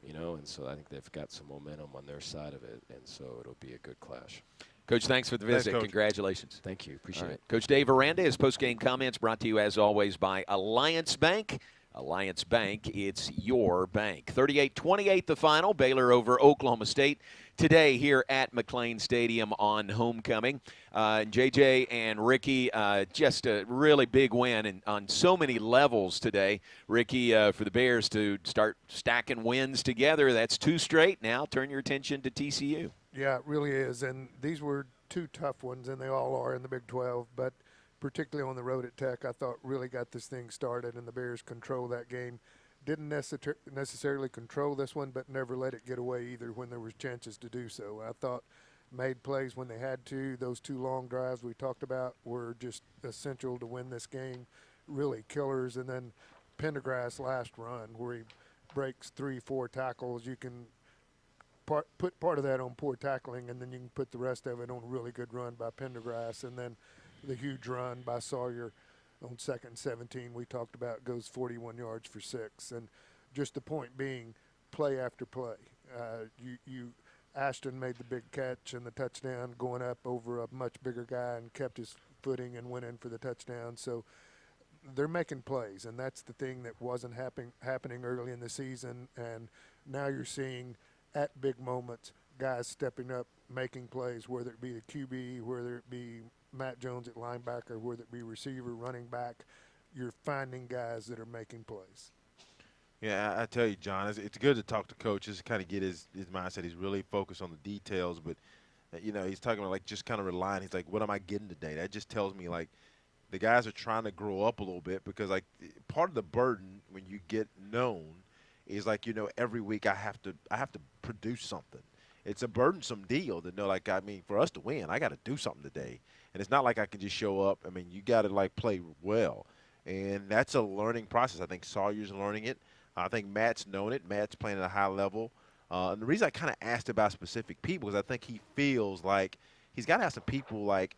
You know, and so I think they've got some momentum on their side of it, and so it'll be a good clash. Coach, thanks for the visit. Thanks, congratulations. Thank you. Appreciate it. Coach Dave Aranda, his post-game comments brought to you, as always, by Alliance Bank. Alliance Bank, it's your bank. 38-28 the final, Baylor over Oklahoma State today here at McLean Stadium on homecoming. JJ and Ricky, just a really big win on so many levels today. Ricky, for the Bears to start stacking wins together, that's 2 straight. Now turn your attention to TCU. Yeah, it really is, and these were 2 tough ones, and they all are in the Big 12, but particularly on the road at Tech, I thought really got this thing started, and the Bears control that game. Didn't necessarily control this one, but never let it get away either when there was chances to do so. I thought made plays when they had to. Those 2 long drives we talked about were just essential to win this game, really killers. And then Pendergrass' last run where he breaks 3-4 tackles, you can put part of that on poor tackling, and then you can put the rest of it on a really good run by Pendergrass, and then the huge run by Sawyer on 2nd and 17 we talked about goes 41 yards for 6. And just the point being, play after play. Ashton made the big catch and the touchdown going up over a much bigger guy and kept his footing and went in for the touchdown. So they're making plays, and that's the thing that wasn't happening early in the season. And now you're seeing at big moments guys stepping up, making plays, whether it be the QB, whether it be Matt Jones at linebacker, whether it be receiver, running back. You're finding guys that are making plays. Yeah, I tell you, John, it's good to talk to coaches to kind of get his mindset. He's really focused on the details, but, you know, he's talking about, like, just kind of relying. He's like, what am I getting today? That just tells me, like, the guys are trying to grow up a little bit, because, like, part of the burden when you get known is, like, you know, every week I have to produce something. It's a burdensome deal to know, like, I mean, for us to win, I got to do something today. And it's not like I can just show up. I mean, you got to, like, play well. And that's a learning process. I think Sawyer's learning it. I think Matt's known it. Matt's playing at a high level. And the reason I kind of asked about specific people is I think he feels like he's got to have some people, like,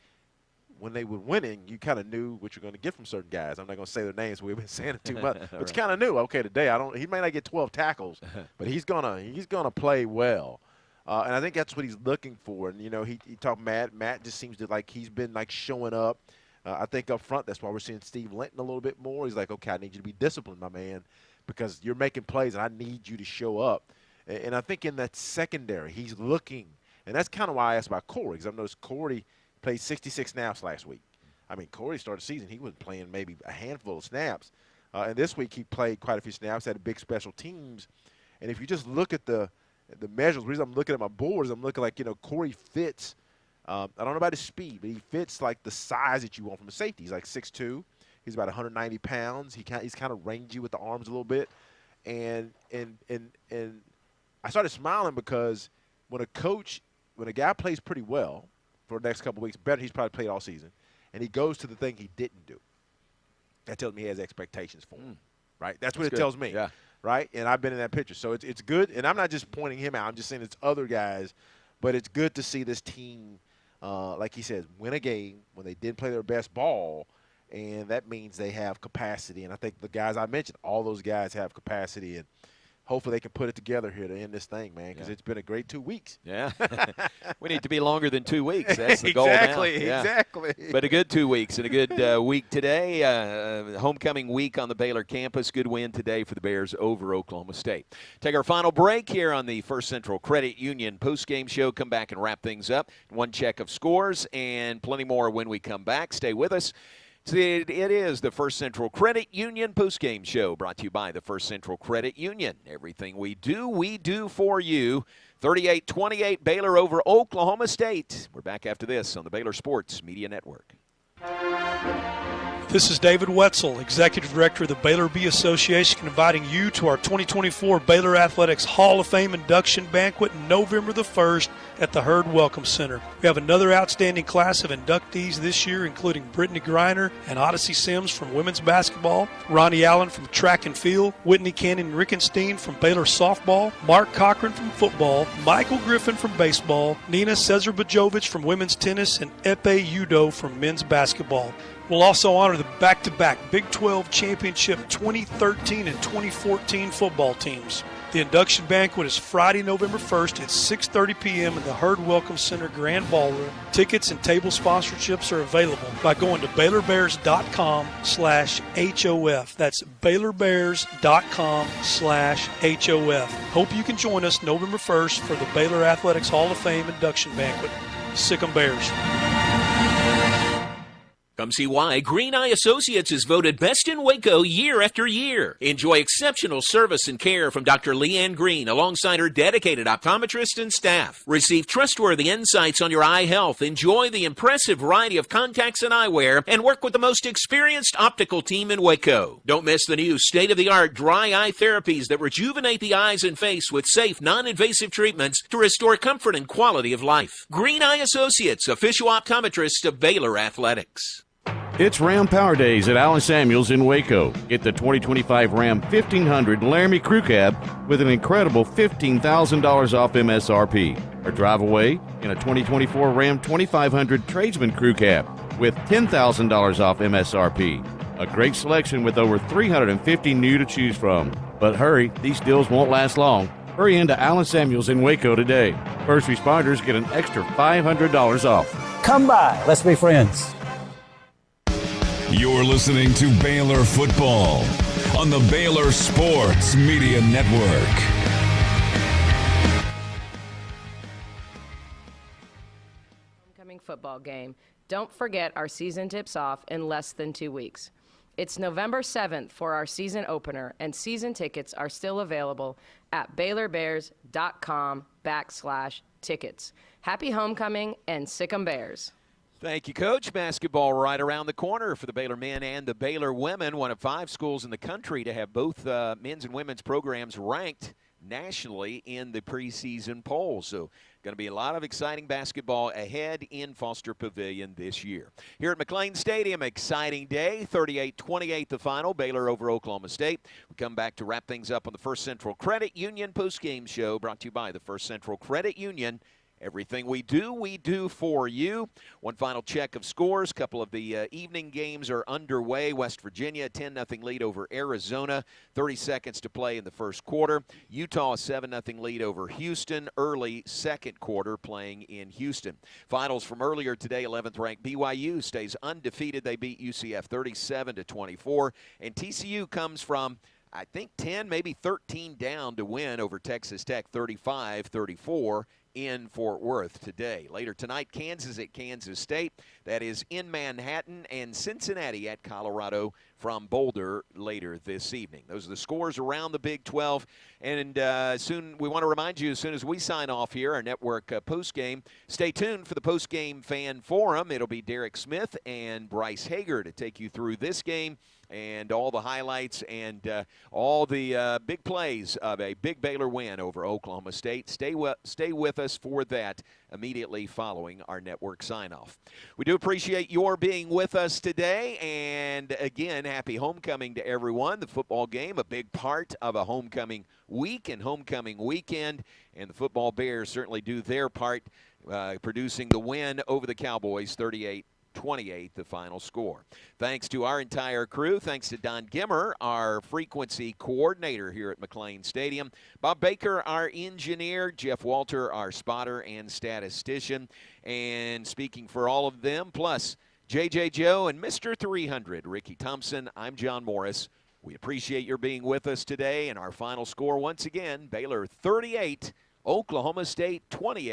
when they were winning, you kind of knew what you're going to get from certain guys. I'm not going to say their names. We've been saying it too much, but you kind of knew. Okay, today he may not get 12 tackles, but he's gonna play well, and I think that's what he's looking for. And he talked Matt. Matt just seems to like he's been like showing up. I think up front that's why we're seeing Steve Linton a little bit more. He's like, okay, I need you to be disciplined, my man, because you're making plays, and I need you to show up. And I think in that secondary, he's looking, and that's kind of why I asked about Corey, because I've noticed Corey played 66 snaps last week. I mean, Corey started the season, he was playing maybe a handful of snaps. And this week he played quite a few snaps, had a big special teams. And if you just look at the measures, the reason I'm looking at my boards, I'm looking like, Corey fits. I don't know about his speed, but he fits like the size that you want from a safety. He's like 6'2". He's about 190 pounds. He's kind of rangy with the arms a little bit. And I started smiling because when a guy plays pretty well, for the next couple of weeks, better he's probably played all season, and he goes to the thing he didn't do. That tells me he has expectations for him, right? That's what it tells me, right? And I've been in that picture. So it's good, and I'm not just pointing him out. I'm just saying it's other guys, but it's good to see this team, like he says, win a game when they didn't play their best ball, and that means they have capacity. And I think the guys I mentioned, all those guys have capacity, and hopefully they can put it together here to end this thing, man, because it's been a great 2 weeks. Yeah. We need to be longer than 2 weeks. That's the goal now. Exactly. But a good 2 weeks and a good week today. Homecoming week on the Baylor campus. Good win today for the Bears over Oklahoma State. Take our final break here on the First Central Credit Union postgame show. Come back and wrap things up. One check of scores and plenty more when we come back. Stay with us. It is the First Central Credit Union postgame show brought to you by the First Central Credit Union. Everything we do for you. 38-28 Baylor over Oklahoma State. We're back after this on the Baylor Sports Media Network. This is David Wetzel, Executive Director of the Baylor Bee Association, inviting you to our 2024 Baylor Athletics Hall of Fame induction banquet November the 1st at the Hurd Welcome Center. We have another outstanding class of inductees this year, including Brittany Griner and Odyssey Sims from women's basketball, Ronnie Allen from track and field, Whitney Cannon-Rickenstein from Baylor softball, Mark Cochran from football, Michael Griffin from baseball, Nina Cesar-Bajovic from women's tennis, and Epe Udo from men's basketball. We'll also honor the back-to-back Big 12 Championship 2013 and 2014 football teams. The induction banquet is Friday, November 1st at 6:30 p.m. in the Hurd Welcome Center Grand Ballroom. Tickets and table sponsorships are available by going to BaylorBears.com/HOF. That's BaylorBears.com/HOF. Hope you can join us November 1st for the Baylor Athletics Hall of Fame induction banquet. Sic 'em Bears. Come see why Green Eye Associates is voted best in Waco year after year. Enjoy exceptional service and care from Dr. Leanne Green alongside her dedicated optometrist and staff. Receive trustworthy insights on your eye health. Enjoy the impressive variety of contacts and eyewear and work with the most experienced optical team in Waco. Don't miss the new state-of-the-art dry eye therapies that rejuvenate the eyes and face with safe, non-invasive treatments to restore comfort and quality of life. Green Eye Associates, official optometrist of Baylor Athletics. It's Ram Power Days at Allen Samuels in Waco. Get the 2025 Ram 1500 Laramie Crew Cab with an incredible $15,000 off MSRP. Or drive away in a 2024 Ram 2500 Tradesman Crew Cab with $10,000 off MSRP. A great selection with over 350 new to choose from. But hurry, these deals won't last long. Hurry into Allen Samuels in Waco today. First responders get an extra $500 off. Come by. Let's be friends. You're listening to Baylor Football on the Baylor Sports Media Network. Homecoming football game. Don't forget our season tips off in less than 2 weeks. It's November 7th for our season opener, and season tickets are still available at BaylorBears.com/tickets. Happy homecoming and sic 'em Bears. Thank you, Coach. Basketball right around the corner for the Baylor men and the Baylor women, one of 5 schools in the country to have both men's and women's programs ranked nationally in the preseason poll. So going to be a lot of exciting basketball ahead in Foster Pavilion this year. Here at McLean Stadium, exciting day, 38-28 the final, Baylor over Oklahoma State. We come back to wrap things up on the First Central Credit Union postgame show, brought to you by the First Central Credit Union. Everything we do for you. One final check of scores. A couple of the evening games are underway. West Virginia, 10-0 lead over Arizona. 30 seconds to play in the first quarter. Utah, a 7-0 lead over Houston. Early second quarter playing in Houston. Finals from earlier today, 11th-ranked BYU stays undefeated. They beat UCF 37-24. And TCU comes from, I think, 10, maybe 13 down to win over Texas Tech 35-34. In Fort Worth today. Later tonight, Kansas at Kansas State. That is in Manhattan, and Cincinnati at Colorado from Boulder later this evening. Those are the scores around the Big 12. And soon, we want to remind you, as soon as we sign off here, our network postgame, stay tuned for the postgame fan forum. It'll be Derek Smith and Bryce Hager to take you through this game and all the highlights and all the big plays of a big Baylor win over Oklahoma State. Stay with us for that immediately following our network sign-off. We do appreciate your being with us today, and again, happy homecoming to everyone. The football game, a big part of a homecoming week and homecoming weekend, and the football Bears certainly do their part, producing the win over the Cowboys, 38-28, the final score. Thanks to our entire crew. Thanks to Don Gimmer, our frequency coordinator here at McLean Stadium. Bob Baker, our engineer. Jeff Walter, our spotter and statistician. And speaking for all of them, plus J.J. Joe and Mr. 300, Ricky Thompson, I'm John Morris. We appreciate your being with us today. And our final score, once again, Baylor 38, Oklahoma State 28.